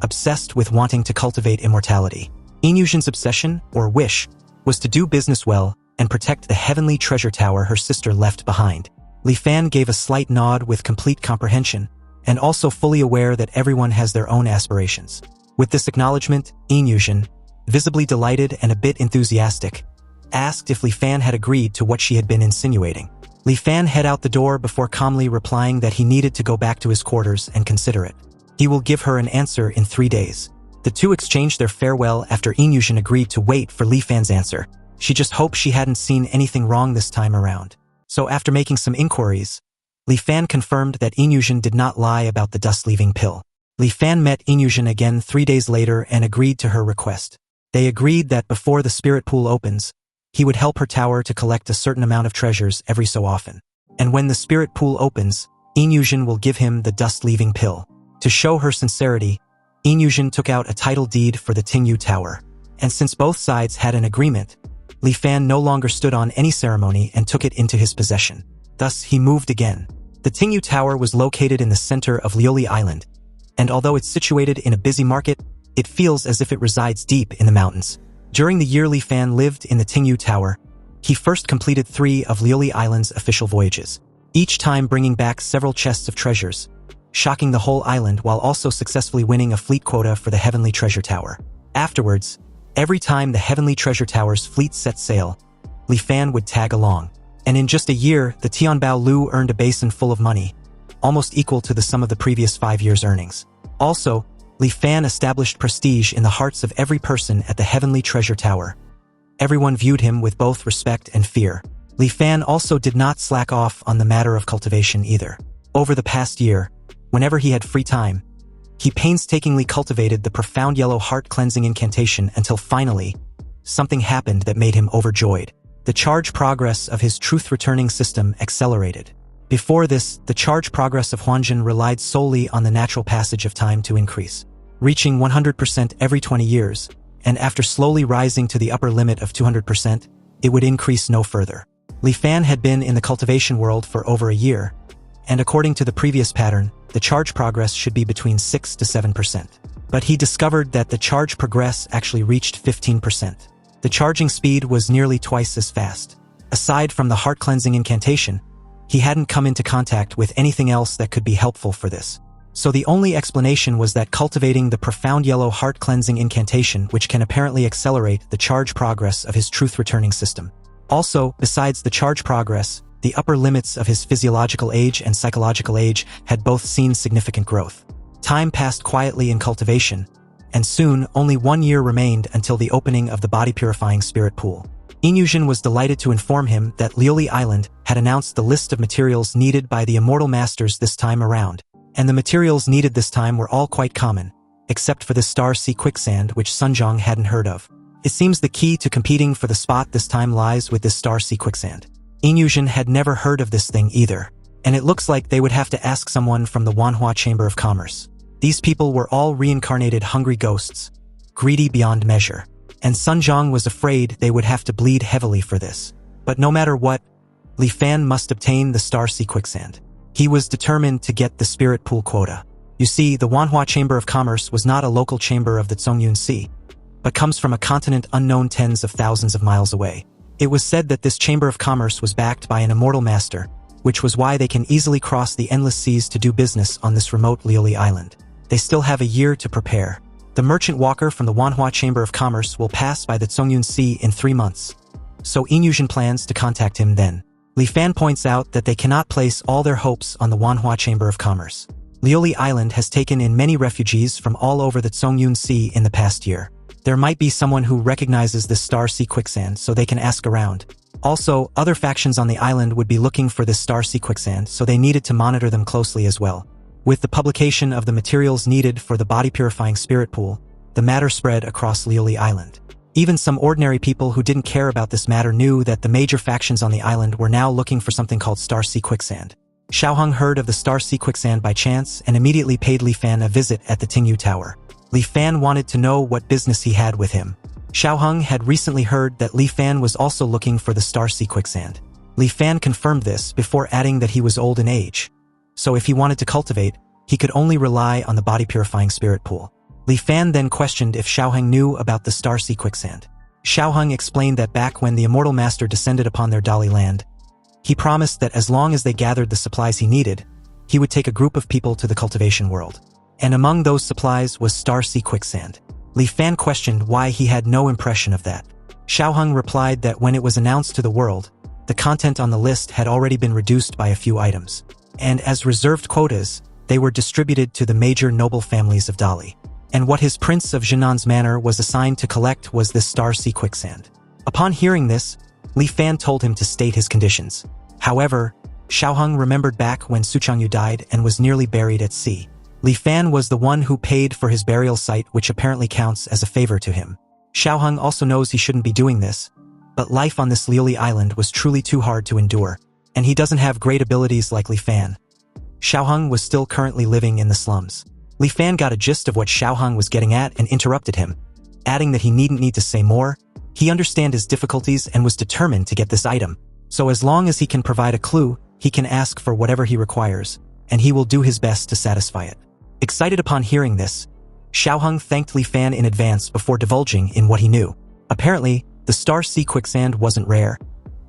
obsessed with wanting to cultivate immortality. Inyushin's obsession, or wish, was to do business well and protect the Heavenly Treasure Tower her sister left behind. Li Fan gave a slight nod with complete comprehension, and also fully aware that everyone has their own aspirations. With this acknowledgement, Inyushin, visibly delighted and a bit enthusiastic, asked if Li Fan had agreed to what she had been insinuating. Li Fan headed out the door before calmly replying that he needed to go back to his quarters and consider it. He will give her an answer in 3 days. The two exchanged their farewell after Inyushin agreed to wait for Li Fan's answer. She just hoped she hadn't seen anything wrong this time around. So after making some inquiries, Li Fan confirmed that Inyushin did not lie about the dust-leaving pill. Li Fan met Inyushin again 3 days later and agreed to her request. They agreed that before the spirit pool opens, he would help her tower to collect a certain amount of treasures every so often. And when the spirit pool opens, Inyushin will give him the dust-leaving pill. To show her sincerity, Inyushin took out a title deed for the Tingyu Tower. And since both sides had an agreement, Li Fan no longer stood on any ceremony and took it into his possession. Thus, he moved again. The Tingyu Tower was located in the center of Liuli Island, and although it's situated in a busy market, it feels as if it resides deep in the mountains. During the year Li Fan lived in the Tingyu Tower, he first completed 3 of Liuli Island's official voyages, each time bringing back several chests of treasures, shocking the whole island while also successfully winning a fleet quota for the Heavenly Treasure Tower. Afterwards, every time the Heavenly Treasure Tower's fleet set sail, Li Fan would tag along. And in just a year, the Tianbao Lu earned a basin full of money, almost equal to the sum of the previous 5 years' earnings. Also, Li Fan established prestige in the hearts of every person at the Heavenly Treasure Tower. Everyone viewed him with both respect and fear. Li Fan also did not slack off on the matter of cultivation either. Over the past year, whenever he had free time, he painstakingly cultivated the profound yellow heart-cleansing incantation until finally, something happened that made him overjoyed. The charge progress of his truth-returning system accelerated. Before this, the charge progress of Huanjin relied solely on the natural passage of time to increase, reaching 100% every 20 years, and after slowly rising to the upper limit of 200%, it would increase no further. Li Fan had been in the cultivation world for over a year, and according to the previous pattern, the charge progress should be between 6 to 7%. But he discovered that the charge progress actually reached 15%. The charging speed was nearly twice as fast. Aside from the heart-cleansing incantation, he hadn't come into contact with anything else that could be helpful for this. So the only explanation was that cultivating the profound yellow heart-cleansing incantation, which can apparently accelerate the charge progress of his truth-returning system. Also, besides the charge progress, the upper limits of his physiological age and psychological age had both seen significant growth. Time passed quietly in cultivation, and soon only 1 year remained until the opening of the body-purifying spirit pool. Inyushin was delighted to inform him that Lioli Island had announced the list of materials needed by the immortal masters this time around, and the materials needed this time were all quite common, except for the star sea quicksand which Sunjong hadn't heard of. It seems the key to competing for the spot this time lies with this star sea quicksand. Inyushin had never heard of this thing either, and it looks like they would have to ask someone from the Manhwa Chamber of Commerce. These people were all reincarnated hungry ghosts, greedy beyond measure, and Sunjong was afraid they would have to bleed heavily for this. But no matter what, Li Fan must obtain the star sea quicksand. He was determined to get the spirit pool quota. You see, the Manhwa Chamber of Commerce was not a local chamber of the Zhongyun Sea, but comes from a continent unknown tens of thousands of miles away. It was said that this Chamber of Commerce was backed by an immortal master, which was why they can easily cross the endless seas to do business on this remote Lioli Island. They still have a year to prepare. The merchant walker from the Manhwa Chamber of Commerce will pass by the Zhongyun Sea in 3 months. So Inyushin plans to contact him then. Li Fan points out that they cannot place all their hopes on the Manhwa Chamber of Commerce. Lioli Island has taken in many refugees from all over the Zhongyun Sea in the past year. There might be someone who recognizes this star sea quicksand so they can ask around. Also, other factions on the island would be looking for this star sea quicksand, so they needed to monitor them closely as well. With the publication of the materials needed for the body-purifying spirit pool, the matter spread across Lioli Island. Even some ordinary people who didn't care about this matter knew that the major factions on the island were now looking for something called star sea quicksand. Xiaoheng heard of the star sea quicksand by chance and immediately paid Li Fan a visit at the Tingyu Tower. Li Fan wanted to know what business he had with him. Xiaoheng had recently heard that Li Fan was also looking for the star sea quicksand. Li Fan confirmed this before adding that he was old in age, so if he wanted to cultivate, he could only rely on the body-purifying spirit pool. Li Fan then questioned if Xiaoheng knew about the star sea quicksand. Xiaoheng explained that back when the immortal master descended upon their Dali land, he promised that as long as they gathered the supplies he needed, he would take a group of people to the cultivation world. And among those supplies was star sea quicksand. Li Fan questioned why he had no impression of that. Xiaoheng replied that when it was announced to the world, the content on the list had already been reduced by a few items, and as reserved quotas, they were distributed to the major noble families of Dali. And what his Prince of Jinnan's manor was assigned to collect was this star sea quicksand. Upon hearing this, Li Fan told him to state his conditions. However, Xiaoheng remembered back when Su Changyu died and was nearly buried at sea. Li Fan was the one who paid for his burial site, which apparently counts as a favor to him. Xiaoheng also knows he shouldn't be doing this, but life on this Lioli Island was truly too hard to endure, and he doesn't have great abilities like Li Fan. Xiaoheng was still currently living in the slums. Li Fan got a gist of what Xiaoheng was getting at and interrupted him, adding that he needn't need to say more. He understood his difficulties and was determined to get this item. So as long as he can provide a clue, he can ask for whatever he requires, and he will do his best to satisfy it. Excited upon hearing this, Xiaoheng thanked Li Fan in advance before divulging in what he knew. Apparently, the star sea quicksand wasn't rare.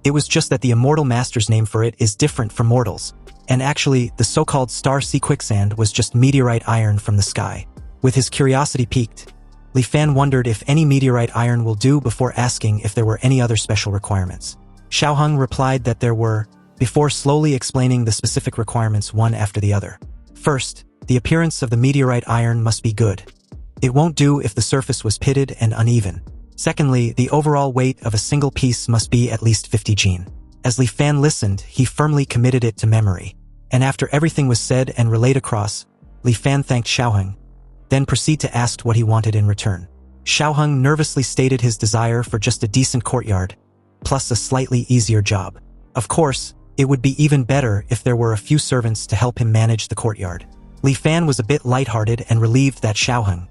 It was just that the immortal master's name for it is different from mortals. And actually, the so-called star sea quicksand was just meteorite iron from the sky. With his curiosity piqued, Li Fan wondered if any meteorite iron will do before asking if there were any other special requirements. Xiaoheng replied that there were, before slowly explaining the specific requirements one after the other. First, the appearance of the meteorite iron must be good. It won't do if the surface was pitted and uneven. Secondly, the overall weight of a single piece must be at least 50 jin. As Li Fan listened, he firmly committed it to memory. And after everything was said and relayed across, Li Fan thanked Xiaoheng, then proceeded to ask what he wanted in return. Xiaoheng nervously stated his desire for just a decent courtyard, plus a slightly easier job. Of course, it would be even better if there were a few servants to help him manage the courtyard. Li Fan was a bit lighthearted and relieved that Xiaoheng,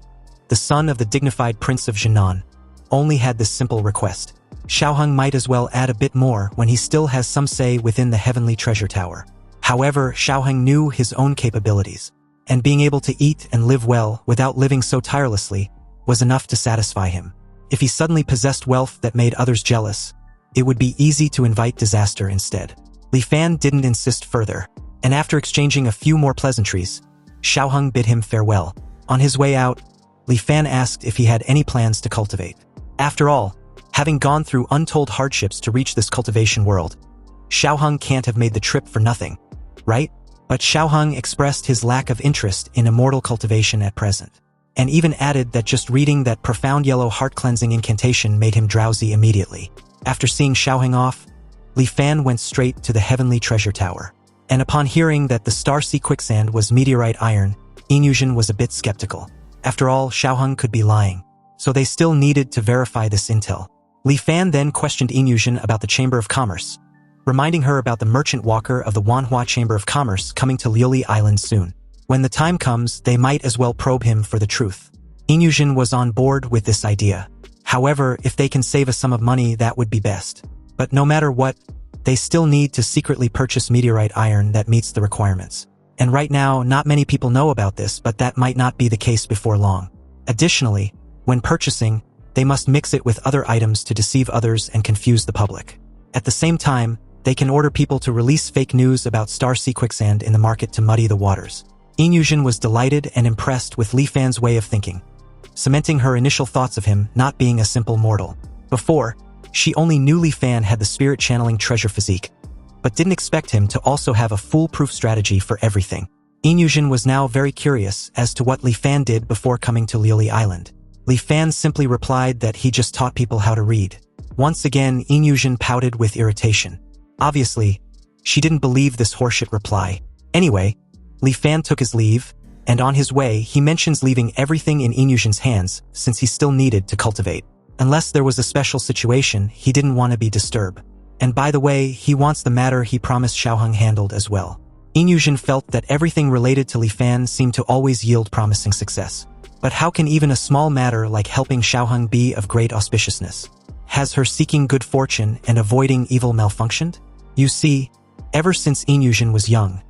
the son of the dignified Prince of Jinan, only had this simple request. Xiaoheng might as well add a bit more when he still has some say within the heavenly treasure tower. However, Xiaoheng knew his own capabilities, and being able to eat and live well without living so tirelessly was enough to satisfy him. If he suddenly possessed wealth that made others jealous, it would be easy to invite disaster instead. Li Fan didn't insist further, and after exchanging a few more pleasantries, Xiaoheng bid him farewell. On his way out, Li Fan asked if he had any plans to cultivate. After all, having gone through untold hardships to reach this cultivation world, Xiaoheng can't have made the trip for nothing, right? But Xiaoheng expressed his lack of interest in immortal cultivation at present, and even added that just reading that profound yellow heart-cleansing incantation made him drowsy immediately. After seeing Xiaoheng off, Li Fan went straight to the heavenly treasure tower. And upon hearing that the star sea quicksand was meteorite iron, Inyushin was a bit skeptical. After all, Xiaoheng could be lying, so they still needed to verify this intel. Li Fan then questioned Inyushin about the Chamber of Commerce, reminding her about the merchant walker of the Manhwa Chamber of Commerce coming to Liuli Island soon. When the time comes, they might as well probe him for the truth. Inyushin was on board with this idea. However, if they can save a sum of money, that would be best. But no matter what, they still need to secretly purchase meteorite iron that meets the requirements. And right now, not many people know about this, but that might not be the case before long. Additionally, when purchasing, they must mix it with other items to deceive others and confuse the public. At the same time, they can order people to release fake news about star sea quicksand in the market to muddy the waters. Inyushin was delighted and impressed with Li Fan's way of thinking, cementing her initial thoughts of him not being a simple mortal. Before, she only knew Li Fan had the spirit-channeling treasure physique, but didn't expect him to also have a foolproof strategy for everything. Inyushin was now very curious as to what Li Fan did before coming to Liuli Island. Li Fan simply replied that he just taught people how to read. Once again, Inyushin pouted with irritation. Obviously, she didn't believe this horseshit reply. Anyway, Li Fan took his leave, and on his way, he mentions leaving everything in Inyushin's hands since he still needed to cultivate. Unless there was a special situation, he didn't want to be disturbed. And by the way, he wants the matter he promised Xiaoheng handled as well. Inyushin felt that everything related to Li Fan seemed to always yield promising success. But how can even a small matter like helping Xiaoheng be of great auspiciousness? Has her seeking good fortune and avoiding evil malfunctioned? You see, ever since Inyushin was young,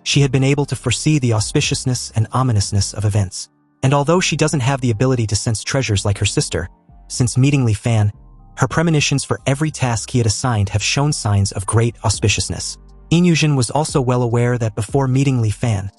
she had been able to foresee the auspiciousness and ominousness of events. And although she doesn't have the ability to sense treasures like her sister, since meeting Li Fan, her premonitions for every task he had assigned have shown signs of great auspiciousness. Inyushin was also well aware that before meeting Li Fan,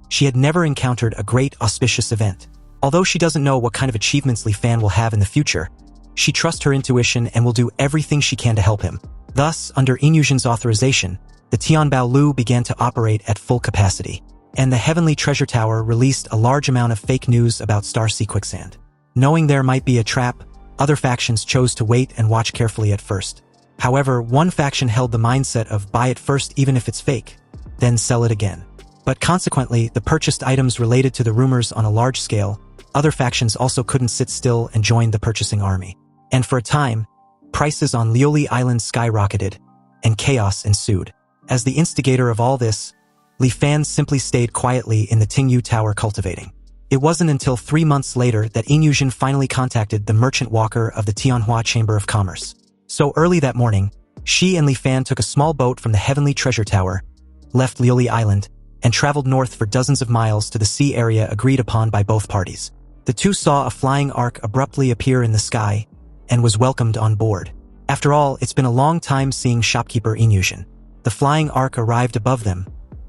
she had never encountered a great auspicious event. Although she doesn't know what kind of achievements Li Fan will have in the future, she trusts her intuition and will do everything she can to help him. Thus, under Inyushin's authorization, the Tianbao Lu began to operate at full capacity, and the Heavenly Treasure Tower released a large amount of fake news about star sea quicksand. Knowing there might be a trap, other factions chose to wait and watch carefully at first. However, one faction held the mindset of buy it first even if it's fake, then sell it again. But consequently, the purchased items related to the rumors on a large scale. Other factions also couldn't sit still and joined the purchasing army. And for a time, prices on Liuli Island skyrocketed, and chaos ensued. As the instigator of all this, Li Fan simply stayed quietly in the Tingyu Tower cultivating. It wasn't until 3 months later that Inyushin finally contacted the merchant walker of the Tianhua Chamber of Commerce. So early that morning, she and Li Fan took a small boat from the Heavenly Treasure Tower, left Liuli Island, and traveled north for dozens of miles to the sea area agreed upon by both parties. The two saw a flying ark abruptly appear in the sky, and was welcomed on board. After all, it's been a long time seeing shopkeeper Inyushin. The flying ark arrived above them,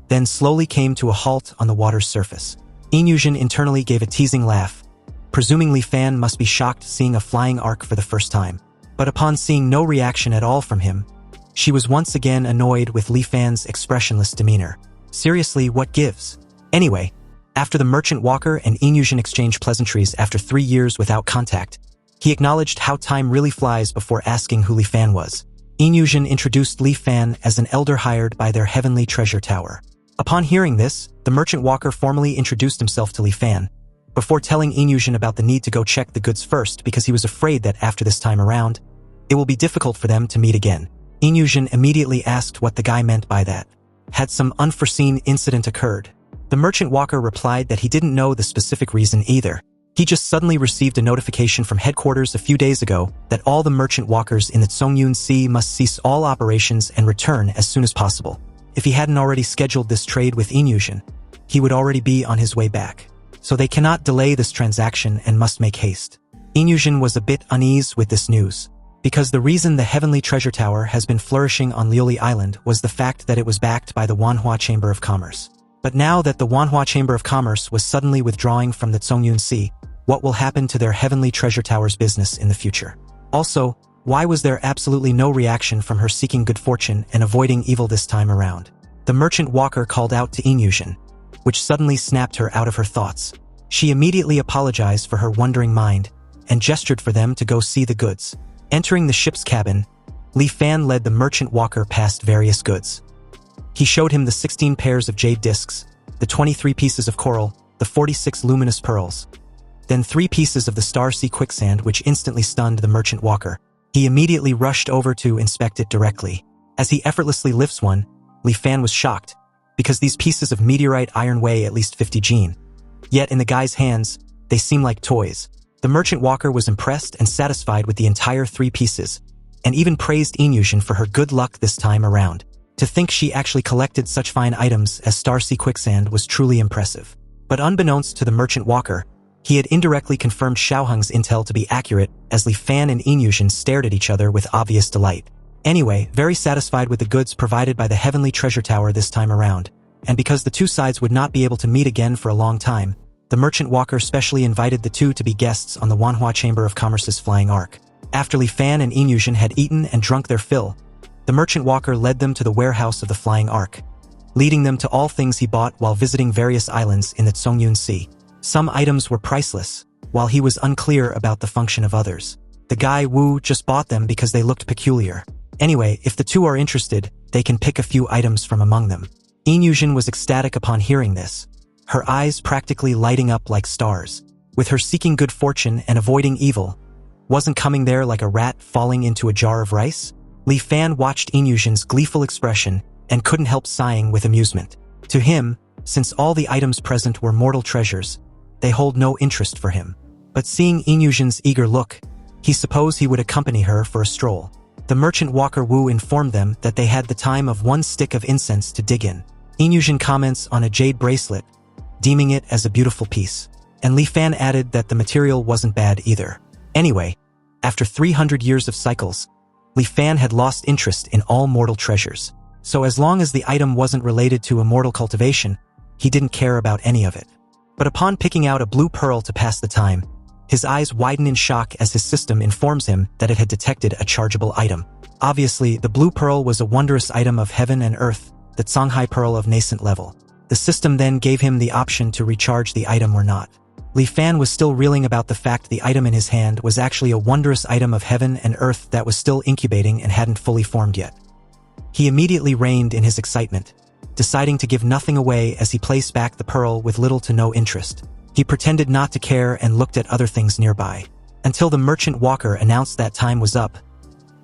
then slowly came to a halt on the water's surface. Inyushin internally gave a teasing laugh, presuming Li Fan must be shocked seeing a flying ark for the first time. But upon seeing no reaction at all from him, she was once again annoyed with Li Fan's expressionless demeanor. Seriously, what gives? Anyway, after the merchant walker and Inyushin exchanged pleasantries after 3 years without contact, he acknowledged how time really flies before asking who Li Fan was. Inyushin introduced Li Fan as an elder hired by their Heavenly Treasure Tower. Upon hearing this, the merchant walker formally introduced himself to Li Fan, before telling Inyushin about the need to go check the goods first because he was afraid that after this time around, it will be difficult for them to meet again. Inyushin immediately asked what the guy meant by that. Had some unforeseen incident occurred? The merchant walker replied that he didn't know the specific reason either. He just suddenly received a notification from headquarters a few days ago that all the merchant walkers in the Tsongyun Sea must cease all operations and return as soon as possible. If he hadn't already scheduled this trade with Inyushin, he would already be on his way back. So they cannot delay this transaction and must make haste. Inyushin was a bit uneasy with this news, because the reason the Heavenly Treasure Tower has been flourishing on Liuli Island was the fact that it was backed by the Manhwa Chamber of Commerce. But now that the Manhwa Chamber of Commerce was suddenly withdrawing from the Tsungyun Sea, what will happen to their Heavenly Treasure Tower's business in the future? Also, why was there absolutely no reaction from her seeking good fortune and avoiding evil this time around? The merchant walker called out to Inyushin, which suddenly snapped her out of her thoughts. She immediately apologized for her wandering mind and gestured for them to go see the goods. Entering the ship's cabin, Li Fan led the merchant walker past various goods. He showed him the 16 pairs of jade discs, the 23 pieces of coral, the 46 luminous pearls, then 3 pieces of the Star Sea quicksand, which instantly stunned the merchant walker. He immediately rushed over to inspect it directly. As he effortlessly lifts one, Li Fan was shocked, because these pieces of meteorite iron weigh at least 50 jin. Yet in the guy's hands, they seem like toys. The merchant walker was impressed and satisfied with the entire 3 pieces, and even praised Inyushin for her good luck this time around. To think she actually collected such fine items as Star Sea quicksand was truly impressive. But unbeknownst to the merchant walker, he had indirectly confirmed Xiaoheng's intel to be accurate, as Li Fan and Inyushin stared at each other with obvious delight. Anyway, very satisfied with the goods provided by the Heavenly Treasure Tower this time around, and because the two sides would not be able to meet again for a long time, the merchant walker specially invited the two to be guests on the Manhwa Chamber of Commerce's flying ark. After Li Fan and Inyushin had eaten and drunk their fill, the merchant walker led them to the warehouse of the flying ark, leading them to all things he bought while visiting various islands in the Tsungyun Sea. Some items were priceless, while he was unclear about the function of others. The guy Wu just bought them because they looked peculiar. Anyway, if the two are interested, they can pick a few items from among them. Inyushin was ecstatic upon hearing this, her eyes practically lighting up like stars. With her seeking good fortune and avoiding evil, wasn't coming there like a rat falling into a jar of rice? Li Fan watched Inyushin's gleeful expression and couldn't help sighing with amusement. To him, since all the items present were mortal treasures, they hold no interest for him. But seeing Inyushin's eager look, he supposed he would accompany her for a stroll. The merchant walker Wu informed them that they had the time of 1 stick of incense to dig in. Inyushin comments on a jade bracelet, deeming it as a beautiful piece. And Li Fan added that the material wasn't bad either. Anyway, after 300 years of cycles, Li Fan had lost interest in all mortal treasures. So as long as the item wasn't related to immortal cultivation, he didn't care about any of it. But upon picking out a blue pearl to pass the time, his eyes widen in shock as his system informs him that it had detected a chargeable item. Obviously, the blue pearl was a wondrous item of heaven and earth, the Songhai pearl of nascent level. The system then gave him the option to recharge the item or not. Li Fan was still reeling about the fact the item in his hand was actually a wondrous item of heaven and earth that was still incubating and hadn't fully formed yet. He immediately reined in his excitement, deciding to give nothing away as he placed back the pearl with little to no interest. He pretended not to care and looked at other things nearby. Until the merchant walker announced that time was up,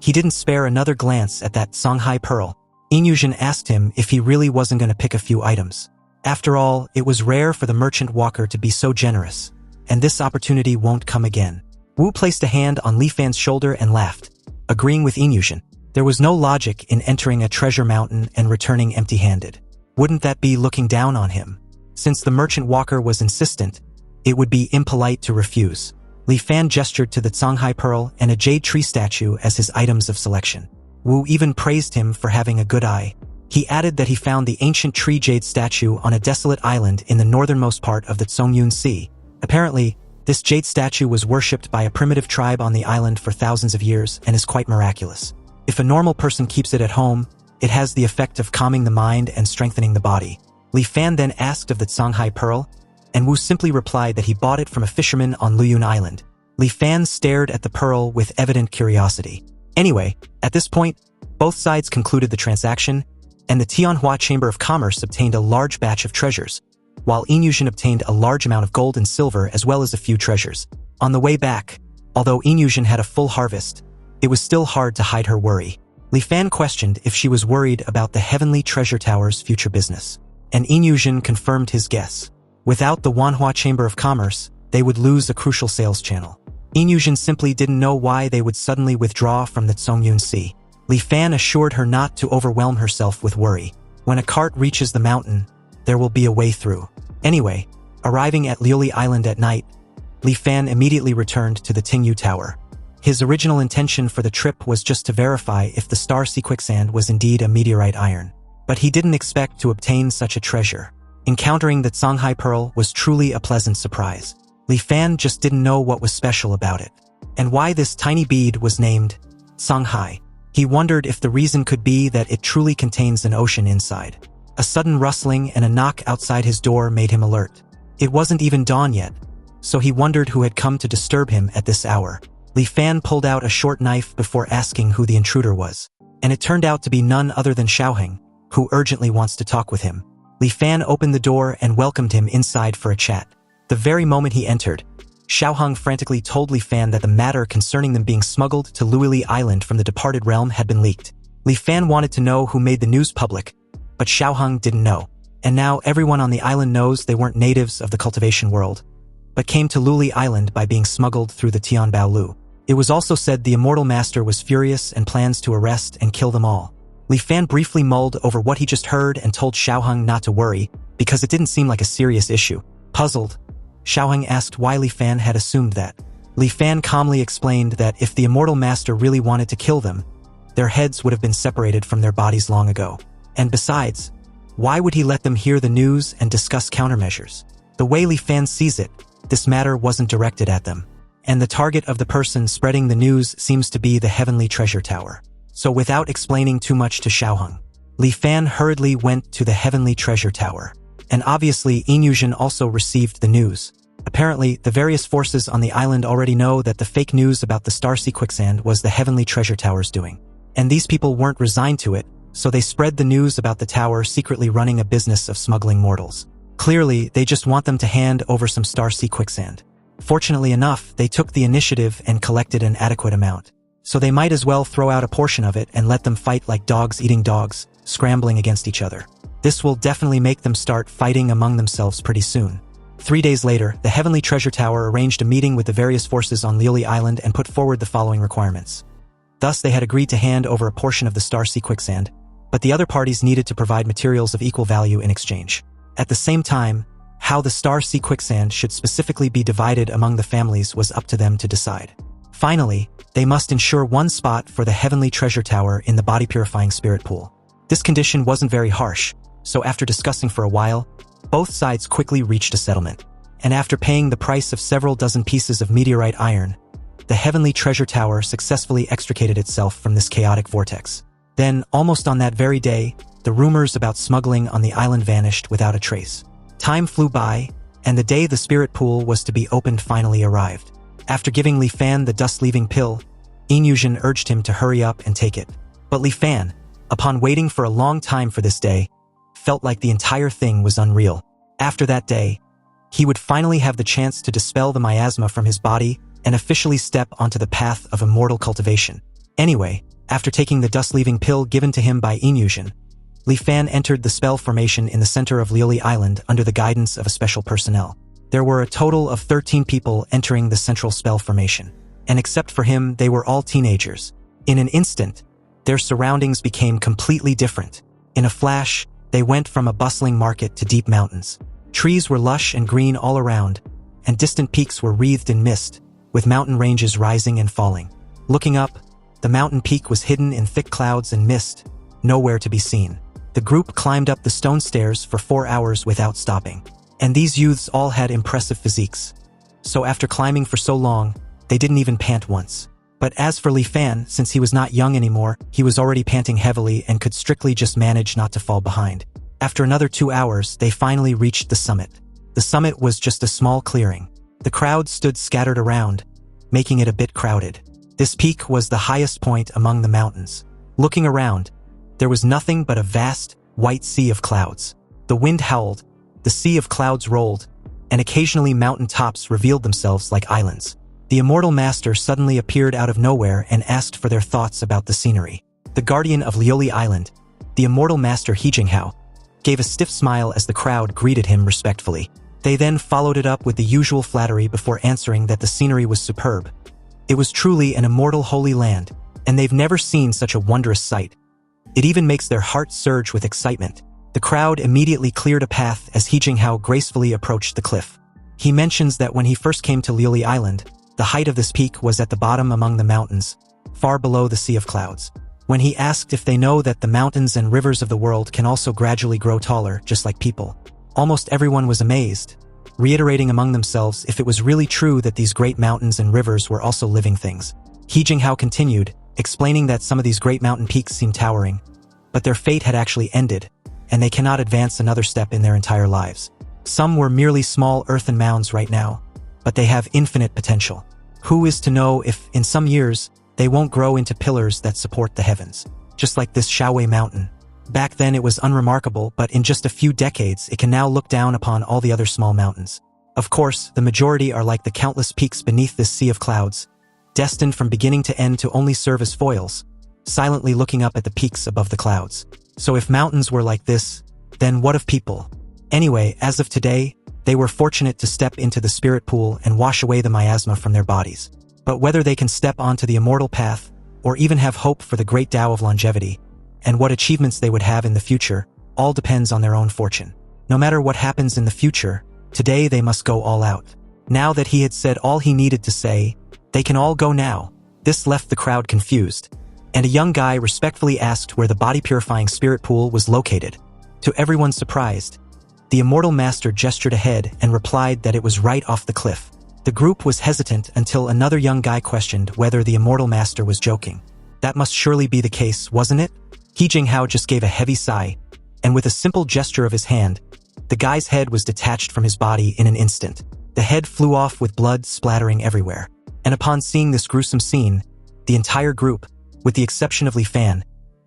he didn't spare another glance at that Songhai pearl. Inyushin asked him if he really wasn't going to pick a few items. After all, it was rare for the merchant walker to be so generous, and this opportunity won't come again. Wu placed a hand on Li Fan's shoulder and laughed, agreeing with Inyushin. There was no logic in entering a treasure mountain and returning empty-handed. Wouldn't that be looking down on him? Since the merchant walker was insistent, it would be impolite to refuse. Li Fan gestured to the Songhai pearl and a jade tree statue as his items of selection. Wu even praised him for having a good eye. He added that he found the ancient tree jade statue on a desolate island in the northernmost part of the Tsungyun Sea. Apparently, this jade statue was worshipped by a primitive tribe on the island for thousands of years and is quite miraculous. If a normal person keeps it at home, it has the effect of calming the mind and strengthening the body. Li Fan then asked of the Songhai pearl, and Wu simply replied that he bought it from a fisherman on Luyun Island. Li Fan stared at the pearl with evident curiosity. Anyway, at this point, both sides concluded the transaction, and the Tianhua Chamber of Commerce obtained a large batch of treasures, while Inyushin obtained a large amount of gold and silver as well as a few treasures. On the way back, although Inyushin had a full harvest, it was still hard to hide her worry. Li Fan questioned if she was worried about the Heavenly Treasure Tower's future business, and Inyushin confirmed his guess. Without the Manhwa Chamber of Commerce, they would lose a crucial sales channel. Inyushin simply didn't know why they would suddenly withdraw from the Tsungyun Sea. Li Fan assured her not to overwhelm herself with worry. When a cart reaches the mountain, there will be a way through. Anyway, arriving at Liuli Island at night, Li Fan immediately returned to the Tingyu Tower. His original intention for the trip was just to verify if the Star Sea Quicksand was indeed a meteorite iron. But he didn't expect to obtain such a treasure. Encountering the Songhai Pearl was truly a pleasant surprise. Li Fan just didn't know what was special about it, and why this tiny bead was named Songhai. He wondered if the reason could be that it truly contains an ocean inside. A sudden rustling and a knock outside his door made him alert. It wasn't even dawn yet, so he wondered who had come to disturb him at this hour. Li Fan pulled out a short knife before asking who the intruder was, and it turned out to be none other than Xiaoheng, who urgently wants to talk with him. Li Fan opened the door and welcomed him inside for a chat. The very moment he entered, Xiaoheng frantically told Li Fan that the matter concerning them being smuggled to Luili Island from the departed realm had been leaked. Li Fan wanted to know who made the news public, but Xiaoheng didn't know. And now everyone on the island knows they weren't natives of the cultivation world, but came to Luili Island by being smuggled through the Tianbao Lu. It was also said the Immortal Master was furious and plans to arrest and kill them all. Li Fan briefly mulled over what he just heard and told Xiaoheng not to worry, because it didn't seem like a serious issue. Puzzled, Xiaoheng asked why Li Fan had assumed that. Li Fan calmly explained that if the Immortal Master really wanted to kill them, their heads would have been separated from their bodies long ago. And besides, why would he let them hear the news and discuss countermeasures? The way Li Fan sees it, this matter wasn't directed at them, and the target of the person spreading the news seems to be the Heavenly Treasure Tower. So without explaining too much to Xiaoheng, Li Fan hurriedly went to the Heavenly Treasure Tower. And obviously Inyushin also received the news. Apparently, the various forces on the island already know that the fake news about the Star Sea Quicksand was the Heavenly Treasure Tower's doing. And these people weren't resigned to it, so they spread the news about the tower secretly running a business of smuggling mortals. Clearly, they just want them to hand over some Star Sea Quicksand. Fortunately enough, they took the initiative and collected an adequate amount. So they might as well throw out a portion of it and let them fight like dogs eating dogs, scrambling against each other. This will definitely make them start fighting among themselves pretty soon. 3 days later, the Heavenly Treasure Tower arranged a meeting with the various forces on Luili Island and put forward the following requirements. Thus, they had agreed to hand over a portion of the Star Sea Quicksand, but the other parties needed to provide materials of equal value in exchange. At the same time, how the Star Sea Quicksand should specifically be divided among the families was up to them to decide. Finally, they must ensure one spot for the Heavenly Treasure Tower in the body-purifying spirit pool. This condition wasn't very harsh, so after discussing for a while, both sides quickly reached a settlement. And after paying the price of several dozen pieces of meteorite iron, the Heavenly Treasure Tower successfully extricated itself from this chaotic vortex. Then, almost on that very day, the rumors about smuggling on the island vanished without a trace. Time flew by, and the day the spirit pool was to be opened finally arrived. After giving Li Fan the dust-leaving pill, Inyushin urged him to hurry up and take it. But Li Fan, upon waiting for a long time for this day, felt like the entire thing was unreal. After that day, he would finally have the chance to dispel the miasma from his body and officially step onto the path of immortal cultivation. Anyway, after taking the dust-leaving pill given to him by Inyushin, Li Fan entered the spell formation in the center of Luili Island under the guidance of a special personnel. There were a total of 13 people entering the central spell formation, and except for him, they were all teenagers. In an instant, their surroundings became completely different. In a flash, they went from a bustling market to deep mountains. Trees were lush and green all around, and distant peaks were wreathed in mist, with mountain ranges rising and falling. Looking up, the mountain peak was hidden in thick clouds and mist, nowhere to be seen. The group climbed up the stone stairs for 4 hours without stopping. And these youths all had impressive physiques. So after climbing for so long, they didn't even pant once. But as for Li Fan, since he was not young anymore, he was already panting heavily and could strictly just manage not to fall behind. After another 2 hours, they finally reached the summit. The summit was just a small clearing. The crowd stood scattered around, making it a bit crowded. This peak was the highest point among the mountains. Looking around, there was nothing but a vast, white sea of clouds. The wind howled, the sea of clouds rolled, and occasionally mountain tops revealed themselves like islands. The Immortal Master suddenly appeared out of nowhere and asked for their thoughts about the scenery. The guardian of Luili Island, the Immortal Master Hijinghao, gave a stiff smile as the crowd greeted him respectfully. They then followed it up with the usual flattery before answering that the scenery was superb. It was truly an immortal holy land, and they've never seen such a wondrous sight. It even makes their hearts surge with excitement. The crowd immediately cleared a path as Hijinghao gracefully approached the cliff. He mentions that when he first came to Liuli Island, the height of this peak was at the bottom among the mountains, far below the sea of clouds. When he asked if they know that the mountains and rivers of the world can also gradually grow taller, just like people, almost everyone was amazed, reiterating among themselves if it was really true that these great mountains and rivers were also living things. He Jinghao continued, explaining that some of these great mountain peaks seem towering, but their fate had actually ended, and they cannot advance another step in their entire lives. Some were merely small earthen mounds right now, but they have infinite potential. Who is to know if, in some years, they won't grow into pillars that support the heavens, just like this Shaowei mountain. Back then it was unremarkable, but in just a few decades it can now look down upon all the other small mountains. Of course, the majority are like the countless peaks beneath this sea of clouds, destined from beginning to end to only serve as foils, silently looking up at the peaks above the clouds. So if mountains were like this, then what of people? Anyway, as of today, they were fortunate to step into the spirit pool and wash away the miasma from their bodies. But whether they can step onto the immortal path, or even have hope for the great Tao of longevity, and what achievements they would have in the future, all depends on their own fortune. No matter what happens in the future, today they must go all out. Now that he had said all he needed to say, they can all go now. This left the crowd confused, and a young guy respectfully asked where the body-purifying spirit pool was located. To everyone's surprise, the immortal master gestured ahead and replied that it was right off the cliff. The group was hesitant until another young guy questioned whether the immortal master was joking. That must surely be the case, wasn't it? He Jinghao just gave a heavy sigh, and with a simple gesture of his hand, the guy's head was detached from his body in an instant. The head flew off with blood splattering everywhere. And upon seeing this gruesome scene, the entire group, with the exception of Li Fan,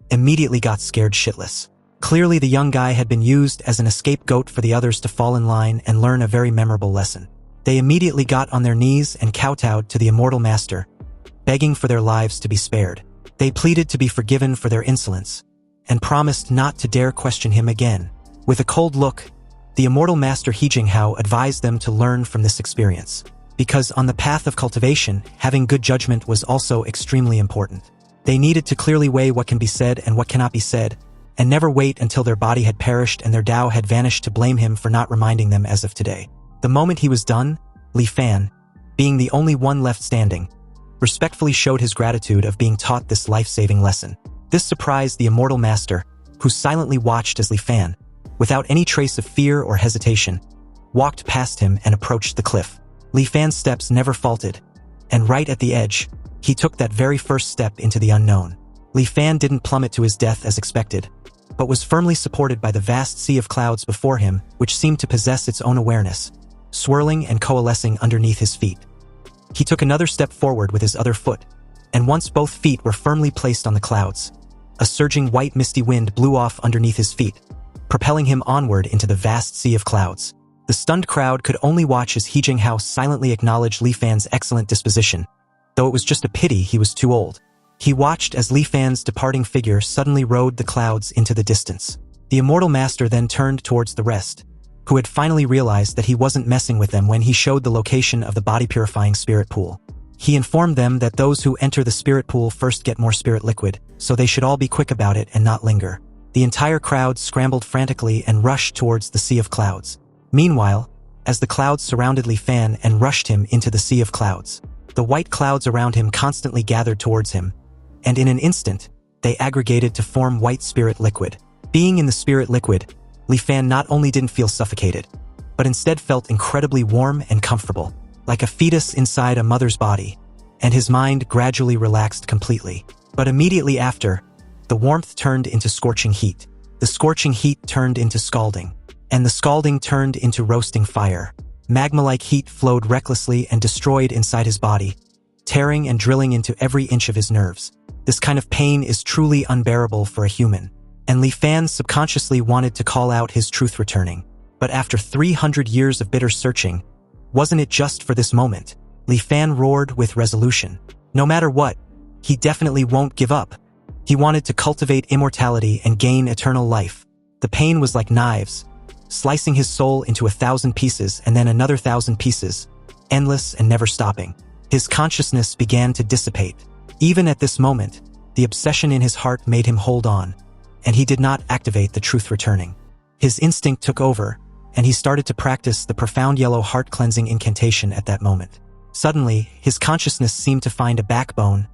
immediately got scared shitless. Clearly the young guy had been used as an scapegoat for the others to fall in line and learn a very memorable lesson. They immediately got on their knees and kowtowed to the immortal master, begging for their lives to be spared. They pleaded to be forgiven for their insolence, and promised not to dare question him again. With a cold look, the immortal master He Jinghao advised them to learn from this experience, because on the path of cultivation, having good judgment was also extremely important. They needed to clearly weigh what can be said and what cannot be said, and never wait until their body had perished and their Tao had vanished to blame him for not reminding them as of today. The moment he was done, Li Fan, being the only one left standing, respectfully showed his gratitude of being taught this life-saving lesson. This surprised the immortal master, who silently watched as Li Fan, without any trace of fear or hesitation, walked past him and approached the cliff. Li Fan's steps never faltered, and right at the edge, he took that very first step into the unknown. Li Fan didn't plummet to his death as expected, but was firmly supported by the vast sea of clouds before him, which seemed to possess its own awareness, swirling and coalescing underneath his feet. He took another step forward with his other foot, and once both feet were firmly placed on the clouds, a surging white misty wind blew off underneath his feet, propelling him onward into the vast sea of clouds. The stunned crowd could only watch as He Jinghao silently acknowledged Li Fan's excellent disposition, though it was just a pity he was too old. He watched as Li Fan's departing figure suddenly rode the clouds into the distance. The immortal master then turned towards the rest, who had finally realized that he wasn't messing with them when he showed the location of the body-purifying spirit pool. He informed them that those who enter the spirit pool first get more spirit liquid, so they should all be quick about it and not linger. The entire crowd scrambled frantically and rushed towards the sea of clouds. Meanwhile, as the clouds surrounded Li Fan and rushed him into the sea of clouds, the white clouds around him constantly gathered towards him, and in an instant, they aggregated to form white spirit liquid. Being in the spirit liquid, Li Fan not only didn't feel suffocated, but instead felt incredibly warm and comfortable, like a fetus inside a mother's body, and his mind gradually relaxed completely. But immediately after, the warmth turned into scorching heat. The scorching heat turned into scalding, and the scalding turned into roasting fire. Magma-like heat flowed recklessly and destroyed inside his body, tearing and drilling into every inch of his nerves. This kind of pain is truly unbearable for a human, and Li Fan subconsciously wanted to call out his truth returning. But after 300 years of bitter searching, wasn't it just for this moment? Li Fan roared with resolution. No matter what, he definitely won't give up. He wanted to cultivate immortality and gain eternal life. The pain was like knives, slicing his soul into 1,000 pieces and then another 1,000 pieces, endless and never stopping. His consciousness began to dissipate. Even at this moment, the obsession in his heart made him hold on, and he did not activate the truth returning. His instinct took over, and he started to practice the profound yellow heart-cleansing incantation at that moment. Suddenly, his consciousness seemed to find a backbone,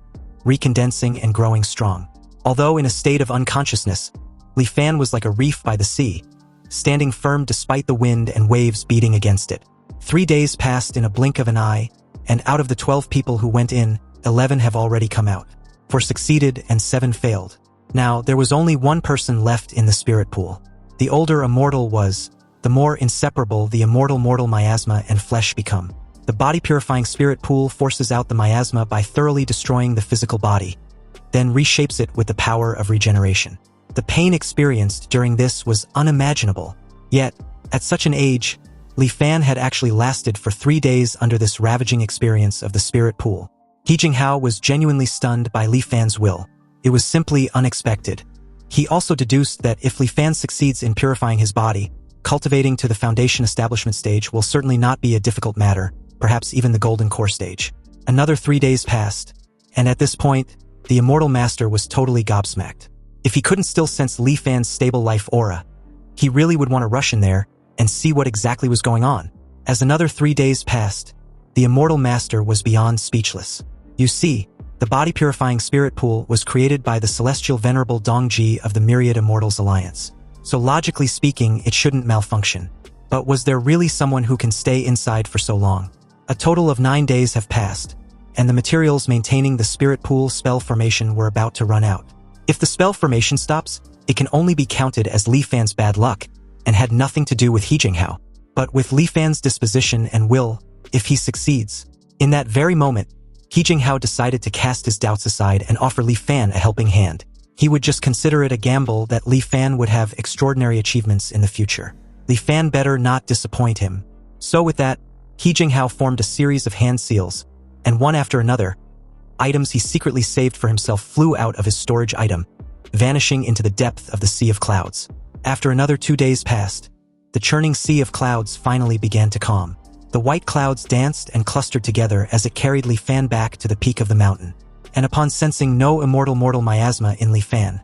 recondensing and growing strong. Although in a state of unconsciousness, Li Fan was like a reef by the sea, standing firm despite the wind and waves beating against it. 3 days passed in a blink of an eye, and out of the 12 people who went in, 11 have already come out. 4 succeeded and 7 failed. Now, there was only one person left in the spirit pool. The older immortal was, the more inseparable the immortal mortal miasma and flesh become. The body-purifying spirit pool forces out the miasma by thoroughly destroying the physical body, then reshapes it with the power of regeneration. The pain experienced during this was unimaginable. Yet, at such an age, Li Fan had actually lasted for 3 days under this ravaging experience of the spirit pool. He Jinghao was genuinely stunned by Li Fan's will. It was simply unexpected. He also deduced that if Li Fan succeeds in purifying his body, cultivating to the foundation establishment stage will certainly not be a difficult matter, perhaps even the golden core stage. Another 3 days passed, and at this point, the immortal master was totally gobsmacked. If he couldn't still sense Li Fan's stable life aura, he really would want to rush in there and see what exactly was going on. As another 3 days passed, the immortal master was beyond speechless. You see, the body-purifying spirit pool was created by the celestial venerable Dongji of the Myriad Immortals Alliance. So logically speaking, it shouldn't malfunction. But was there really someone who can stay inside for so long? A total of 9 days have passed, and the materials maintaining the spirit pool spell formation were about to run out. If the spell formation stops, it can only be counted as Li Fan's bad luck, and had nothing to do with He Jinghao. But with Li Fan's disposition and will, if he succeeds, in that very moment, He Jinghao decided to cast his doubts aside and offer Li Fan a helping hand. He would just consider it a gamble that Li Fan would have extraordinary achievements in the future. Li Fan better not disappoint him. So with that, He Jinghao formed a series of hand seals, and one after another, items he secretly saved for himself flew out of his storage item, vanishing into the depth of the sea of clouds. After another 2 days passed, the churning sea of clouds finally began to calm. The white clouds danced and clustered together as it carried Li Fan back to the peak of the mountain. And upon sensing no immortal mortal miasma in Li Fan,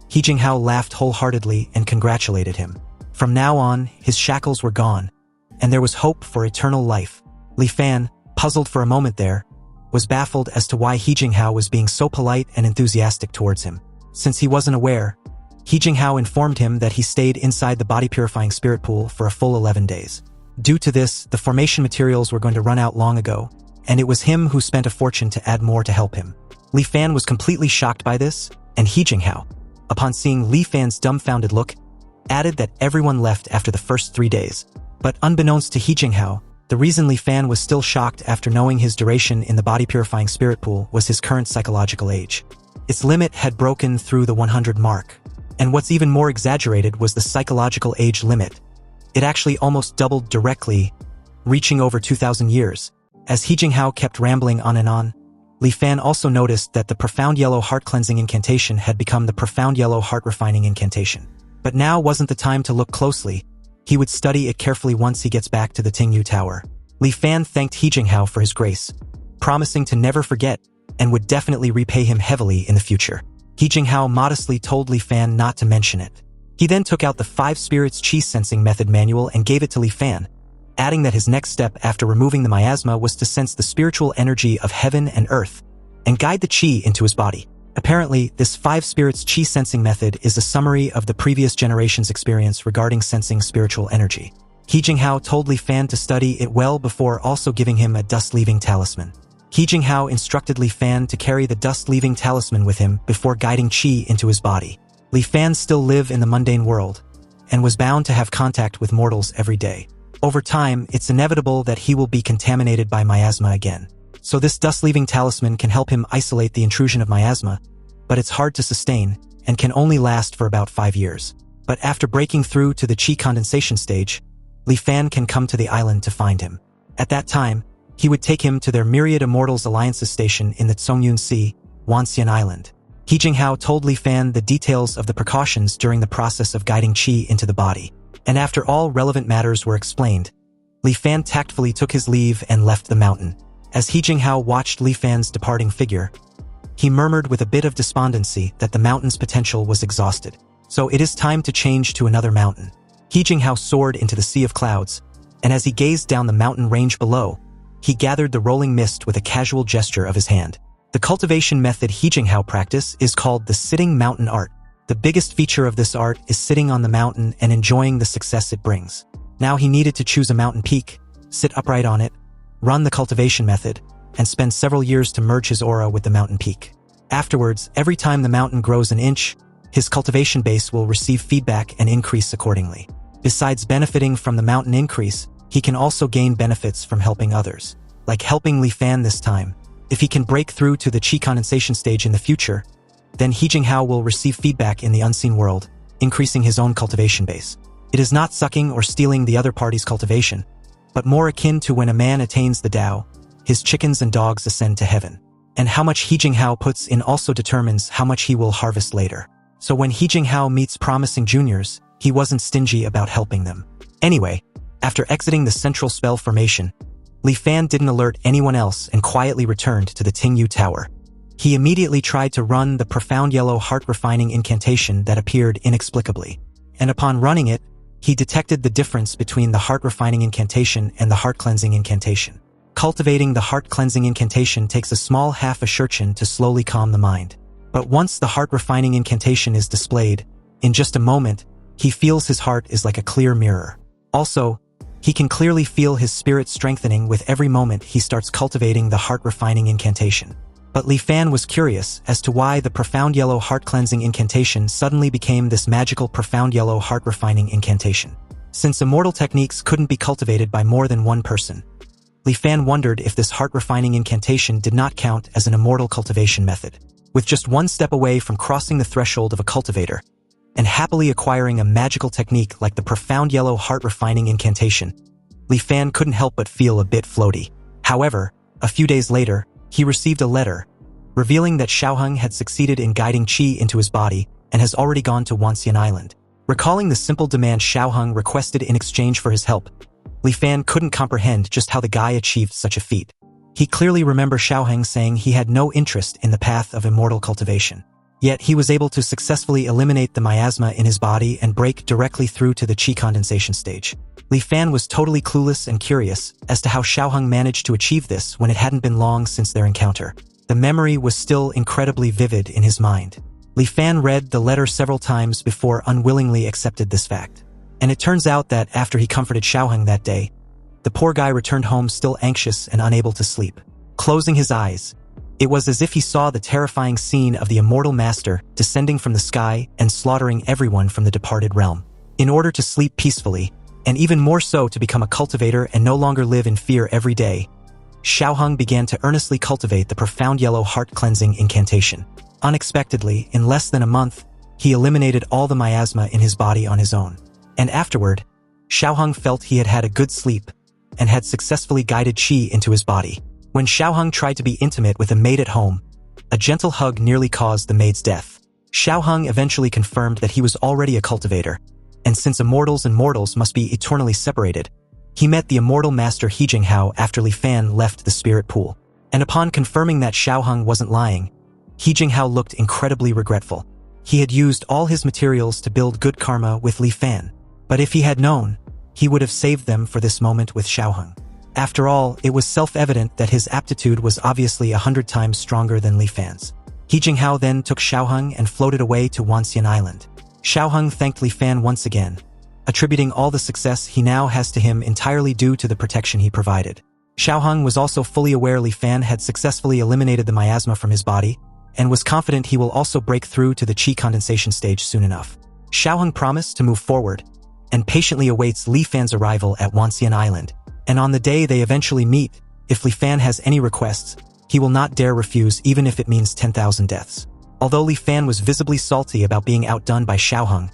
He Jinghao laughed wholeheartedly and congratulated him. From now on, his shackles were gone, and there was hope for eternal life. Li Fan, puzzled for a moment there, was baffled as to why He Jinghao was being so polite and enthusiastic towards him. Since he wasn't aware, He Jinghao informed him that he stayed inside the body-purifying spirit pool for a full 11 days. Due to this, the formation materials were going to run out long ago, and it was him who spent a fortune to add more to help him. Li Fan was completely shocked by this, and He Jinghao, upon seeing Li Fan's dumbfounded look, added that everyone left after the first 3 days. But unbeknownst to He Jinghao, the reason Li Fan was still shocked after knowing his duration in the body-purifying spirit pool was his current psychological age. Its limit had broken through the 100 mark. And what's even more exaggerated was the psychological age limit. It actually almost doubled directly, reaching over 2,000 years. As He Jinghao kept rambling on and on, Li Fan also noticed that the profound yellow heart-cleansing incantation had become the profound yellow heart-refining incantation. But now wasn't the time to look closely. He would study it carefully once he gets back to the Tingyu Tower. Li Fan thanked He Jinghao for his grace, promising to never forget, and would definitely repay him heavily in the future. He Jinghao modestly told Li Fan not to mention it. He then took out the 5 Spirits Qi Sensing Method manual and gave it to Li Fan, adding that his next step after removing the miasma was to sense the spiritual energy of heaven and earth, and guide the Qi into his body. Apparently, this 5 Spirits Qi Sensing Method is a summary of the previous generation's experience regarding sensing spiritual energy. He Jinghao told Li Fan to study it well before also giving him a dust-leaving talisman. He Jinghao instructed Li Fan to carry the dust-leaving talisman with him before guiding Qi into his body. Li Fan still lived in the mundane world, and was bound to have contact with mortals every day. Over time, it's inevitable that he will be contaminated by miasma again. So this dust-leaving talisman can help him isolate the intrusion of miasma, but it's hard to sustain, and can only last for about 5 years. But after breaking through to the Qi condensation stage, Li Fan can come to the island to find him. At that time, he would take him to their Myriad Immortals Alliance's station in the Zhongyun Sea, Wanxian Island. He Jinghao told Li Fan the details of the precautions during the process of guiding Qi into the body. And after all relevant matters were explained, Li Fan tactfully took his leave and left the mountain. As He Jinghao watched Li Fan's departing figure, he murmured with a bit of despondency that the mountain's potential was exhausted. So it is time to change to another mountain. He Jinghao soared into the sea of clouds, and as he gazed down the mountain range below, he gathered the rolling mist with a casual gesture of his hand. The cultivation method He Jinghao practice is called the sitting mountain art. The biggest feature of this art is sitting on the mountain and enjoying the success it brings. Now he needed to choose a mountain peak, sit upright on it, run the cultivation method, and spend several years to merge his aura with the mountain peak. Afterwards, every time the mountain grows an inch, his cultivation base will receive feedback and increase accordingly. Besides benefiting from the mountain increase, he can also gain benefits from helping others, like helping Li Fan this time. If he can break through to the qi condensation stage in the future, then He Jinghao will receive feedback in the unseen world, increasing his own cultivation base. It is not sucking or stealing the other party's cultivation, but more akin to when a man attains the Tao, his chickens and dogs ascend to heaven. And how much He Jinghao puts in also determines how much he will harvest later. So when He Jinghao meets promising juniors, he wasn't stingy about helping them. Anyway, after exiting the central spell formation, Li Fan didn't alert anyone else and quietly returned to the Tingyu Tower. He immediately tried to run the profound yellow heart-refining incantation that appeared inexplicably. And upon running it, he detected the difference between the heart-refining incantation and the heart-cleansing incantation. Cultivating the heart-cleansing incantation takes a small half a shurchen to slowly calm the mind. But once the heart-refining incantation is displayed, in just a moment, he feels his heart is like a clear mirror. Also, he can clearly feel his spirit strengthening with every moment he starts cultivating the heart-refining incantation. But Li Fan was curious as to why the profound yellow heart-cleansing incantation suddenly became this magical profound yellow heart-refining incantation. Since immortal techniques couldn't be cultivated by more than one person, Li Fan wondered if this heart-refining incantation did not count as an immortal cultivation method. With just one step away from crossing the threshold of a cultivator, and happily acquiring a magical technique like the profound yellow heart-refining incantation, Li Fan couldn't help but feel a bit floaty. However, a few days later, he received a letter, revealing that Xiaoheng had succeeded in guiding qi into his body and has already gone to Wanxian Island. Recalling the simple demand Xiaoheng requested in exchange for his help, Li Fan couldn't comprehend just how the guy achieved such a feat. He clearly remembered Xiaoheng saying he had no interest in the path of immortal cultivation. Yet he was able to successfully eliminate the miasma in his body and break directly through to the qi condensation stage. Li Fan was totally clueless and curious as to how Xiaoheng managed to achieve this when it hadn't been long since their encounter. The memory was still incredibly vivid in his mind. Li Fan read the letter several times before unwillingly accepted this fact. And it turns out that after he comforted Xiaoheng that day, the poor guy returned home still anxious and unable to sleep. Closing his eyes, it was as if he saw the terrifying scene of the immortal master descending from the sky and slaughtering everyone from the departed realm. In order to sleep peacefully, and even more so to become a cultivator and no longer live in fear every day, Xiaoheng began to earnestly cultivate the profound yellow heart-cleansing incantation. Unexpectedly, in less than a month, he eliminated all the miasma in his body on his own. And afterward, Xiaoheng felt he had had a good sleep and had successfully guided qi into his body. When Xiaoheng tried to be intimate with a maid at home, a gentle hug nearly caused the maid's death. Xiaoheng eventually confirmed that he was already a cultivator, and since immortals and mortals must be eternally separated, he met the immortal master He Jinghao after Li Fan left the spirit pool. And upon confirming that Xiaoheng wasn't lying, He Jinghao looked incredibly regretful. He had used all his materials to build good karma with Li Fan, but if he had known, he would have saved them for this moment with Xiaoheng. After all, it was self-evident that his aptitude was obviously 100 times stronger than Li Fan's. He Jinghao then took Xiaoheng and floated away to Wanxian Island. Xiaoheng thanked Li Fan once again, attributing all the success he now has to him entirely due to the protection he provided. Xiaoheng was also fully aware Li Fan had successfully eliminated the miasma from his body, and was confident he will also break through to the qi condensation stage soon enough. Xiaoheng promised to move forward, and patiently awaits Li Fan's arrival at Wanxian Island. And on the day they eventually meet, if Li Fan has any requests, he will not dare refuse even if it means 10,000 deaths. Although Li Fan was visibly salty about being outdone by Xiaoheng,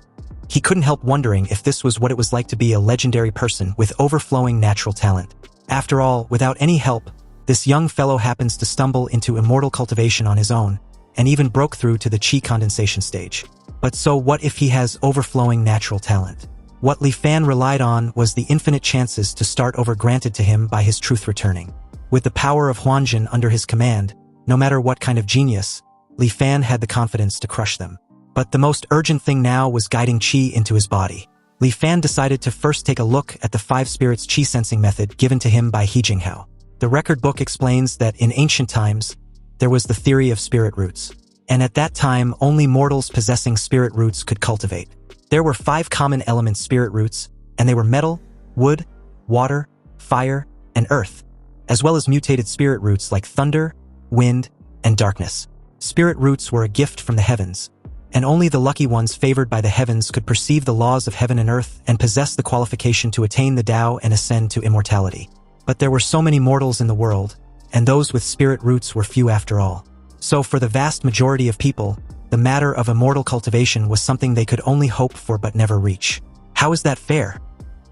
he couldn't help wondering if this was what it was like to be a legendary person with overflowing natural talent. After all, without any help, this young fellow happens to stumble into immortal cultivation on his own, and even broke through to the qi condensation stage. But so what if he has overflowing natural talent? What Li Fan relied on was the infinite chances to start over granted to him by his truth returning. With the power of Huanjin under his command, no matter what kind of genius, Li Fan had the confidence to crush them. But the most urgent thing now was guiding qi into his body. Li Fan decided to first take a look at the 5 spirits qi sensing method given to him by He Jinghao. The record book explains that in ancient times, there was the theory of spirit roots, and at that time only mortals possessing spirit roots could cultivate. There were 5 common element spirit roots, and they were metal, wood, water, fire, and earth, as well as mutated spirit roots like thunder, wind, and darkness. Spirit roots were a gift from the heavens, and only the lucky ones favored by the heavens could perceive the laws of heaven and earth and possess the qualification to attain the Tao and ascend to immortality. But there were so many mortals in the world, and those with spirit roots were few after all. So for the vast majority of people, the matter of immortal cultivation was something they could only hope for but never reach. How is that fair?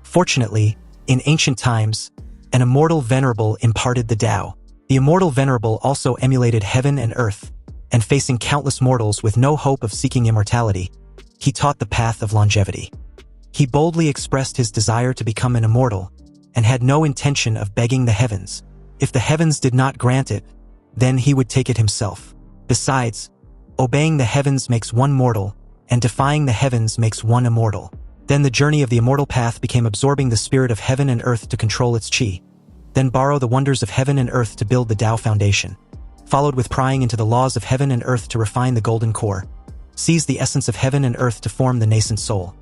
Fortunately, in ancient times, an immortal venerable imparted the Tao. The immortal venerable also emulated heaven and earth, and facing countless mortals with no hope of seeking immortality, he taught the path of longevity. He boldly expressed his desire to become an immortal, and had no intention of begging the heavens. If the heavens did not grant it, then he would take it himself. Besides, obeying the heavens makes one mortal, and defying the heavens makes one immortal. Then the journey of the immortal path became absorbing the spirit of heaven and earth to control its qi, then borrow the wonders of heaven and earth to build the Tao foundation, followed with prying into the laws of heaven and earth to refine the golden core, seize the essence of heaven and earth to form the nascent soul,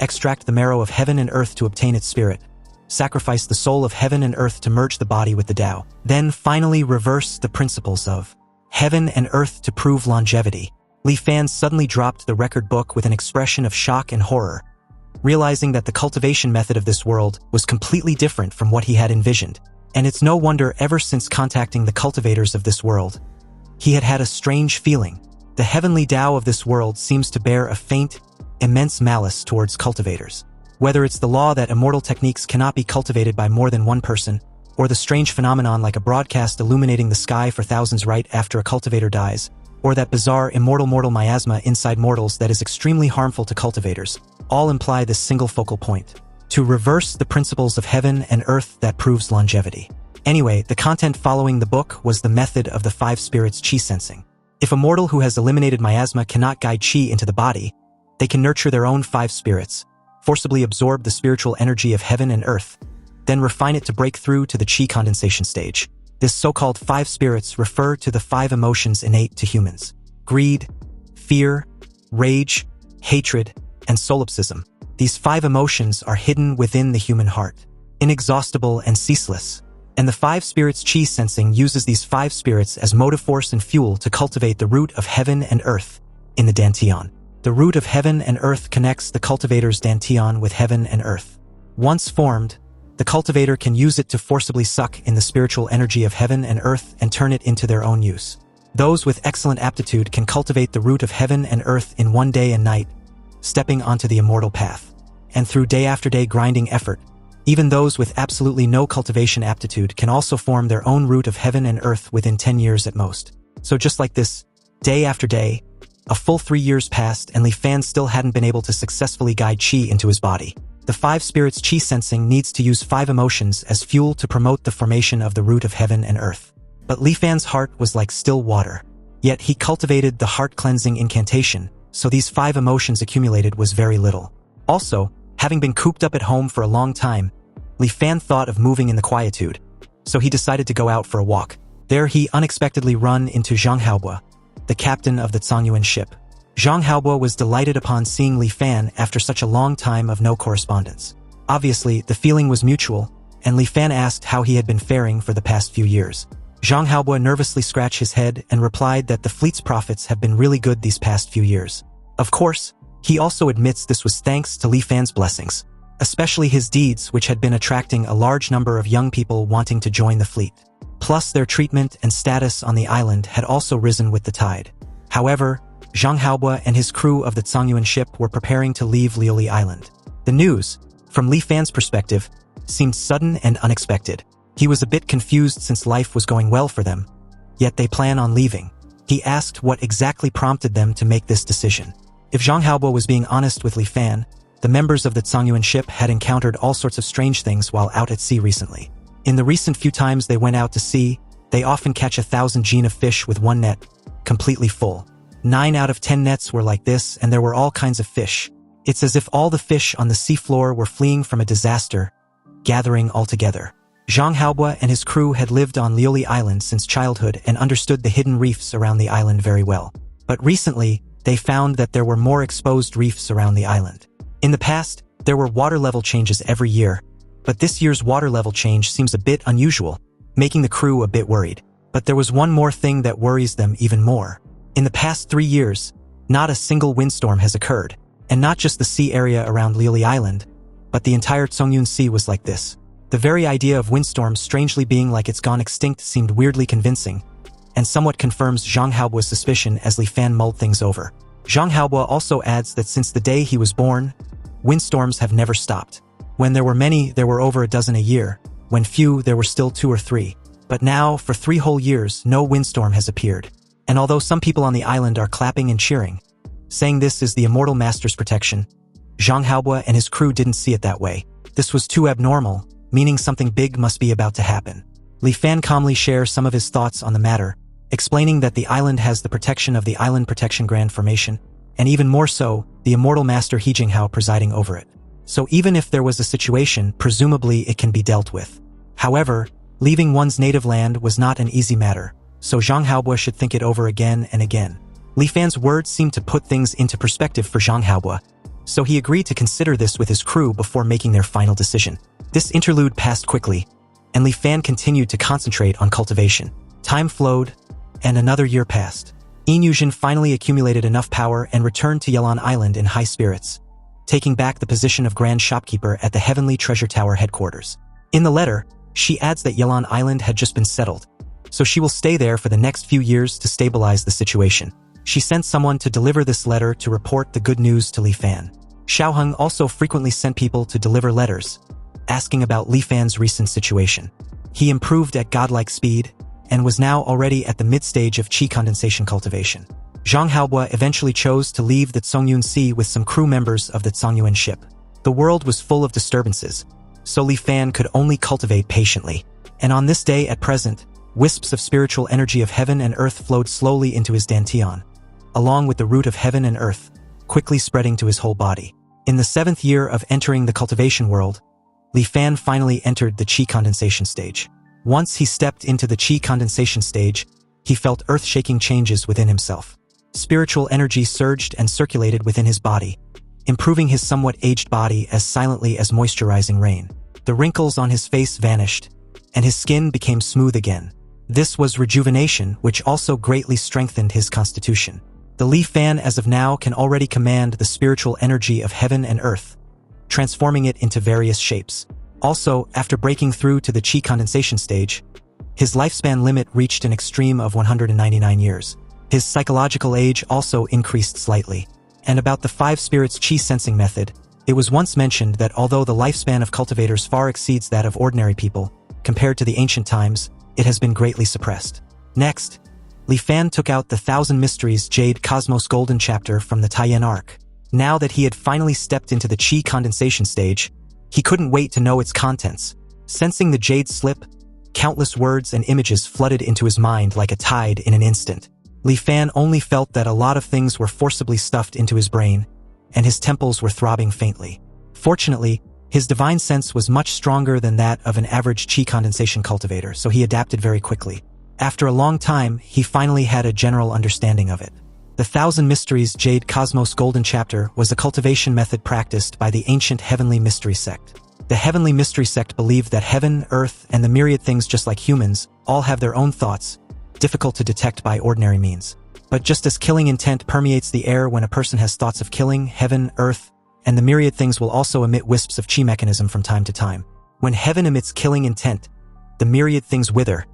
extract the marrow of heaven and earth to obtain its spirit, sacrifice the soul of heaven and earth to merge the body with the Tao, then finally reverse the principles of heaven and earth to prove longevity. Li Fan suddenly dropped the record book with an expression of shock and horror, realizing that the cultivation method of this world was completely different from what he had envisioned. And it's no wonder ever since contacting the cultivators of this world, he had had a strange feeling. The heavenly Tao of this world seems to bear a faint, immense malice towards cultivators. Whether it's the law that immortal techniques cannot be cultivated by more than one person, or the strange phenomenon like a broadcast illuminating the sky for thousands right after a cultivator dies, or that bizarre immortal mortal miasma inside mortals that is extremely harmful to cultivators, all imply this single focal point: to reverse the principles of heaven and earth that proves longevity. Anyway, the content following the book was the method of the 5 spirits qi sensing. If a mortal who has eliminated miasma cannot guide qi into the body, they can nurture their own 5 spirits, forcibly absorb the spiritual energy of heaven and earth, then refine it to break through to the qi condensation stage. This so-called 5 spirits refer to the 5 emotions innate to humans: greed, fear, rage, hatred, and solipsism. These 5 emotions are hidden within the human heart, inexhaustible and ceaseless. And the 5 spirits qi sensing uses these 5 spirits as motive force and fuel to cultivate the root of heaven and earth in the dantian. The root of heaven and earth connects the cultivator's dantian with heaven and earth. Once formed, the cultivator can use it to forcibly suck in the spiritual energy of heaven and earth and turn it into their own use. Those with excellent aptitude can cultivate the root of heaven and earth in one day and night, stepping onto the immortal path. And through day after day grinding effort, even those with absolutely no cultivation aptitude can also form their own root of heaven and earth within 10 years at most. So just like this, day after day, a full 3 years passed and Li Fan still hadn't been able to successfully guide qi into his body. The 5 spirits qi sensing needs to use 5 emotions as fuel to promote the formation of the root of heaven and earth. But Li Fan's heart was like still water. Yet he cultivated the heart-cleansing incantation, so these 5 emotions accumulated was very little. Also, having been cooped up at home for a long time, Li Fan thought of moving in the quietude, so he decided to go out for a walk. There he unexpectedly run into Zhang Haobo, the captain of the Zhongyuan ship. Zhang Haobo was delighted upon seeing Li Fan after such a long time of no correspondence. Obviously, the feeling was mutual, and Li Fan asked how he had been faring for the past few years. Zhang Haobo nervously scratched his head and replied that the fleet's profits have been really good these past few years. Of course, he also admits this was thanks to Li Fan's blessings, especially his deeds which had been attracting a large number of young people wanting to join the fleet. Plus their treatment and status on the island had also risen with the tide. However, Zhang Haobo and his crew of the Zhongyuan ship were preparing to leave Liuli Island. The news, from Li Fan's perspective, seemed sudden and unexpected. He was a bit confused since life was going well for them, yet they plan on leaving. He asked what exactly prompted them to make this decision. If Zhang Haobo was being honest with Li Fan, the members of the Zhongyuan ship had encountered all sorts of strange things while out at sea recently. In the recent few times they went out to sea, they often catch 1,000 jin of fish with one net, completely full. 9 out of 10 nets were like this, and there were all kinds of fish. It's as if all the fish on the seafloor were fleeing from a disaster, gathering all together. Zhang Haobo and his crew had lived on Liuli Island since childhood and understood the hidden reefs around the island very well. But recently, they found that there were more exposed reefs around the island. In the past, there were water level changes every year, but this year's water level change seems a bit unusual, making the crew a bit worried. But there was one more thing that worries them even more. In the past 3 years, not a single windstorm has occurred, and not just the sea area around Liuli Island, but the entire Tsongyun Sea was like this. The very idea of windstorms strangely being like it's gone extinct seemed weirdly convincing, and somewhat confirms Zhang Haobo's suspicion as Li Fan mulled things over. Zhang Haobo also adds that since the day he was born, windstorms have never stopped. When there were many, there were over a dozen a year. When few, there were still 2 or 3. But now, for 3 whole years, no windstorm has appeared. And although some people on the island are clapping and cheering, saying this is the immortal master's protection, Zhang Haobo and his crew didn't see it that way. This was too abnormal, meaning something big must be about to happen. Li Fan calmly shares some of his thoughts on the matter, explaining that the island has the protection of the Island Protection Grand Formation, and even more so, the immortal master He Jinghao presiding over it. So even if there was a situation, presumably it can be dealt with. However, leaving one's native land was not an easy matter, so Zhang Haobo should think it over again and again. Li Fan's words seemed to put things into perspective for Zhang Haobo, so he agreed to consider this with his crew before making their final decision. This interlude passed quickly, and Li Fan continued to concentrate on cultivation. Time flowed, and another year passed. Yin Yuzhen finally accumulated enough power and returned to Yelan Island in high spirits, taking back the position of Grand Shopkeeper at the Heavenly Treasure Tower headquarters. In the letter, she adds that Yelan Island had just been settled, so she will stay there for the next few years to stabilize the situation. She sent someone to deliver this letter to report the good news to Li Fan. Xiaoheng also frequently sent people to deliver letters, asking about Li Fan's recent situation. He improved at godlike speed, and was now already at the mid-stage of qi condensation cultivation. Zhang Haobo eventually chose to leave the Tsongyun Sea with some crew members of the Tsongyuan ship. The world was full of disturbances, so Li Fan could only cultivate patiently. And on this day at present, wisps of spiritual energy of heaven and earth flowed slowly into his dantian, along with the root of heaven and earth, quickly spreading to his whole body. In the 7th year of entering the cultivation world, Li Fan finally entered the qi condensation stage. Once he stepped into the qi condensation stage, he felt earth-shaking changes within himself. Spiritual energy surged and circulated within his body, improving his somewhat aged body as silently as moisturizing rain. The wrinkles on his face vanished, and his skin became smooth again. This was rejuvenation, which also greatly strengthened his constitution. The Li Fan as of now can already command the spiritual energy of heaven and earth, transforming it into various shapes. Also, after breaking through to the qi condensation stage, his lifespan limit reached an extreme of 199 years. His psychological age also increased slightly. And about the 5 spirits qi sensing method, it was once mentioned that although the lifespan of cultivators far exceeds that of ordinary people, compared to the ancient times, it has been greatly suppressed. Next, Li Fan took out the 1000 Mysteries Jade Cosmos Golden chapter from the Taiyan Arc. Now that he had finally stepped into the qi condensation stage, he couldn't wait to know its contents. Sensing the jade slip, countless words and images flooded into his mind like a tide in an instant. Li Fan only felt that a lot of things were forcibly stuffed into his brain, and his temples were throbbing faintly. Fortunately, his divine sense was much stronger than that of an average qi condensation cultivator, so he adapted very quickly. After a long time, he finally had a general understanding of it. The 1000 Mysteries Jade Cosmos Golden chapter was a cultivation method practiced by the ancient Heavenly Mystery Sect. The Heavenly Mystery Sect believed that heaven, earth, and the myriad things just like humans all have their own thoughts, difficult to detect by ordinary means. But just as killing intent permeates the air when a person has thoughts of killing, heaven, earth, and the myriad things will also emit wisps of qi mechanism from time to time. When heaven emits killing intent, the myriad things wither,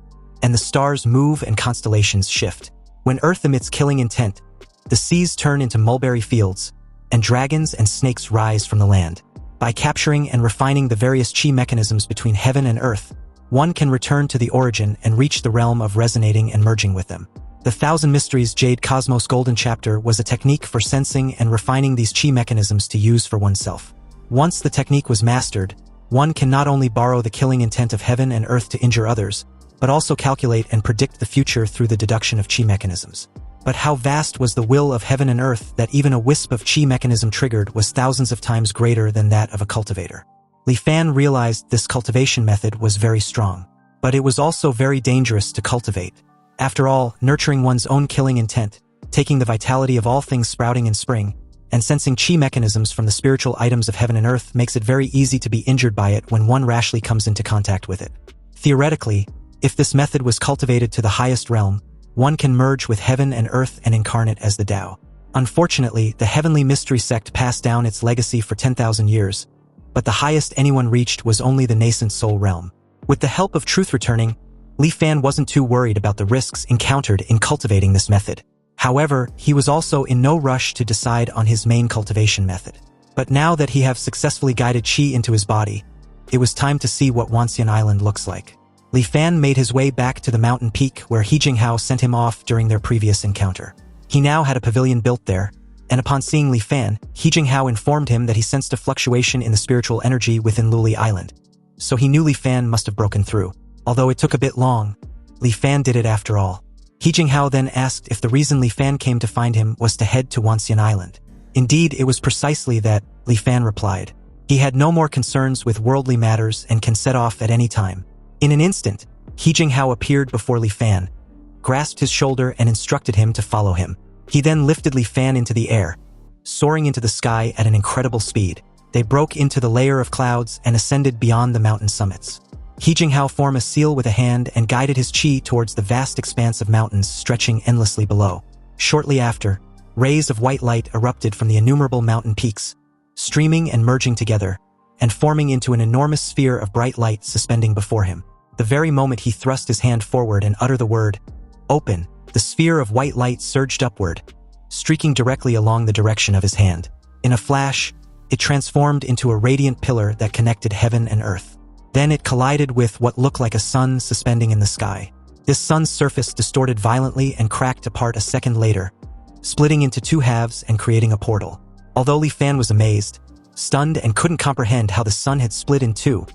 and the stars move and constellations shift. When earth emits killing intent, the seas turn into mulberry fields, and dragons and snakes rise from the land. By capturing and refining the various qi mechanisms between heaven and earth, one can return to the origin and reach the realm of resonating and merging with them. The 1000 Mysteries Jade Cosmos Golden chapter was a technique for sensing and refining these qi mechanisms to use for oneself. Once the technique was mastered, one can not only borrow the killing intent of heaven and earth to injure others, but also calculate and predict the future through the deduction of qi mechanisms. But how vast was the will of heaven and earth that even a wisp of chi mechanism triggered was thousands of times greater than that of a cultivator. Li Fan realized this cultivation method was very strong. But it was also very dangerous to cultivate. After all, nurturing one's own killing intent, taking the vitality of all things sprouting in spring, and sensing chi mechanisms from the spiritual items of heaven and earth makes it very easy to be injured by it when one rashly comes into contact with it. Theoretically, if this method was cultivated to the highest realm, one can merge with heaven and earth and incarnate as the Tao. Unfortunately, the heavenly mystery sect passed down its legacy for 10,000 years, but the highest anyone reached was only the nascent soul realm. With the help of truth returning, Li Fan wasn't too worried about the risks encountered in cultivating this method. However, he was also in no rush to decide on his main cultivation method. But now that he had successfully guided Qi into his body, it was time to see what Wanxian Island looks like. Li Fan made his way back to the mountain peak where He Jinghao sent him off during their previous encounter. He now had a pavilion built there, and upon seeing Li Fan, He Jinghao informed him that he sensed a fluctuation in the spiritual energy within Luli Island. So he knew Li Fan must have broken through. Although it took a bit long, Li Fan did it after all. He Jinghao then asked if the reason Li Fan came to find him was to head to Wanxian Island. Indeed, it was precisely that, Li Fan replied. He had no more concerns with worldly matters and can set off at any time. In an instant, He Jinghao appeared before Li Fan, grasped his shoulder and instructed him to follow him. He then lifted Li Fan into the air, soaring into the sky at an incredible speed. They broke into the layer of clouds and ascended beyond the mountain summits. He Jinghao formed a seal with a hand and guided his qi towards the vast expanse of mountains stretching endlessly below. Shortly after, rays of white light erupted from the innumerable mountain peaks, streaming and merging together, and forming into an enormous sphere of bright light suspending before him. The very moment he thrust his hand forward and uttered the word, "Open," the sphere of white light surged upward, streaking directly along the direction of his hand. In a flash, it transformed into a radiant pillar that connected heaven and earth. Then it collided with what looked like a sun suspending in the sky. This sun's surface distorted violently and cracked apart a second later, splitting into two halves and creating a portal. Although Li Fan was amazed, stunned, and couldn't comprehend how the sun had split in two,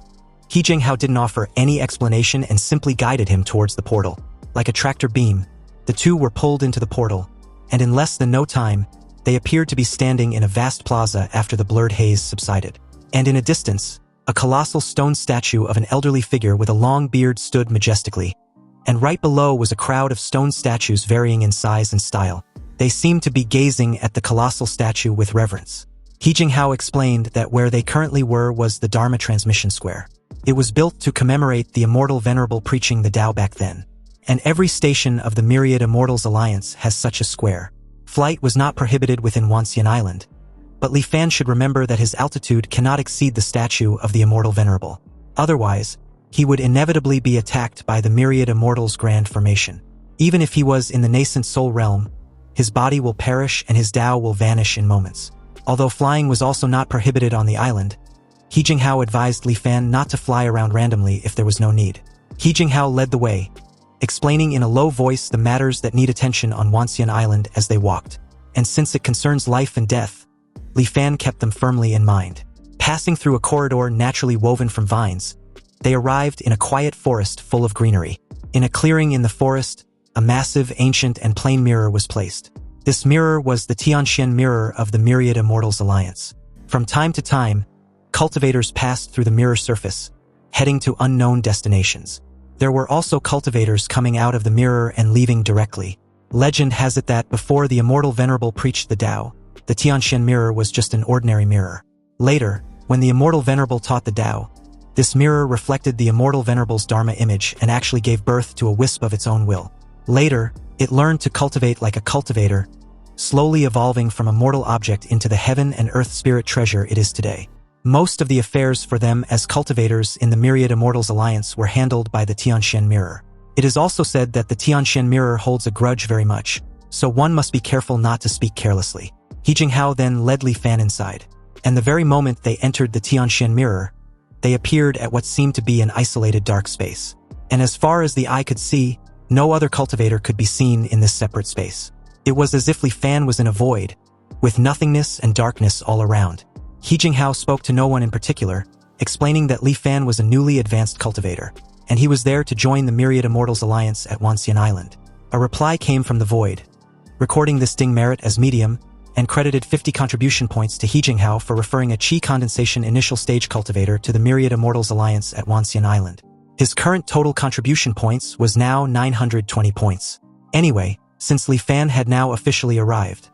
He Jinghao didn't offer any explanation and simply guided him towards the portal. Like a tractor beam, the two were pulled into the portal, and in less than no time, they appeared to be standing in a vast plaza after the blurred haze subsided. And in a distance, a colossal stone statue of an elderly figure with a long beard stood majestically, and right below was a crowd of stone statues varying in size and style. They seemed to be gazing at the colossal statue with reverence. He Jinghao explained that where they currently were was the Dharma Transmission Square. It was built to commemorate the immortal venerable preaching the Tao back then, and every station of the Myriad Immortals Alliance has such a square. Flight was not prohibited within Wanxian Island, but Li Fan should remember that his altitude cannot exceed the statue of the immortal venerable. Otherwise, he would inevitably be attacked by the Myriad Immortals Grand Formation. Even if he was in the nascent soul realm, his body will perish and his Tao will vanish in moments. Although flying was also not prohibited on the island, He Jinghao advised Li Fan not to fly around randomly if there was no need. He Jinghao led the way, explaining in a low voice the matters that need attention on Wanxian Island as they walked. And since it concerns life and death, Li Fan kept them firmly in mind. Passing through a corridor naturally woven from vines, they arrived in a quiet forest full of greenery. In a clearing in the forest, a massive, ancient, and plain mirror was placed. This mirror was the Tianxian mirror of the Myriad Immortals Alliance. From time to time, cultivators passed through the mirror surface, heading to unknown destinations. There were also cultivators coming out of the mirror and leaving directly. Legend has it that before the immortal venerable preached the Tao, the Tianxian mirror was just an ordinary mirror. Later, when the immortal venerable taught the Tao, this mirror reflected the immortal venerable's Dharma image and actually gave birth to a wisp of its own will. Later, it learned to cultivate like a cultivator, slowly evolving from a mortal object into the heaven and earth spirit treasure it is today. Most of the affairs for them as cultivators in the Myriad Immortals Alliance were handled by the Tianxian mirror. It is also said that the Tianxian mirror holds a grudge very much, so one must be careful not to speak carelessly. He Jinghao then led Li Fan inside, and the very moment they entered the Tianxian mirror, they appeared at what seemed to be an isolated dark space. And as far as the eye could see, no other cultivator could be seen in this separate space. It was as if Li Fan was in a void, with nothingness and darkness all around. He Jinghao spoke to no one in particular, explaining that Li Fan was a newly advanced cultivator, and he was there to join the Myriad Immortals Alliance at Wanxian Island. A reply came from the void. recording this ding merit as medium, and credited 50 contribution points to He Jinghao for referring a Qi condensation initial stage cultivator to the Myriad Immortals Alliance at Wanxian Island. His current total contribution points was now 920 points. Anyway, since Li Fan had now officially arrived,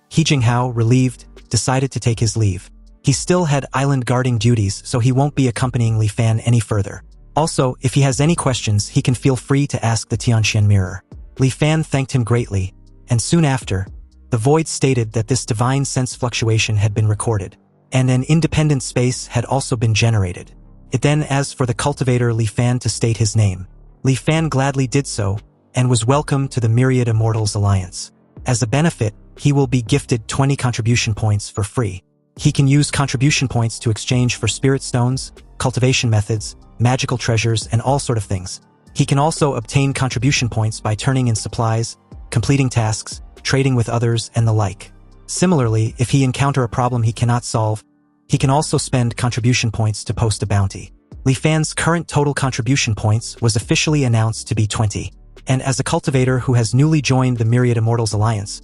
He Jinghao, relieved, decided to take his leave. He still had island guarding duties, so he won't be accompanying Li Fan any further. Also, if he has any questions, he can feel free to ask the Tianxian Mirror. Li Fan thanked him greatly, and soon after, the Void stated that this divine sense fluctuation had been recorded, and an independent space had also been generated. It then asked for the cultivator Li Fan to state his name. Li Fan gladly did so, and was welcomed to the Myriad Immortals Alliance. As a benefit, he will be gifted 20 contribution points for free. He can use contribution points to exchange for spirit stones, cultivation methods, magical treasures, and all sort of things. He can also obtain contribution points by turning in supplies, completing tasks, trading with others, and the like. Similarly, if he encounter a problem he cannot solve, he can also spend contribution points to post a bounty. Li Fan's current total contribution points was officially announced to be 20, and as a cultivator who has newly joined the Myriad Immortals Alliance,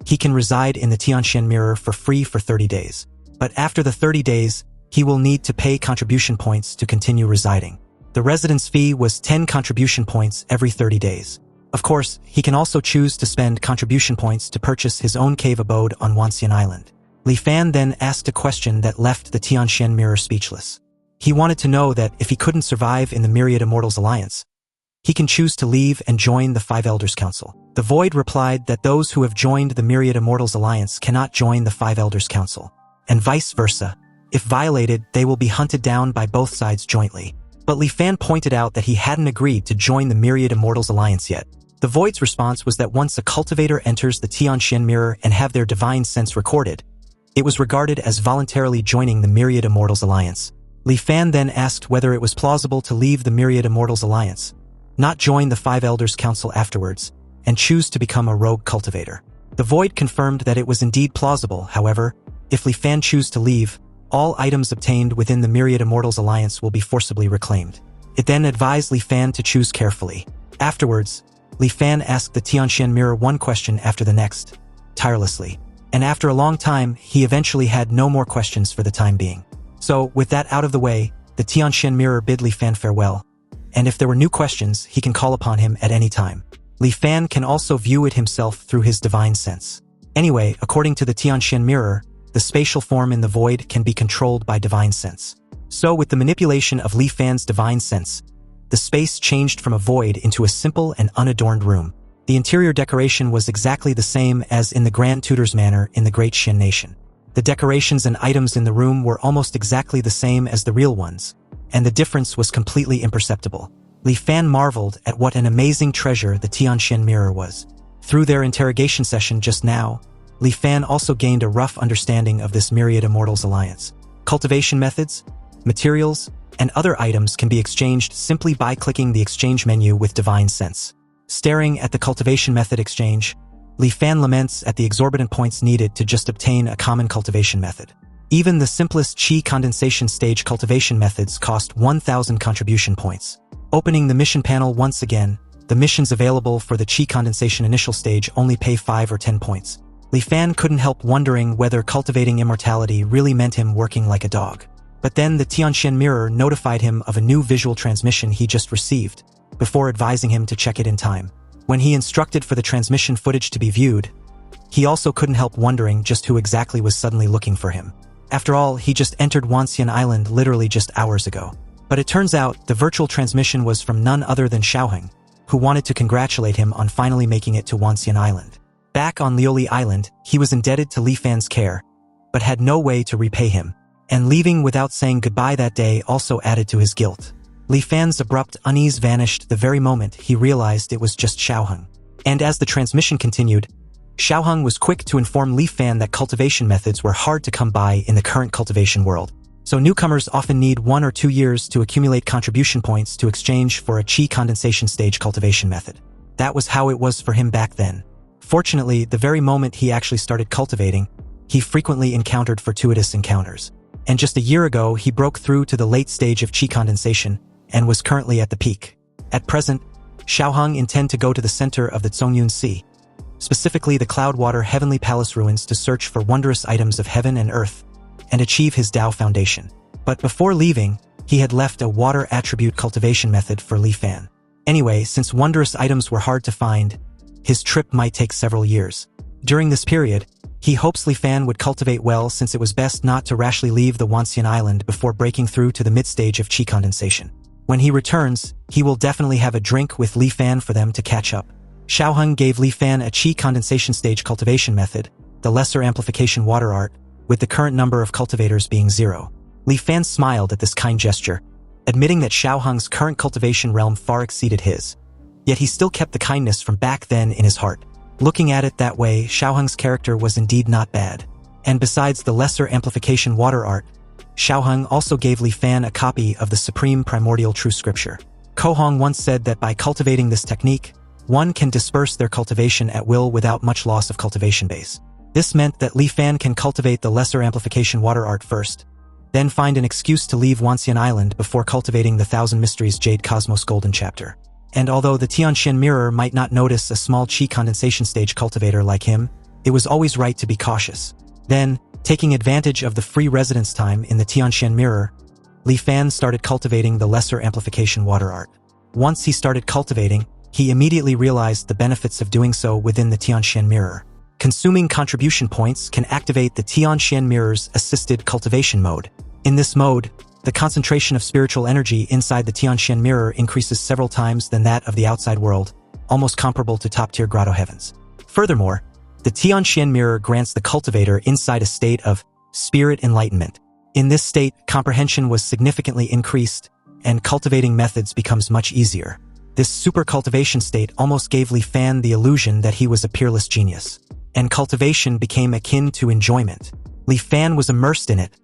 he can reside in the Tianxian Mirror for free for 30 days. But after the 30 days, he will need to pay contribution points to continue residing. The residence fee was 10 contribution points every 30 days. Of course, he can also choose to spend contribution points to purchase his own cave abode on Wanxian Island. Li Fan then asked a question that left the Tianxian Mirror speechless. He wanted to know that if he couldn't survive in the Myriad Immortals Alliance, he can choose to leave and join the Five Elders Council. The Void replied that those who have joined the Myriad Immortals Alliance cannot join the Five Elders Council, and vice versa. If violated, they will be hunted down by both sides jointly. But Li Fan pointed out that he hadn't agreed to join the Myriad Immortals Alliance yet. The Void's response was that once a cultivator enters the Tianxian Mirror and have their divine sense recorded, it was regarded as voluntarily joining the Myriad Immortals Alliance. Li Fan then asked whether it was plausible to leave the Myriad Immortals Alliance, not join the Five Elders Council afterwards, and choose to become a rogue cultivator. The Void confirmed that it was indeed plausible. However, if Li Fan choose to leave, all items obtained within the Myriad Immortals Alliance will be forcibly reclaimed. It then advised Li Fan to choose carefully. Afterwards, Li Fan asked the Tianxian Mirror one question after the next, tirelessly. And after a long time, he eventually had no more questions for the time being. So, with that out of the way, the Tianxian Mirror bid Li Fan farewell. And if there were new questions, he can call upon him at any time. Li Fan can also view it himself through his divine sense. Anyway, according to the Tianxian Mirror, the spatial form in the Void can be controlled by divine sense. So with the manipulation of Li Fan's divine sense, the space changed from a void into a simple and unadorned room. The interior decoration was exactly the same as in the Grand Tutor's Manor in the Great Xian Nation. The decorations and items in the room were almost exactly the same as the real ones, and the difference was completely imperceptible. Li Fan marveled at what an amazing treasure the Tianxian Mirror was. Through their interrogation session just now, Li Fan also gained a rough understanding of this Myriad Immortals Alliance. Cultivation methods, materials, and other items can be exchanged simply by clicking the exchange menu with divine sense. Staring at the cultivation method exchange, Li Fan laments at the exorbitant points needed to just obtain a common cultivation method. Even the simplest Qi condensation stage cultivation methods cost 1,000 contribution points. Opening the mission panel once again, the missions available for the Qi condensation initial stage only pay 5 or 10 points. Li Fan couldn't help wondering whether cultivating immortality really meant him working like a dog. But then the Tianxian Mirror notified him of a new visual transmission he just received, before advising him to check it in time. When he instructed for the transmission footage to be viewed, he also couldn't help wondering just who exactly was suddenly looking for him. After all, he just entered Wanxian Island literally just hours ago. But it turns out the virtual transmission was from none other than Xiaoheng, who wanted to congratulate him on finally making it to Wanxian Island. Back on Lioli Island, he was indebted to Li Fan's care, but had no way to repay him, and leaving without saying goodbye that day also added to his guilt. Li Fan's abrupt unease vanished the very moment he realized it was just Xiaoheng. And as the transmission continued, Xiaoheng was quick to inform Li Fan that cultivation methods were hard to come by in the current cultivation world. So newcomers often need 1 or 2 years to accumulate contribution points to exchange for a Qi condensation stage cultivation method. That was how it was for him back then. Fortunately, the very moment he actually started cultivating, he frequently encountered fortuitous encounters. And just a year ago, he broke through to the late stage of Qi condensation and was currently at the peak. At present, Xiaoheng intend to go to the center of the Zongyun Sea, specifically the Cloudwater Heavenly Palace ruins, to search for wondrous items of heaven and earth and achieve his Tao foundation. But before leaving, he had left a water attribute cultivation method for Li Fan. Anyway, since wondrous items were hard to find, his trip might take several years. During this period, he hopes Li Fan would cultivate well, since it was best not to rashly leave the Wanxian Island before breaking through to the mid-stage of qi condensation. When he returns, he will definitely have a drink with Li Fan for them to catch up. Xiaoheng gave Li Fan a qi condensation stage cultivation method, the lesser amplification water art, with the current number of cultivators being 0. Li Fan smiled at this kind gesture, admitting that Xiaoheng's current cultivation realm far exceeded his. Yet he still kept the kindness from back then in his heart. Looking at it that way, Xiaoheng's character was indeed not bad. And besides the lesser amplification water art, Xiaoheng also gave Li Fan a copy of the Supreme Primordial True Scripture. Kohong once said that by cultivating this technique, one can disperse their cultivation at will without much loss of cultivation base. This meant that Li Fan can cultivate the lesser amplification water art first, then find an excuse to leave Wanxian Island before cultivating the Thousand Mysteries Jade Cosmos Golden Chapter. And although the Tianxian Mirror might not notice a small qi condensation stage cultivator like him, it was always right to be cautious. Then, taking advantage of the free residence time in the Tianxian Mirror, Li Fan started cultivating the lesser amplification water art. Once he started cultivating, he immediately realized the benefits of doing so within the Tianxian Mirror. Consuming contribution points can activate the Tianxian Mirror's assisted cultivation mode. In this mode, the concentration of spiritual energy inside the Tianxian Mirror increases several times than that of the outside world, almost comparable to top-tier grotto heavens. Furthermore, the Tianxian Mirror grants the cultivator inside a state of spirit enlightenment. In this state, comprehension was significantly increased, and cultivating methods becomes much easier. This super cultivation state almost gave Li Fan the illusion that he was a peerless genius, and cultivation became akin to enjoyment. Li Fan was immersed in it,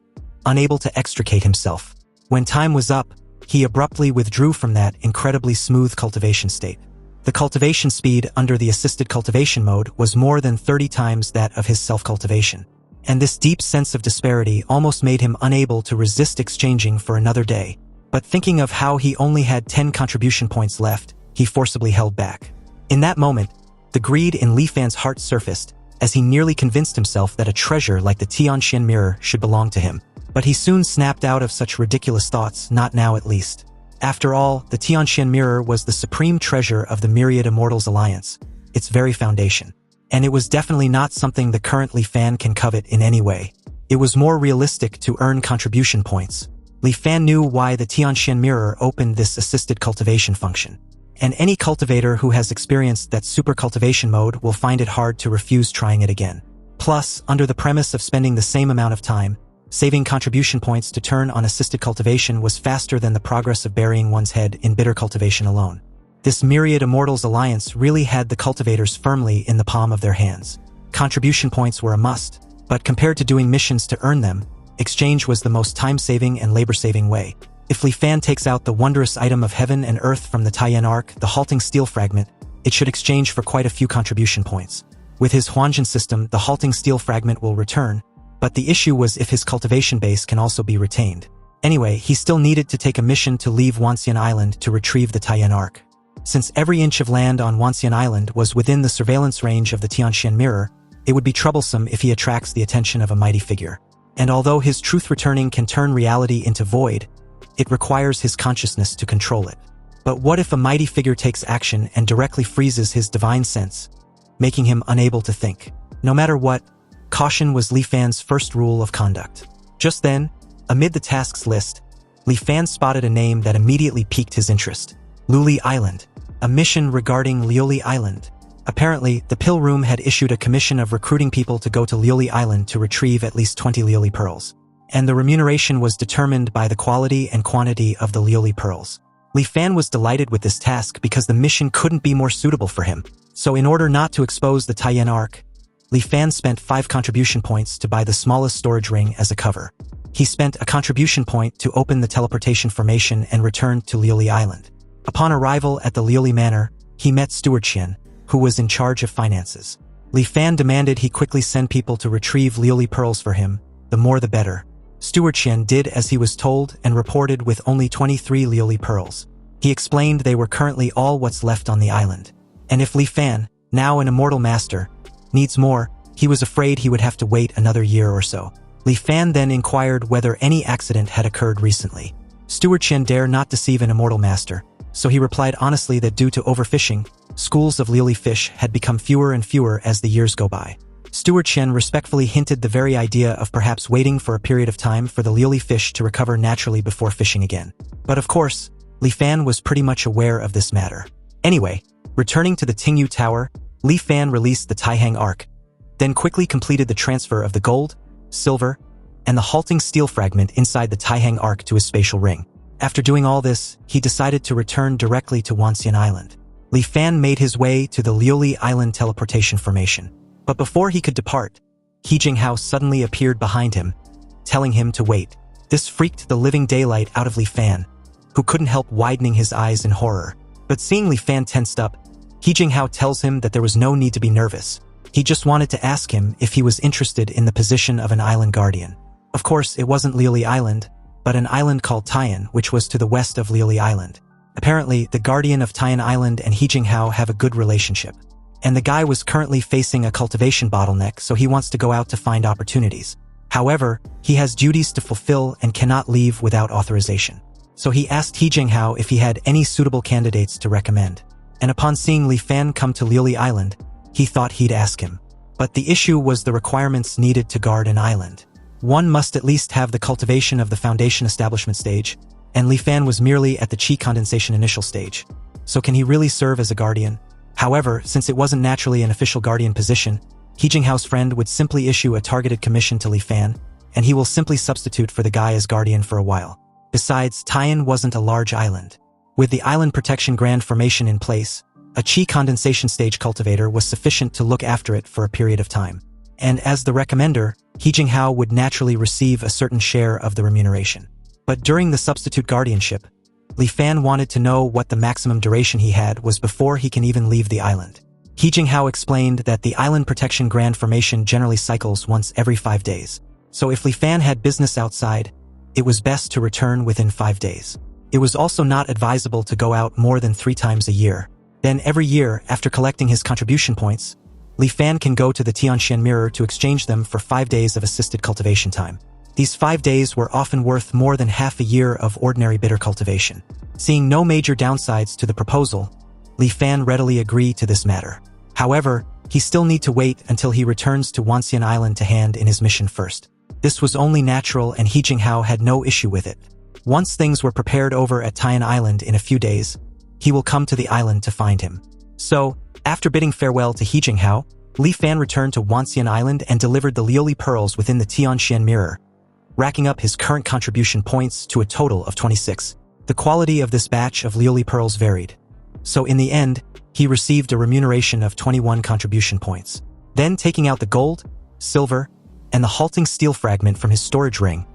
unable to extricate himself. When time was up, he abruptly withdrew from that incredibly smooth cultivation state. The cultivation speed under the assisted cultivation mode was more than 30 times that of his self-cultivation, and this deep sense of disparity almost made him unable to resist exchanging for another day. But thinking of how he only had 10 contribution points left, he forcibly held back. In that moment, the greed in Li Fan's heart surfaced, as he nearly convinced himself that a treasure like the Tianxian Mirror should belong to him. But he soon snapped out of such ridiculous thoughts, not now at least. After all, the Tianxian Mirror was the supreme treasure of the Myriad Immortals Alliance, its very foundation. And it was definitely not something the current Li Fan can covet in any way. It was more realistic to earn contribution points. Li Fan knew why the Tianxian Mirror opened this assisted cultivation function. And any cultivator who has experienced that super cultivation mode will find it hard to refuse trying it again. Plus, under the premise of spending the same amount of time, saving contribution points to turn on assisted cultivation was faster than the progress of burying one's head in bitter cultivation alone. This Myriad Immortals Alliance really had the cultivators firmly in the palm of their hands. Contribution points were a must, but compared to doing missions to earn them, exchange was the most time-saving and labor-saving way. If Li Fan takes out the wondrous item of heaven and earth from the Taiyan Ark, the halting steel fragment, it should exchange for quite a few contribution points. With his Huanjin system, the halting steel fragment will return, but the issue was if his cultivation base can also be retained. Anyway, he still needed to take a mission to leave Wanxian Island to retrieve the Taiyan Ark. Since every inch of land on Wanxian Island was within the surveillance range of the Tianxian Mirror, it would be troublesome if he attracts the attention of a mighty figure. And although his truth returning can turn reality into void, it requires his consciousness to control it. But what if a mighty figure takes action and directly freezes his divine sense, making him unable to think? No matter what, caution was Li Fan's first rule of conduct. Just then, amid the tasks list, Li Fan spotted a name that immediately piqued his interest. Liuli Island. A mission regarding Liuli Island. Apparently, the Pill Room had issued a commission of recruiting people to go to Liuli Island to retrieve at least 20 Liuli pearls. And the remuneration was determined by the quality and quantity of the Liuli pearls. Li Fan was delighted with this task because the mission couldn't be more suitable for him. So in order not to expose the Taiyan Ark, Li Fan spent 5 contribution points to buy the smallest storage ring as a cover. He spent a contribution point to open the teleportation formation and returned to Liuli Island. Upon arrival at the Liuli Manor, he met Steward Qian, who was in charge of finances. Li Fan demanded he quickly send people to retrieve Liuli pearls for him, the more the better. Steward Qian did as he was told and reported with only 23 Liuli pearls. He explained they were currently all what's left on the island. And if Li Fan, Now an immortal master needs more. He was afraid he would have to wait another year or so. Li Fan then inquired whether any accident had occurred recently. Steward Chen dare not deceive an immortal master, so he replied honestly that due to overfishing, schools of lily fish had become fewer and fewer as the years go by. Steward Chen respectfully hinted the very idea of perhaps waiting for a period of time for the lily fish to recover naturally before fishing again. But of course, Li Fan was pretty much aware of this matter. Anyway, returning to the Tingyu Tower, Li Fan released the Taihang Arc, then quickly completed the transfer of the gold, silver, and the halting steel fragment inside the Taihang Arc to his spatial ring. After doing all this, he decided to return directly to Wanxian Island. Li Fan made his way to the Liuli Island teleportation formation. But before he could depart, He Jinghao suddenly appeared behind him, telling him to wait. This freaked the living daylight out of Li Fan, who couldn't help widening his eyes in horror. But seeing Li Fan tensed up, He Jinghao tells him that there was no need to be nervous. He just wanted to ask him if he was interested in the position of an island guardian. Of course, it wasn't Liuli Island, but an island called Taiyan, which was to the west of Liuli Island. Apparently, the guardian of Taiyan Island and He Jinghao have a good relationship. And the guy was currently facing a cultivation bottleneck, so he wants to go out to find opportunities. However, he has duties to fulfill and cannot leave without authorization. So he asked He Jinghao if he had any suitable candidates to recommend. And upon seeing Li Fan come to Liuli Island, he thought he'd ask him. But the issue was the requirements needed to guard an island. One must at least have the cultivation of the foundation establishment stage, and Li Fan was merely at the qi condensation initial stage. So can he really serve as a guardian? However, since it wasn't naturally an official guardian position, He Jinghao's friend would simply issue a targeted commission to Li Fan, and he will simply substitute for the guy as guardian for a while. Besides, Taiyan wasn't a large island. With the island protection grand formation in place, a qi condensation stage cultivator was sufficient to look after it for a period of time. And as the recommender, He Jinghao would naturally receive a certain share of the remuneration. But during the substitute guardianship, Li Fan wanted to know what the maximum duration he had was before he can even leave the island. He Jinghao explained that the island protection grand formation generally cycles once every 5 days. So if Li Fan had business outside, it was best to return within 5 days. It was also not advisable to go out more than 3 times a year. Then every year, after collecting his contribution points, Li Fan can go to the Tianxian Mirror to exchange them for 5 days of assisted cultivation time. These 5 days were often worth more than half a year of ordinary bitter cultivation. Seeing no major downsides to the proposal, Li Fan readily agreed to this matter. However, he still need to wait until he returns to Wanxian Island to hand in his mission first. This was only natural and He Jinghao had no issue with it. Once things were prepared over at Taiyan Island in a few days, he will come to the island to find him. So, after bidding farewell to He Jinghao, Li Fan returned to Wanxian Island and delivered the Liuli pearls within the Tianxian Mirror, racking up his current contribution points to a total of 26. The quality of this batch of Liuli pearls varied. So in the end, he received a remuneration of 21 contribution points. Then taking out the gold, silver, and the halting steel fragment from his storage ring,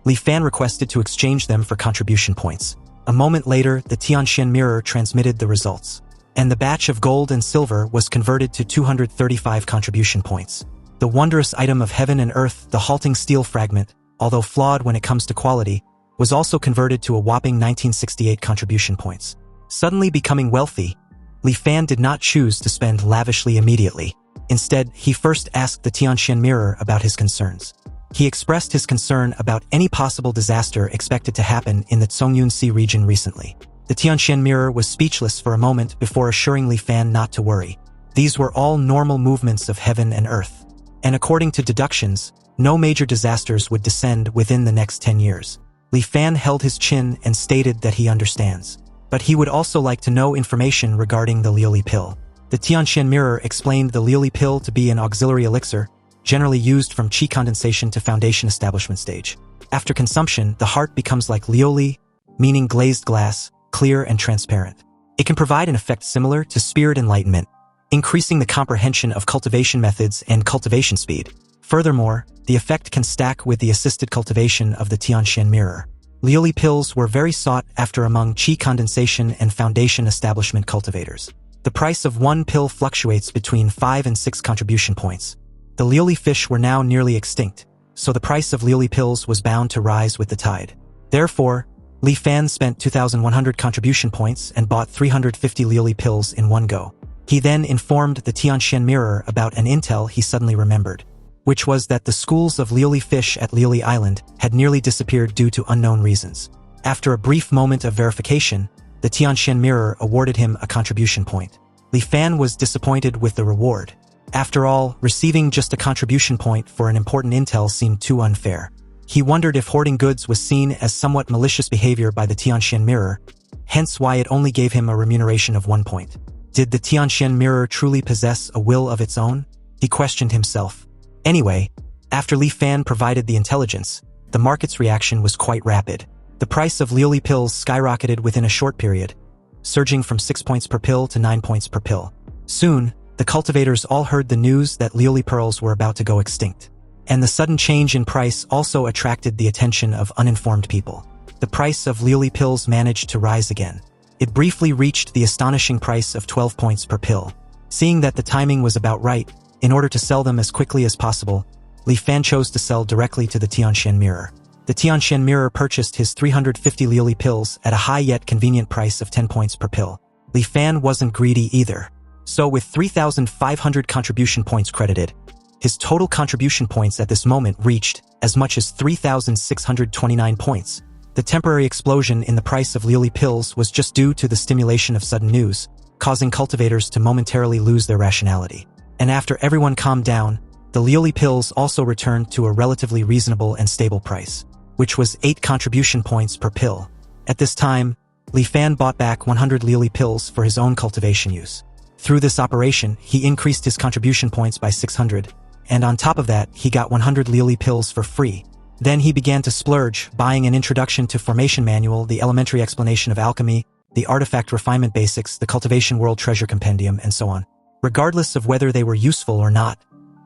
Li Fan requested to exchange them for contribution points. A moment later, the Tianxian Mirror transmitted the results, and the batch of gold and silver was converted to 235 contribution points. The wondrous item of heaven and earth, the halting steel fragment, although flawed when it comes to quality, was also converted to a whopping 1968 contribution points. Suddenly becoming wealthy, Li Fan did not choose to spend lavishly immediately. Instead, he first asked the Tianxian Mirror about his concerns. He expressed his concern about any possible disaster expected to happen in the Zongyun Sea region recently. The Tianxian Mirror was speechless for a moment before assuring Li Fan not to worry. These were all normal movements of heaven and earth. And according to deductions, no major disasters would descend within the next 10 years. Li Fan held his chin and stated that he understands. But he would also like to know information regarding the Liuli pill. The Tianxian Mirror explained the Liuli pill to be an auxiliary elixir, generally used from qi condensation to foundation establishment stage. After consumption, the heart becomes like lioli, meaning glazed glass, clear and transparent. It can provide an effect similar to spirit enlightenment, increasing the comprehension of cultivation methods and cultivation speed. Furthermore, the effect can stack with the assisted cultivation of the Tianxian Mirror. Liuli pills were very sought after among qi condensation and foundation establishment cultivators. The price of one pill fluctuates between 5 and 6 contribution points. The Liuli fish were now nearly extinct, so the price of Liuli pills was bound to rise with the tide. Therefore, Li Fan spent 2,100 contribution points and bought 350 Liuli pills in one go. He then informed the Tianxian Mirror about an intel he suddenly remembered, which was that the schools of Liuli fish at Liuli Island had nearly disappeared due to unknown reasons. After a brief moment of verification, the Tianxian Mirror awarded him a contribution point. Li Fan was disappointed with the reward. After all, receiving just a contribution point for an important intel seemed too unfair. He wondered if hoarding goods was seen as somewhat malicious behavior by the Tianxian Mirror, hence why it only gave him a remuneration of 1 point. Did the Tianxian Mirror truly possess a will of its own? He questioned himself. Anyway, after Li Fan provided the intelligence, the market's reaction was quite rapid. The price of Liuli pills skyrocketed within a short period, surging from 6 points per pill to 9 points per pill. Soon, the cultivators all heard the news that Liuli pearls were about to go extinct. And the sudden change in price also attracted the attention of uninformed people. The price of Liuli pills managed to rise again. It briefly reached the astonishing price of 12 points per pill. Seeing that the timing was about right, in order to sell them as quickly as possible, Li Fan chose to sell directly to the Tianxian Mirror. The Tianxian Mirror purchased his 350 Liuli pills at a high yet convenient price of 10 points per pill. Li Fan wasn't greedy either. So with 3,500 contribution points credited, his total contribution points at this moment reached as much as 3,629 points. The temporary explosion in the price of Liuli pills was just due to the stimulation of sudden news, causing cultivators to momentarily lose their rationality. And after everyone calmed down, the Liuli pills also returned to a relatively reasonable and stable price, which was 8 contribution points per pill. At this time, Li Fan bought back 100 Liuli pills for his own cultivation use. Through this operation, he increased his contribution points by 600, and on top of that, he got 100 Liuli pills for free. Then he began to splurge, buying an Introduction to Formation Manual, the Elementary Explanation of Alchemy, the Artifact Refinement Basics, the Cultivation World Treasure Compendium, and so on. Regardless of whether they were useful or not,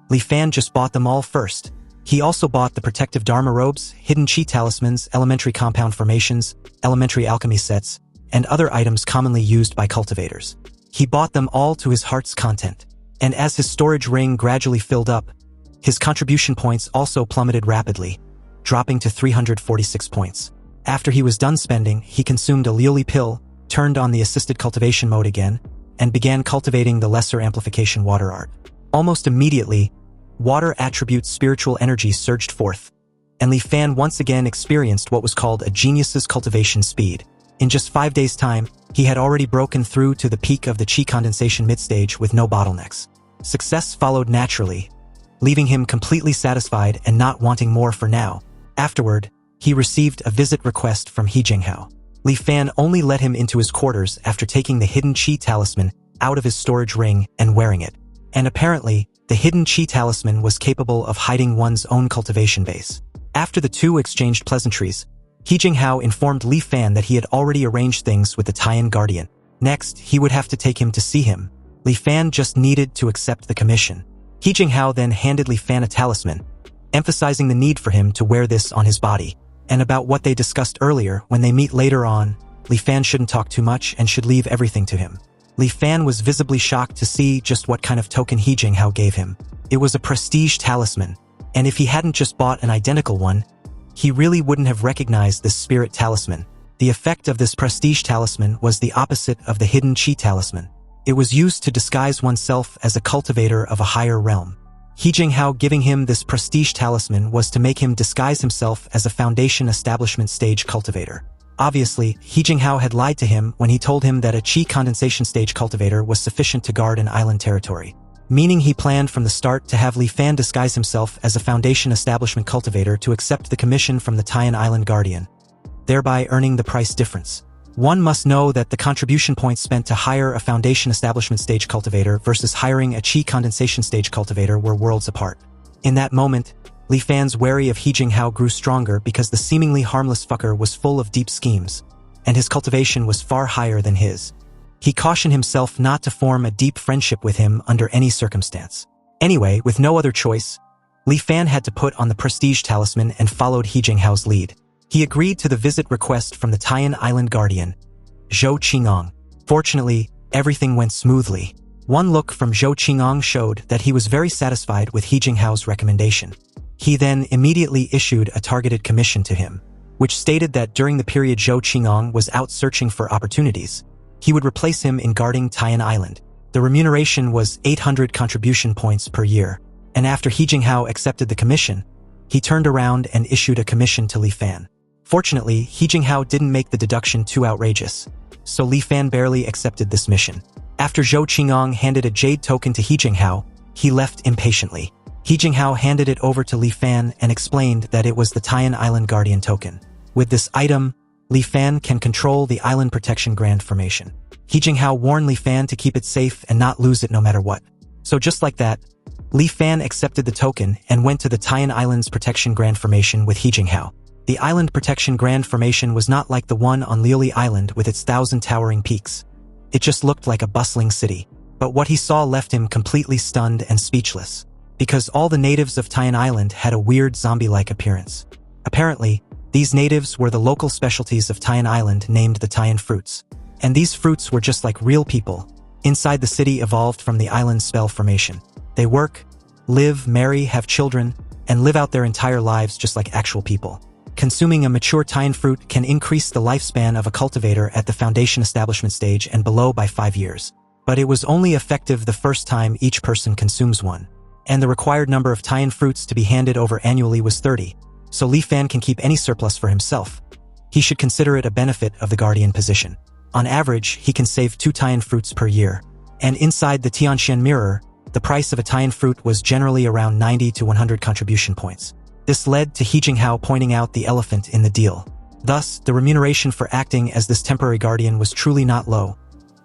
Li Fan just bought them all first. He also bought the Protective Dharma Robes, Hidden Chi Talismans, Elementary Compound Formations, Elementary Alchemy Sets, and other items commonly used by cultivators. He bought them all to his heart's content. And as his storage ring gradually filled up, his contribution points also plummeted rapidly, dropping to 346 points. After he was done spending, he consumed a Liuli pill, turned on the assisted cultivation mode again, and began cultivating the lesser amplification water art. Almost immediately, water attribute spiritual energy surged forth, and Li Fan once again experienced what was called a genius's cultivation speed. In just 5 days' time, he had already broken through to the peak of the chi condensation midstage with no bottlenecks. Success followed naturally, leaving him completely satisfied and not wanting more for now. Afterward, he received a visit request from He Jinghao. Li Fan only let him into his quarters after taking the Hidden Chi Talisman out of his storage ring and wearing it. And apparently, the Hidden Chi Talisman was capable of hiding one's own cultivation base. After the two exchanged pleasantries, He Jinghao informed Li Fan that he had already arranged things with the Taiyan Guardian. Next, he would have to take him to see him. Li Fan just needed to accept the commission. He Jinghao then handed Li Fan a talisman, emphasizing the need for him to wear this on his body. And about what they discussed earlier, when they meet later on, Li Fan shouldn't talk too much and should leave everything to him. Li Fan was visibly shocked to see just what kind of token He Jinghao gave him. It was a prestige talisman, and if he hadn't just bought an identical one, he really wouldn't have recognized this spirit talisman. The effect of this prestige talisman was the opposite of the Hidden Chi Talisman. It was used to disguise oneself as a cultivator of a higher realm. He Jinghao giving him this prestige talisman was to make him disguise himself as a foundation establishment stage cultivator. Obviously, He Jinghao had lied to him when he told him that a chi condensation stage cultivator was sufficient to guard an island territory. Meaning he planned from the start to have Li Fan disguise himself as a foundation establishment cultivator to accept the commission from the Taiyan Island Guardian, thereby earning the price difference. One must know that the contribution points spent to hire a foundation establishment stage cultivator versus hiring a chi condensation stage cultivator were worlds apart. In that moment, Li Fan's worry of He Jinghao grew stronger because the seemingly harmless fucker was full of deep schemes, and his cultivation was far higher than his. He cautioned himself not to form a deep friendship with him under any circumstance. Anyway, with no other choice, Li Fan had to put on the prestige talisman and followed He Jinghao's lead. He agreed to the visit request from the Taiyan Island Guardian, Zhou Qingong. Fortunately, everything went smoothly. One look from Zhou Qingong showed that he was very satisfied with He Jinghao's recommendation. He then immediately issued a targeted commission to him, which stated that during the period Zhou Qingong was out searching for opportunities, he would replace him in guarding Taiyan Island. The remuneration was 800 contribution points per year, and after He Jinghao accepted the commission, he turned around and issued a commission to Li Fan. Fortunately, He Jinghao didn't make the deduction too outrageous, so Li Fan barely accepted this mission. After Zhou Qingong handed a jade token to He Jinghao, he left impatiently. He Jinghao handed it over to Li Fan and explained that it was the Tian Island Guardian token. With this item, Li Fan can control the Island Protection Grand Formation. He Jinghao warned Li Fan to keep it safe and not lose it no matter what. So just like that, Li Fan accepted the token and went to the Tian Islands Protection Grand Formation with He Jinghao. The Island Protection Grand Formation was not like the one on Liuli Island with its 1,000 towering peaks. It just looked like a bustling city. But what he saw left him completely stunned and speechless, because all the natives of Tian Island had a weird zombie-like appearance. Apparently, these natives were the local specialties of Tian Island named the Tian fruits. And these fruits were just like real people, inside the city evolved from the island's spell formation. They work, live, marry, have children, and live out their entire lives just like actual people. Consuming a mature Tian fruit can increase the lifespan of a cultivator at the foundation establishment stage and below by 5 years. But it was only effective the first time each person consumes one. And the required number of Tian fruits to be handed over annually was 30, so Li Fan can keep any surplus for himself. He should consider it a benefit of the guardian position. On average, he can save 2 Tian fruits per year. And inside the Tianxian mirror, the price of a Tian fruit was generally around 90 to 100 contribution points. This led to He Jinghao pointing out the elephant in the deal. Thus, the remuneration for acting as this temporary guardian was truly not low,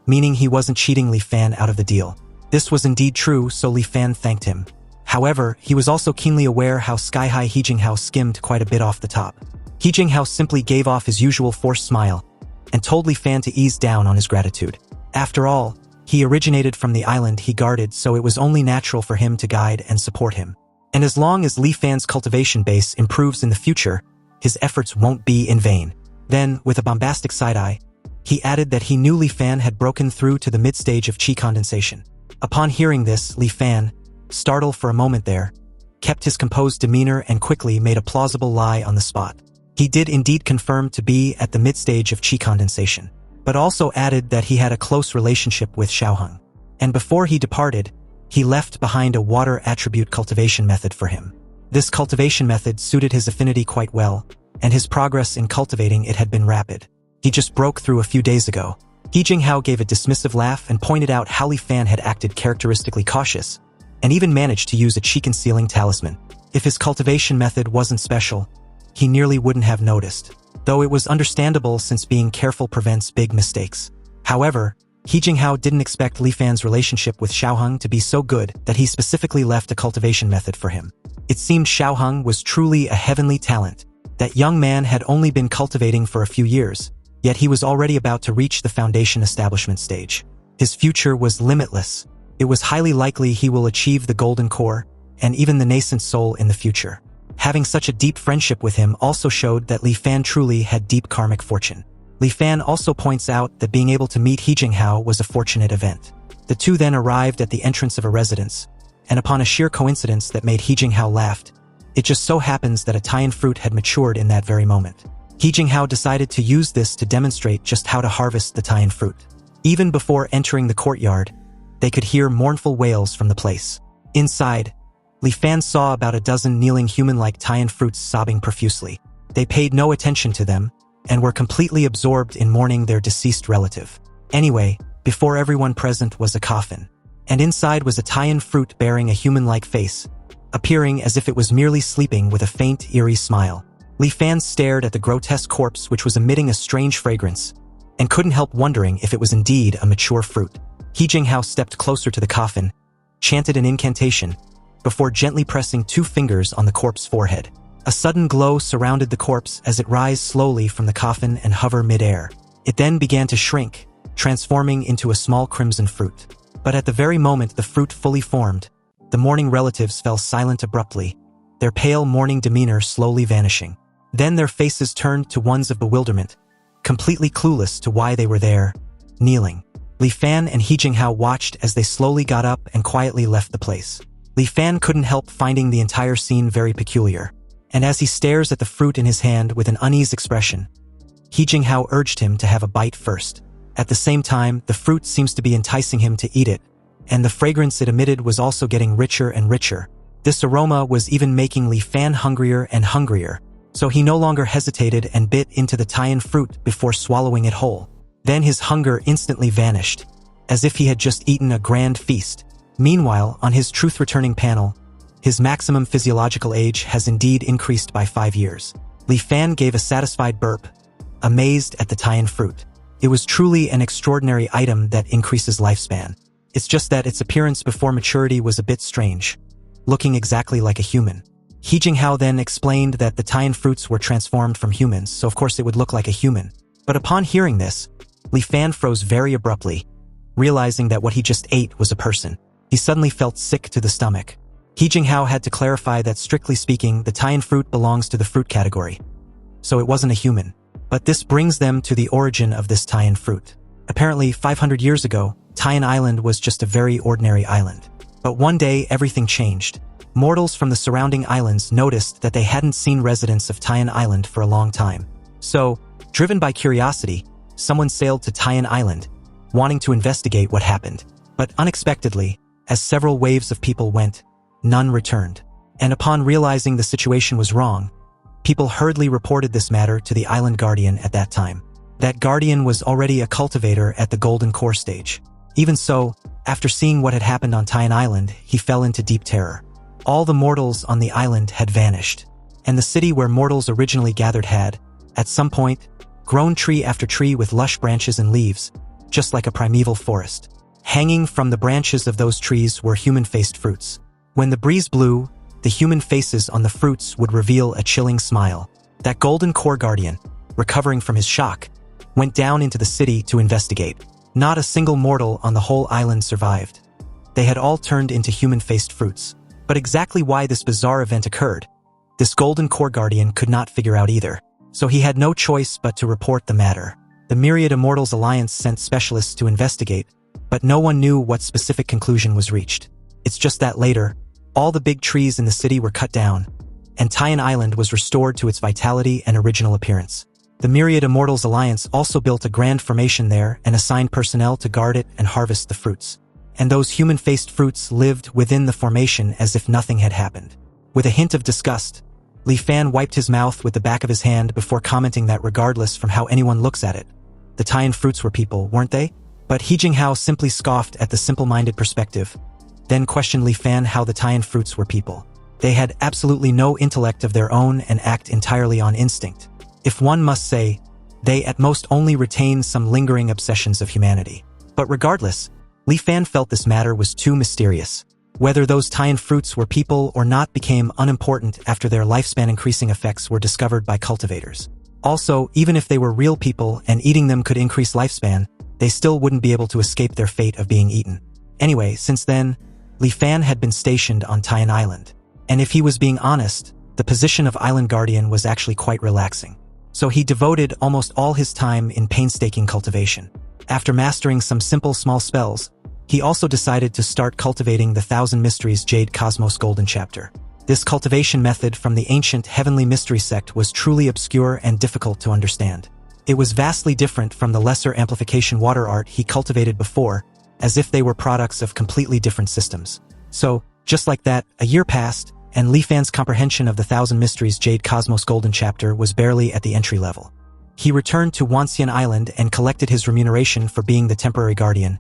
meaning he wasn't cheating Li Fan out of the deal. This was indeed true, so Li Fan thanked him. However, he was also keenly aware how sky-high He Jinghao skimmed quite a bit off the top. He Jinghao simply gave off his usual forced smile and told Li Fan to ease down on his gratitude. After all, he originated from the island he guarded, so it was only natural for him to guide and support him. And as long as Li Fan's cultivation base improves in the future, his efforts won't be in vain. Then, with a bombastic side-eye, he added that he knew Li Fan had broken through to the mid-stage of qi condensation. Upon hearing this, Li Fan, startled for a moment there, kept his composed demeanor and quickly made a plausible lie on the spot. He did indeed confirm to be at the mid-stage of qi condensation, but also added that he had a close relationship with Xiaoheng. And before he departed, he left behind a water attribute cultivation method for him. This cultivation method suited his affinity quite well, and his progress in cultivating it had been rapid. He just broke through a few days ago. He Jinghao gave a dismissive laugh and pointed out how Li Fan had acted characteristically cautious, and even managed to use a qi-concealing talisman. If his cultivation method wasn't special, he nearly wouldn't have noticed, though it was understandable since being careful prevents big mistakes. However, He Jinghao didn't expect Li Fan's relationship with Xiaoheng to be so good that he specifically left a cultivation method for him. It seemed Xiaoheng was truly a heavenly talent. That young man had only been cultivating for a few years, yet he was already about to reach the foundation establishment stage. His future was limitless. It was highly likely he will achieve the golden core, and even the nascent soul in the future. Having such a deep friendship with him also showed that Li Fan truly had deep karmic fortune. Li Fan also points out that being able to meet He Jinghao was a fortunate event. The two then arrived at the entrance of a residence, and upon a sheer coincidence that made He Jinghao laugh, it just so happens that a Tian fruit had matured in that very moment. He Jinghao decided to use this to demonstrate just how to harvest the Tian fruit. Even before entering the courtyard, they could hear mournful wails from the place. Inside, Li Fan saw about a dozen kneeling human-like Tian fruits sobbing profusely. They paid no attention to them, and were completely absorbed in mourning their deceased relative. Anyway, before everyone present was a coffin, and inside was a Tian fruit bearing a human-like face, appearing as if it was merely sleeping with a faint, eerie smile. Li Fan stared at the grotesque corpse, which was emitting a strange fragrance, and couldn't help wondering if it was indeed a mature fruit. He Jinghao stepped closer to the coffin, chanted an incantation, before gently pressing 2 fingers on the corpse's forehead. A sudden glow surrounded the corpse as it rose slowly from the coffin and hovered mid-air. It then began to shrink, transforming into a small crimson fruit. But at the very moment the fruit fully formed, the mourning relatives fell silent abruptly, their pale mourning demeanor slowly vanishing. Then their faces turned to ones of bewilderment, completely clueless to why they were there, kneeling. Li Fan and He Jinghao watched as they slowly got up and quietly left the place. Li Fan couldn't help finding the entire scene very peculiar, and as he stares at the fruit in his hand with an uneasy expression, He Jinghao urged him to have a bite first. At the same time, the fruit seems to be enticing him to eat it, and the fragrance it emitted was also getting richer and richer. This aroma was even making Li Fan hungrier and hungrier, so he no longer hesitated and bit into the Taiyan fruit before swallowing it whole. Then his hunger instantly vanished, as if he had just eaten a grand feast. Meanwhile, on his truth-returning panel, his maximum physiological age has indeed increased by 5 years. Li Fan gave a satisfied burp, amazed at the Taiyan fruit. It was truly an extraordinary item that increases lifespan. It's just that its appearance before maturity was a bit strange, looking exactly like a human. He Jinghao then explained that the Taiyan fruits were transformed from humans, so of course it would look like a human. But upon hearing this, Li Fan froze very abruptly, realizing that what he just ate was a person. He suddenly felt sick to the stomach. He Jinghao had to clarify that strictly speaking, the Taiyan fruit belongs to the fruit category, so it wasn't a human. But this brings them to the origin of this Taiyan fruit. Apparently, 500 years ago, Taiyan Island was just a very ordinary island. But one day, everything changed. Mortals from the surrounding islands noticed that they hadn't seen residents of Taiyan Island for a long time. So, driven by curiosity, someone sailed to Taiyan Island, wanting to investigate what happened. But unexpectedly, as several waves of people went, none returned. And upon realizing the situation was wrong, people hurriedly reported this matter to the island guardian at that time. That guardian was already a cultivator at the golden core stage. Even so, after seeing what had happened on Taiyan Island, he fell into deep terror. All the mortals on the island had vanished, and the city where mortals originally gathered had, at some point, grown tree after tree with lush branches and leaves, just like a primeval forest. Hanging from the branches of those trees were human-faced fruits. When the breeze blew, the human faces on the fruits would reveal a chilling smile. That golden core guardian, recovering from his shock, went down into the city to investigate. Not a single mortal on the whole island survived. They had all turned into human-faced fruits. But exactly why this bizarre event occurred, this golden core guardian could not figure out either. So he had no choice but to report the matter. The Myriad Immortals Alliance sent specialists to investigate, but no one knew what specific conclusion was reached. It's just that later, all the big trees in the city were cut down, and Taiyan Island was restored to its vitality and original appearance. The Myriad Immortals Alliance also built a grand formation there and assigned personnel to guard it and harvest the fruits. And those human-faced fruits lived within the formation as if nothing had happened. With a hint of disgust, Li Fan wiped his mouth with the back of his hand before commenting that regardless from how anyone looks at it, the Taiyan fruits were people, weren't they? But He Jinghao simply scoffed at the simple-minded perspective, then questioned Li Fan how the Taiyan fruits were people. They had absolutely no intellect of their own and act entirely on instinct. If one must say, they at most only retain some lingering obsessions of humanity. But regardless, Li Fan felt this matter was too mysterious. Whether those Taiyan fruits were people or not became unimportant after their lifespan-increasing effects were discovered by cultivators. Also, even if they were real people and eating them could increase lifespan, they still wouldn't be able to escape their fate of being eaten. Anyway, since then, Li Fan had been stationed on Taiyan Island. And if he was being honest, the position of Island Guardian was actually quite relaxing. So he devoted almost all his time in painstaking cultivation. After mastering some simple small spells, he also decided to start cultivating the Thousand Mysteries Jade Cosmos Golden Chapter. This cultivation method from the ancient Heavenly Mystery sect was truly obscure and difficult to understand. It was vastly different from the lesser amplification water art he cultivated before, as if they were products of completely different systems. So, just like that, a year passed, and Li Fan's comprehension of the Thousand Mysteries Jade Cosmos Golden Chapter was barely at the entry level. He returned to Wanxian Island and collected his remuneration for being the temporary guardian,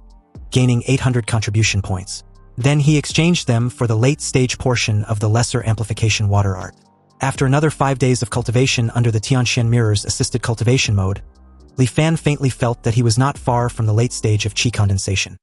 gaining 800 contribution points. Then he exchanged them for the late-stage portion of the lesser amplification water art. After another 5 days of cultivation under the Tianxian Mirror's assisted cultivation mode, Li Fan faintly felt that he was not far from the late stage of qi condensation.